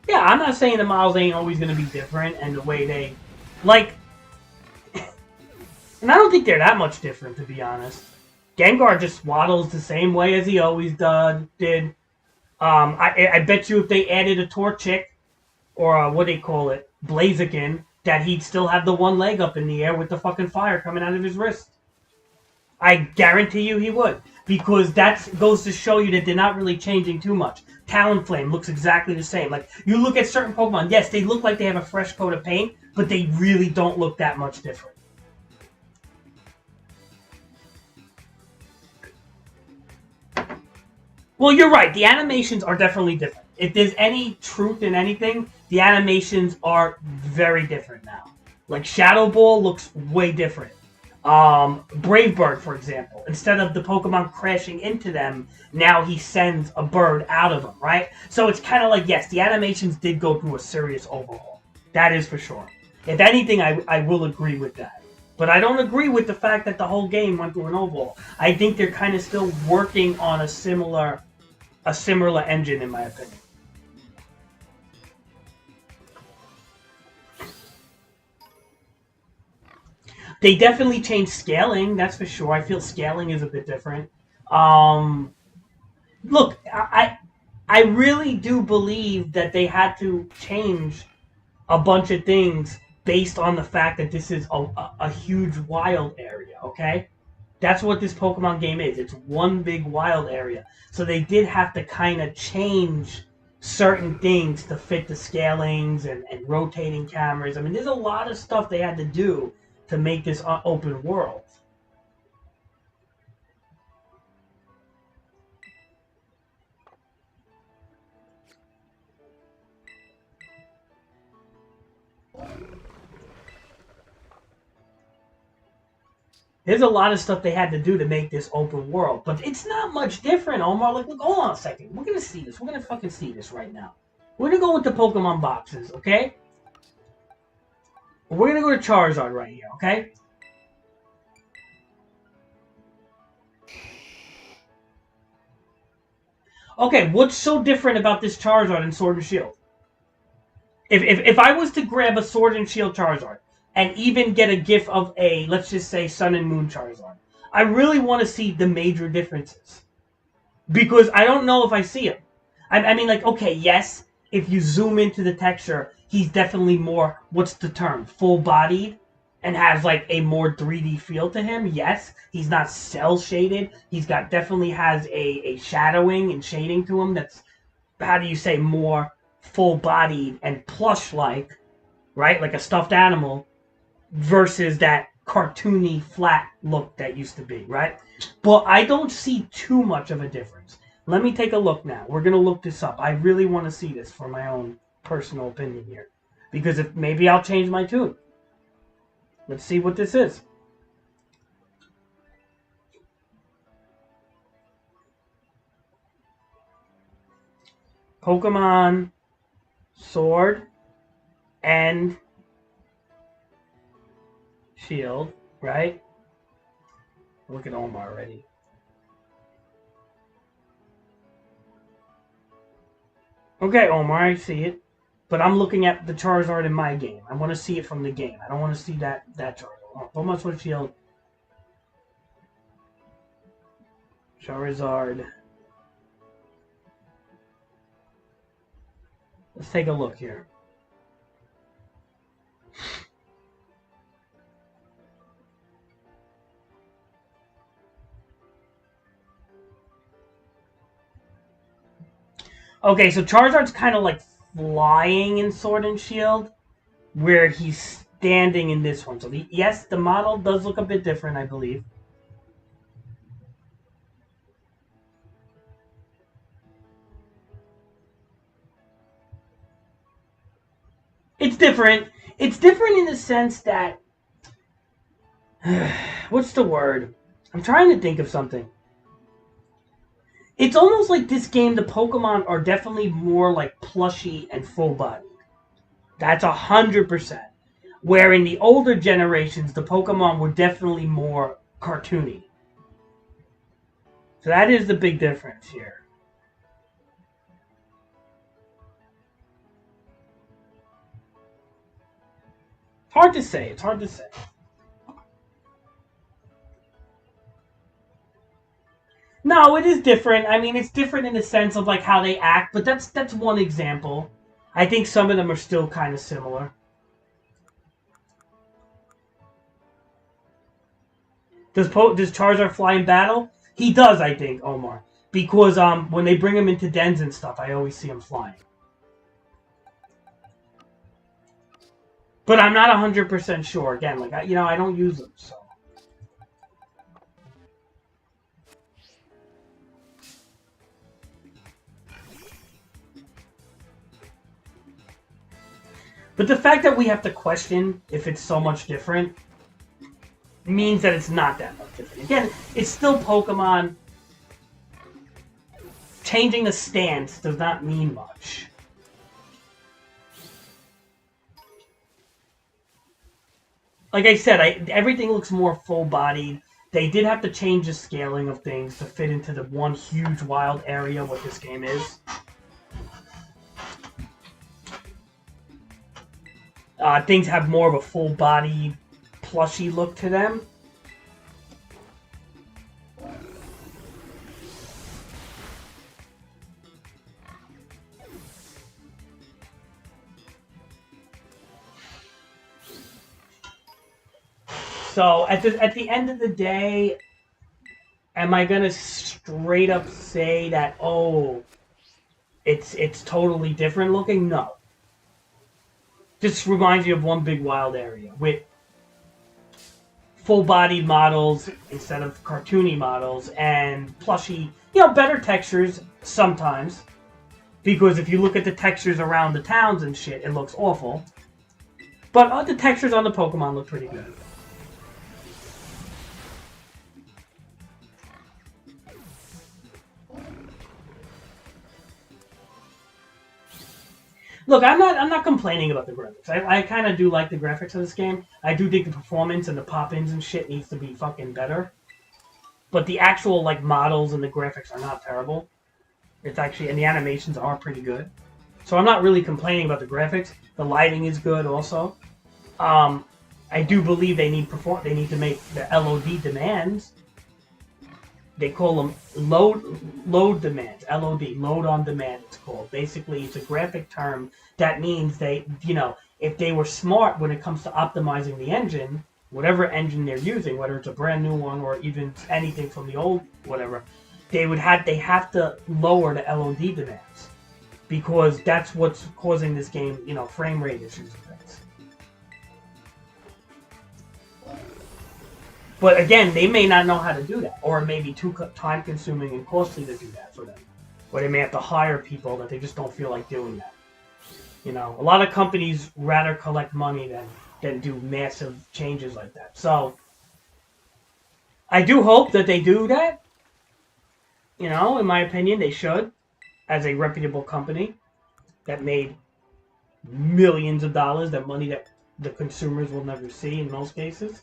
Yeah, I'm not saying the models ain't always going to be different and the way they... Like... And I don't think they're that much different, to be honest. Gengar just waddles the same way as he always did. I bet you if they added a Torchic, or what they call it, Blaziken, that he'd still have the one leg up in the air with the fucking fire coming out of his wrist. I guarantee you he would. Because that goes to show you that they're not really changing too much. Talonflame looks exactly the same. Like, you look at certain Pokemon, yes, they look like they have a fresh coat of paint, but they really don't look that much different. Well, you're right. The animations are definitely different. If there's any truth in anything, the animations are very different now. Like, Shadow Ball looks way different. Brave Bird, for example, instead of the Pokemon crashing into them, now he sends a bird out of them, right? So it's kind of like, yes, the animations did go through a serious overhaul. That is for sure. If anything, I will agree with that. But I don't agree with the fact that the whole game went through an overhaul. I think they're kind of still working on a similar engine, in my opinion. They definitely changed scaling, that's for sure. I feel scaling is a bit different. Look, I really do believe that they had to change a bunch of things based on the fact that this is a huge wild area, okay? That's what this Pokemon game is. It's one big wild area. So they did have to kind of change certain things to fit the scalings and rotating cameras. I mean, there's a lot of stuff they had to do to make this open world. There's a lot of stuff they had to do to make this open world, but it's not much different, Omar. Like, look, hold on a second. We're gonna see this. We're gonna fucking see this right now. We're gonna go with the Pokemon boxes, okay? We're gonna go to Charizard right here, okay? Okay, what's so different about this Charizard and Sword and Shield? If I was to grab a Sword and Shield Charizard, and even get a GIF of a, let's just say, Sun and Moon Charizard, I really want to see the major differences. Because I don't know if I see them. I mean, like, okay, yes, if you zoom into the texture, he's definitely more, what's the term, full-bodied, and has like a more 3D feel to him. Yes, he's not cell shaded. He's got definitely has a shadowing and shading to him that's, how do you say, more full-bodied and plush-like, right? Like a stuffed animal versus that cartoony flat look that used to be, right? But I don't see too much of a difference. Let me take a look now. We're going to look this up. I really want to see this for my own personal opinion here. Because if maybe I'll change my tune. Let's see what this is. Pokemon Sword and Shield, right? Look at Omar already. Okay, Omar, I see it. But I'm looking at the Charizard in my game. I want to see it from the game. I don't want to see that Charizard. Pokemon Sword Shield. Charizard. Let's take a look here. Okay, so Charizard's kind of like flying in Sword and Shield, where he's standing in this one. So yes, the model does look a bit different, I believe. It's different. It's different in the sense that what's the word? I'm trying to think of something. It's almost like this game, the Pokemon are definitely more like plushy and full-bodied. That's 100%. Where in the older generations, the Pokemon were definitely more cartoony. So that is the big difference here. It's hard to say. It's hard to say. No, it is different. I mean, it's different in the sense of like how they act, but that's one example. I think some of them are still kind of similar. Does Charizard fly in battle? He does, I think, Omar. Because when they bring him into dens and stuff, I always see him flying. But I'm not 100% sure. Again, like I don't use them, so. But the fact that we have to question if it's so much different means that it's not that much different. Again, it's still Pokemon. Changing the stance does not mean much. Like I said, everything looks more full-bodied. They did have to change the scaling of things to fit into the one huge wild area what this game is. Things have more of a full-body, plushy look to them. So at the end of the day, am I gonna straight up say that it's totally different looking? No. Just reminds you of one big wild area with full-bodied models instead of cartoony models and plushy, better textures sometimes. Because if you look at the textures around the towns and shit, it looks awful. But the textures on the Pokemon look pretty good. Look, I'm not complaining about the graphics. I kind of do like the graphics of this game. I do think the performance and the pop-ins and shit needs to be fucking better. But the actual models and the graphics are not terrible. It's actually, and the animations are pretty good. So I'm not really complaining about the graphics. The lighting is good also. I do believe they need to make the LOD demands. they call them load demands, LOD, load on demand. It's called. Basically, it's a graphic term that means if they were smart when it comes to optimizing the engine, whatever engine they're using, whether it's a brand new one or even anything from the old whatever, they have to lower the LOD demands because that's what's causing this game, frame rate issues and things. But again, they may not know how to do that, or it may be too time-consuming and costly to do that for them. Or they may have to hire people that they just don't feel like doing that. A lot of companies rather collect money than do massive changes like that. So, I do hope that they do that. In my opinion, they should, as a reputable company that made millions of dollars, that money that the consumers will never see in most cases.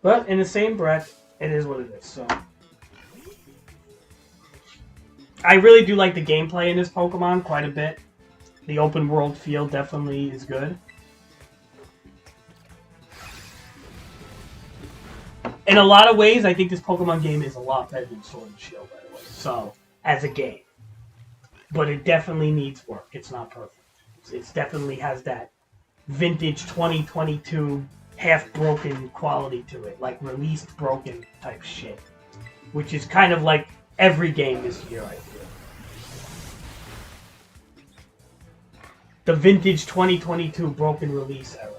But in the same breath, it is what it is. So, I really do like the gameplay in this Pokemon quite a bit. The open world feel definitely is good. In a lot of ways, I think this Pokemon game is a lot better than Sword and Shield, by the way. So, as a game. But it definitely needs work. It's not perfect. It definitely has that vintage 2022 half-broken quality to it. Like released broken type shit. Which is kind of like every game this year, I feel. The vintage 2022 broken release era.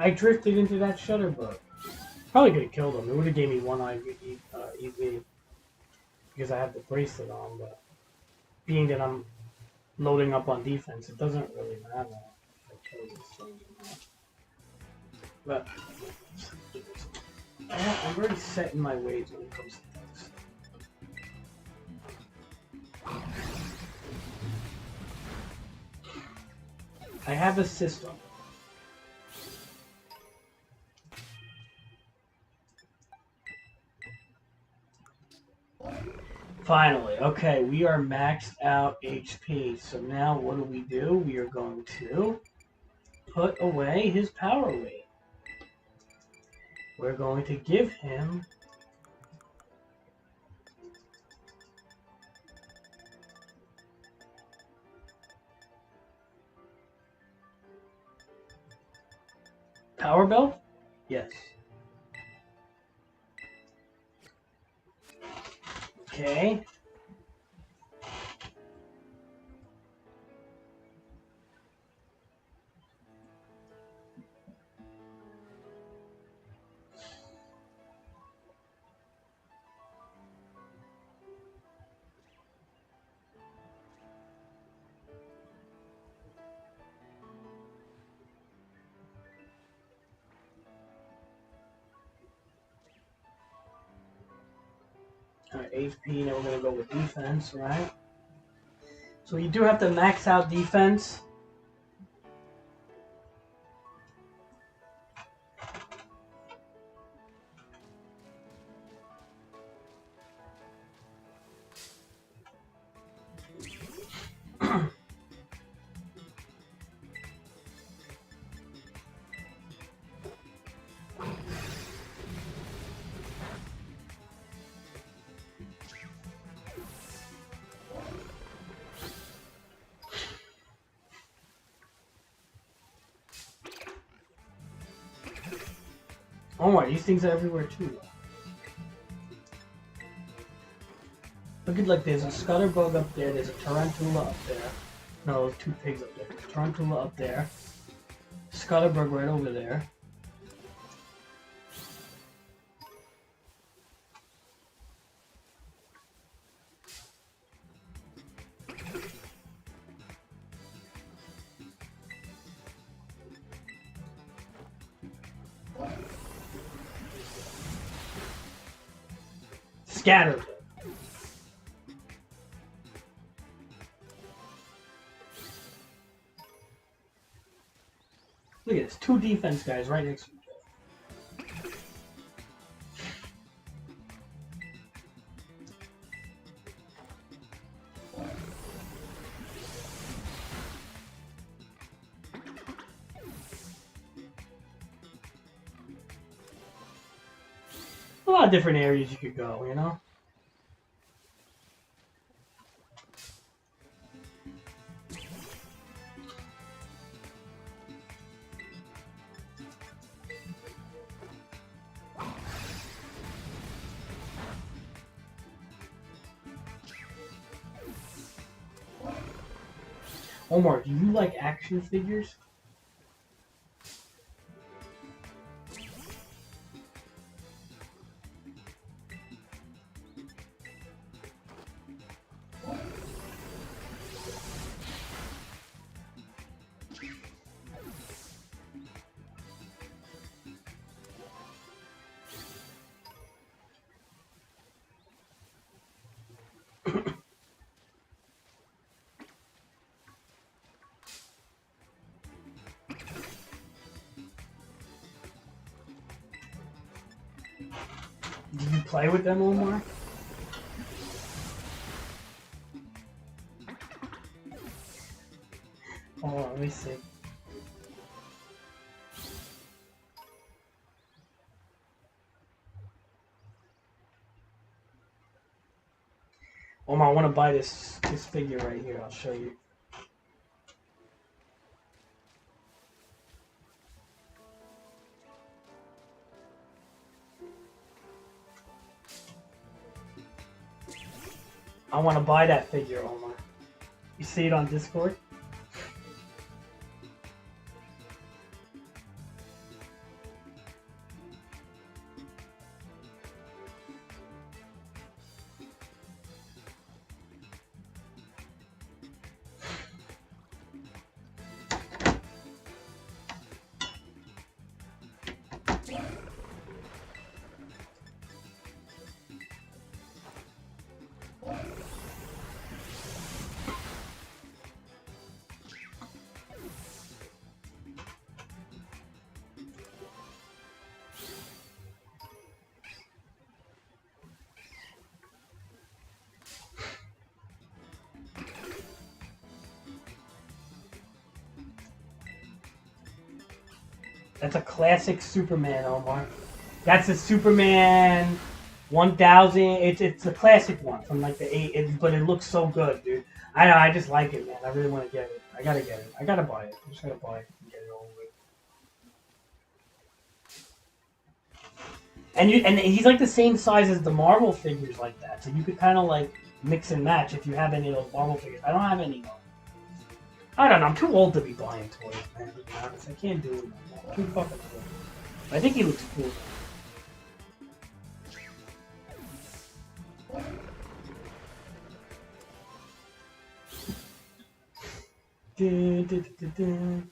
I drifted into that Shutterbug. Probably could have killed him. It would have gave me one EV because I have the bracelet on, but being that I'm loading up on defense, it doesn't really matter if I kill this thing or not. But I'm already set in my ways when it comes to things. I have a system. Finally, okay, we are maxed out HP. So now what do? We are going to put away his power weight. We're going to give him Power Belt? Yes. Okay. Alright, HP, now we're gonna go with defense, right? So you do have to max out defense. Oh my, these things are everywhere too. Look at, like, there's a Scutterbug up there, there's a Tarantula up there. No, there's two pigs up there. There's a Tarantula up there. Scutterbug right over there. Scatterbug. Look at this, two defense guys right next to each other. A lot of different areas you could go, you know? Omar, do you like action figures? Do you play with them, Omar? Hold on, let me see. Omar, I want to buy this figure right here. I'll show you. I want to buy that figure, Omar. You see it on Discord? That's a classic Superman, Omar. That's a Superman 1000. It's a classic one from like the 8. But it looks so good, dude. I know. I just like it, man. I really want to get it. I gotta get it. I gotta buy it. I'm just gonna buy it and get it over with. And he's like the same size as the Marvel figures like that, so you could kind of like mix and match if you have any of those Marvel figures. I don't have any though. I don't know. I'm too old to be buying toys, man. To be honest, I can't do it anymore. I'm too fucking old. I think he looks cool. Dun, dun, dun, dun.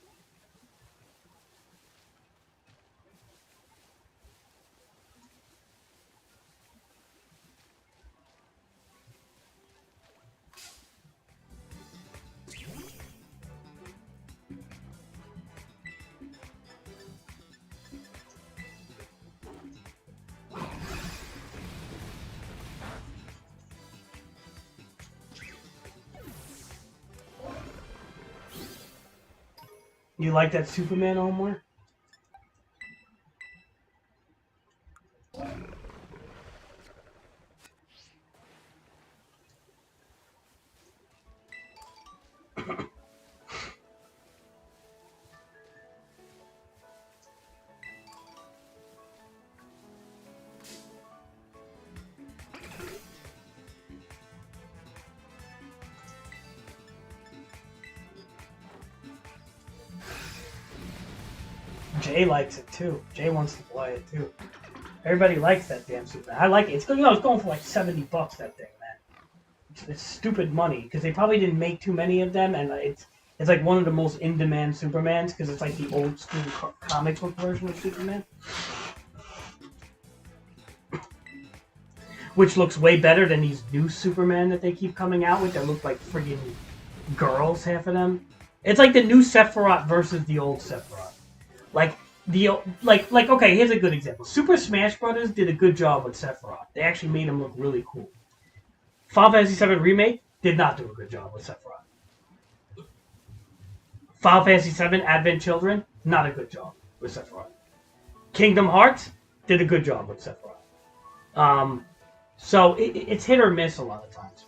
You like that Superman, Omar? Jay likes it too. Jay wants to play it too. Everybody likes that damn Superman. I like it. It's it's going for like $70 that thing, man. It's stupid money because they probably didn't make too many of them, and it's like one of the most in-demand Supermans because it's like the old school comic book version of Superman, which looks way better than these new Superman that they keep coming out with that look like friggin' girls, half of them. It's like the new Sephiroth versus the old Sephiroth. Okay, here's a good example. Super Smash Bros. Did a good job with Sephiroth. They actually made him look really cool. Final Fantasy VII Remake did not do a good job with Sephiroth. Final Fantasy VII Advent Children, not a good job with Sephiroth. Kingdom Hearts did a good job with Sephiroth. So it's hit or miss a lot of times.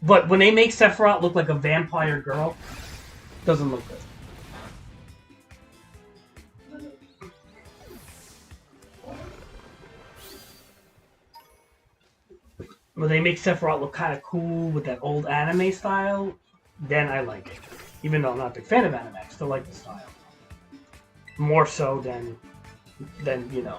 But when they make Sephiroth look like a vampire girl, doesn't look good. When they make Sephiroth look kind of cool with that old anime style, then I like it. Even though I'm not a big fan of anime, I still like the style. More so than you know.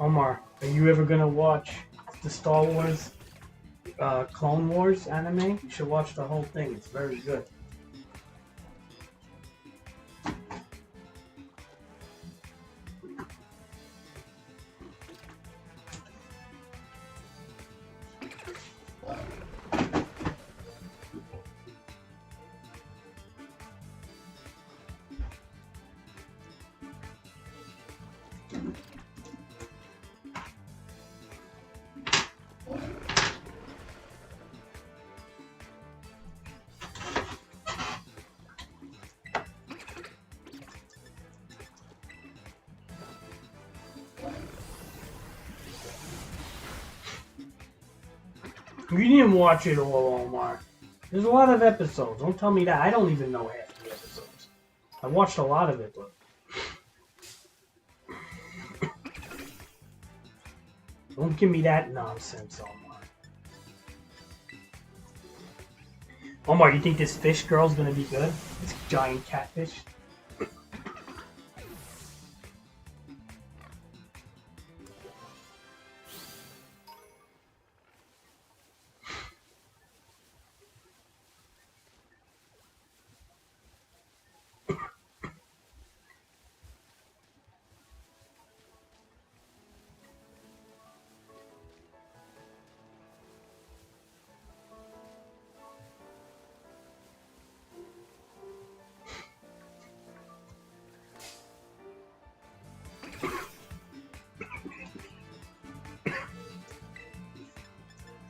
Omar, are you ever gonna watch the Star Wars Clone Wars anime? You should watch the whole thing. It's very good. You didn't watch it all, Omar. There's a lot of episodes. Don't tell me that. I don't even know half the episodes. I watched a lot of it, but... Don't give me that nonsense, Omar. Omar, you think this fish girl's gonna be good? This giant catfish?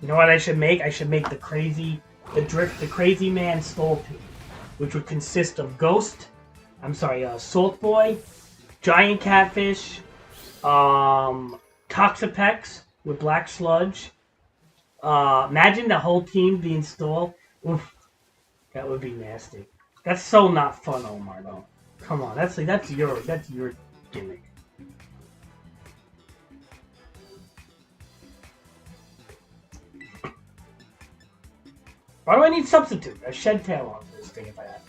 You know what I should make? I should make the Crazy Man Soul Team, which would consist of Salt Boy, Giant Catfish, Toxapex with Black Sludge. Imagine the whole team being Stall. Oof, that would be nasty. That's so not fun, Omar. Though, come on, that's your gimmick. Why do I need substitute? A shed tail on this thing if I have.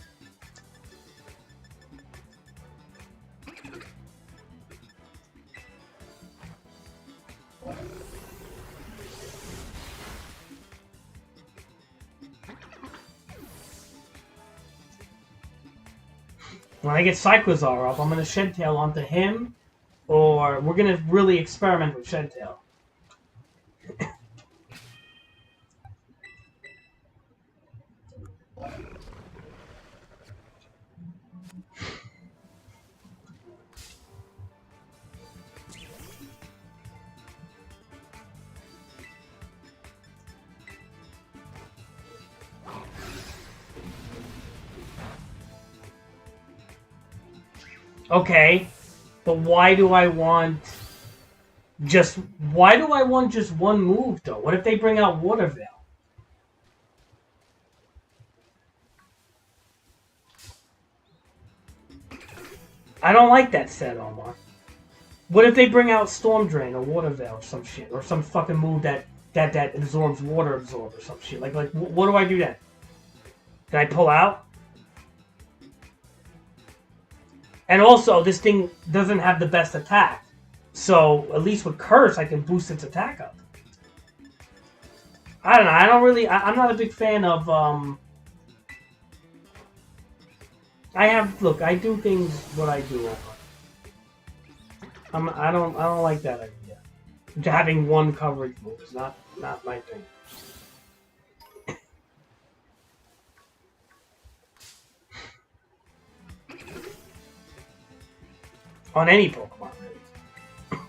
When I get Cyclozar up, I'm going to Shed Tail onto him, or we're going to really experiment with Shed Tail. Okay, but why do I want just one move though? What if they bring out Water Veil? I don't like that set, Omar. What if they bring out Storm Drain or Water Veil or some shit, or some fucking move that absorbs Water Absorb or some shit? Like what do I do then? Can I pull out? And also, this thing doesn't have the best attack. So, at least with Curse, I can boost its attack up. I don't know. I don't really... I'm not a big fan of... Look, I do things what I do. I don't like that idea. Having one coverage move is not my thing. On any Pokemon, really.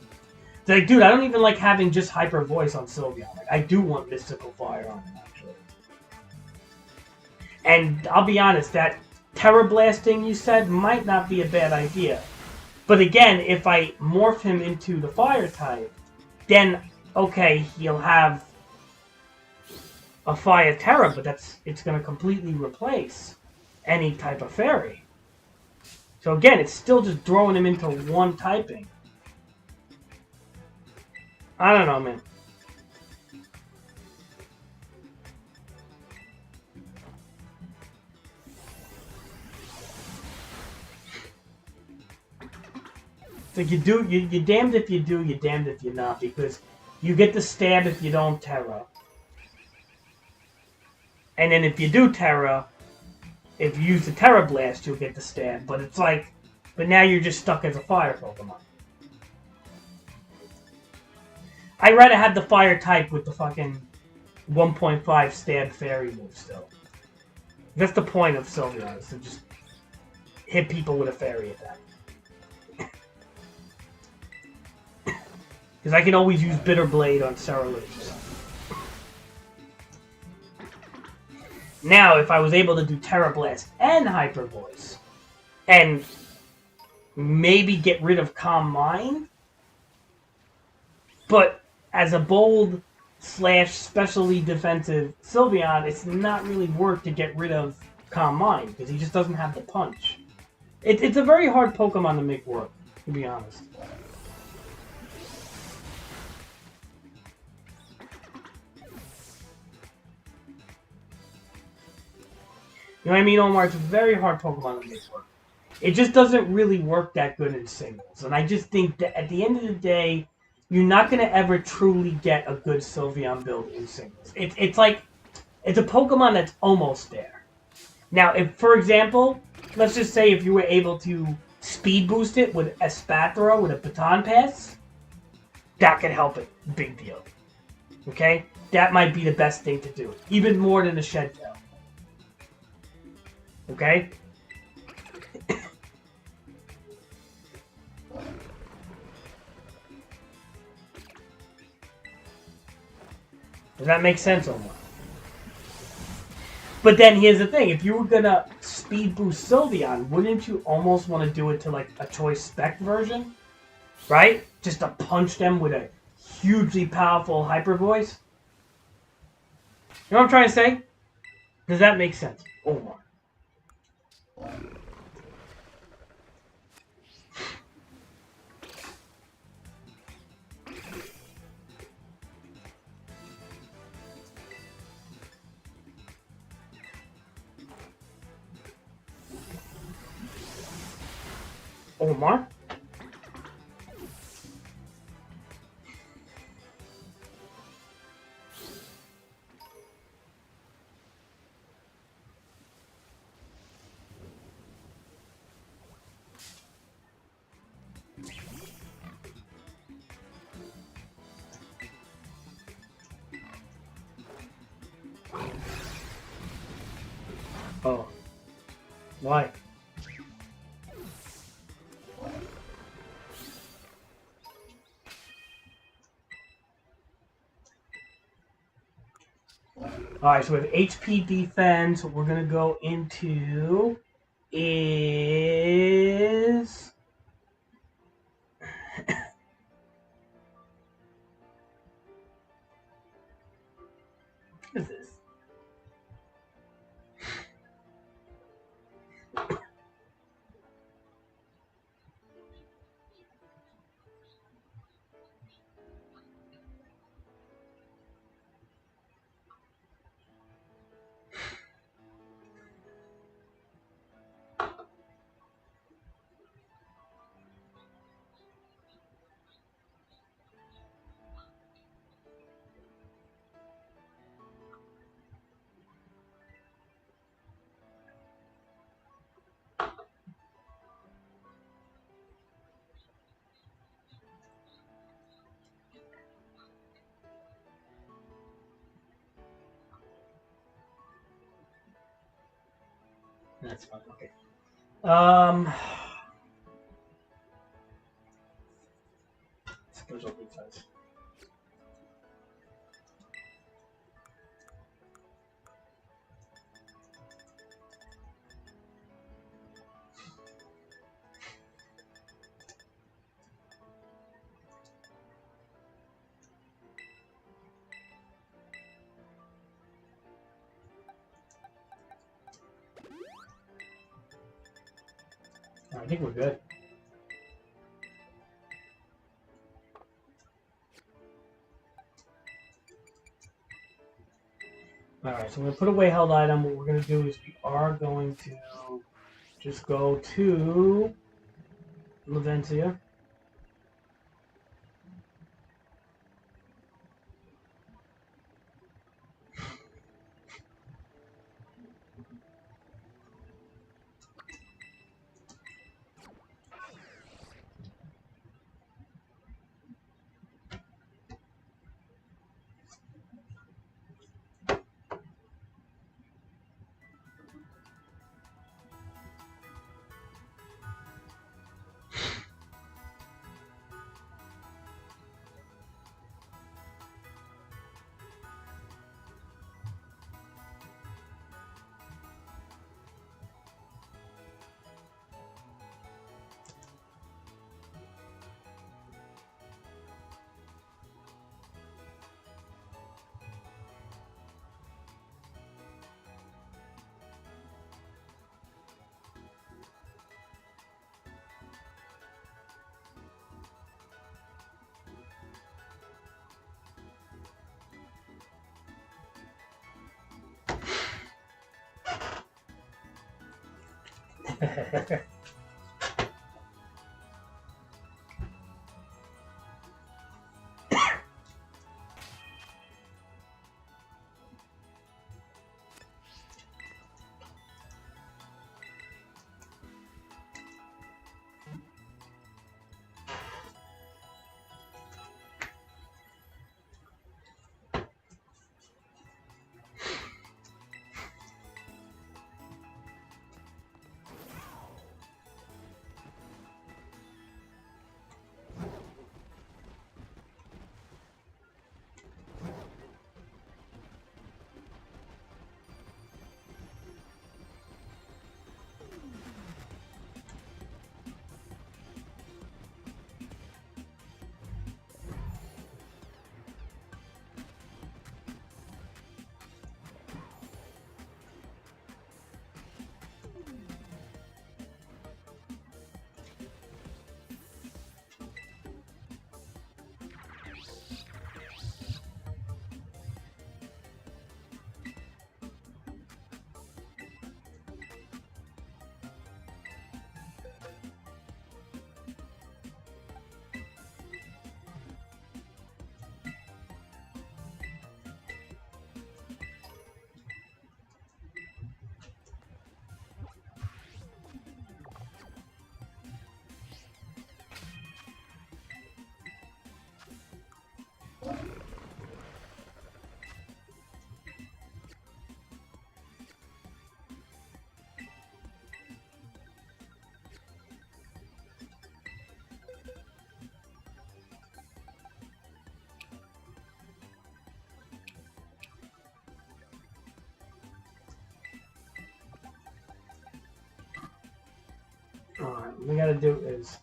It's like, dude, I don't even like having just Hyper Voice on Sylveon. Like, I do want Mystical Fire on him, actually. And I'll be honest, that Terra Blast thing you said might not be a bad idea. But again, if I morph him into the Fire type, then, okay, he'll have a Fire Terra, but it's going to completely replace any type of Fairy. So again, it's still just throwing him into one typing. I don't know, man. So you're damned if you do, you're damned if you're not, because you get the stab if you don't Terra. And then if you do Terra, if you use the Terra Blast, you'll get the stab. But it's like, but now you're just stuck as a fire Pokemon. I'd rather have the fire type with the fucking 1.5 stab fairy move still. That's the point of Sylveon, is to just hit people with a fairy attack. Because I can always use Bitter Blade on Ceruledge. Now, if I was able to do Terra Blast and Hyper Voice, and maybe get rid of Calm Mind, but as a bold / specially defensive Sylveon, it's not really worth to get rid of Calm Mind, because he just doesn't have the punch. It's a very hard Pokemon to make work, to be honest. You know what I mean, Omar? It's a very hard Pokemon to make work. It just doesn't really work that good in singles. And I just think that at the end of the day, you're not going to ever truly get a good Sylveon build in singles. It's like, it's a Pokemon that's almost there. Now, if, for example, let's just say if you were able to speed boost it with Espathra with a Baton Pass, that could help it. Big deal. Okay? That might be the best thing to do. Even more than a Shed Tail. Okay? Does that make sense, Omar? But then here's the thing. If you were gonna speed boost Sylveon, wouldn't you almost want to do it to like a Choice Spec version? Right? Just to punch them with a hugely powerful Hyper Voice? You know what I'm trying to say? Does that make sense, Omar? Omar. Oh. Why? Alright, so we have HP defense. What we're going to go into is... What is this? That's fine, okay. Special defense. I think we're good. Alright, so I'm going to put away held item. What we're going to do is we are going to just go to Laventia. What we gotta do is...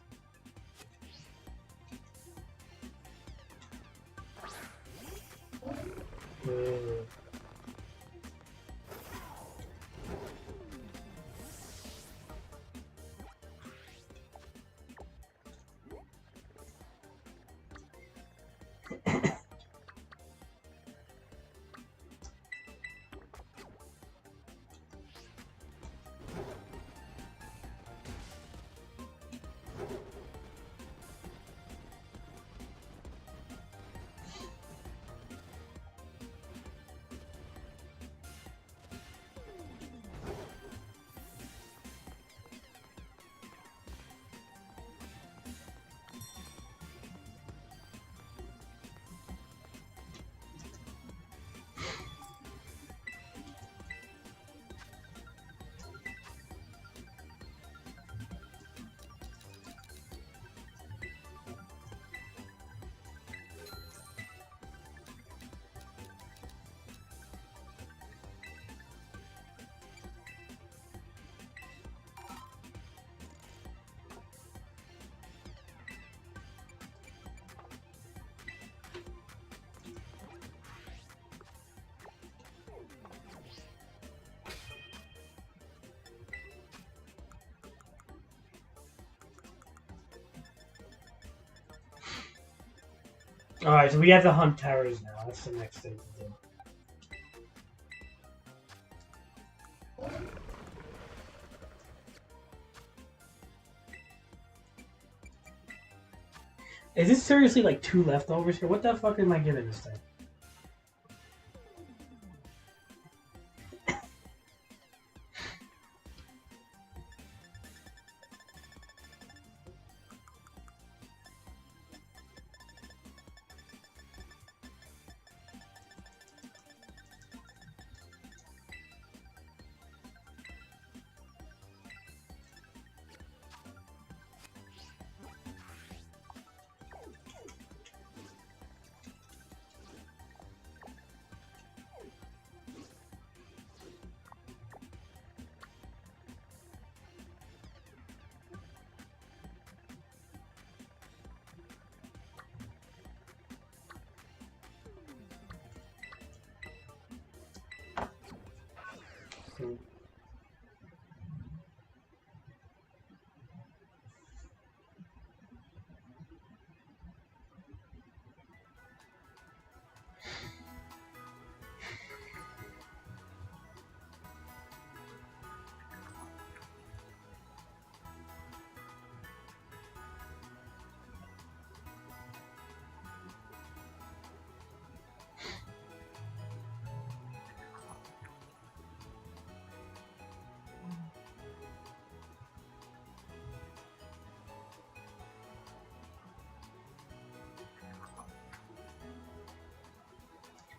Alright, so we have to hunt terrors now. That's the next thing to do. Is this seriously like 2 leftovers here? What the fuck am I giving this thing?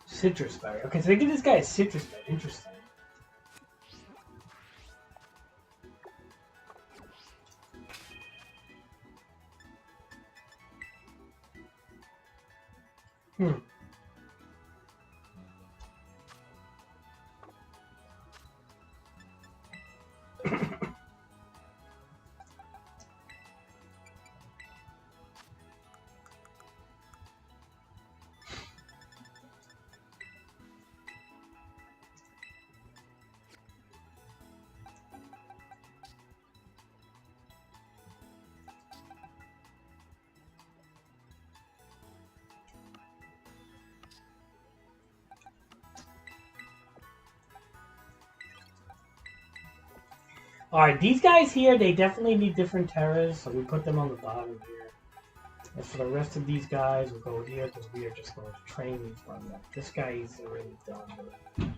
Citrus berry. Okay, so they give this guy a citrus berry. Interesting. Hmm. Alright, these guys here, they definitely need different terrors, so we put them on the bottom here. And for the rest of these guys, we'll go here because we are just going to train these ones up. This guy is already done.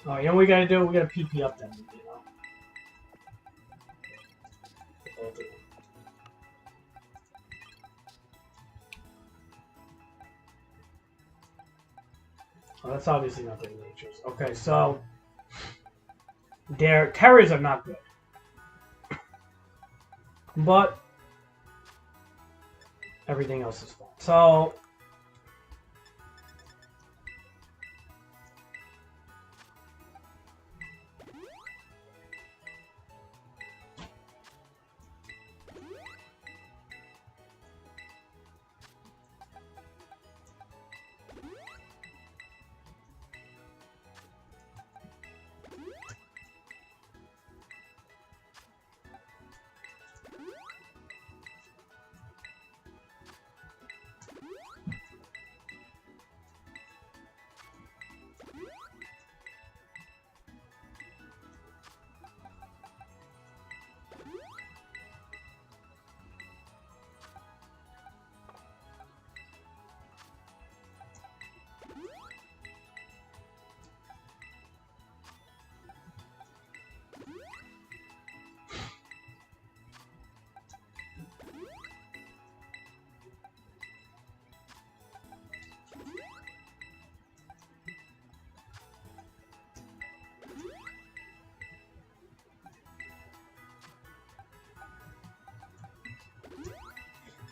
Oh, you know what we gotta do? We gotta PP up them, you know? Both of them. Oh, that's obviously not their natures. Okay, so their terrors are not good. But everything else is fine. So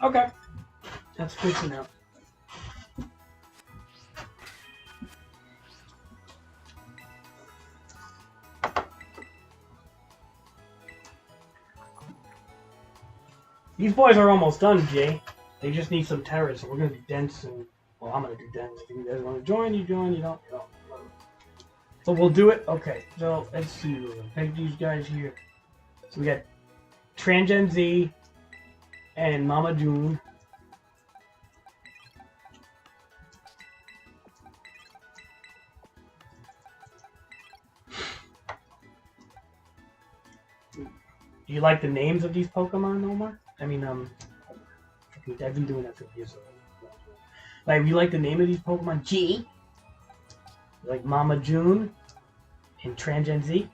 okay. That's good to know. These boys are almost done, Jay. They just need some terrors, so we're gonna do dense and well, I'm gonna do dense. If you guys want to join, you join. You don't. So we'll do it. Okay. So let's see. We're gonna pick these guys here. So we got Transgen Z and Mama June. Do you like the names of these Pokemon, Omar? I mean, I've been doing that for years. Like, you like the name of these Pokemon? G? Like Mama June and Transgen Z?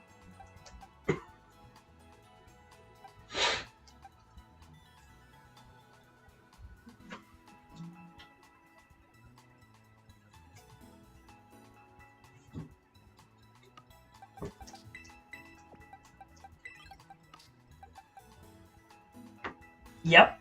Yep.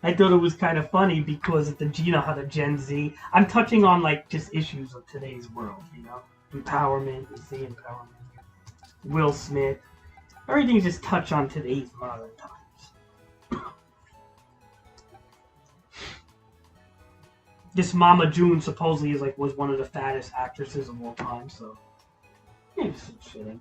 I thought it was kind of funny because you know how the Gen Z. I'm touching on like just issues of today's world, you know, empowerment, Z empowerment, Will Smith, everything just touch on today's modern times. This Mama June supposedly was one of the fattest actresses of all time, so yeah, just shitting.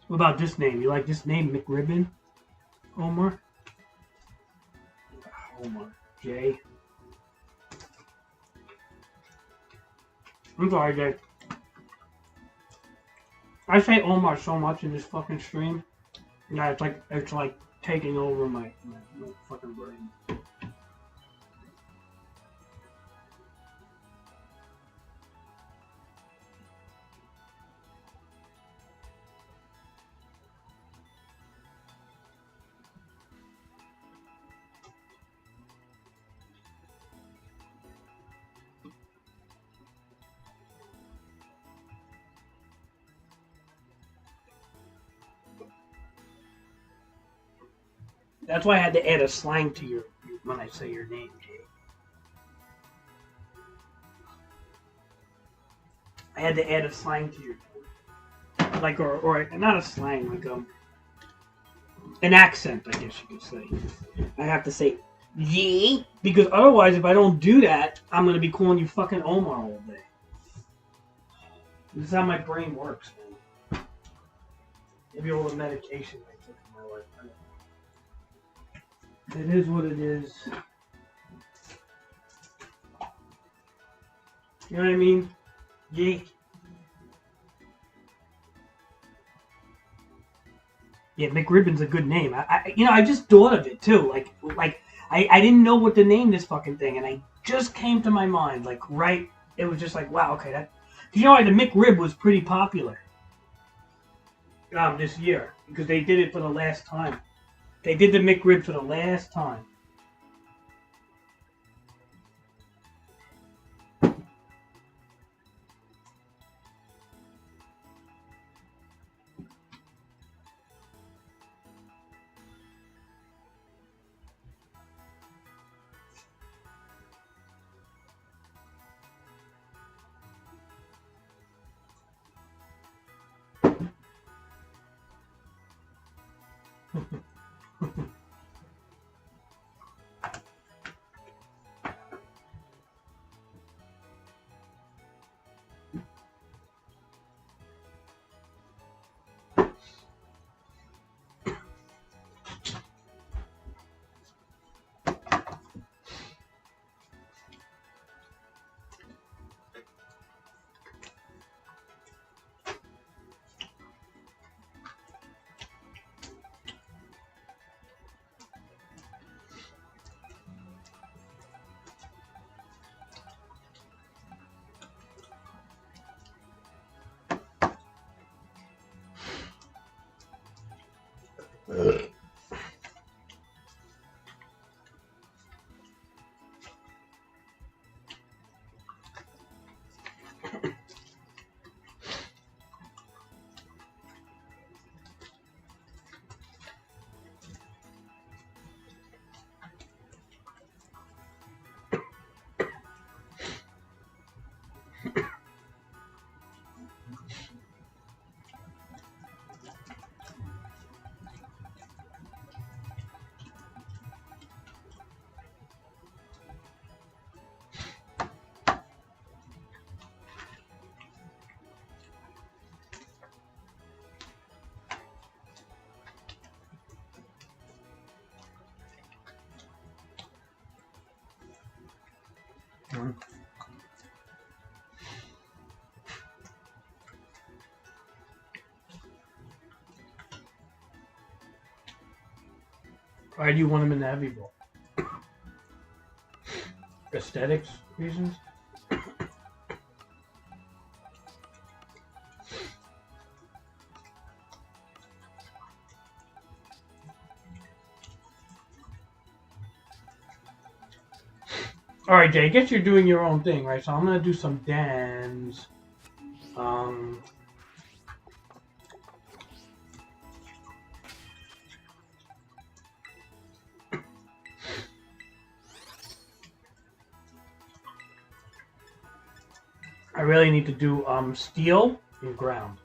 What about this name? You like this name, McRibbon? Omar? Omar. Jay. I'm sorry, Jay. I say Omar so much in this fucking stream. Yeah, it's like taking over my fucking brain. That's why I had to add a slang to your when I say your name, Jay. I had to add a slang to your name. Like, or not a slang, like an accent, I guess you could say. I have to say, yeah, because otherwise, if I don't do that, I'm going to be calling you fucking Omar all day. This is how my brain works, man. Maybe all the medication I took in my life. It is what it is. You know what I mean? Yeah. Yeah, McRibbon's a good name. I just thought of it too. Like I didn't know what to name this fucking thing, and I just came to my mind. Like, right, it was just like, wow, okay, that. You know why the McRib was pretty popular this year because they did it for the last time. They did the McRib for the last time. Why do you want him in the heavy bowl? Aesthetics reasons? Alright, Jay, I guess you're doing your own thing, right? So I'm gonna do some dance. I really need to do steel and ground.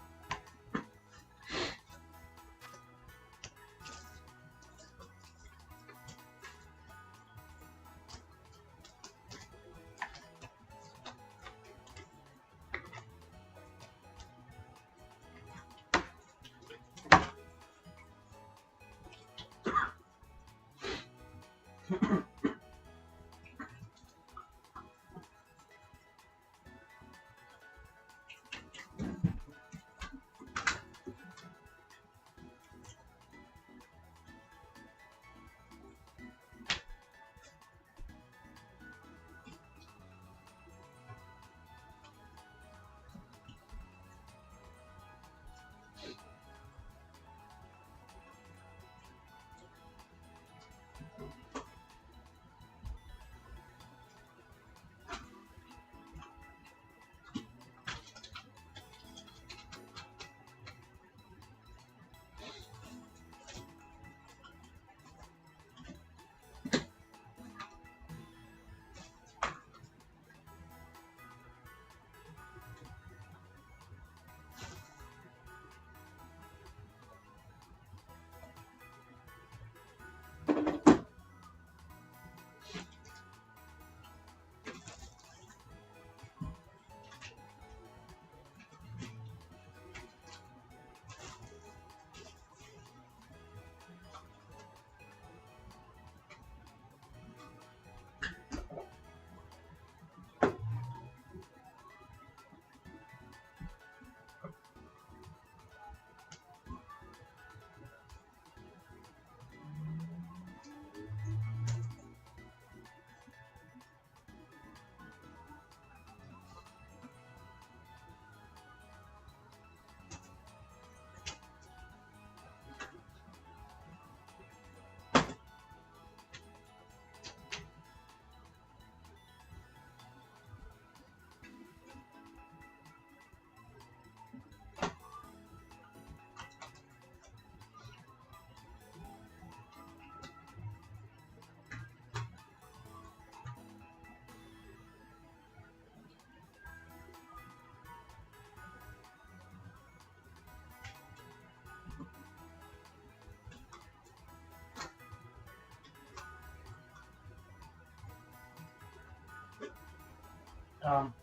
Um,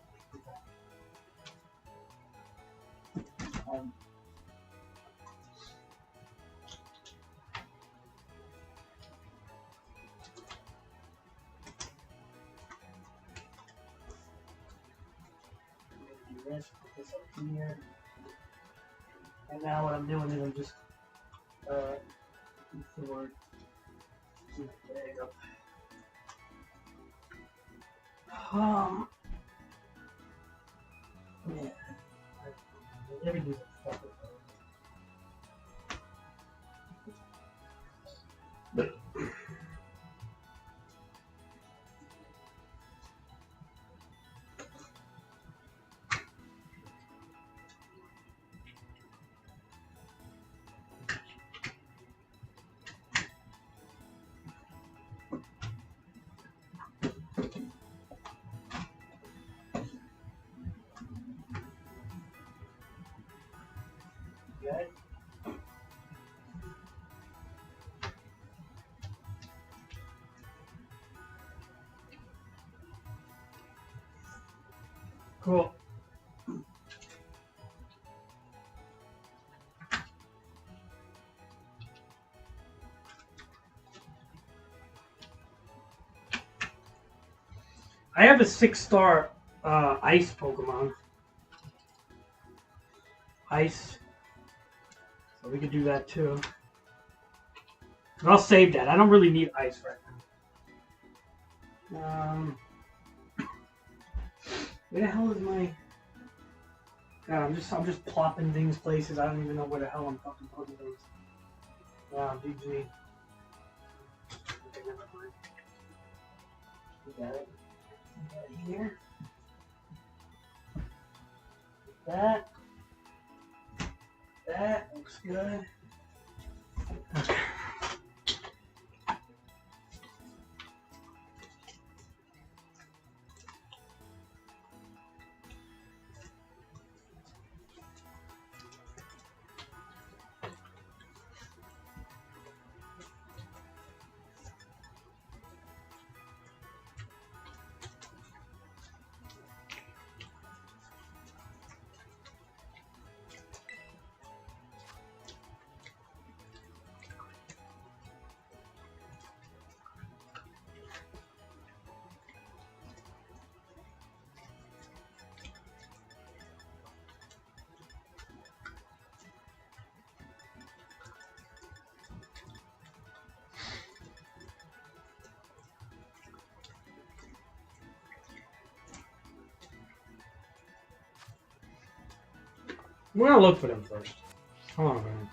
um, do this, put this up here. And now what I'm doing is I'm just what's the word? There you go. Yeah. Everything's a fucking good. Cool. I have a 6-star ice Pokemon. Ice. So we could do that too. But I'll save that. I don't really need ice right now. Where the hell is my... God, I'm just plopping things places. I don't even know where the hell I'm fucking putting things. Wow, GG. Okay, never mind. We got it. We got it here. That. That looks good. Okay. We're gonna look for them first. Hold on, man.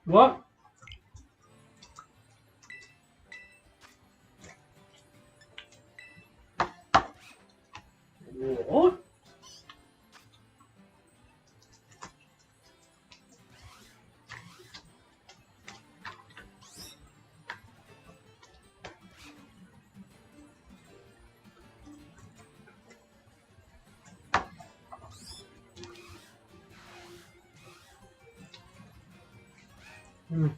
What? What? Hmm.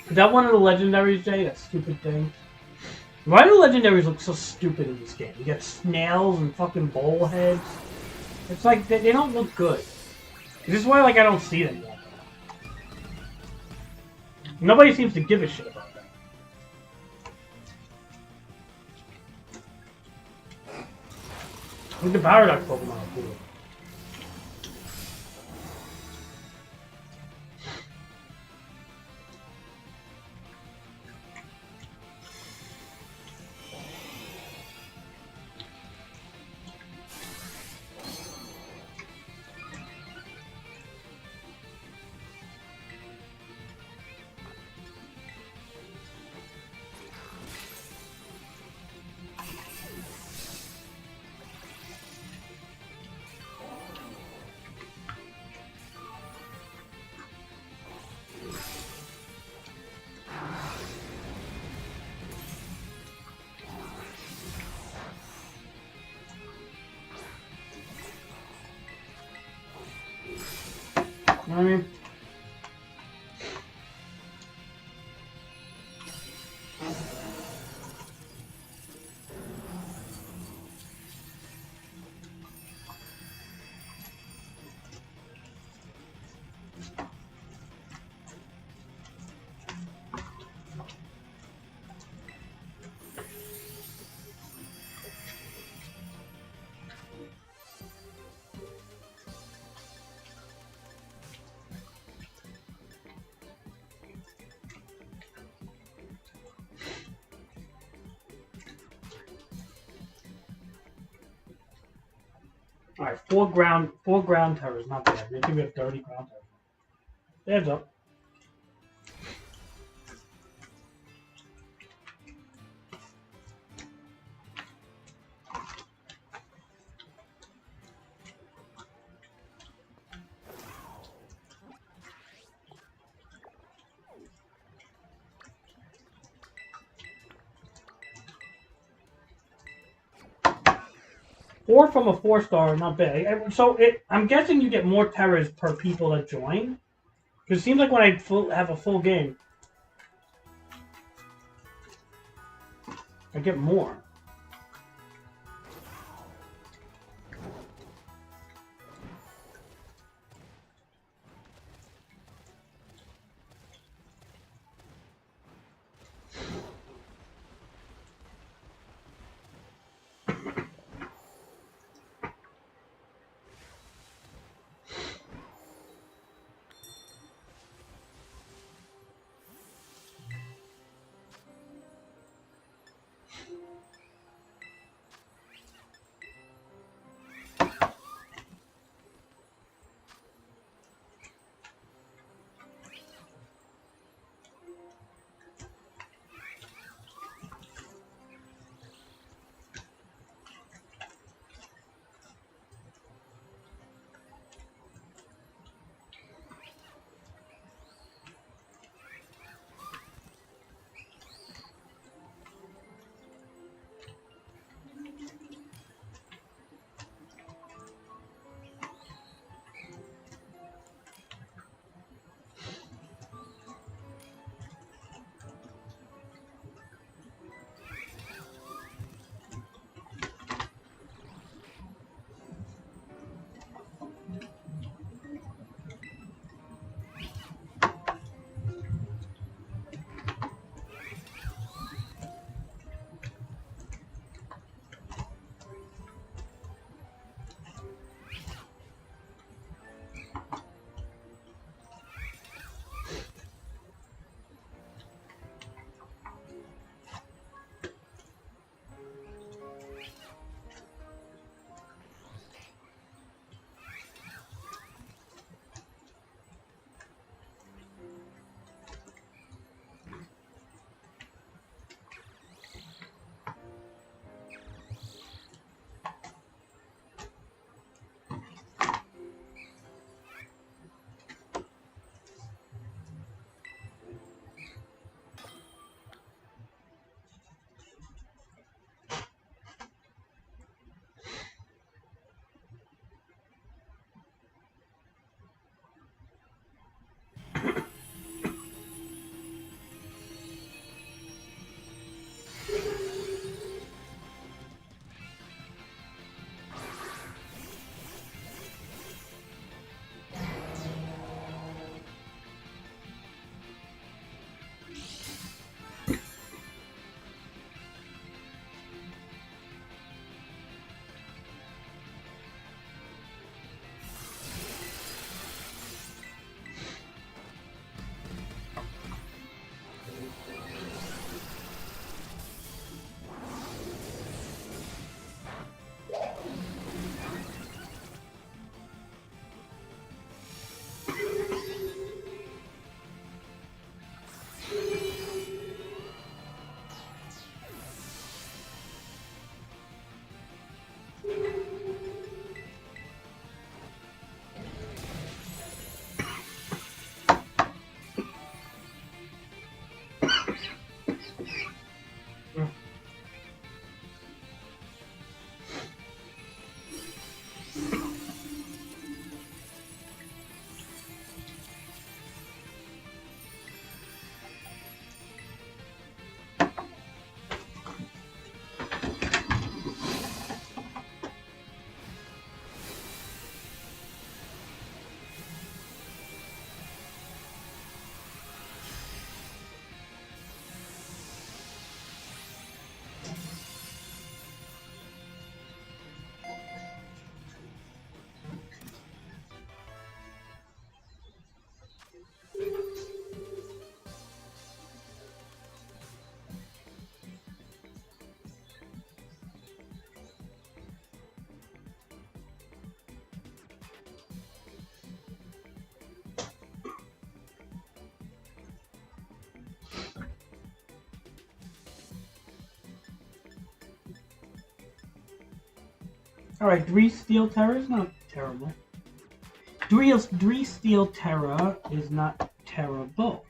Is that one of the legendaries, Jay? That stupid thing? Why do legendaries look so stupid in this game? You got snails and fucking bowl heads. It's like, they don't look good. This is why, like, I don't see them yet. Nobody seems to give a shit about that. I think the Paradox Pokemon are cool. You know what I mean? Alright, four ground terrors, not bad. I think we have 30 ground terrors. Heads up. Four from a 4-star, not bad. So I'm guessing you get more terrors per people that join. Because it seems like when I have a full game, I get more. Alright, 3 Steel Terror is not terrible. 3 Steel Terror is not terrible.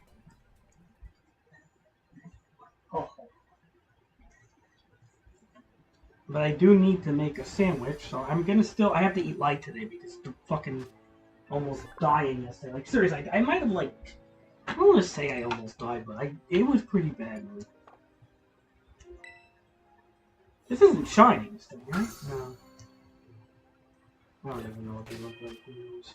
Oh, But I do need to make a sandwich, so I'm gonna still. I have to eat light today because I'm fucking almost dying yesterday. Like, seriously, I might have, like. I don't want to say I almost died, but it was pretty bad, man. This isn't Shining, this thing, right? No. I don't even know what they look like. Who knows?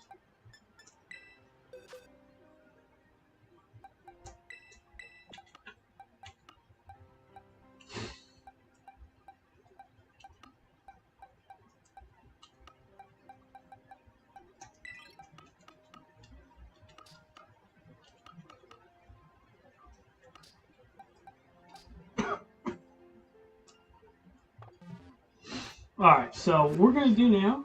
Alright, so we're gonna do now.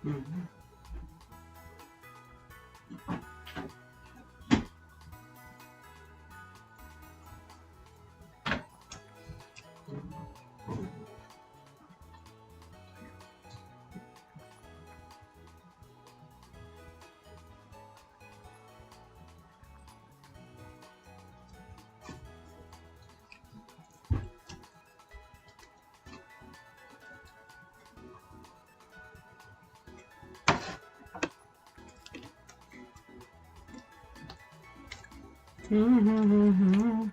Mhm. Mhm.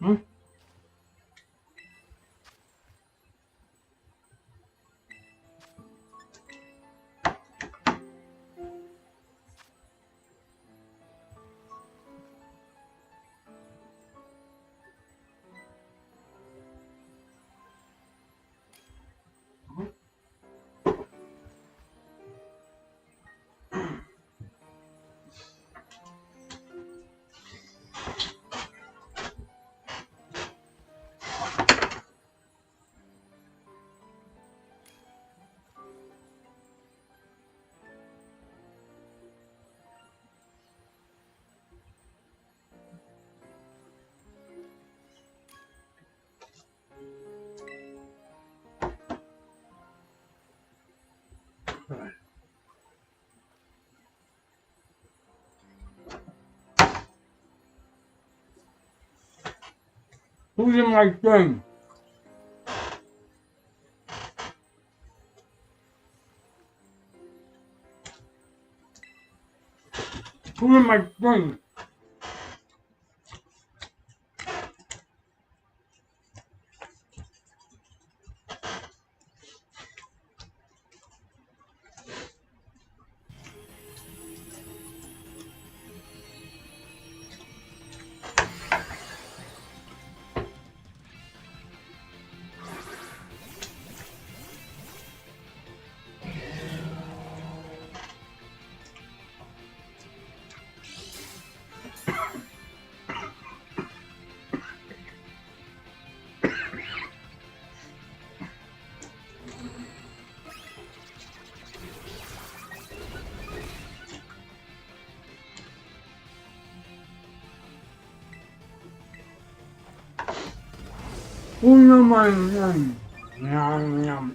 Hmm? Who's in my thing? Who's in my thing?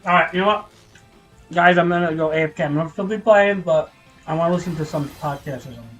Alright, you know what? Guys, I'm gonna go AFK. I'm gonna still be playing, but I wanna listen to some podcasts or something.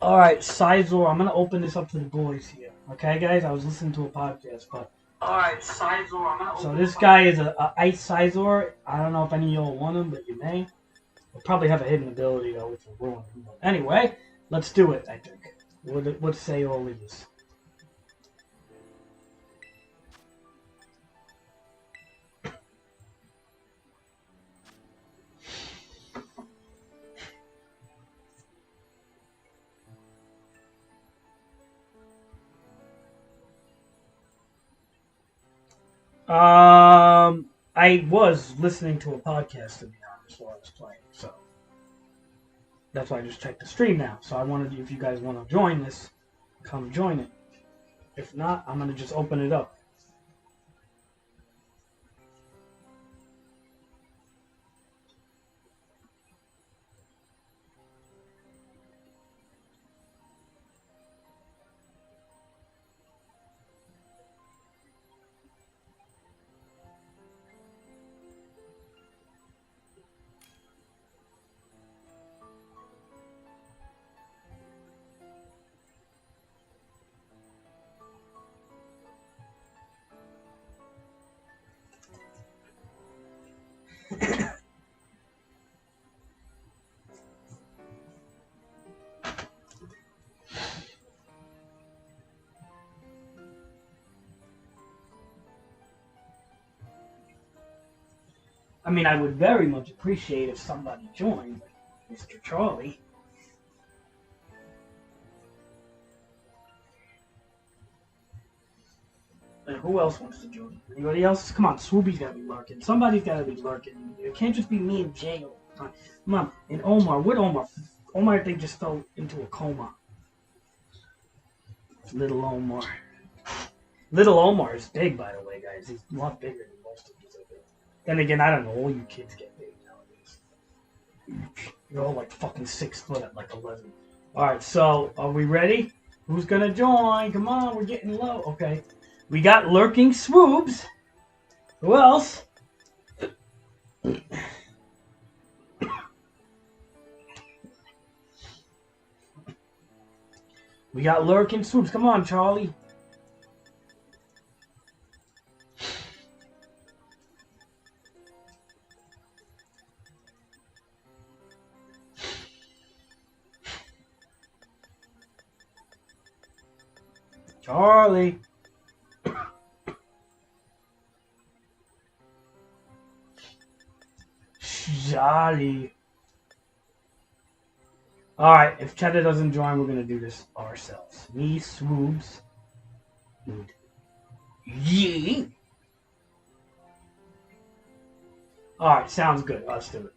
Alright, Sizor, I'm gonna open this up to the boys here. Okay, guys? I was listening to a podcast, but... Alright, Sizor, I'm gonna open So this guy is a Ice Sizor. I don't know if any of y'all want him, but you may. He'll probably have a hidden ability, though, which will ruin him. But anyway, let's do it, I think. What say all of this? I was listening to a podcast, to be honest, while I was playing, so that's why I just checked the stream now. So I wanted, if you guys want to join this, come join it. If not, I'm gonna just open it up. I mean, I would very much appreciate if somebody joined, like Mr. Charlie. And who else wants to join? Anybody else? Come on, Swoopy's gotta be lurking. Somebody's gotta be lurking. It can't just be me and Jay all the time. Come on, and Omar. What Omar? Omar, I think, just fell into a coma. Little Omar. Little Omar is big, by the way, guys. He's a lot bigger than most of these. Then again, I don't know. All you kids get big nowadays. You're all like fucking 6 foot at like 11. Alright, so are we ready? Who's gonna join? Come on, we're getting low. Okay. We got Lurking Swoops. Who else? We got Lurking Swoops. Come on, Charlie. Charlie. Charlie. Alright, if Cheddar doesn't join, we're going to do this ourselves. Me, Swoops. Yeah. Alright, sounds good. Let's do it.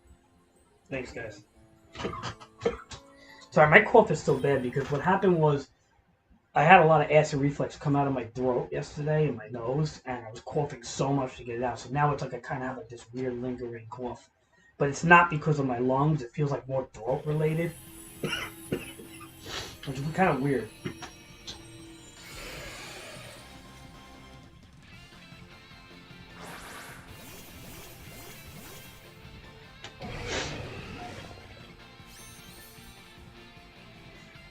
Thanks, guys. Sorry, my cough is still bad because what happened was I had a lot of acid reflux come out of my throat yesterday and my nose, and I was coughing so much to get it out. So now it's like I kind of have like this weird lingering cough. But it's not because of my lungs. It feels like more throat related. Which is kind of weird.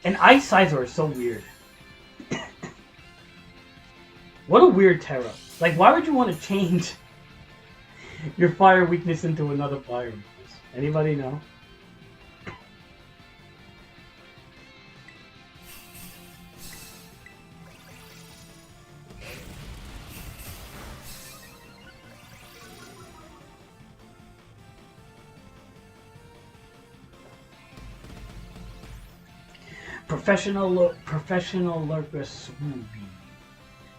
And Ice Sizor is so weird. What a weird Terra. Like, why would you want to change your fire weakness into another fire weakness? Anybody know? Professional lurker Swoopy.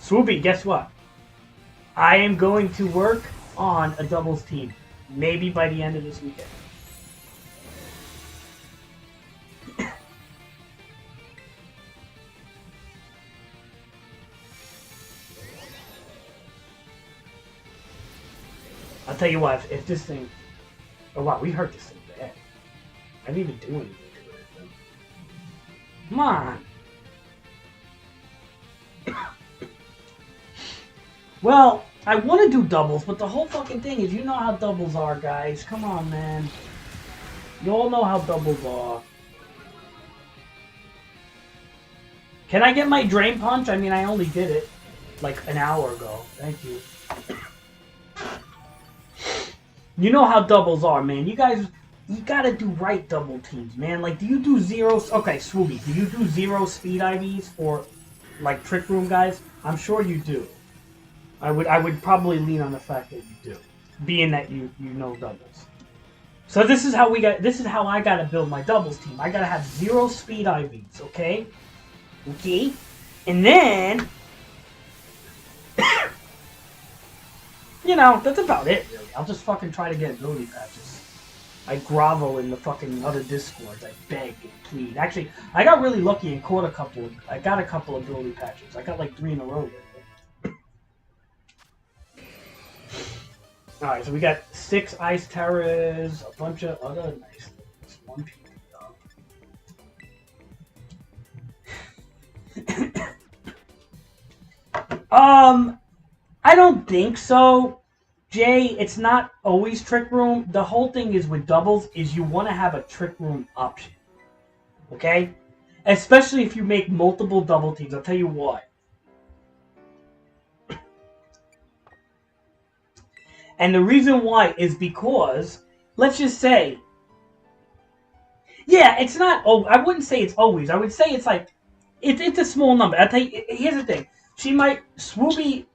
Swoopy, guess what? I am going to work on a doubles team. Maybe by the end of this weekend. I'll tell you what, if this thing... Oh wow, we hurt this thing bad. I didn't even do anything to it. Though. Come on! Well, I want to do doubles, but the whole fucking thing is, you know how doubles are, guys. Come on, man. You all know how doubles are. Can I get my Drain Punch? I mean, I only did it like an hour ago. Thank you. You know how doubles are, man. You guys, you gotta do right double teams, man. Like, do you do zero... Okay, Swooby, do you do 0 speed IVs for, like, Trick Room guys? I'm sure you do. I would probably lean on the fact that you do, being that you know doubles. So this is how I gotta build my doubles team. I gotta have 0 speed IVs, okay? Okay? And then, you know, that's about it, really. I'll just fucking try to get ability patches. I grovel in the fucking other Discords. I beg and plead. Actually, I got really lucky and caught a couple. I got a couple ability patches. I got like 3 in a row. Alright, so we got 6 Ice Terrors, a bunch of other nice things. 1 PvP. I don't think so. Jay, it's not always Trick Room. The whole thing is with doubles is you want to have a Trick Room option. Okay? Especially if you make multiple double teams. I'll tell you why. And the reason why is because, let's just say, yeah, it's not, I wouldn't say it's always. I would say it's like, it's a small number. I'll tell you, here's the thing.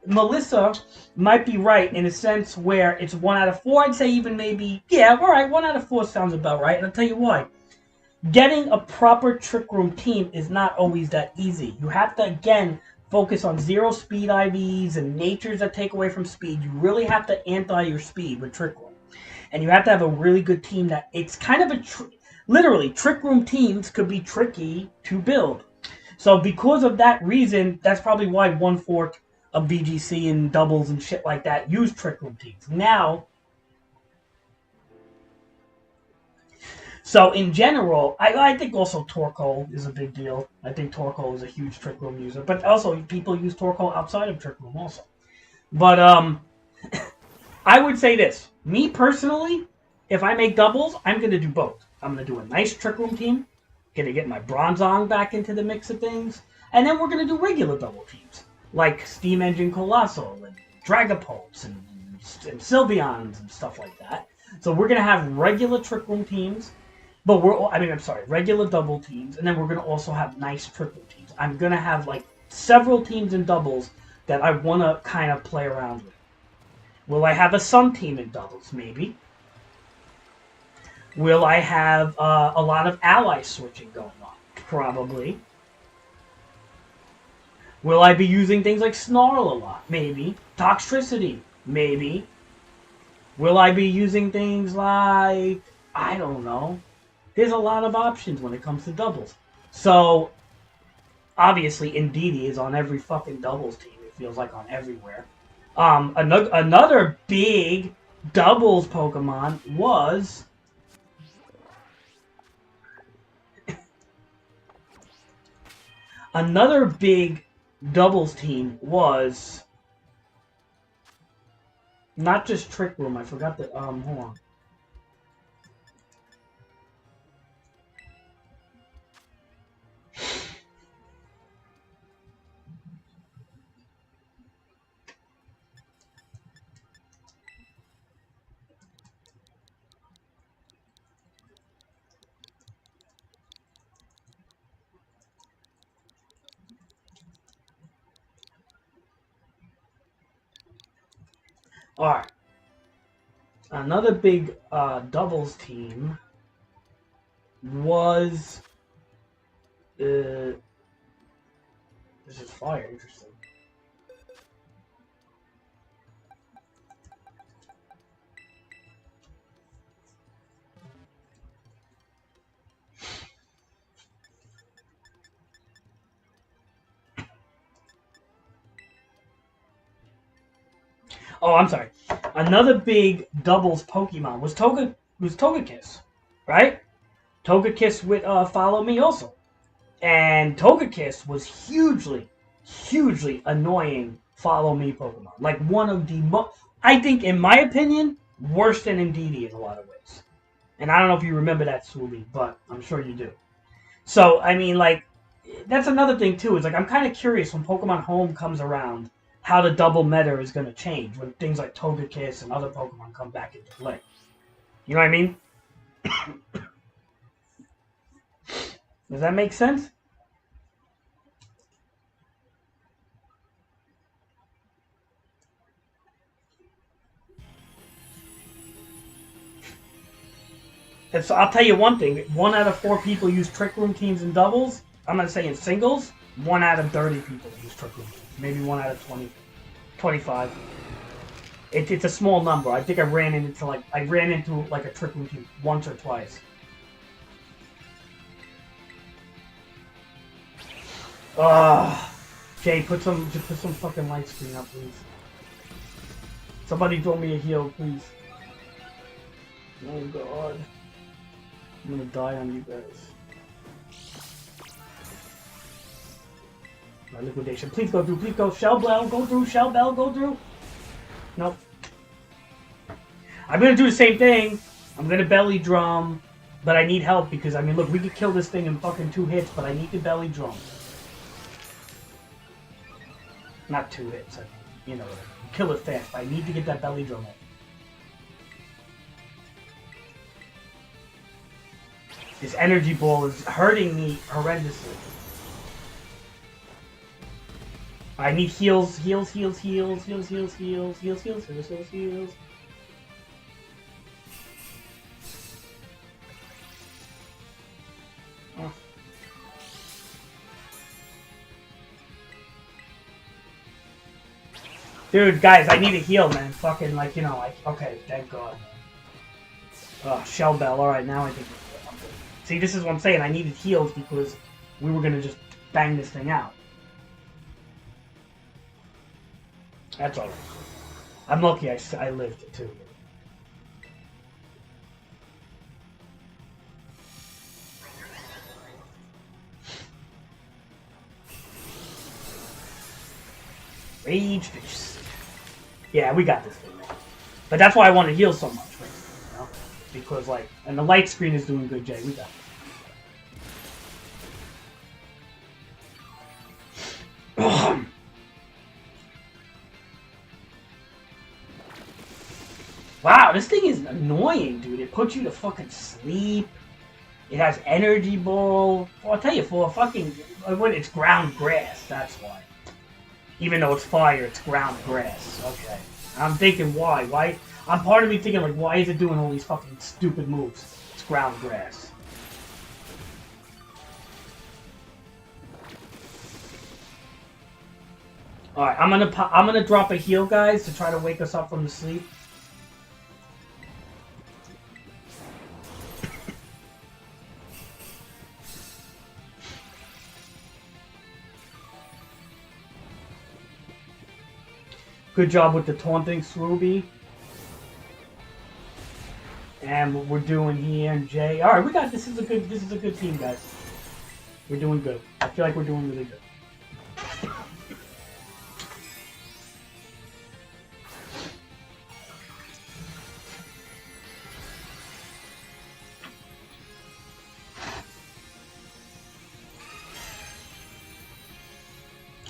Melissa might be right in a sense where it's 1 out of 4. I'd say even maybe, yeah, all right, 1 out of 4 sounds about right. And I'll tell you why. Getting a proper Trick Room team is not always that easy. You have to, again, focus on 0 speed IVs and natures that take away from speed. You really have to anti your speed with Trick Room. And you have to have a really good team that it's kind of literally, Trick Room teams could be tricky to build. So because of that reason, that's probably why 1/4 of BGC and doubles and shit like that use Trick Room teams. Now, so in general, I think also Torkoal is a big deal. I think Torkoal is a huge Trick Room user. But also, people use Torkoal outside of Trick Room also. But I would say this. Me personally, if I make doubles, I'm going to do both. I'm going to do a nice Trick Room team. Going to get my Bronzong back into the mix of things. And then we're going to do regular double teams. Like Steam Engine Colossal and Dragapults and Sylveons and stuff like that. So we're going to have regular Trick Room teams. But regular double teams, and then we're going to also have nice triple teams. I'm going to have, like, several teams in doubles that I want to kind of play around with. Will I have a Sun team in doubles? Maybe. Will I have a lot of ally switching going on? Probably. Will I be using things like Snarl a lot? Maybe. Toxtricity? Maybe. Will I be using things like, I don't know. There's a lot of options when it comes to doubles. So, obviously, Indeedee is on every fucking doubles team. It feels like on everywhere. Another big doubles Pokemon was... Another big doubles team was... Not just Trick Room. I forgot that... hold on. Alright. Another big doubles team was... this is fire, interesting. Oh, I'm sorry. Another big doubles Pokemon was Togekiss, right? Togekiss with Follow Me also. And Togekiss was hugely annoying Follow Me Pokemon. Like one of the I think, in my opinion, worse than Indeedee in a lot of ways. And I don't know if you remember that, Swooby, but I'm sure you do. So, I mean, like, that's another thing too. Is like I'm kind of curious when Pokemon Home comes around, how the double meta is going to change when things like Togekiss and other Pokemon come back into play. You know what I mean? Does that make sense? And so I'll tell you one thing: 1 out of 4 people use Trick Room teams in doubles. I'm not saying singles. 1 out of 30 people use Trick Room teams. Maybe 1 out of 20, 25. It's a small number. I think I ran into like a Trick Room team once or twice. Jay, put some fucking light screen up, please. Somebody throw me a heal, please. Oh god. I'm gonna die on you guys. My liquidation. Please go through, please go. Shell Bell, go through, Shell Bell, go through. Nope. I'm gonna do the same thing. I'm gonna belly drum, but I need help because, I mean, look, we could kill this thing in fucking 2 hits, but I need the belly drum. Not 2 hits, you know, kill it fast, but I need to get that belly drum in. This energy ball is hurting me horrendously. I need heals, heals, heals, heals, heals, heals, heals, heals, heals, heals, heals, heals. Oh. Dude, guys, I need a heal, man. Fucking, like, you know, like, okay, thank God. Oh, Shell Bell, alright, now I think I'm good. See, this is what I'm saying, I needed heals because we were gonna just bang this thing out. That's alright. I'm lucky I lived it, too. Rage Fish. Yeah, we got this thing, man. But that's why I want to heal so much, right? You know? Because, like, and the light screen is doing good, Jay. We got it. Wow, this thing is annoying, dude. It puts you to fucking sleep. It has energy ball. Well, I'll tell you, for a fucking... It's ground grass, that's why. Even though it's fire, it's ground grass. Okay. I'm thinking, why? Why? I'm part of me thinking, like, why is it doing all these fucking stupid moves? It's ground grass. Alright, I'm gonna drop a heal, guys, to try to wake us up from the sleep. Good job with the taunting, Swooby. And what we're doing here, and Jay. All right, we got this. Is a good team, guys. We're doing good. I feel like we're doing really good.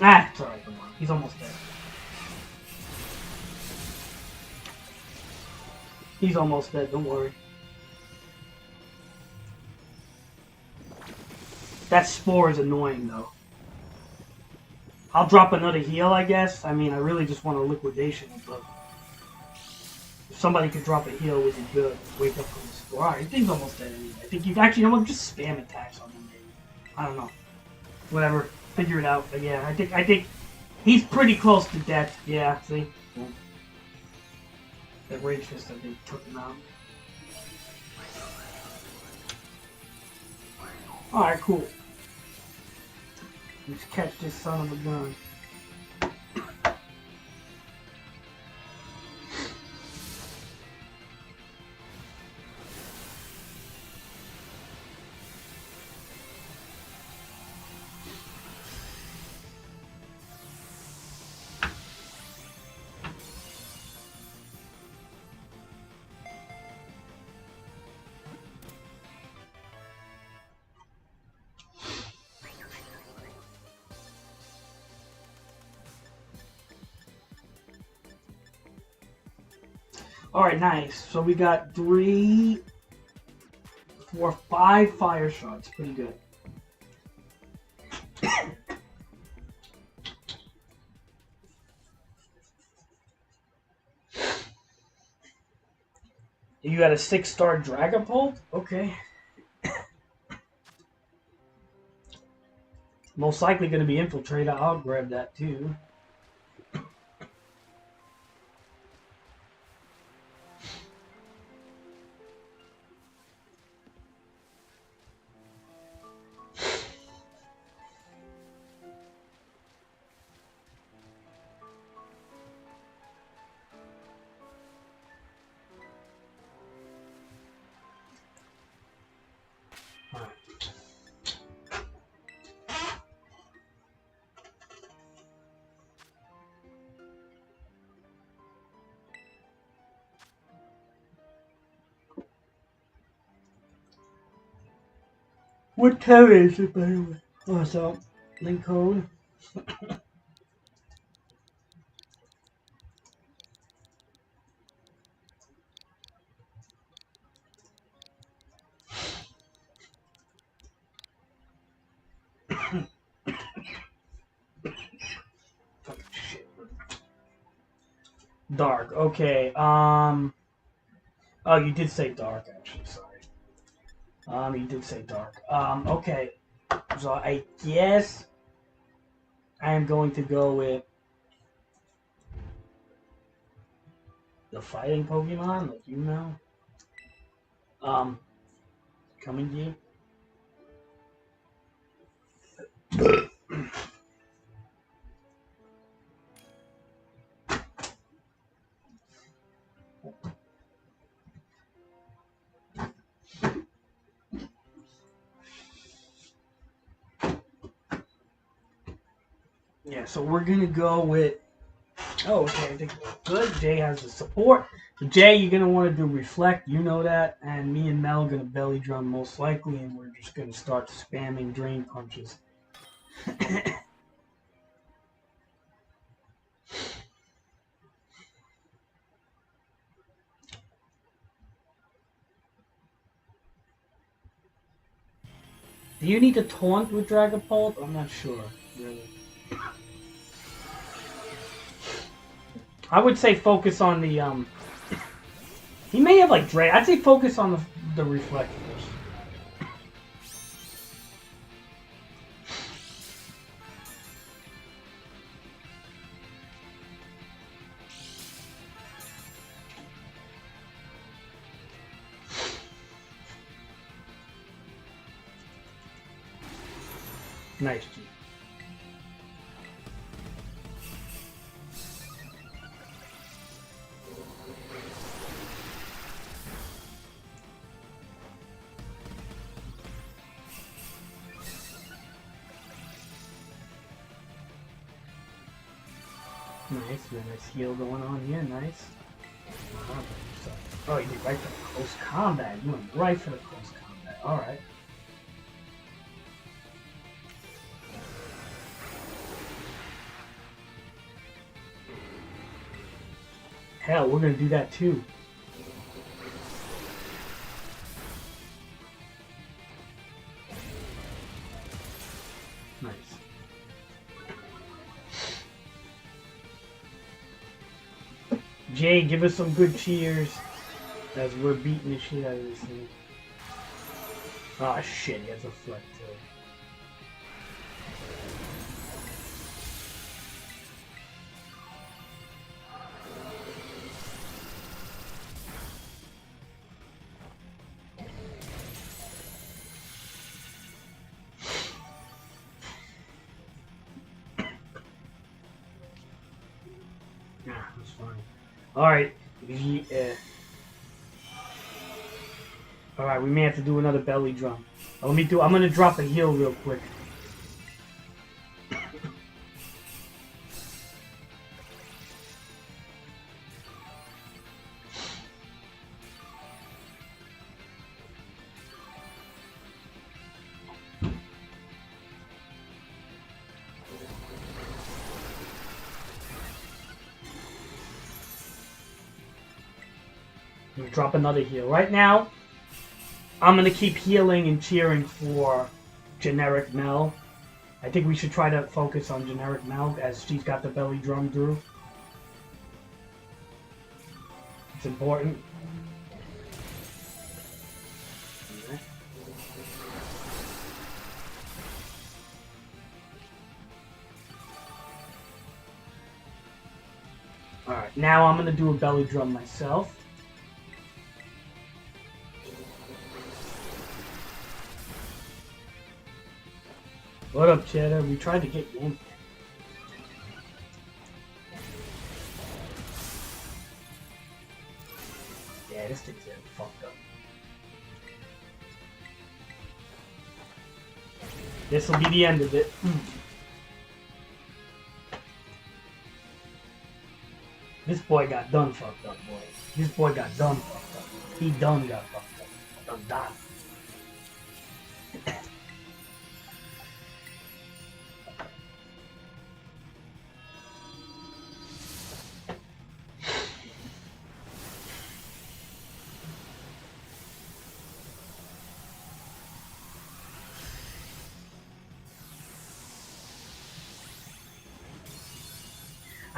Ah, it's alright. Come on, he's almost dead. He's almost dead, don't worry. That spore is annoying, though. I'll drop another heal, I guess. I mean, I really just want a liquidation, but... If somebody could drop a heal, would be good. Wake up from the spore. Alright, the thing's almost dead anyway. I think you actually, you know what, just spam attacks on him, maybe. I don't know. Whatever. Figure it out. But yeah, I think he's pretty close to death. Yeah, see? Yeah. That Rage Fist, I think, took him out. Alright, cool. Let's catch this son of a gun. Alright, nice. So we got 3, 4, 5 fire shots. Pretty good. You got a 6-star Dragapult? Okay. Most likely going to be Infiltrator. I'll grab that too. Alright. What time is it, by the way? Oh, so, link code. Shit. Dark. Okay. Oh, you did say dark, actually. Sorry. You did say dark. Okay. So I guess I am going to go with the fighting Pokemon, like you know. Coming to you. Yeah, so we're gonna go with. Oh, okay, I think good. Jay has the support. So Jay, you're gonna want to do reflect. You know that, and me and Mel gonna belly drum most likely, and we're just gonna start spamming drain punches. Do you need to taunt with Dragapult? I'm not sure, really. I would say focus on the He may have like Dre. I'd say focus on the reflect first. Nice, G. Nice, nice heal going on here, nice. Oh, you did right for the close combat. You went right for the close combat. Alright. Hell, we're gonna do that too. Nice. Jay, give us some good cheers as we're beating the shit out of this thing. Ah, shit, he has a flex too. Yeah, that's fine. Alright. Alright, we may have to do another belly drum. I'm gonna drop a heal real quick. Drop another heal. Right now, I'm going to keep healing and cheering for generic Mel. I think we should try to focus on generic Mel as she's got the belly drum through. It's important. Alright, now I'm going to do a belly drum myself. What up, Cheddar? We tried to get you in. Yeah, this thing's getting fucked up. This will be the end of it. This boy got done fucked up, boy. This boy got done fucked up. He done got fucked up. Done.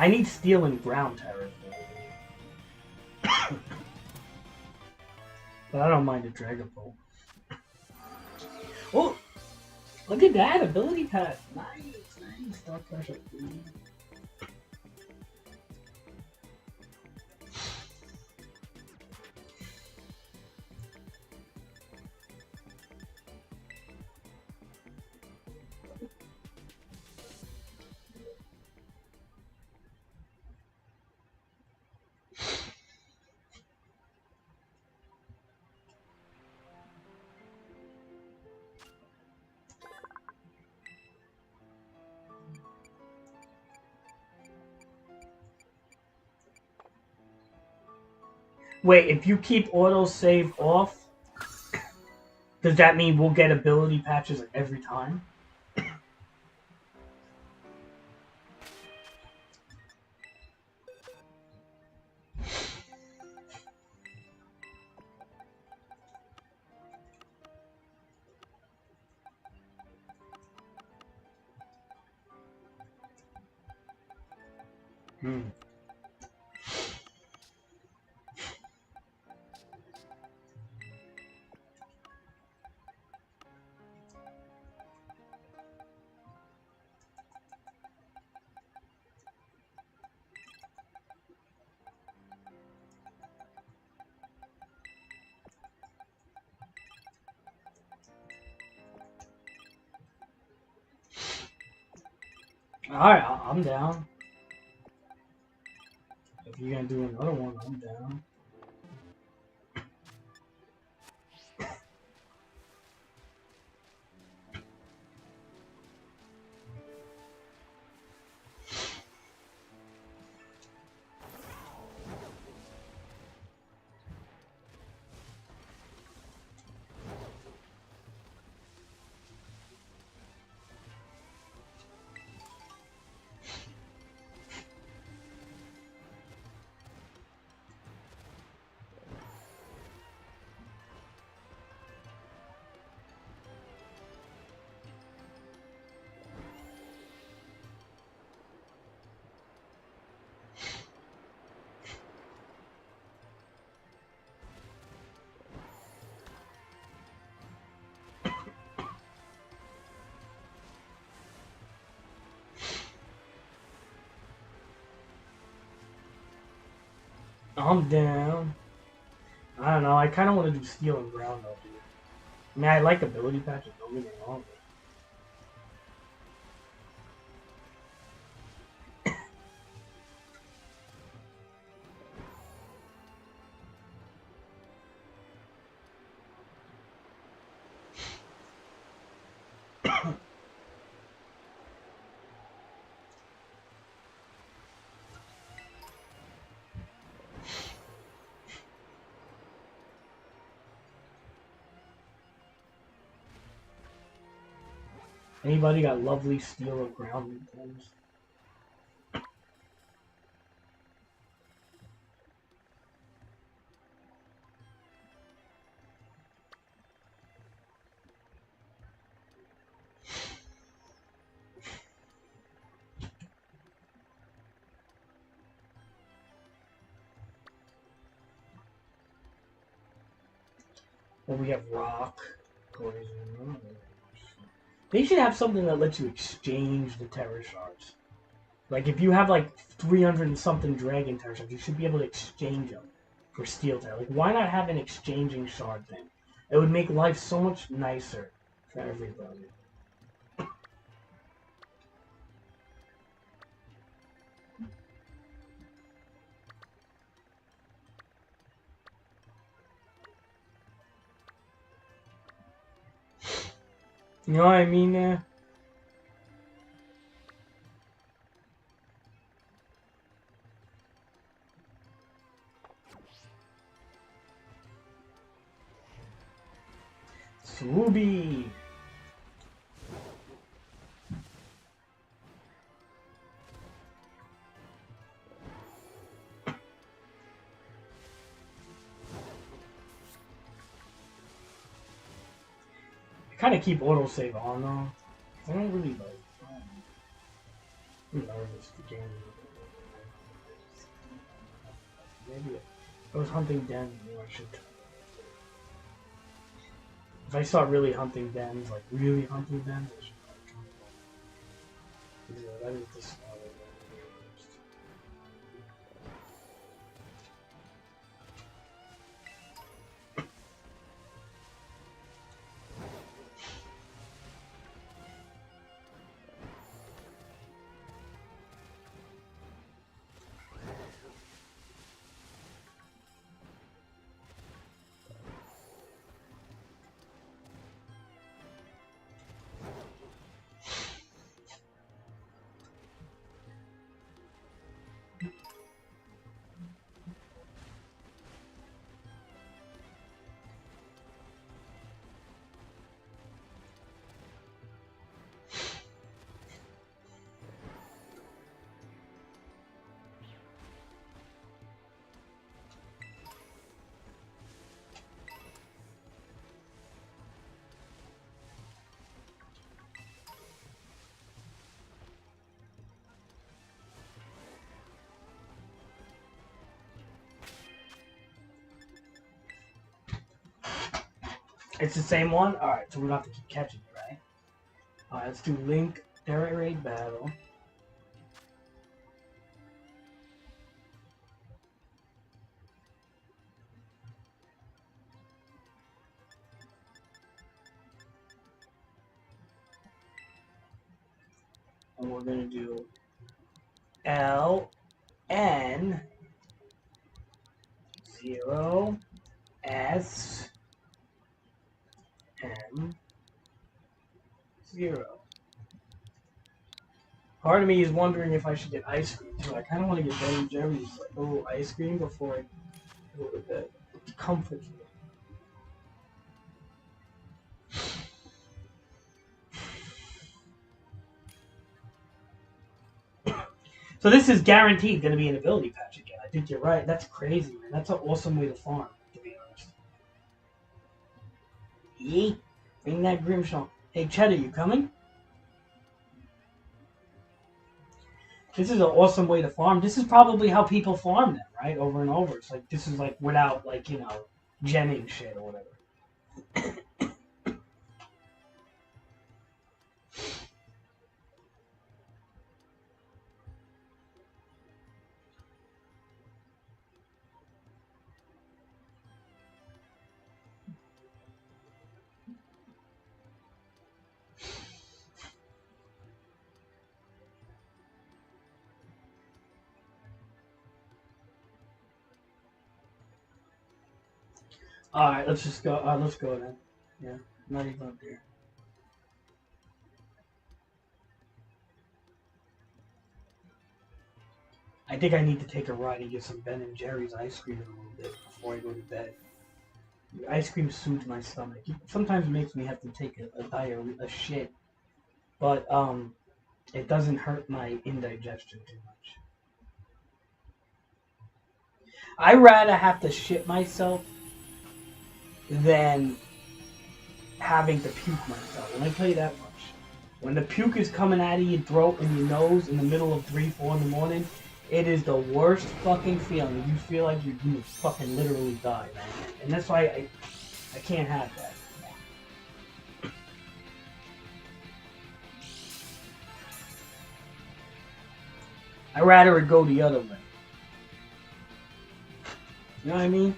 I need steel and ground terror. But I don't mind a Dragapult. Oh! Look at that! Ability pass! Nice! Dark Pressure. Wait, if you keep autosave off, does that mean we'll get ability patches every time? Alright, I'm down. If you're gonna do another one, I'm down. I'm down. I don't know, I kind of want to do steel and ground though, dude. I mean, I like ability patches, don't get me wrong. Anybody got lovely steel or ground things? Or we have rock. Poison. They should have something that lets you exchange the terror shards. Like if you have like 300 and something dragon terror shards, you should be able to exchange them for steel terror. Like why not have an exchanging shard thing? It would make life so much nicer for everybody. You know what I mean there? Swooby! I kind of keep autosave on though. I don't really like. I'm nervous to game. Maybe I was hunting dens. Maybe I should. If I start really hunting dens, like really hunting dens, I should probably. Yeah, that is the smaller one. It's the same one? Alright, so we don't have to keep catching it, right? Alright, let's do Link Terra Raid Battle. And we're gonna do L N 0 S M 0. Part of me is wondering if I should get ice cream too. I kind of want to get Ben & Jerry's like a little ice cream before I go to bed. It comforts me. So this is guaranteed going to be an ability patch again. I think you're right. That's crazy, man. That's an awesome way to farm, to be honest. Yeet. Bring that Grimshaw. Hey, Cheddar, you coming? This is an awesome way to farm. This is probably how people farm them, right? Over and over. It's like, this is like without, like, you know, gemming shit or whatever. Alright, let's just go. Let's go then. Yeah, not even up here. I think I need to take a ride and get some Ben & Jerry's ice cream in a little bit before I go to bed. The ice cream soothes my stomach. It sometimes makes me have to take a shit, but it doesn't hurt my indigestion too much. I'd rather have to shit myself than having to puke myself. And I tell you that much. When the puke is coming out of your throat and your nose in the middle of 3, 4 in the morning, it is the worst fucking feeling. You feel like you're gonna fucking literally die, man. And that's why I can't have that. I'd rather it go the other way. You know what I mean?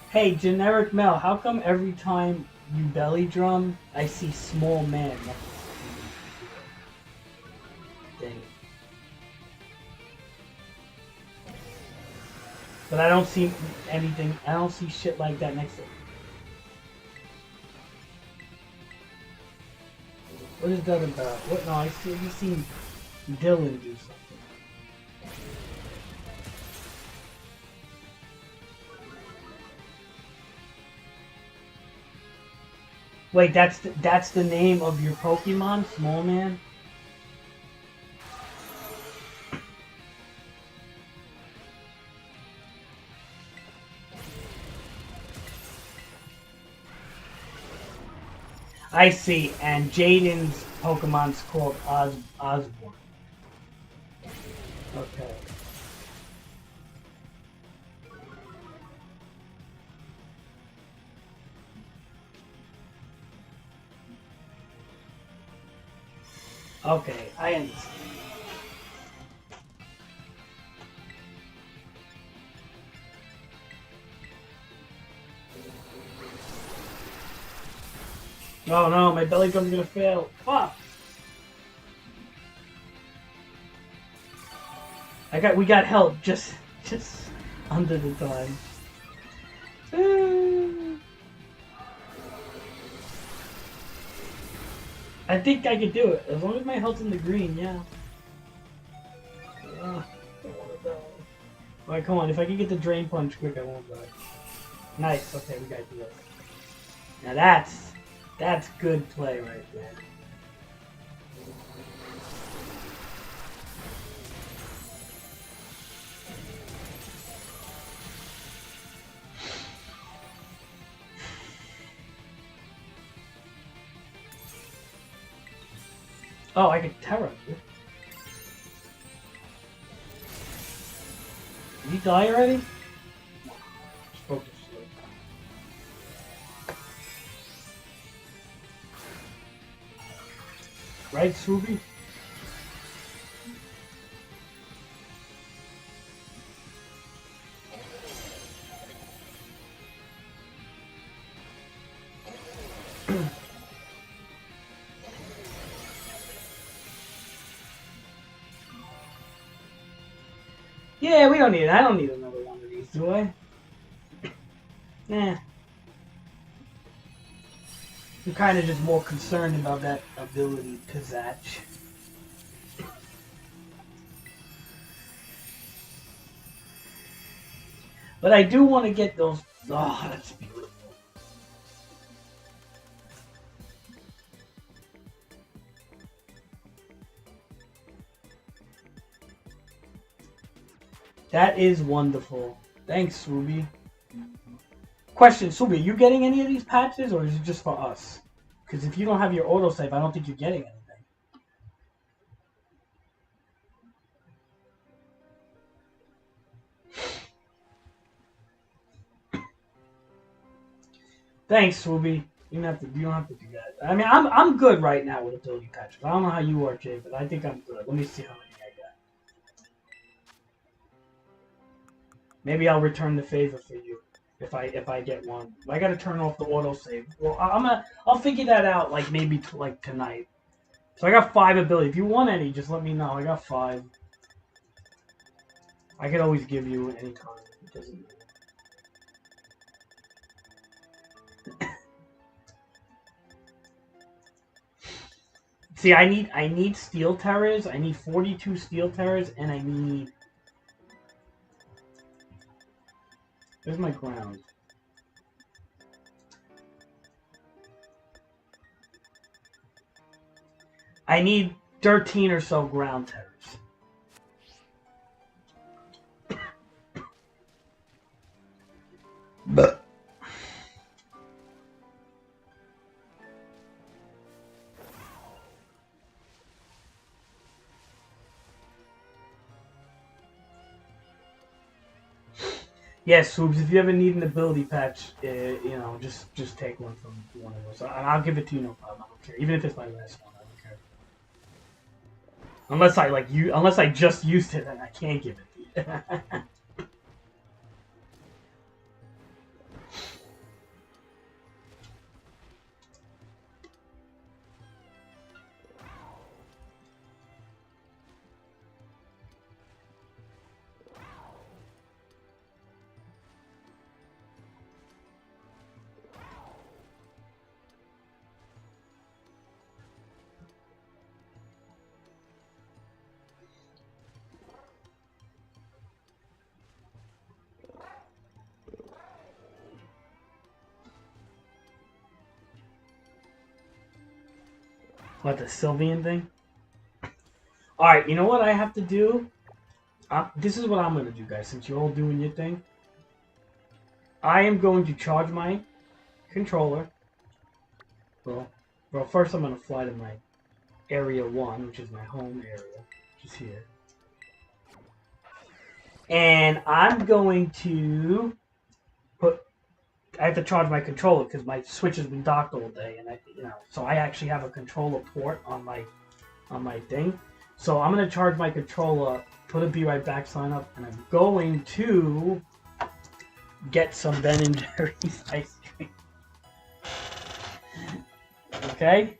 Hey, generic Mel, how come every time you belly drum, I see small man next to you? Dang. But I don't see anything, I don't see shit like that next to it. What is that about? What? No, I see, you seen Dylan do something. Wait, that's the name of your Pokemon, Small Man? I see, and Jaden's Pokemon's called Osborne. Okay. Okay, I understand. Oh no, my belly drum's gonna fail. Fuck! We got help just under the time. I think I could do it as long as my health's in the green. Yeah. Don't wanna die. Alright, come on. If I can get the drain punch quick, I won't die. Nice. Okay, we gotta do this. Now that's good play right there. Oh, I could Terra, dude. Did he die already? Just focus. Right, Swoopy? Yeah, we don't need it. I don't need another one of these, do I? Nah. I'm kind of just more concerned about that ability, Pizzatch. But I do want to get those. Oh, that's beautiful. That is wonderful. Thanks, Ruby. Question, Ruby, are you getting any of these patches, or is it just for us? Because if you don't have your autosave, I don't think you're getting anything. Thanks, Ruby. You don't have to do that. I mean, I'm good right now with ability patches. I don't know how you are, Jay, but I think I'm good. Let me see how many I got. Maybe I'll return the favor for you if I get one. I gotta turn off the autosave. Well, I'll figure that out like maybe like tonight. So I got 5 ability. If you want any, just let me know. I got 5. I could always give you any time. It doesn't matter. See, I need steel terrors. I need 42 steel terrors, and I need. Where's my ground? I need 13 or so ground terrors. Yeah, Swoobs, if you ever need an ability patch, just take one from one of those. And I'll give it to you, no problem. I don't care. Even if it's my last one, I don't care. Unless I just used it, then I can't give it to you. What, the Sylveon thing? Alright, you know what I have to do? This is what I'm going to do, guys, since you're all doing your thing. I am going to charge my controller. Well, first I'm going to fly to my Area 1, which is my home area, which is here. And I'm going to I have to charge my controller because my Switch has been docked all day, and so I actually have a controller port on my thing. So I'm gonna charge my controller, put a Be Right Back sign up, and I'm going to get some Ben and Jerry's ice cream. Okay.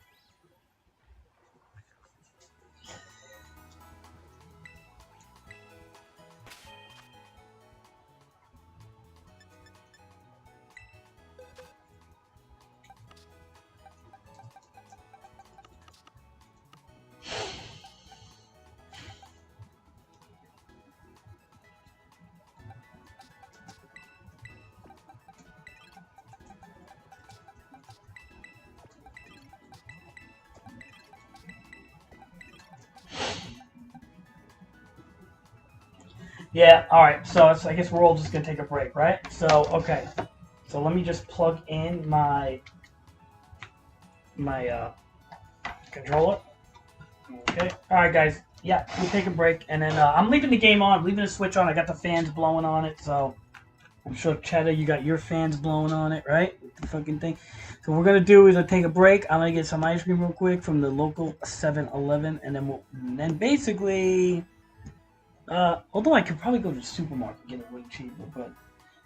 Yeah, alright, so I guess we're all just going to take a break, right? So, okay. So let me just plug in my controller. Okay. Alright, guys. Yeah, we'll take a break, and then I'm leaving the game on, leaving the Switch on. I got the fans blowing on it, so I'm sure, Cheddar, you got your fans blowing on it, right? With the fucking thing. So what we're going to do is take a break. I'm going to get some ice cream real quick from the local 7-Eleven, and then basically... although I could probably go to the supermarket and get it way cheaper, but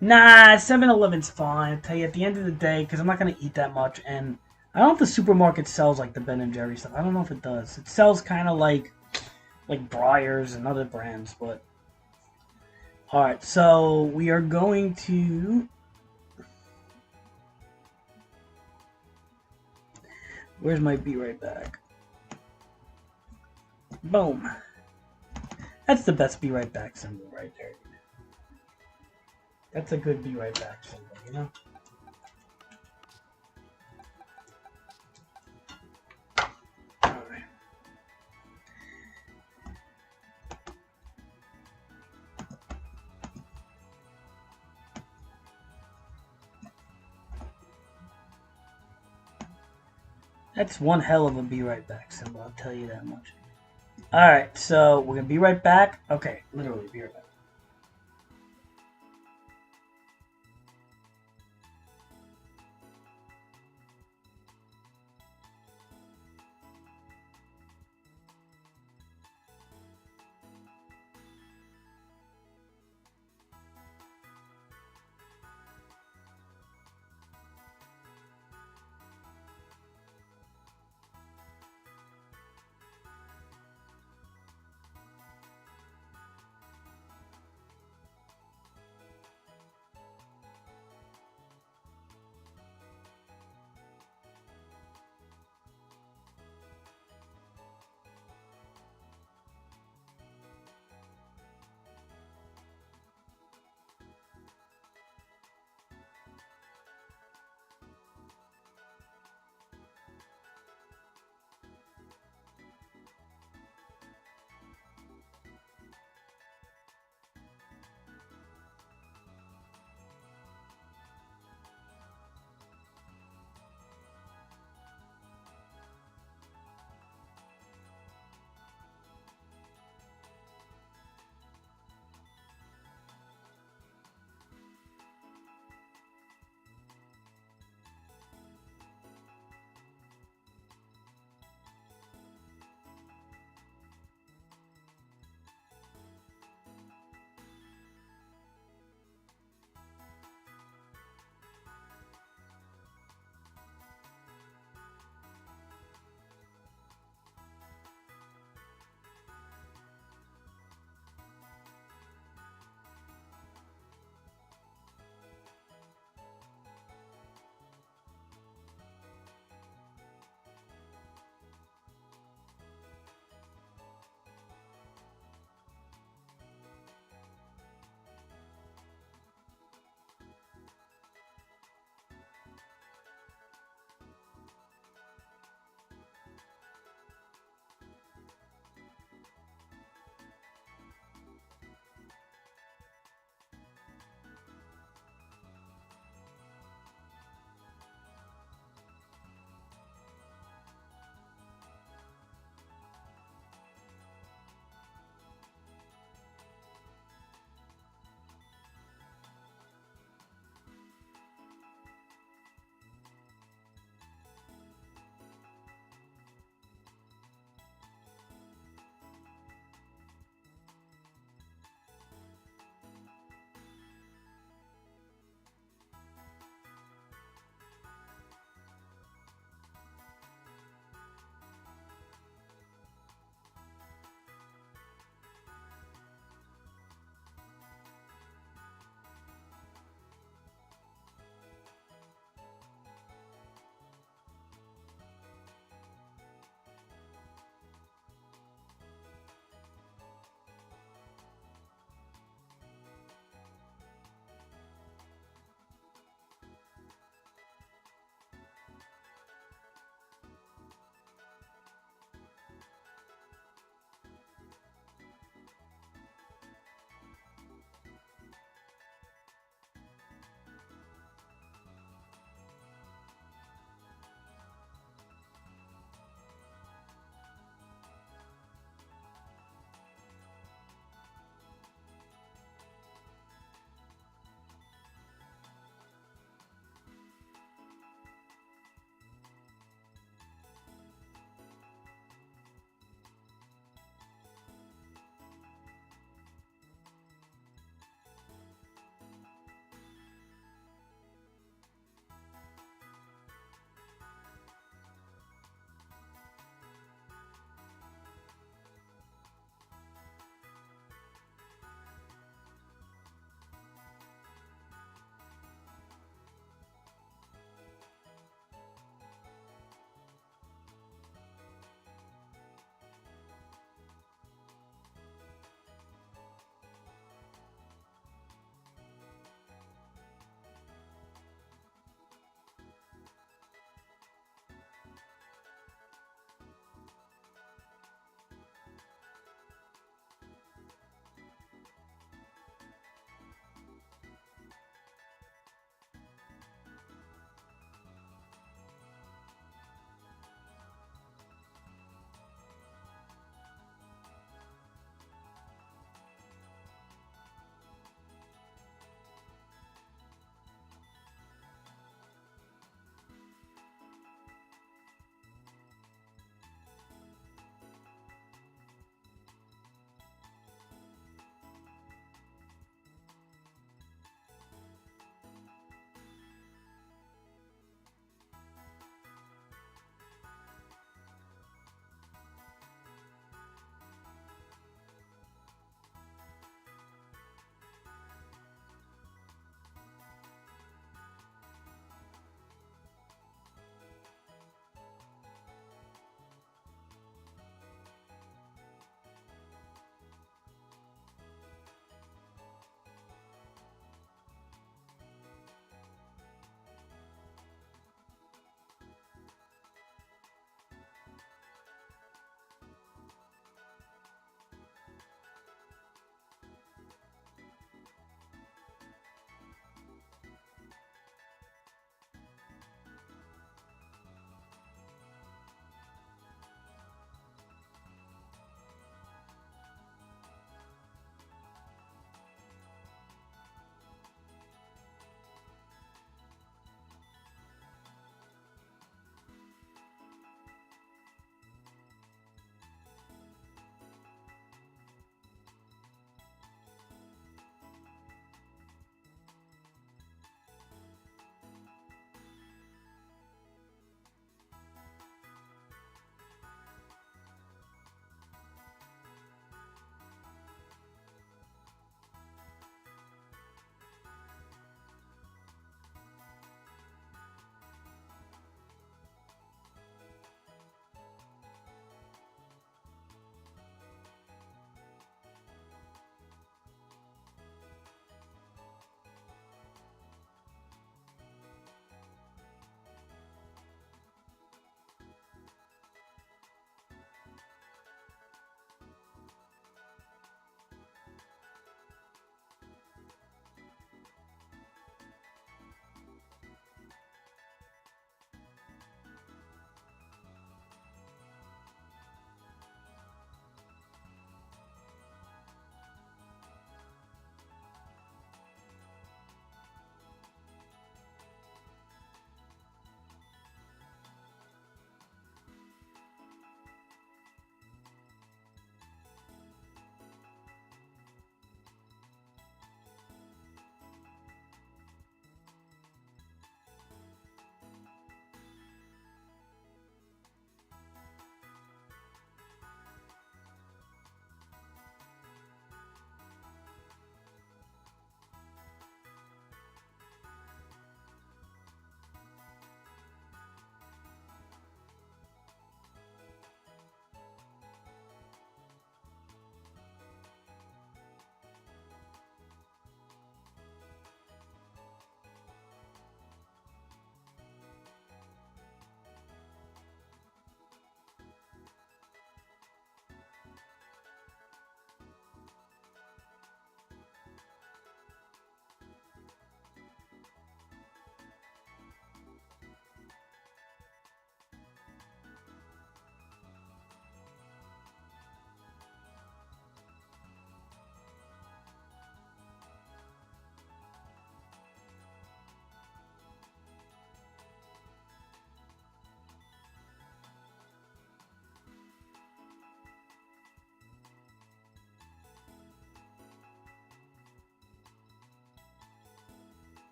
nah, 7-Eleven's fine. I tell you, at the end of the day, because I'm not gonna eat that much, and I don't know if the supermarket sells like the Ben and Jerry stuff. I don't know if it does. It sells kind of like Breyers and other brands, but all right. So we are going to. Where's my Be Right Back? Boom. That's the best Be Right Back symbol right there. That's a good Be Right Back symbol, you know? Alright. That's one hell of a Be Right Back symbol, I'll tell you that much. Alright, so we're going to be right back. Okay, literally, be right back.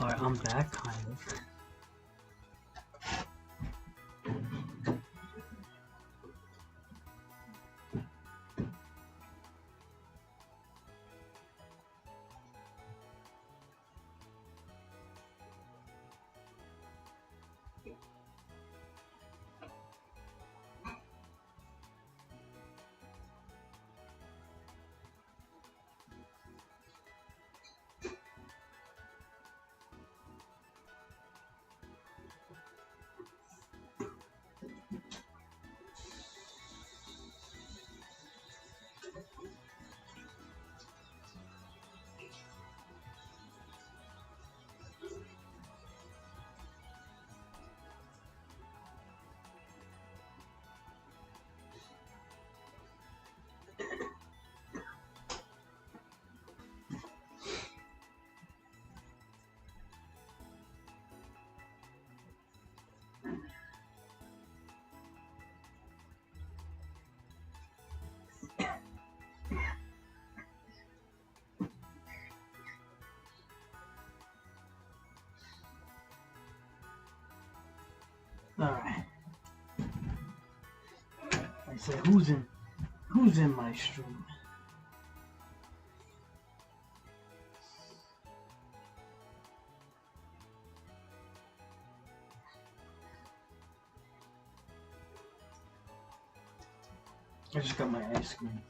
Alright, I'm back, kind of. Alright. I say, who's in my stream? I just got my ice cream.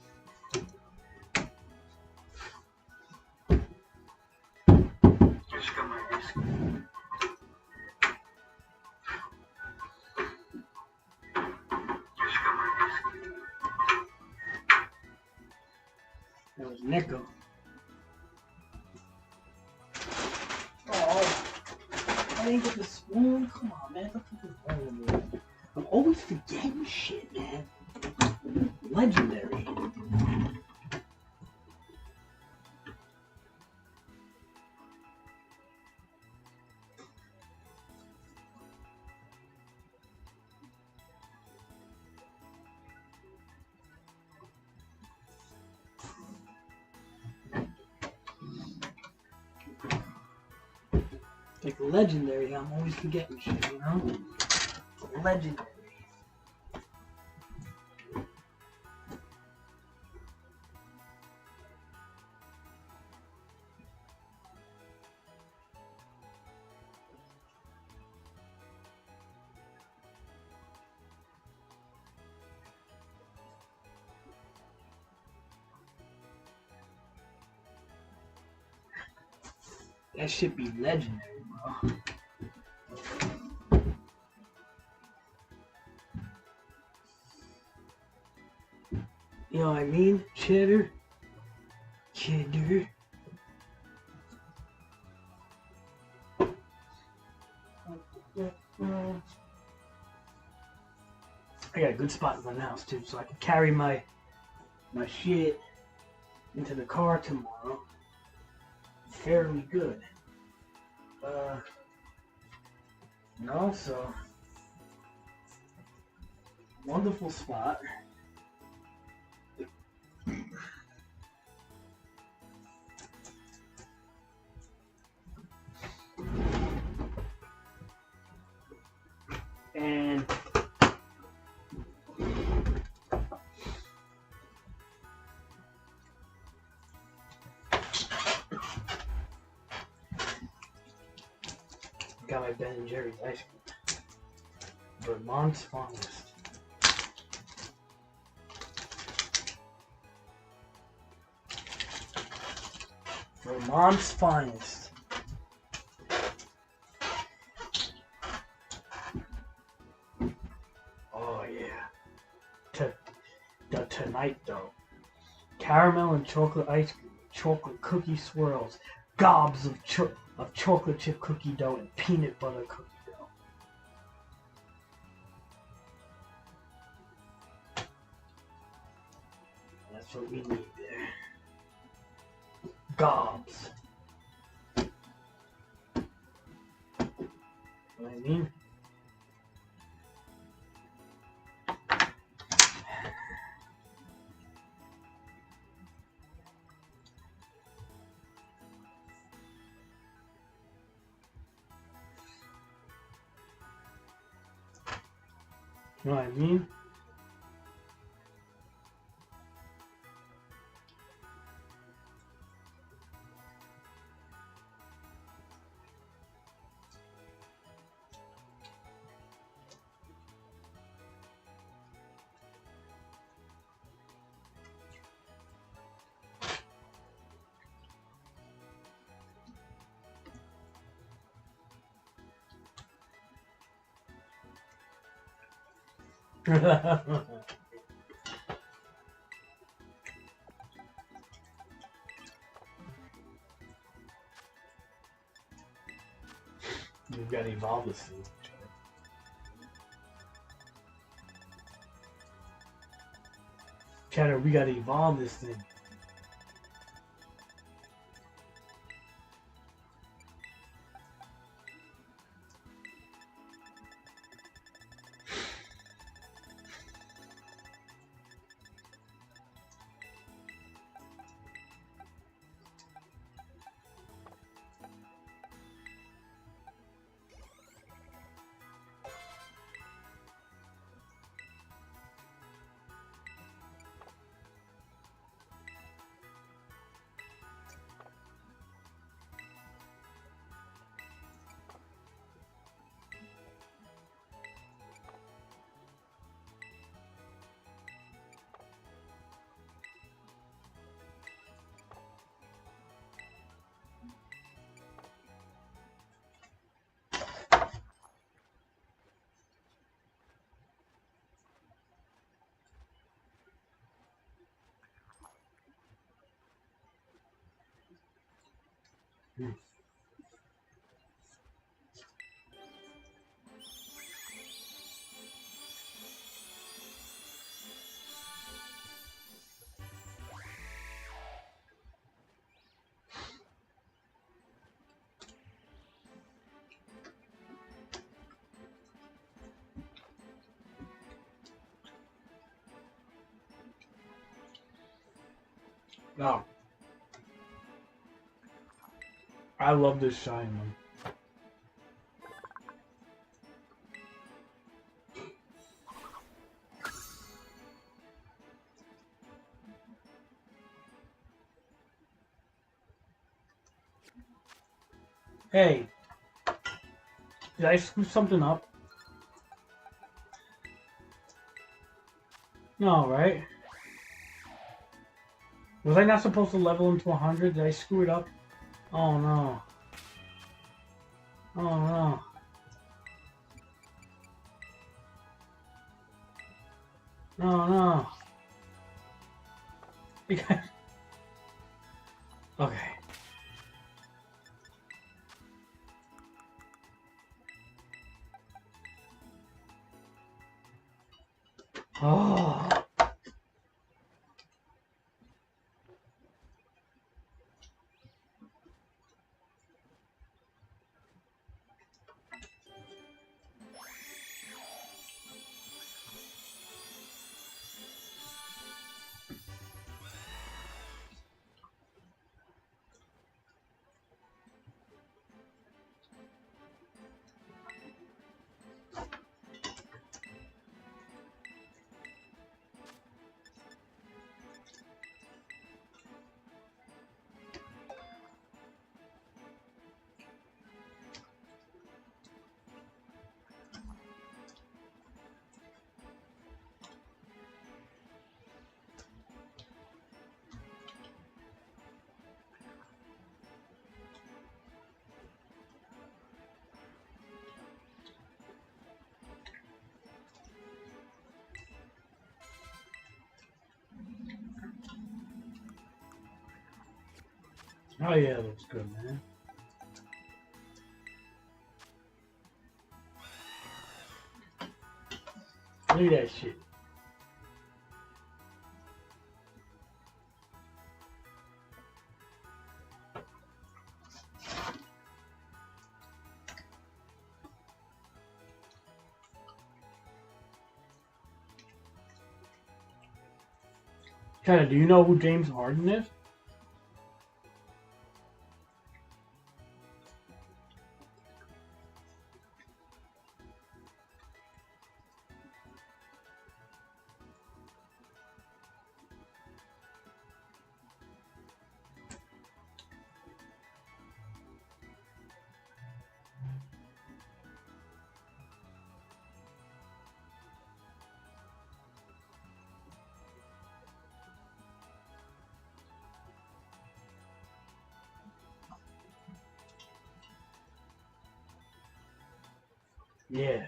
That was Nico. Oh, I didn't get the spoon. Come on, man. What the fuck is wrong with me? I'm always forgetting shit, man. Legendary. Like legendary, I'm always forgetting shit, you know? Legendary. That should be legendary, bro. You know what I mean? Cheddar. Cheddar. I got a good spot in my house too, so I can carry my shit into the car tomorrow. Fairly good. So wonderful spot. And got my Ben and Jerry's ice cream. Vermont's finest. Vermont's finest. Oh yeah. Tonight though. Caramel and chocolate ice cream, chocolate cookie swirls, gobs of chocolate chip cookie dough, and peanut butter cookie dough. That's what we need there. Gobs. You know what I mean? You know what I mean? You've got to evolve this thing. Cheddar, we got to evolve this thing. No. I love this shine one. Hey, did I screw something up? No, right? Was I not supposed to level him to 100? Did I screw it up? Oh no. Oh no. No, no. Because... Okay. Oh. Oh yeah, that looks good, man. Look at that shit. Kinda, do you know who James Harden is? Yeah.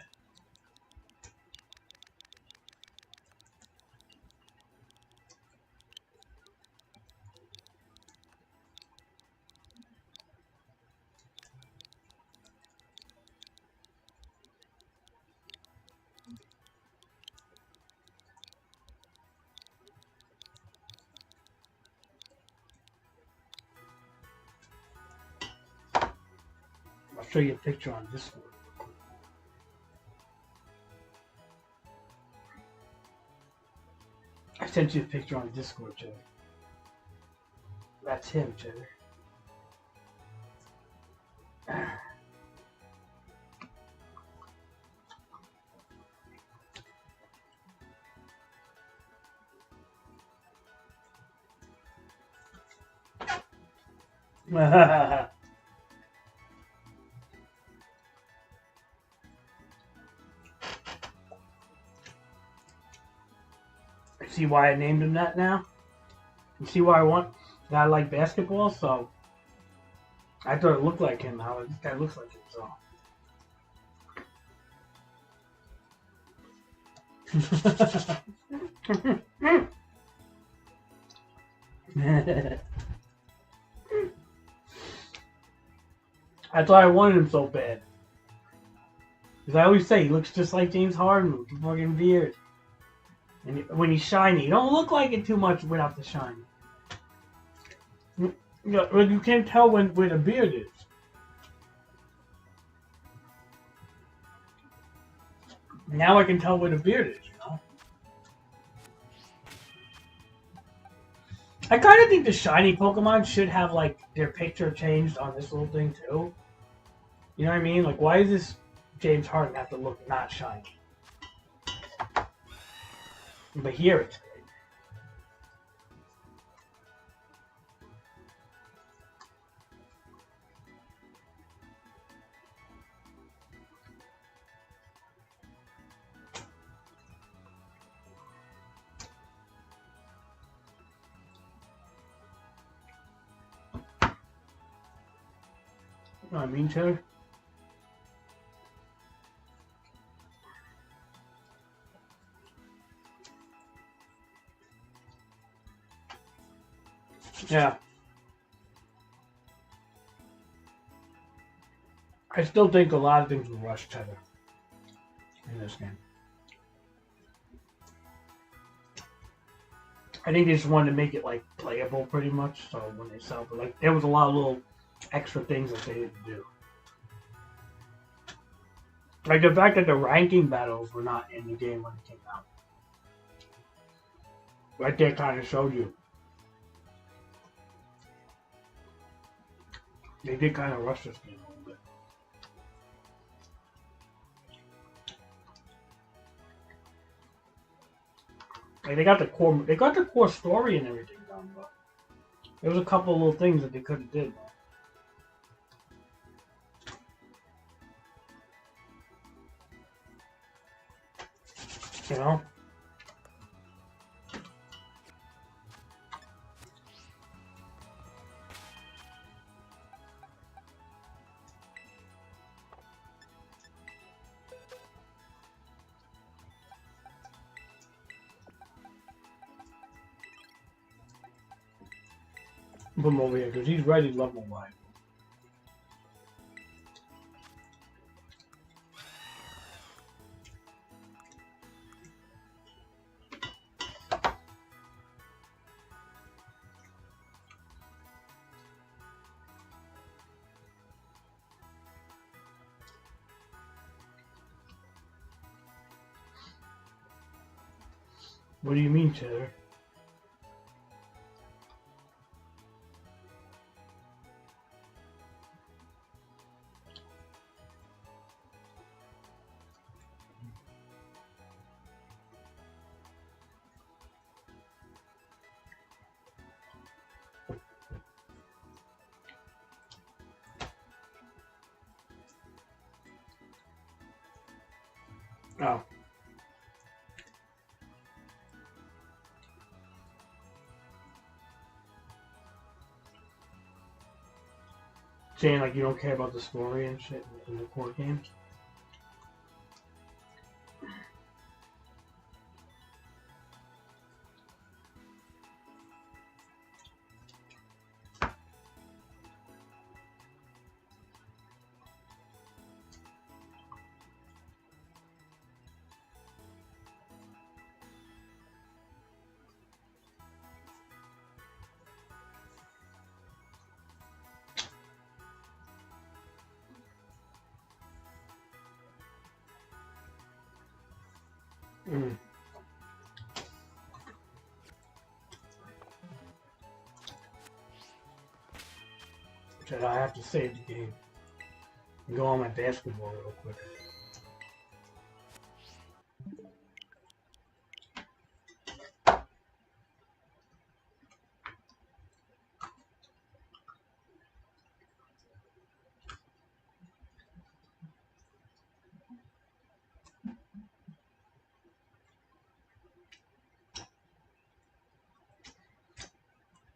I'll show you a picture on Discord. I sent you a picture on Discord, Cheddar. That's him, Cheddar. See why I named him that now? You see why I like basketball? So I thought it looked like him. How this guy looks like him, so. That's why I wanted him so bad. Because I always say he looks just like James Harden with the fucking beard. And when he's shiny, he don't look like it too much without the shine. You can't tell where the beard is. Now I can tell where the beard is, you know? I kind of think the shiny Pokemon should have, like, their picture changed on this little thing, too. You know what I mean? Like, why does this James Harden have to look not shiny? But here it's great. You know what I mean, Cheddar? Yeah. I still think a lot of things were rushed, Cheddar, in this game. I think they just wanted to make it, like, playable pretty much, so when they sell it, like, there was a lot of little extra things that they didn't do. Like the fact that the ranking battles were not in the game when it came out. Right there kind of showed you. They did kind of rush this game a little bit. Like they got the core story and everything done, but there was a couple of little things that they could have did. You know? Put him over here because he's ready level wide. What do you mean, Cheddar? Oh. Saying like you don't care about the story and shit in the core games? Mm. Said I have to save the game and go on my basketball real quick.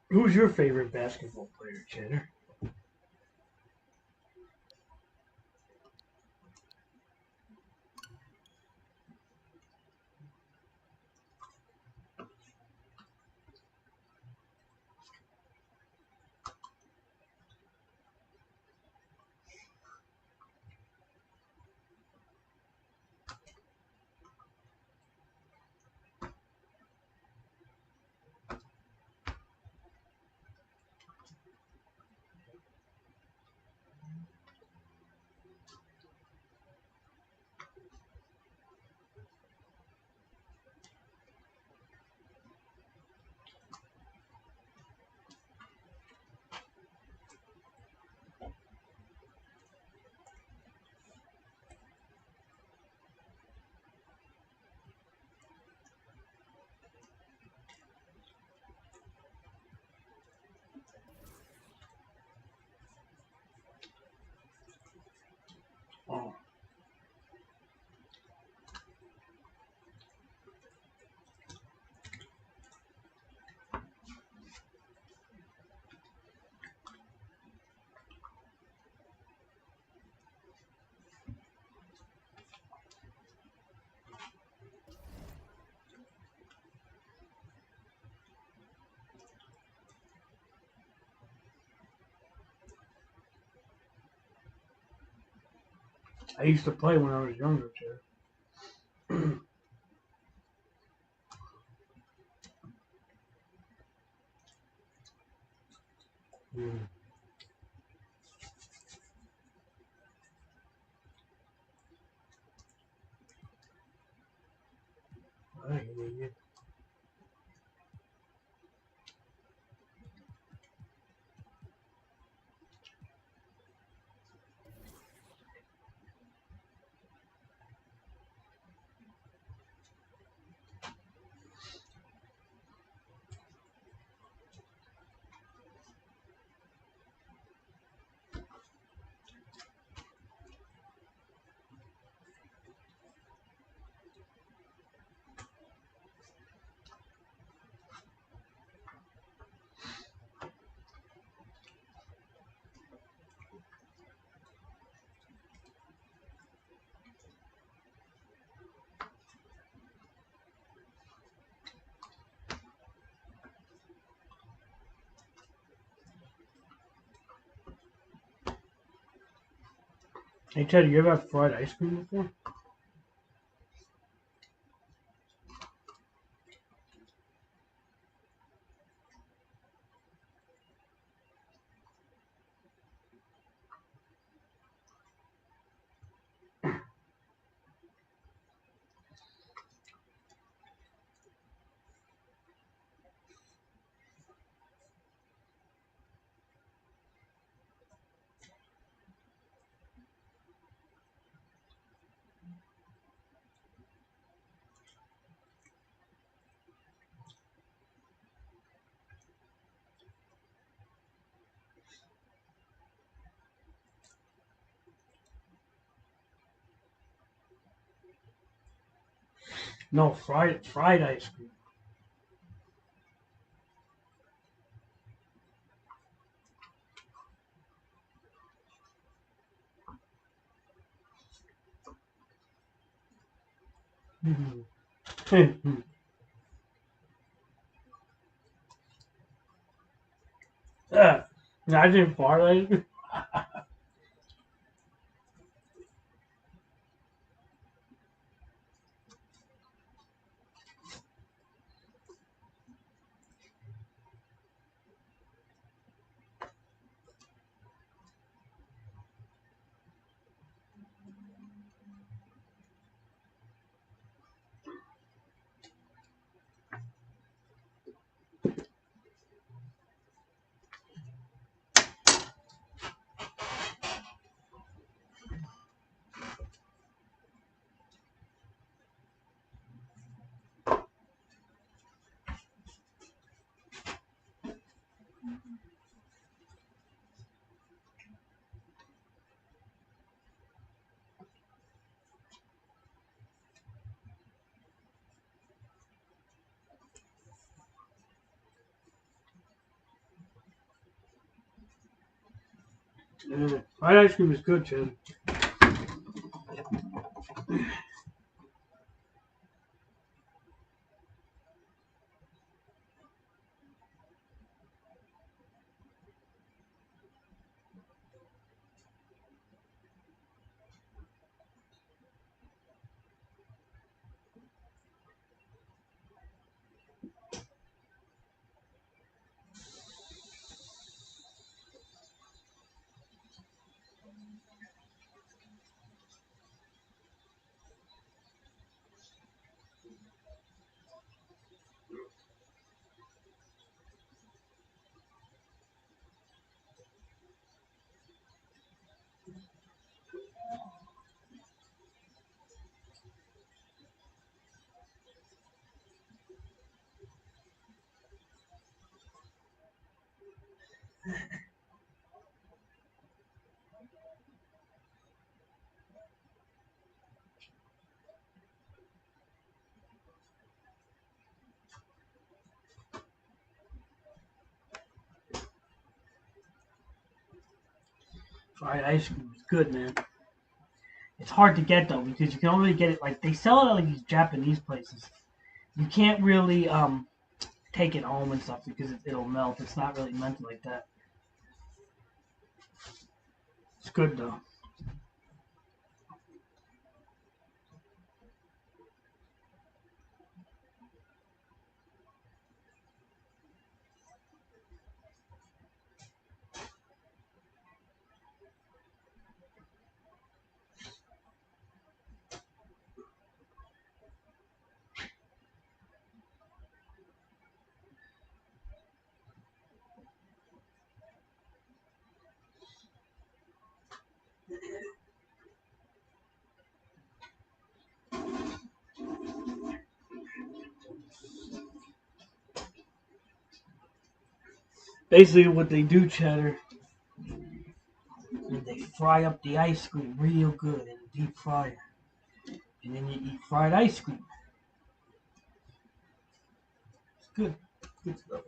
Who's your favorite basketball player, Cheddar? Oh, I used to play when I was younger, Cheddar. Mm. I hear you. Hey, Cheddar, you ever had fried ice cream before? No, fried ice cream. Mhm. Imagine fried ice cream. Fried ice cream is good, Chad. Fried ice cream is good, man. It's hard to get though because you can only get it like they sell it at like these Japanese places. You can't really take it home and stuff because it'll melt. It's not really meant like that. It's good though. Basically, what they do, Cheddar, is they fry up the ice cream real good in a deep fryer, and then you eat fried ice cream. It's good. Good stuff.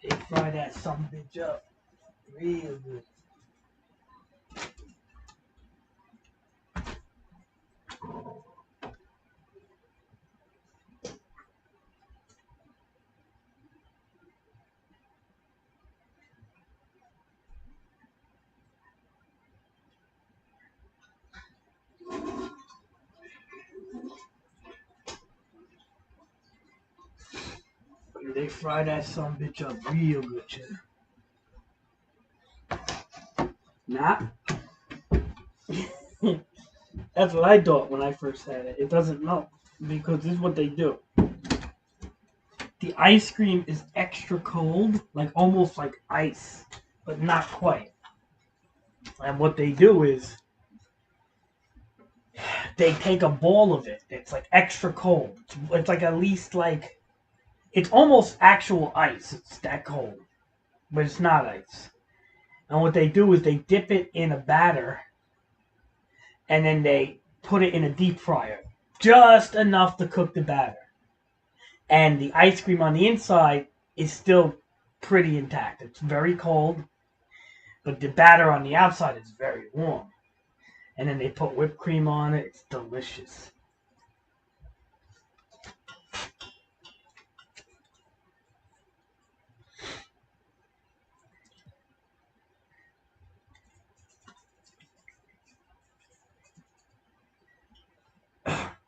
They fry that some bitch up real good. They fry that some bitch up real good, Cheddar. Nah. That's what I thought when I first had it. It doesn't melt because this is what they do. The ice cream is extra cold, like almost like ice, but not quite. And what they do is they take a ball of it. It's like extra cold. It's like at least like it's almost actual ice. It's that cold, but it's not ice. And what they do is they dip it in a batter, and then they put it in a deep fryer, just enough to cook the batter. And the ice cream on the inside is still pretty intact. It's very cold, but the batter on the outside is very warm. And then they put whipped cream on it. It's delicious.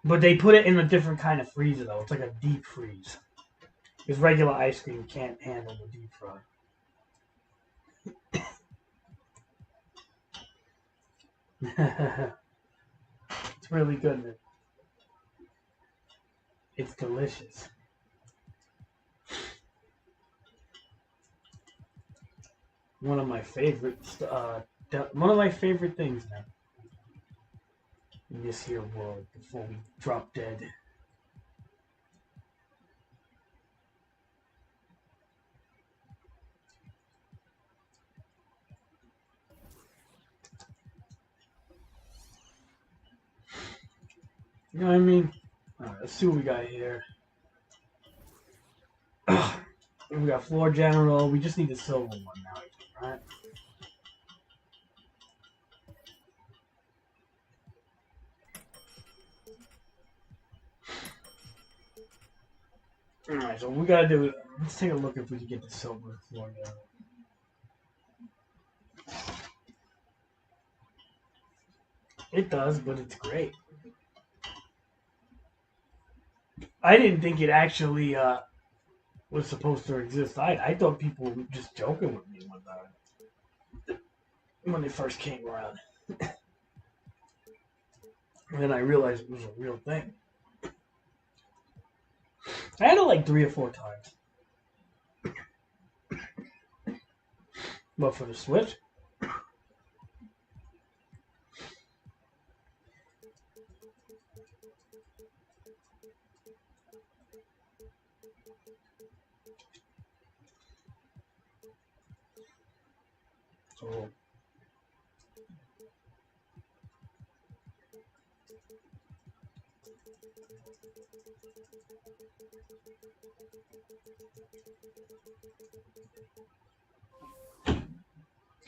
But they put it in a different kind of freezer, though. It's like a deep freeze. Because regular ice cream can't handle the deep fry. It's really good, man. It's delicious. One of my favorite, one of my favorite things, man. In this here world, before we drop dead. You know what I mean? Alright, let's see what we got here. We got floor general. We just need the silver one now, right? Alright, so we gotta do. Let's take a look if we can get the silver floor general. It does, but it's great. I didn't think it actually was supposed to exist. I thought people were just joking with me when they first came around. And then I realized it was a real thing. I had it like 3 or 4 times. But for the Switch, so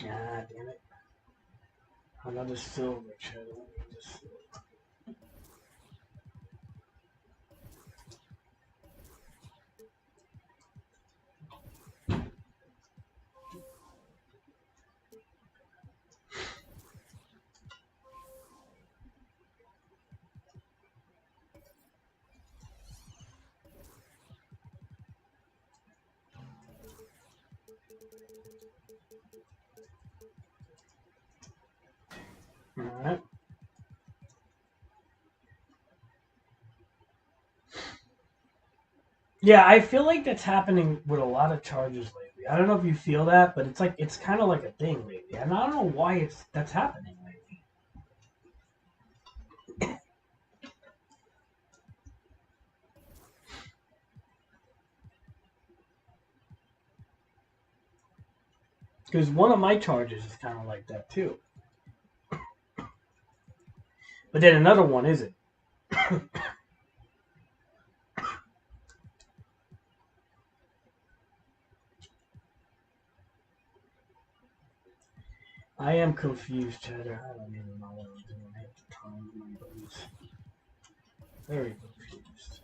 ah, damn it. Another silver channel. Alright. Yeah, I feel like that's happening with a lot of charges lately. I don't know if you feel that, but it's kind of like a thing lately, and I don't know why that's happening lately. Because one of my charges is kind of like that too, but then another one isn't. I am confused, Cheddar. I don't even know what I'm doing half the time. My goodness. Very confused.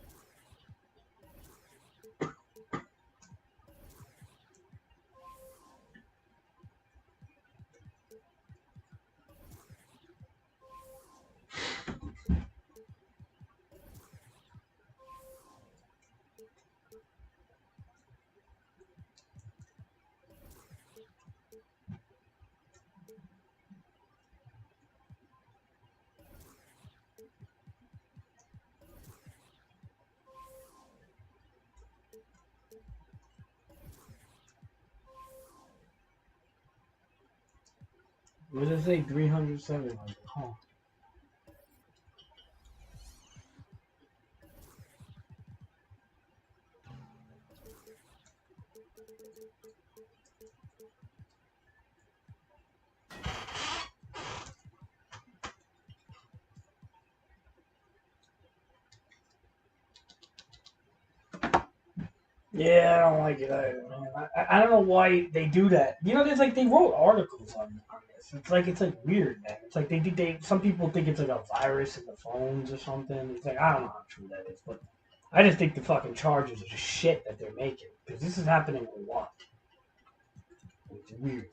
What does it say? 300, 700. Huh. Yeah, I don't like it either, man. I don't know why they do that. You know, there's like they wrote articles on this. It's like weird, man. It's like they some people think it's like a virus in the phones or something. It's like I don't know how true that is, but I just think the fucking charges are just shit that they're making because this is happening a lot. It's weird.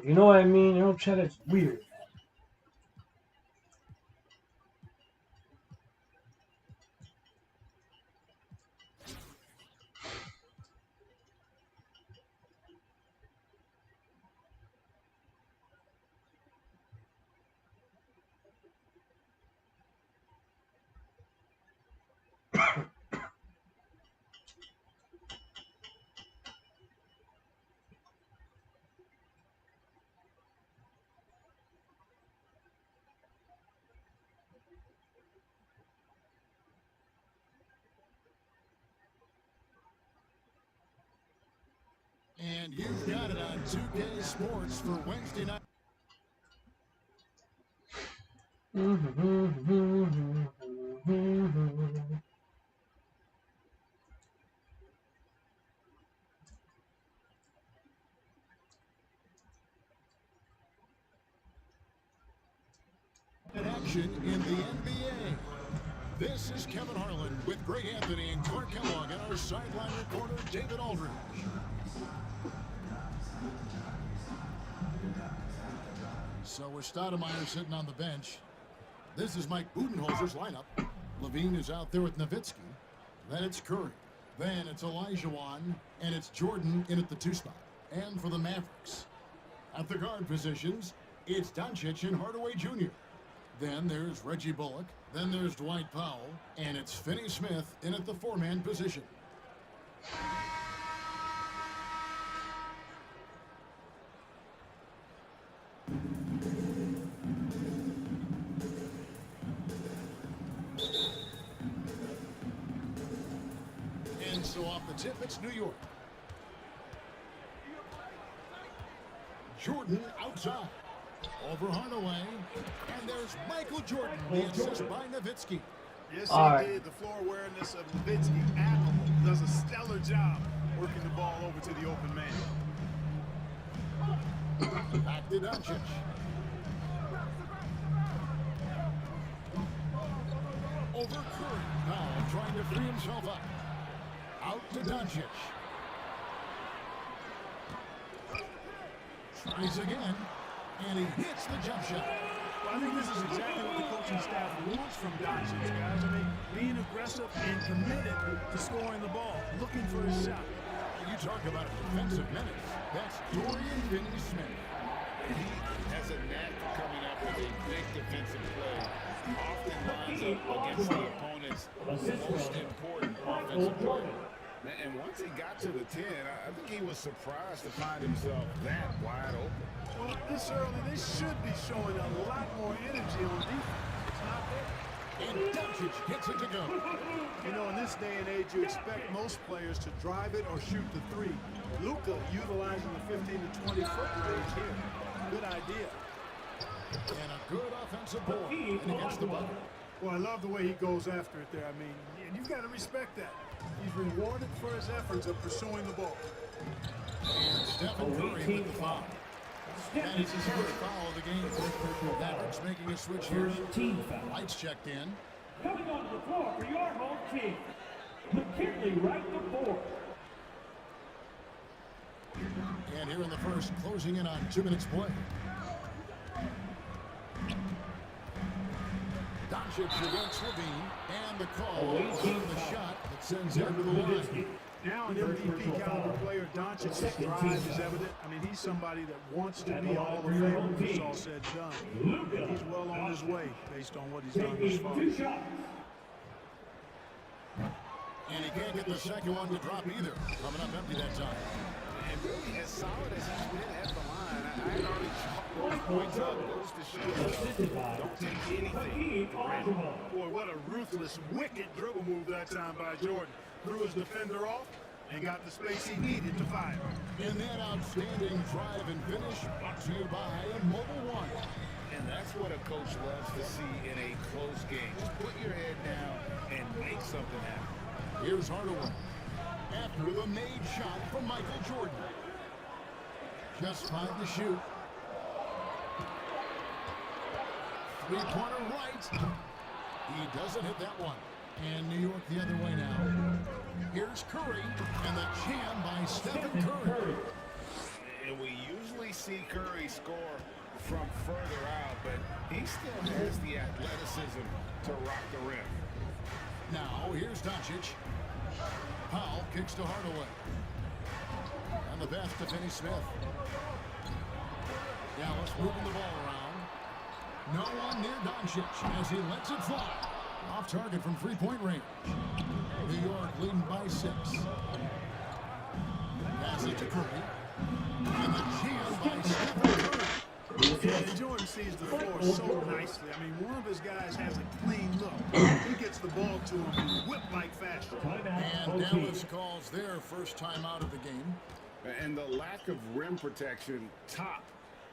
You know what I mean? You know, Chet, it's weird. And you've got it on 2K Sports for Wednesday night. Action in the NBA. This is Kevin Harlan with Greg Anthony and Clark Kellogg and our sideline reporter David Aldridge. So with Stoudemire sitting on the bench, this is Mike Budenholzer's lineup. Levine is out there with Nowitzki. Then it's Curry. Then it's Olajuwon, and it's Jordan in at the 2 spot. And for the Mavericks, at the guard positions, it's Doncic and Hardaway Jr. Then there's Reggie Bullock. Then there's Dwight Powell. And it's Finney Smith in at the 4-man position. And so off the tip, it's New York. Jordan outside. Over Hardaway. And there's Michael Jordan. The assist by Nowitzki. Yes, All he right. did. The floor awareness of Nowitzki, admirable. Does a stellar job working the ball over to the open man. Back to Doncic. Over Curry. Now trying to free himself up. Out to Doncic. Tries again. And he hits the jump shot. Well, I think this is exactly what the coaching staff wants from Doncic, guys. I mean, being aggressive and committed to scoring the ball, looking for a shot. You talk about a defensive menace. That's Dorian Finney-Smith. He has a knack for coming up with a big defensive play. Often lines up against the opponent's most important offensive play. And once he got to the 10, I think he was surprised to find himself that wide open. Well, this early, they should be showing a lot more energy on defense. It's not there. And Doncic hits it to go. You know, in this day and age, you expect most players to drive it or shoot the 3. Luka utilizing the 15 to 20 foot range here. Good idea. And a good offensive board. And against the bucket. Well, I love the way he goes after it there. I mean, you've got to respect that. He's rewarded for his efforts of pursuing the ball. And Stephen Curry with the foul. And it's his first foul of the game. Mavericks making a switch here. Lights checked in. Coming onto the floor for your home team, McKinley right to 4. And here in the first, closing in on 2 minutes play. Doncic against Levine, and the call on the shot that sends him to the line. Now an MVP caliber player, Doncic's drive is evident. I mean, he's somebody that wants to be all of Fame when it's all said and done. He's well on his way based on what he's done thus far. And he can't get the second one to drop either. Coming up empty that time. And really, as solid as he's been at the line, I had already chalked points up. Goes to show don't take anything for granted. Boy, what a ruthless, wicked dribble move that time by Jordan. Threw his defender off and got the space he needed to fire. And that outstanding drive and finish brought to you by Mobile One. And that's what a coach loves to see in a close game. Just put your head down and make something happen. Here's Hardaway. After the made shot from Michael Jordan. Just 5 to shoot. 3-pointer right. He doesn't hit that one. And New York the other way now. Here's Curry, and the jam by Stephen Curry. And we usually see Curry score from further out, but he still has the athleticism to rock the rim. Now, here's Doncic. Powell kicks to Hardaway. And the pass to Finney-Smith. Dallas moving the ball around. No one near Doncic as he lets it fly. Off target from 3-point range. New York leading by 6. Pass it to Curry. And the jam by Stephen Curry. And Jordan sees the floor so nicely. I mean, one of his guys has a clean look. He gets the ball to him in whip-like fashion. And Dallas calls their first time out of the game. And the lack of rim protection, top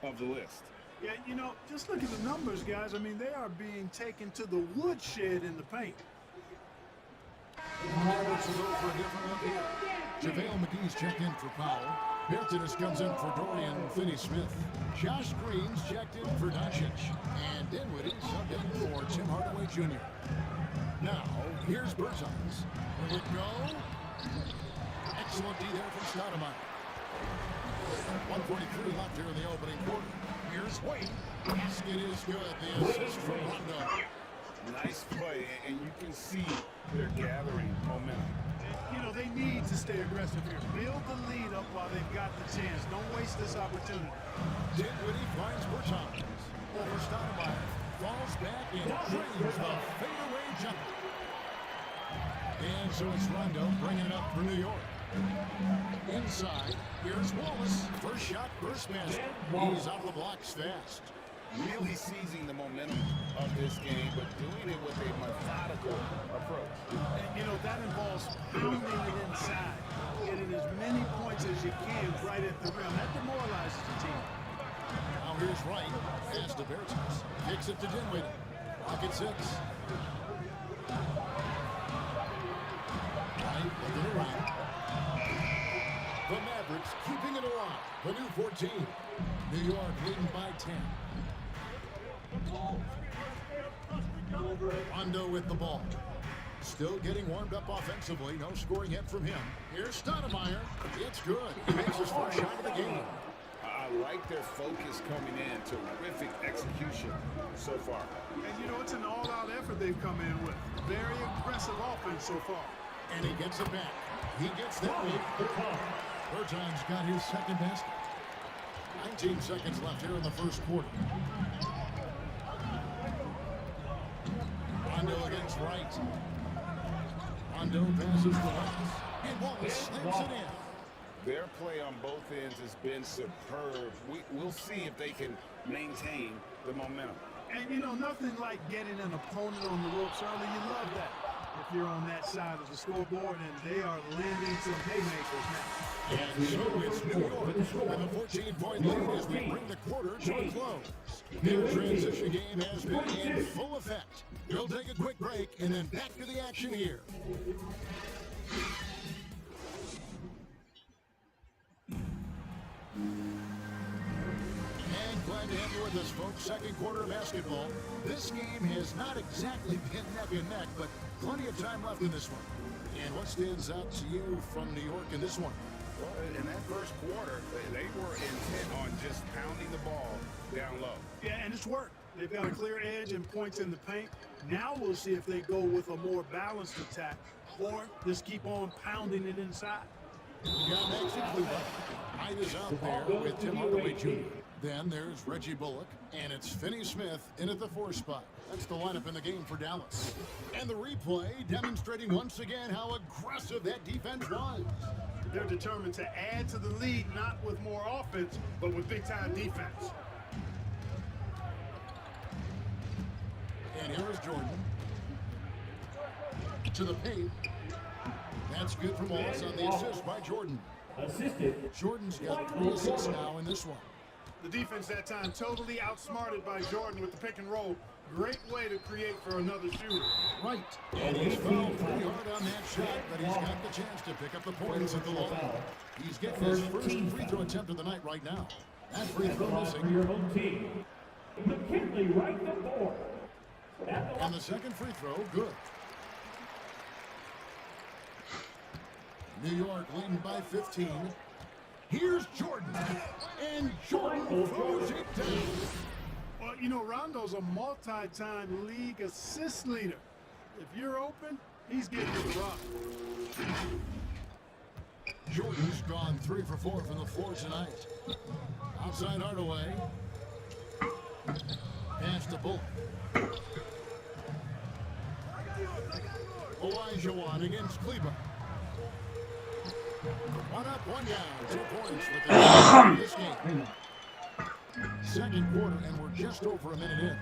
of the list. Yeah, you know, just look at the numbers, guys. I mean, they are being taken to the woodshed in the paint. Roberts will go for a different look here. JaVale McGee's checked in for Powell. Bertanis comes in for Dorian Finney-Smith. Josh Green's checked in for Doncic. And Dinwiddie subbed in for Tim Hardaway Jr. Now, here's Bertans. Will it go? Excellent D there from Stoudemire. 1:43 left here in the opening quarter. Here's Wade. Basket is good. The assist from Rondo. Nice play, and you can see they're gathering momentum. You know, they need to stay aggressive here. Build the lead up while they've got the chance. Don't waste this opportunity. Dinwiddie finds Bertans. Over Stoudemire. Falls back and drains the fadeaway jumper. And so it's Rondo bringing it up for New York. Inside, here's Wallace. First shot, first basket. He's out of the blocks fast. Really seizing the momentum of this game, but doing it with a methodical approach. And, you know, that involves pounding it inside. Getting as many points as you can right at the rim. That demoralizes the team. Now here's Wright. Pass to Bertans. Kicks it to Dinwiddie. Pocket 6. Wright looking around. The Mavericks keeping it alive. The new 14. New York leading by 10. Rondo with the ball. Still getting warmed up offensively. No scoring yet from him. Here's Stoudemire. It's good. He makes his first shot of the game. I like their focus coming in. Terrific execution so far. And, you know, it's an all-out effort they've come in with. Very aggressive offense so far. And he gets it back. He gets that lead. Bertans got his second basket. 19 seconds left here in the first quarter. Rondo against Wright. Rondo passes to Wallace. And Wallace slams it in. Their play on both ends has been superb. We'll see if they can maintain the momentum. And, you know, nothing like getting an opponent on the ropes early. You love that. If you're on that side of the scoreboard, and they are landing some haymakers now. And so it's New York with a 14-point lead as we bring the quarter to a close. Their transition game has been in full effect. We'll take a quick break and then back to the action here. And glad to have you with us, folks. Second quarter basketball. This game has not exactly been neck and neck, but plenty of time left in this one. And what stands out to you from New York in this one? Well, in that first quarter, they were intent on just pounding the ball down low. Yeah, and it's worked. They've got a clear edge and points in the paint. Now we'll see if they go with a more balanced attack or just keep on pounding it inside. We got next in Cleveland. Hyde is out there with Tim Hardaway Jr. Then there's Reggie Bullock, and it's Finney-Smith in at the 4 spot. That's the lineup in the game for Dallas. And the replay demonstrating once again how aggressive that defense was. They're determined to add to the lead, not with more offense, but with big-time defense. And here is Jordan. To the paint. That's good from Wallace on the assist by Jordan. Assisted. Jordan's got 3 assists now in this one. The defense that time totally outsmarted by Jordan with the pick and roll. Great way to create for another shooter. Right. And he's fouled pretty hard on that shot, but he's got the chance to pick up the points at the line. He's getting his first free throw attempt of the night right now. That free throw For missing. your home team. McKinley right the board. And the second free throw, good. New York leading by 15. Here's Jordan. And Jordan throws it down. Well, you know, Rondo's a multi-time league assist leader. If you're open, he's getting you the rock. Jordan's gone 3 for 4 from the floor tonight. Outside Hardaway. Pass to Bullock. Olajuwon against Kleber. 1 up, 1 down. 2 points with the this game. Second quarter, and we're just over a minute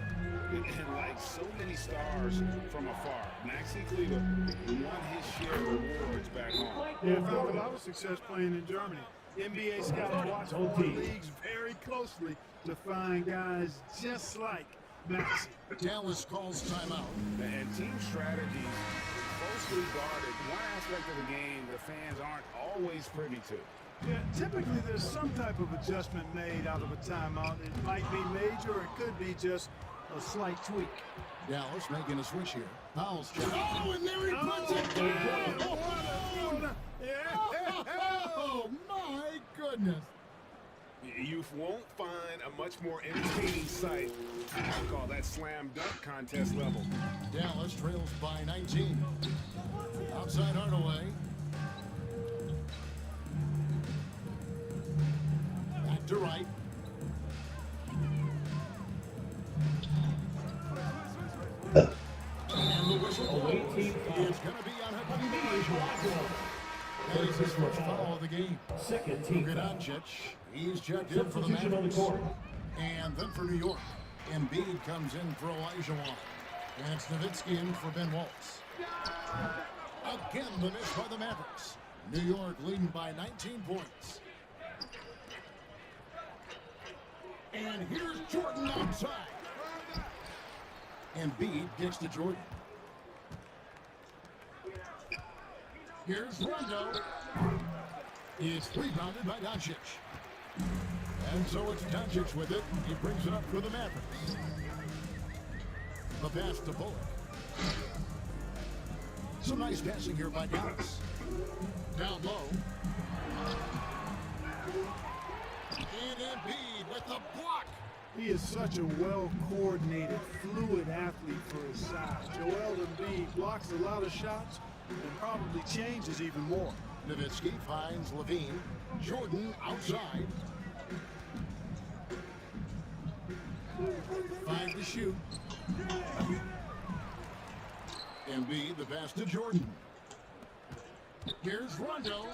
in. And like so many stars from afar, Maxi Kleber won his share of awards back home. Yeah, found a lot of success playing in Germany. NBA scouts watch Both foreign teams. leagues very closely to find guys just like Maxey. Dallas calls timeout. And team strategies closely guarded. One aspect of the game the fans aren't always privy to. Yeah, typically there's some type of adjustment made out of a timeout. It might be major, or it could be just a slight tweak. Dallas making a switch here. Fouls check. Oh, and there he puts it down! Oh, my goodness. You won't find a much more entertaining sight. I call that slam dunk contest level. Dallas trails by 19. Outside Hardaway. Back to right. And the whistle blows. It's going to be on Hakeem. That is his first foul of the game. Second team Luka foul. Doncic, he's checked in for the Substitution on the Mavericks. court. And then for New York, Embiid comes in for Elijah Wan. And it's Nowitzki in for Ben Waltz. Again, the miss by the Mavericks. New York leading by 19 points. And here's Jordan outside. Embiid gets to Jordan. Here's Rondo. It's rebounded by Doncic. And so it's Doncic with it. He brings it up for the Mavericks. The pass to Bullock. Some nice passing here by Dallas. Down low. And Embiid with the block. He is such a well-coordinated, fluid athlete for his size. Joel Embiid blocks a lot of shots and probably changes even more. Nowitzki finds Levine. Jordan outside. 5 to shoot. Embiid, the pass to Jordan. Here's Rondo.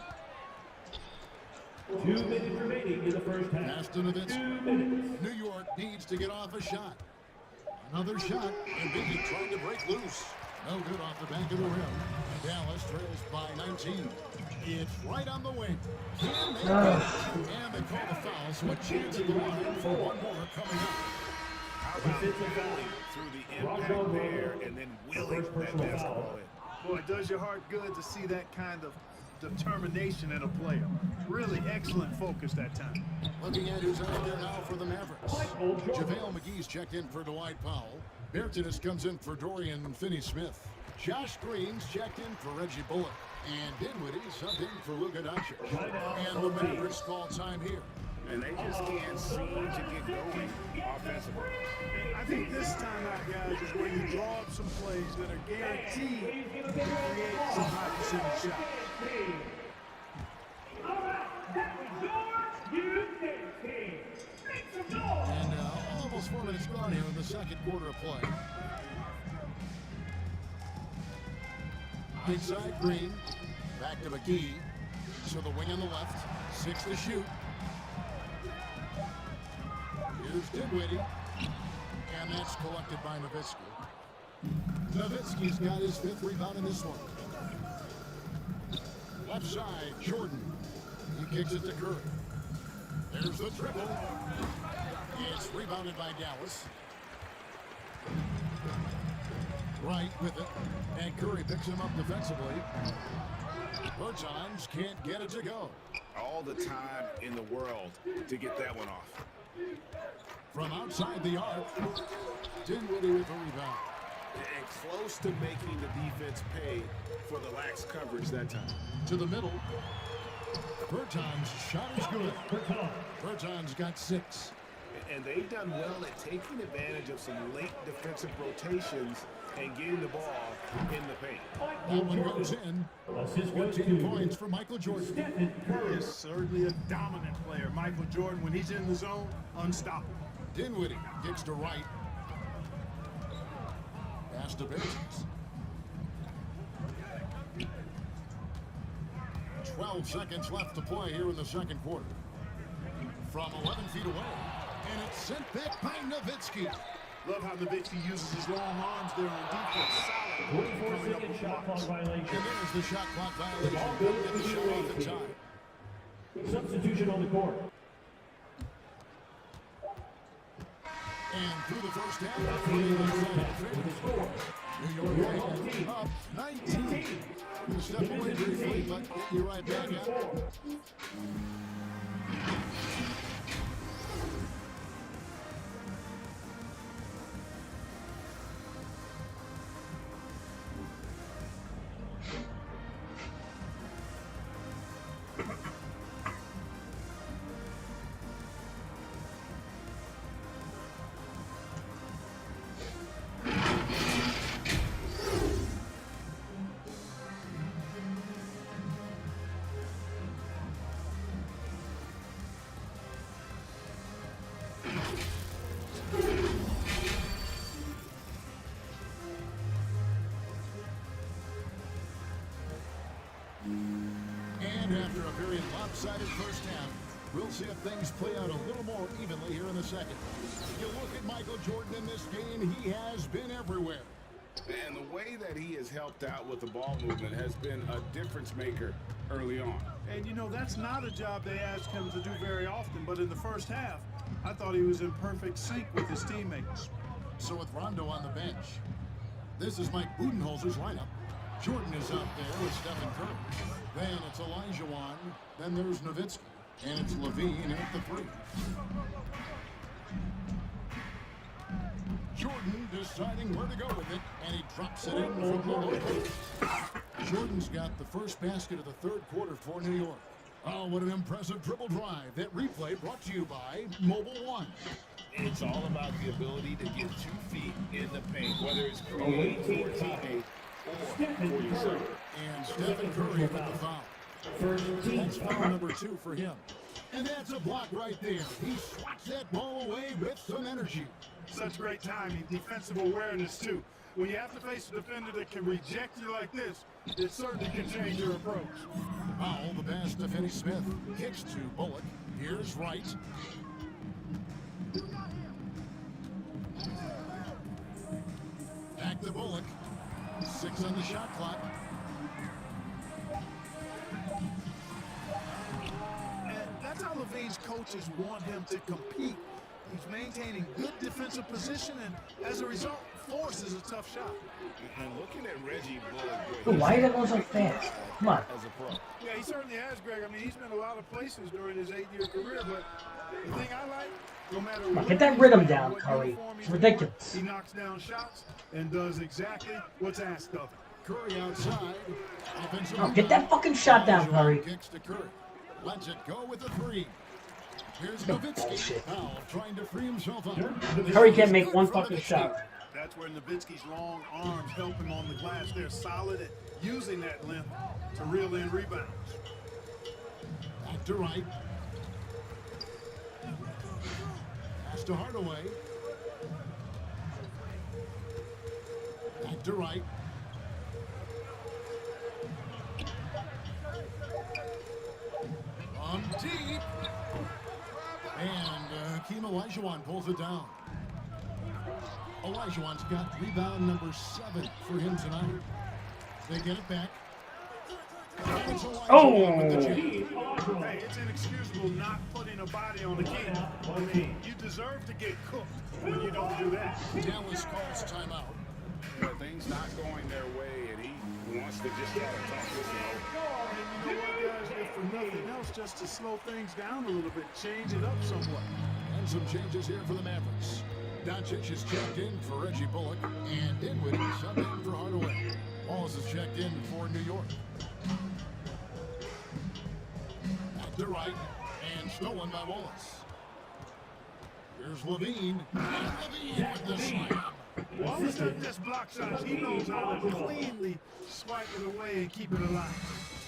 2 minutes remaining in the first half. Pass to Nowitzki. 2 minutes. New York needs to get off a shot. Another shot. Embiid trying to break loose. No good off the back of the rim. Dallas trails by 19. It's right on the wing. Can they get it? And they call the foul, so a chance at the line for one more coming up. How about willing through the impact there and then willing First that personal basketball foul. in? Boy, it does your heart good to see that kind of determination in a player. Really excellent focus that time. Looking at who's out there now for the Mavericks. JaVale McGee's checked in for Dwight Powell. Bertanis comes in for Dorian Finney-Smith. Josh Green's checked in for Reggie Bullock. And Dinwiddie subbed in for Luka Doncic. And the Mavericks call time here. And they just can't seem to get going offensively. I think this timeout, guys, is where you draw up some plays that are guaranteed to create some high percentage shots. And almost 4 minutes gone here in the second quarter of play. Inside Green. Back to McGee. So the wing on the left. 6 to shoot. Here's Dinwiddie. And that's collected by Nowitzki. Nowitzki's got his 5th rebound in this one. Left side, Jordan. He kicks it to Curry. There's the dribble. It's rebounded by Dallas. Right with it. And Curry picks him up defensively. Bertans can't get it to go. All the time in the world to get that one off. From outside the arc, Dinwiddie with the rebound. And close to making the defense pay for the lax coverage that time. To the middle. Bertans' shot is good. Bertans got 6. And they've done well at taking advantage of some late defensive rotations and getting the ball in the paint. That one goes in. Assist goes 14 to points for Michael Jordan. Stephen He Curry. is certainly a dominant player. Michael Jordan, when he's in the zone, unstoppable. Dinwiddie gets to right. Pass to Bertans. 12 seconds left to play here in the second quarter. From 11 feet away. And it's sent back by Nowitzki. Love how Nowitzki uses his long arms there on defense. Solid. 24 second shot clock And violation. there's the shot clock Ball violation. goes Get to the the shot away off in team. time. Substitution on the court. And through the first half, New York up 19. We'll step away briefly, but get you right back up. And after a very lopsided first half, we'll see if things play out a little more evenly here in the second. You look at Michael Jordan in this game, he has been everywhere. And the way that he has helped out with the ball movement has been a difference maker early on. And you know, that's not a job they ask him to do very often, but in the first half, I thought he was in perfect sync with his teammates. So with Rondo on the bench, this is Mike Budenholzer's lineup. Jordan is out there with Stephen Curry. Then it's Olajuwon. Then there's Nowitzki. And it's Levine at the 3. Jordan deciding where to go with it, and he drops it in from the low post. Jordan's got the first basket of the third quarter for New York. Oh, what an impressive dribble drive. That replay brought to you by Mobile One. It's all about the ability to get 2 feet in the paint, whether it's creating for a teammate or for yourself. And Stephen Curry with the foul. That's foul number 2 for him. And that's a block right there. He swats that ball away with some energy. Such great timing, defensive awareness too. When you have to face a defender that can reject you like this, it certainly can change your approach. Foul, the pass to Finney Smith. Kicks to Bullock. Here's Wright. Back to Bullock. 6 on the shot clock. And that's how Levine's coaches want him to compete. He's maintaining good defensive position and, as a result, forces a tough shot. And looking at Reggie Bullock, Dude, why are they going so fast? Come on. as a pro. Yeah, he certainly has, Greg. I mean, he's been a lot of places during his 8-year career, but the thing I like, no matter Come on, what get that rhythm down, what Curry. uniform It's he's ridiculous. worn, he knocks down shots and does exactly what's asked of him. Curry outside. Offensive Oh, get that fucking shot down, Curry. Kicks to Curry. Lets it go with the 3. Here's Nowitzki. Bullshit. Foul, trying to free himself up. Curry can't make one fucking shot. That's where Nowitzki's long arms help him on the glass. They're solid at using that length to reel in rebounds. Back to Wright. Pass to Hardaway. Back to Wright. On deep. And Hakeem Olajuwon pulls it down. Olajuwon's got rebound number 7 for him tonight. They get it back. It's Olajuwon with the jam. Hey, it's inexcusable not putting a body on the kid. I mean, you deserve to get cooked when you don't do that. Dallas calls timeout. But things not going their way, and he wants to just have a tough this out. And you know what, guys? If for nothing else, just to slow things down a little bit, change it up somewhat. And some changes here for the Mavericks. Doncic is checked in for Reggie Bullock, and Dinwiddie subbed in for Hardaway. Wallace is checked in for New York. Back to Wright, and stolen by Wallace. Here's Levine, and Levine with the slam. Wallace doesn't just block shots. He knows how to cleanly swipe it away and keep it alive.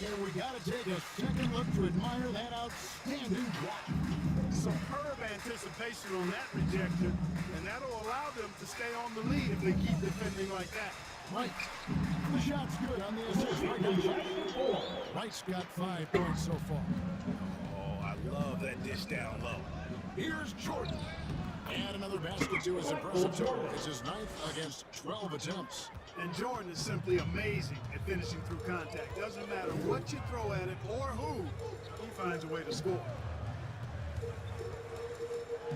And we got to take a second look to admire that outstanding block. Superb anticipation on that rejection, and that'll allow them to stay on the lead if they keep defending like that. Wright. The shot's good on the assist. Right on the shot. Wright's got 5 points so far. Oh, I love that dish down low. Here's Jordan. And another basket to his impressive total. It's his 9th against 12 attempts. And Jordan is simply amazing at finishing through contact. Doesn't matter what you throw at him or who, he finds a way to score.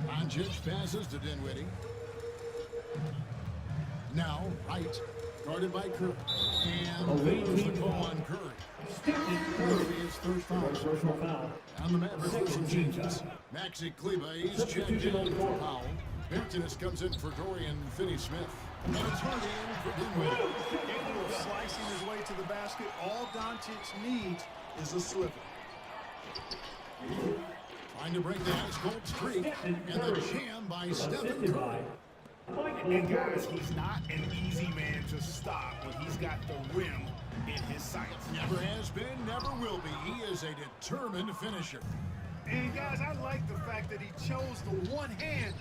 Doncic passes to Dinwiddie. Now, Wright, guarded by Curry. And there's the call on Curry. Curry is first foul. Personal foul. On the Mavericks with some changes. Maxi Kleba is checked in for Powell. Bentonus comes in for Dorian Finney-Smith. And it's turned in for Dinwiddie. Capable of slicing his way to the basket, all Doncic needs is a sliver. Trying to break the ice cold streak. And the jam by Stephen Curry. And guys, he's not an easy man to stop when he's got the rim in his sights. Never has been, never will be. He is a determined finisher. And guys, I like the fact that he chose the one-hand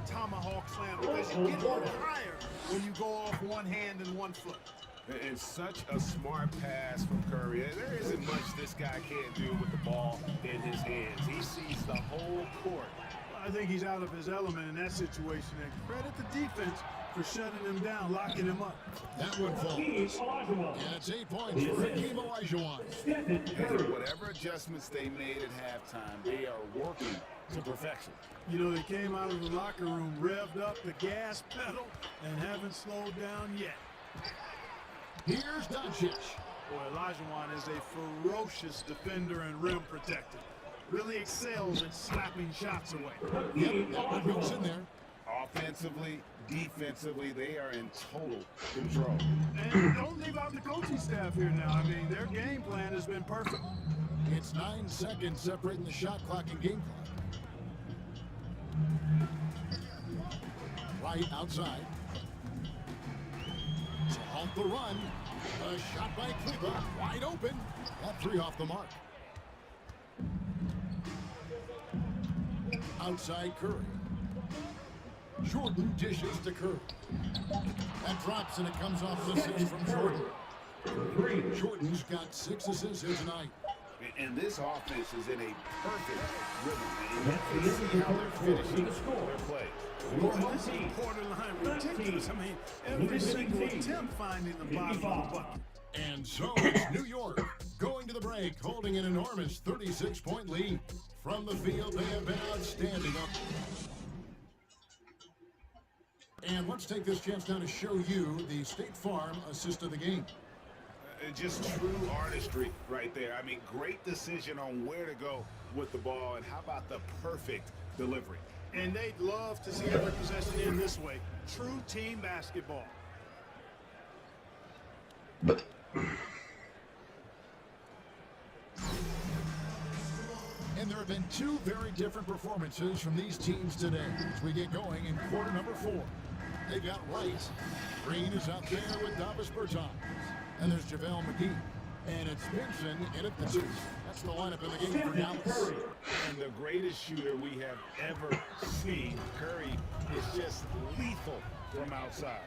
tomahawk slam because you get a little higher when you go off one hand and one foot. And such a smart pass from Curry. There isn't much this guy can't do with the ball in his hands. He sees the whole court. I think he's out of his element in that situation. And credit the defense for shutting him down, locking him up. That one falls. And it's 8 points for Hakeem Olajuwon. And whatever adjustments they made at halftime, they are working to perfection. You know, they came out of the locker room, revved up the gas pedal, and haven't slowed down yet. Here's Doncic. Boy, Olajuwon is a ferocious defender and rim protector. Really excels at slapping shots away. Yep, that one goes in there. Offensively, defensively, they are in total control. And don't leave out the coaching staff here now. I mean, their game plan has been perfect. It's 9 seconds separating the shot clock and game clock. Right outside. So off the run. A shot by Kleba. Wide open. That three off the mark. Outside Curry. Jordan dishes to Curry. That drops and it comes off the assist from Jordan. Jordan's got 6 assists here tonight. And this offense is in a perfect rhythm. And you can see how they're finishing their play. This is borderline ridiculous. I mean, every single attempt finding the bottom of the bucket. And so it's New York going to the break, holding an enormous 36-point lead. From the field, they have been outstanding up. And let's take this chance now to show you the State Farm assist of the game. Just true artistry right there. I mean, great decision on where to go with the ball, and how about the perfect delivery? And they'd love to see every possession end this way. True team basketball. But And there have been 2 very different performances from these teams today as we get going in quarter number 4. They've got Wright. Green is out there with Davis Bertans. And there's JaVale McGee. And it's Vincent in at the 2. That's the lineup in the game for Dallas. And the greatest shooter we have ever seen, Curry, is just lethal from outside.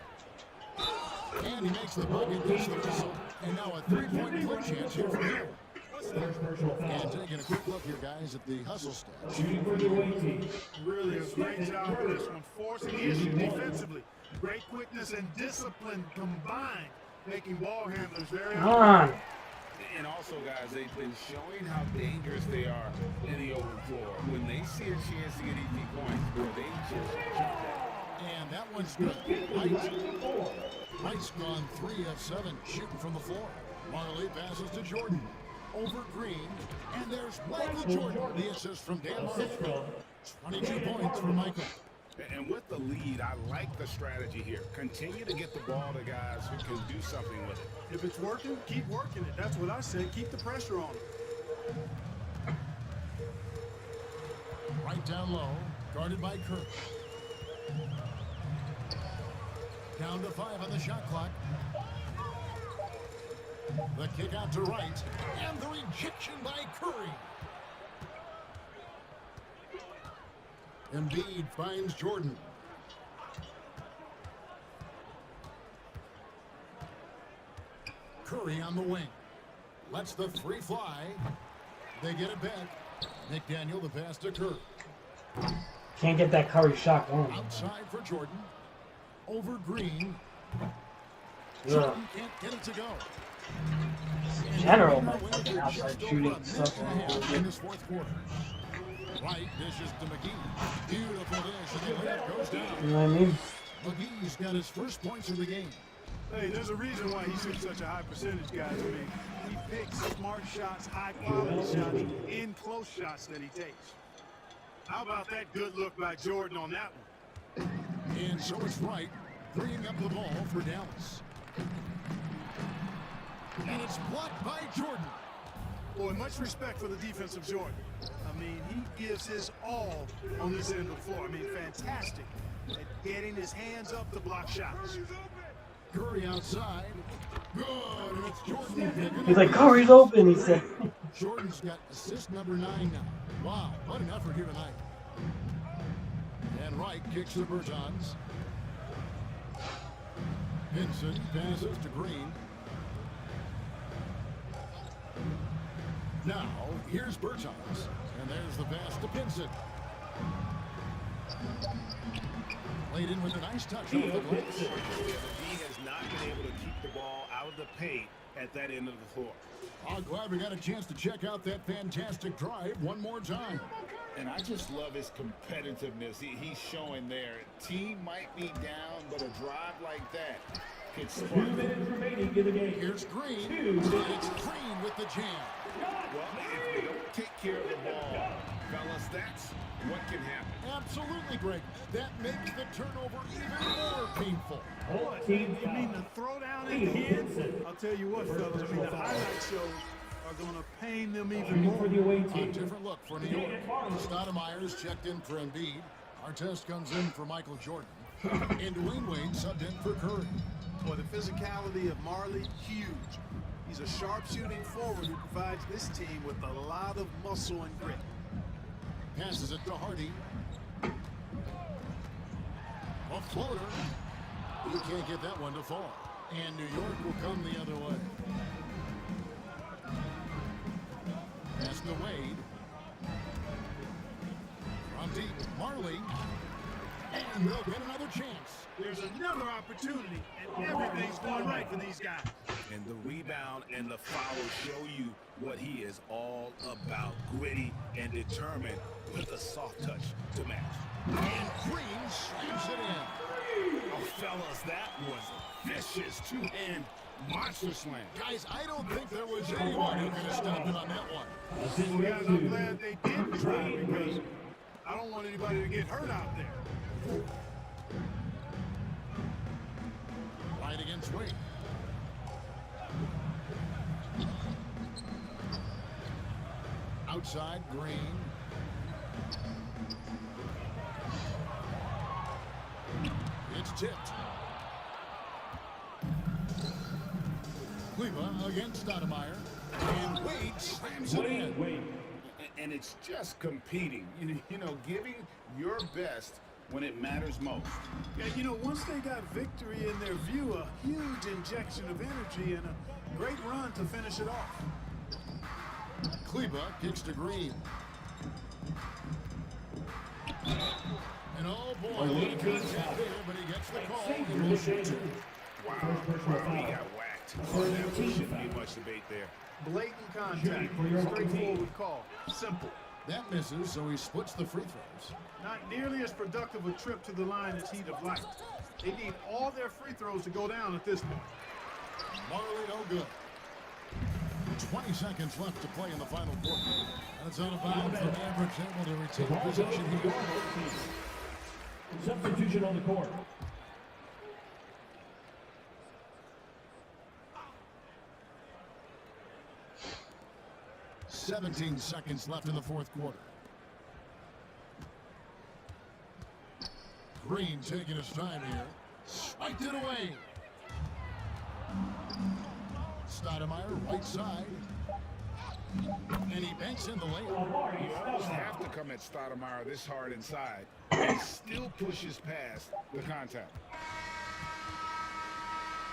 And he makes the bucket, gets the whistle. And now a 3-point play chance here for him. And taking a quick look here, guys, at the hustle stats. Really a great job with this one. Forcing the issue defensively. Great quickness and discipline combined, making ball handlers very Come on. And also, guys, they've been showing how dangerous they are in the open floor. When they see a chance to get easy points, they just jump that. And that one's good. Wright's gone 3 of 7 shooting from the floor. Marley passes to Jordan. Over Green. And there's Michael Jordan. The assist from Dan Marley. 22 points for Michael. And with the lead, I like the strategy here. Continue to get the ball to guys who can do something with it. If it's working, keep working it. That's what I say. Keep the pressure on it. Right down low. Guarded by Curry. Down to 5 on the shot clock. The kick out to Wright. And the rejection by Curry. Embiid finds Jordan. Curry on the wing. Lets the 3 fly. They get it back. McDaniel the pass to Curry. Can't get that Curry shot going. Outside for Jordan. Over Green. Jordan can't get it to go. General, my fucking outside shooting stuff. In this fourth quarter. Right dishes to McGee. Beautiful dish, and the layup goes down. You know what I mean? McGee's got his first points of the game. Hey, there's a reason why he shoots such a high percentage, guys. I mean, he picks smart shots, high-quality shots, in close shots that he takes. How about that good look by Jordan on that one? And so it's Wright bringing up the ball for Dallas. And it's blocked by Jordan. Boy, much respect for the defense of Jordan. I mean, he gives his all on this end of the floor. I mean, fantastic at getting his hands up to block shots. Curry outside. Good. It's Jordan. He's like, Curry's open, he said. Jordan's got assist number 9 now. Wow, what an effort here tonight. And Wright kicks the Bertans. Vincent passes to Green. Now, here's Bertans. And there's the pass to Pinson. Played in with a nice touch over the glass. He has not been able to keep the ball out of the paint at that end of the floor. I'm glad we got a chance to check out that fantastic drive one more time. And I just love his competitiveness he's showing there. Team might be down, but a drive like that could 2 spark. minutes remaining in the game. Here's Green. And it's Green with the jam. Well, if they don't take care of the ball, fellas, that's what can happen. Absolutely, Greg. That makes the turnover even more painful. Team You mean foul. the throwdown at the end? I'll tell you what, fellas, I mean, the highlight shows are going to pain them even Shooting more. for the away A team. different look for New York. Stoudemire's checked in for Embiid. Artest comes in for Michael Jordan. And Dwayne Wade subbed in for Curry. Boy, the physicality of Marley, huge. He's a sharpshooting forward who provides this team with a lot of muscle and grit. Passes it to Hardy. A floater. You can't get that one to fall. And New York will come the other way. Pass to Wade. From deep, Marley. And they'll get another chance. There's another opportunity, and everything's going right for these guys. And the rebound and the foul show you what he is all about. Gritty and determined with a soft touch to match. And Green slams it in. Oh, fellas, that was vicious. Two-hand monster slam. Guys, I don't think there was anyone who could have stopped him on that one. Well, guys, I'm glad they didn't try because I don't want anybody to get hurt out there. Right against Wade. Outside, Green. It's tipped. Cleva against Stoudemire. And Wade slams it in. Wait. And it's just competing. You know, giving your best when it matters most. Yeah, you know, once they got victory in their view, a huge injection of energy and a great run to finish it off. Cleva kicks to Green. And oh boy, a little contact there, but he gets the call. And will shoot two. Wow, he got whacked. There shouldn't be much debate there. Blatant contact, straightforward call, simple. That misses, so he splits the free throws. Not nearly as productive a trip to the line as he'd have liked. They need all their free throws to go down at this point. Marley no good. 20 seconds left to play in the final quarter. And it's out of bounds. The Mavericks able to retain possession here. Substitution on the court. $17 seconds left in the fourth quarter. Green taking his time here. Spiked it away. Stoudemire, right side. And he banks in the layup. You almost have to come at Stoudemire this hard inside. He still pushes past the contact.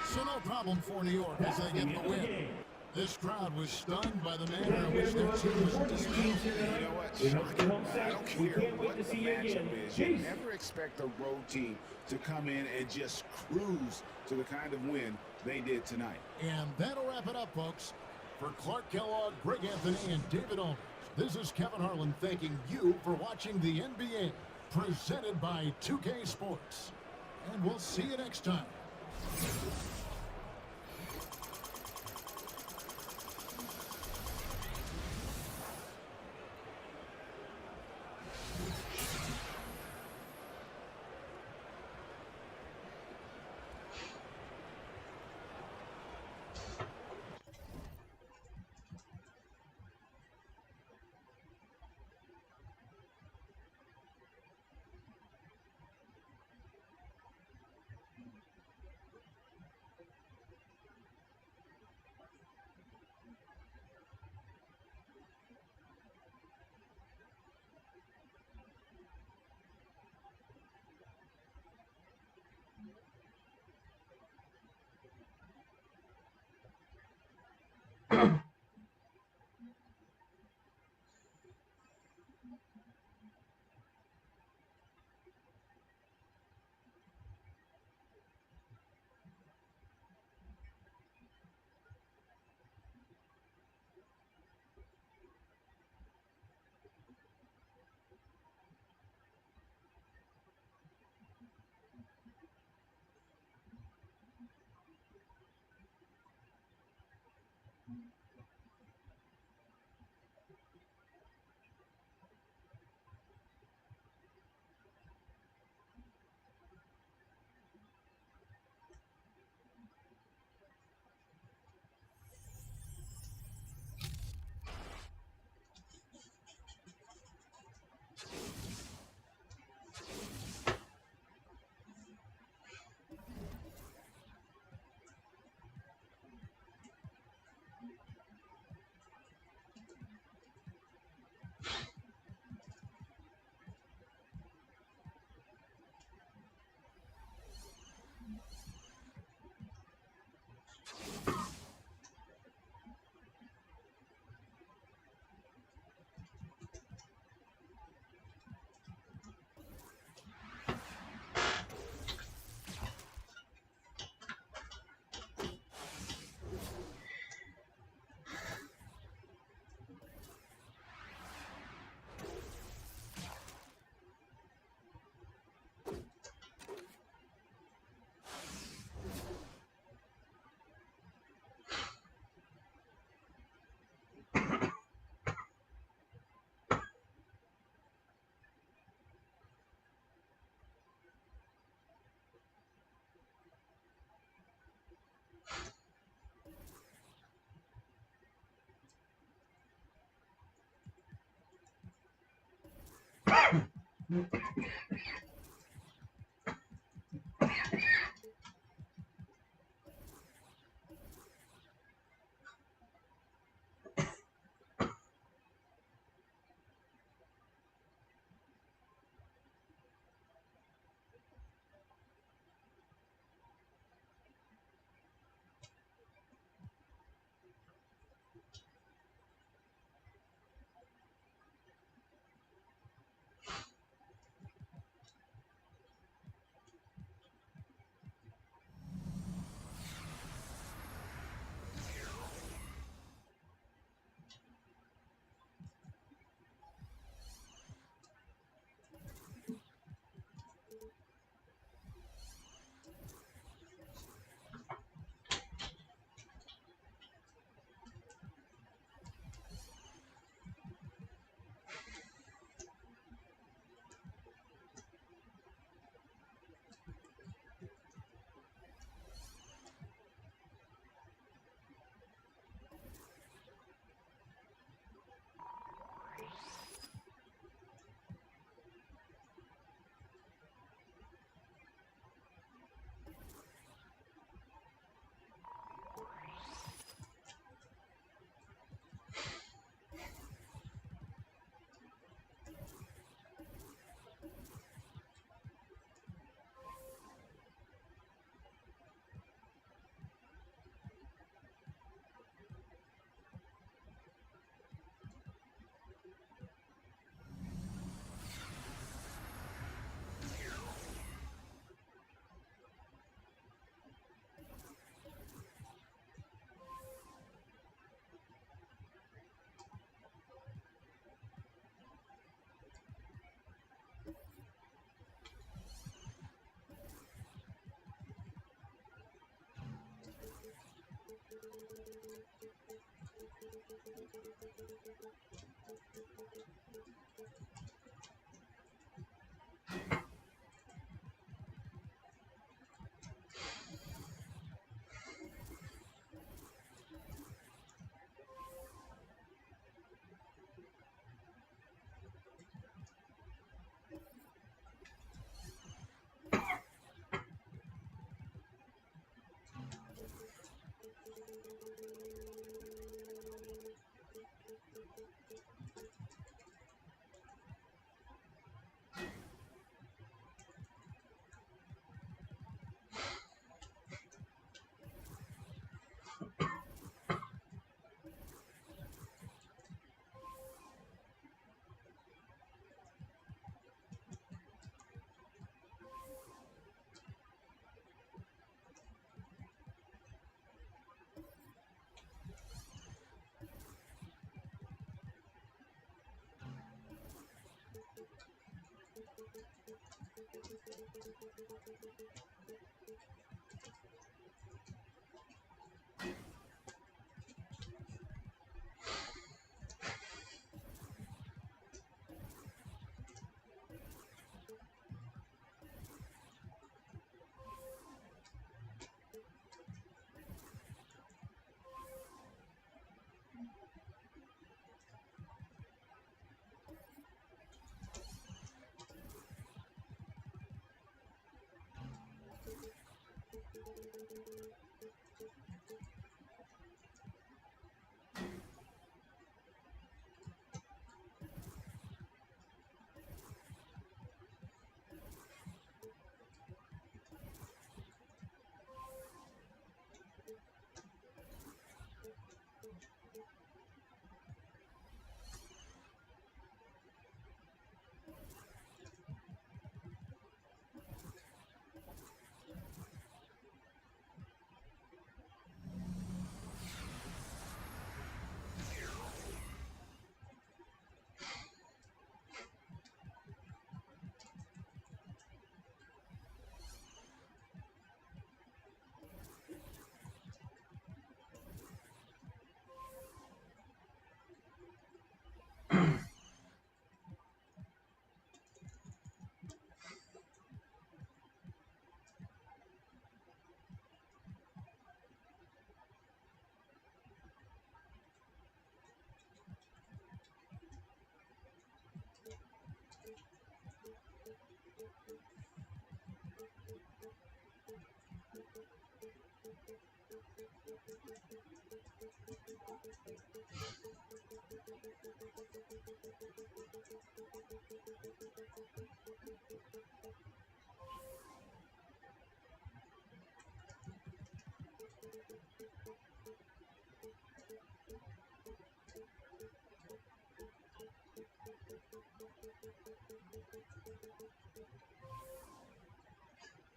So no problem for New York as they get the win. This crowd was stunned by the manner in which their team was dismantled. You know what? Shocking. I don't care what the matchup is. You never expect a road team to come in and just cruise to the kind of win they did tonight. And that'll wrap it up, folks. For Clark Kellogg, Greg Anthony, and David Aldridge, this is Kevin Harlan thanking you for watching the NBA, presented by 2K Sports. And we'll see you next time.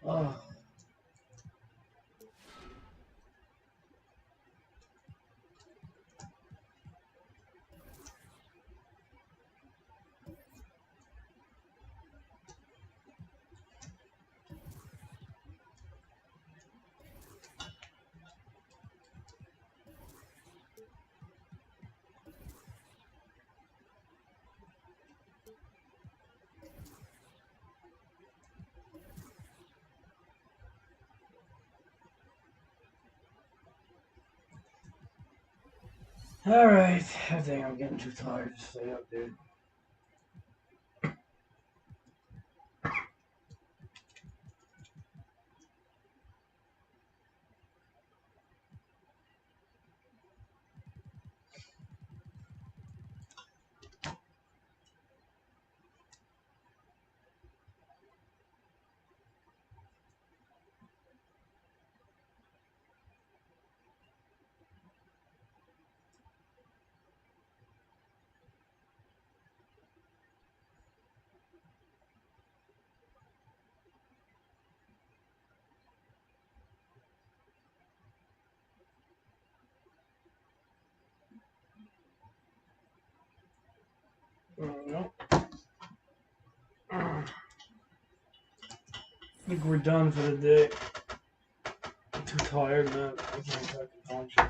Oh. Alright, I think I'm getting too tired to stay up, dude. Nope. I think we're done for the day. I'm too tired, man. I can't fucking function.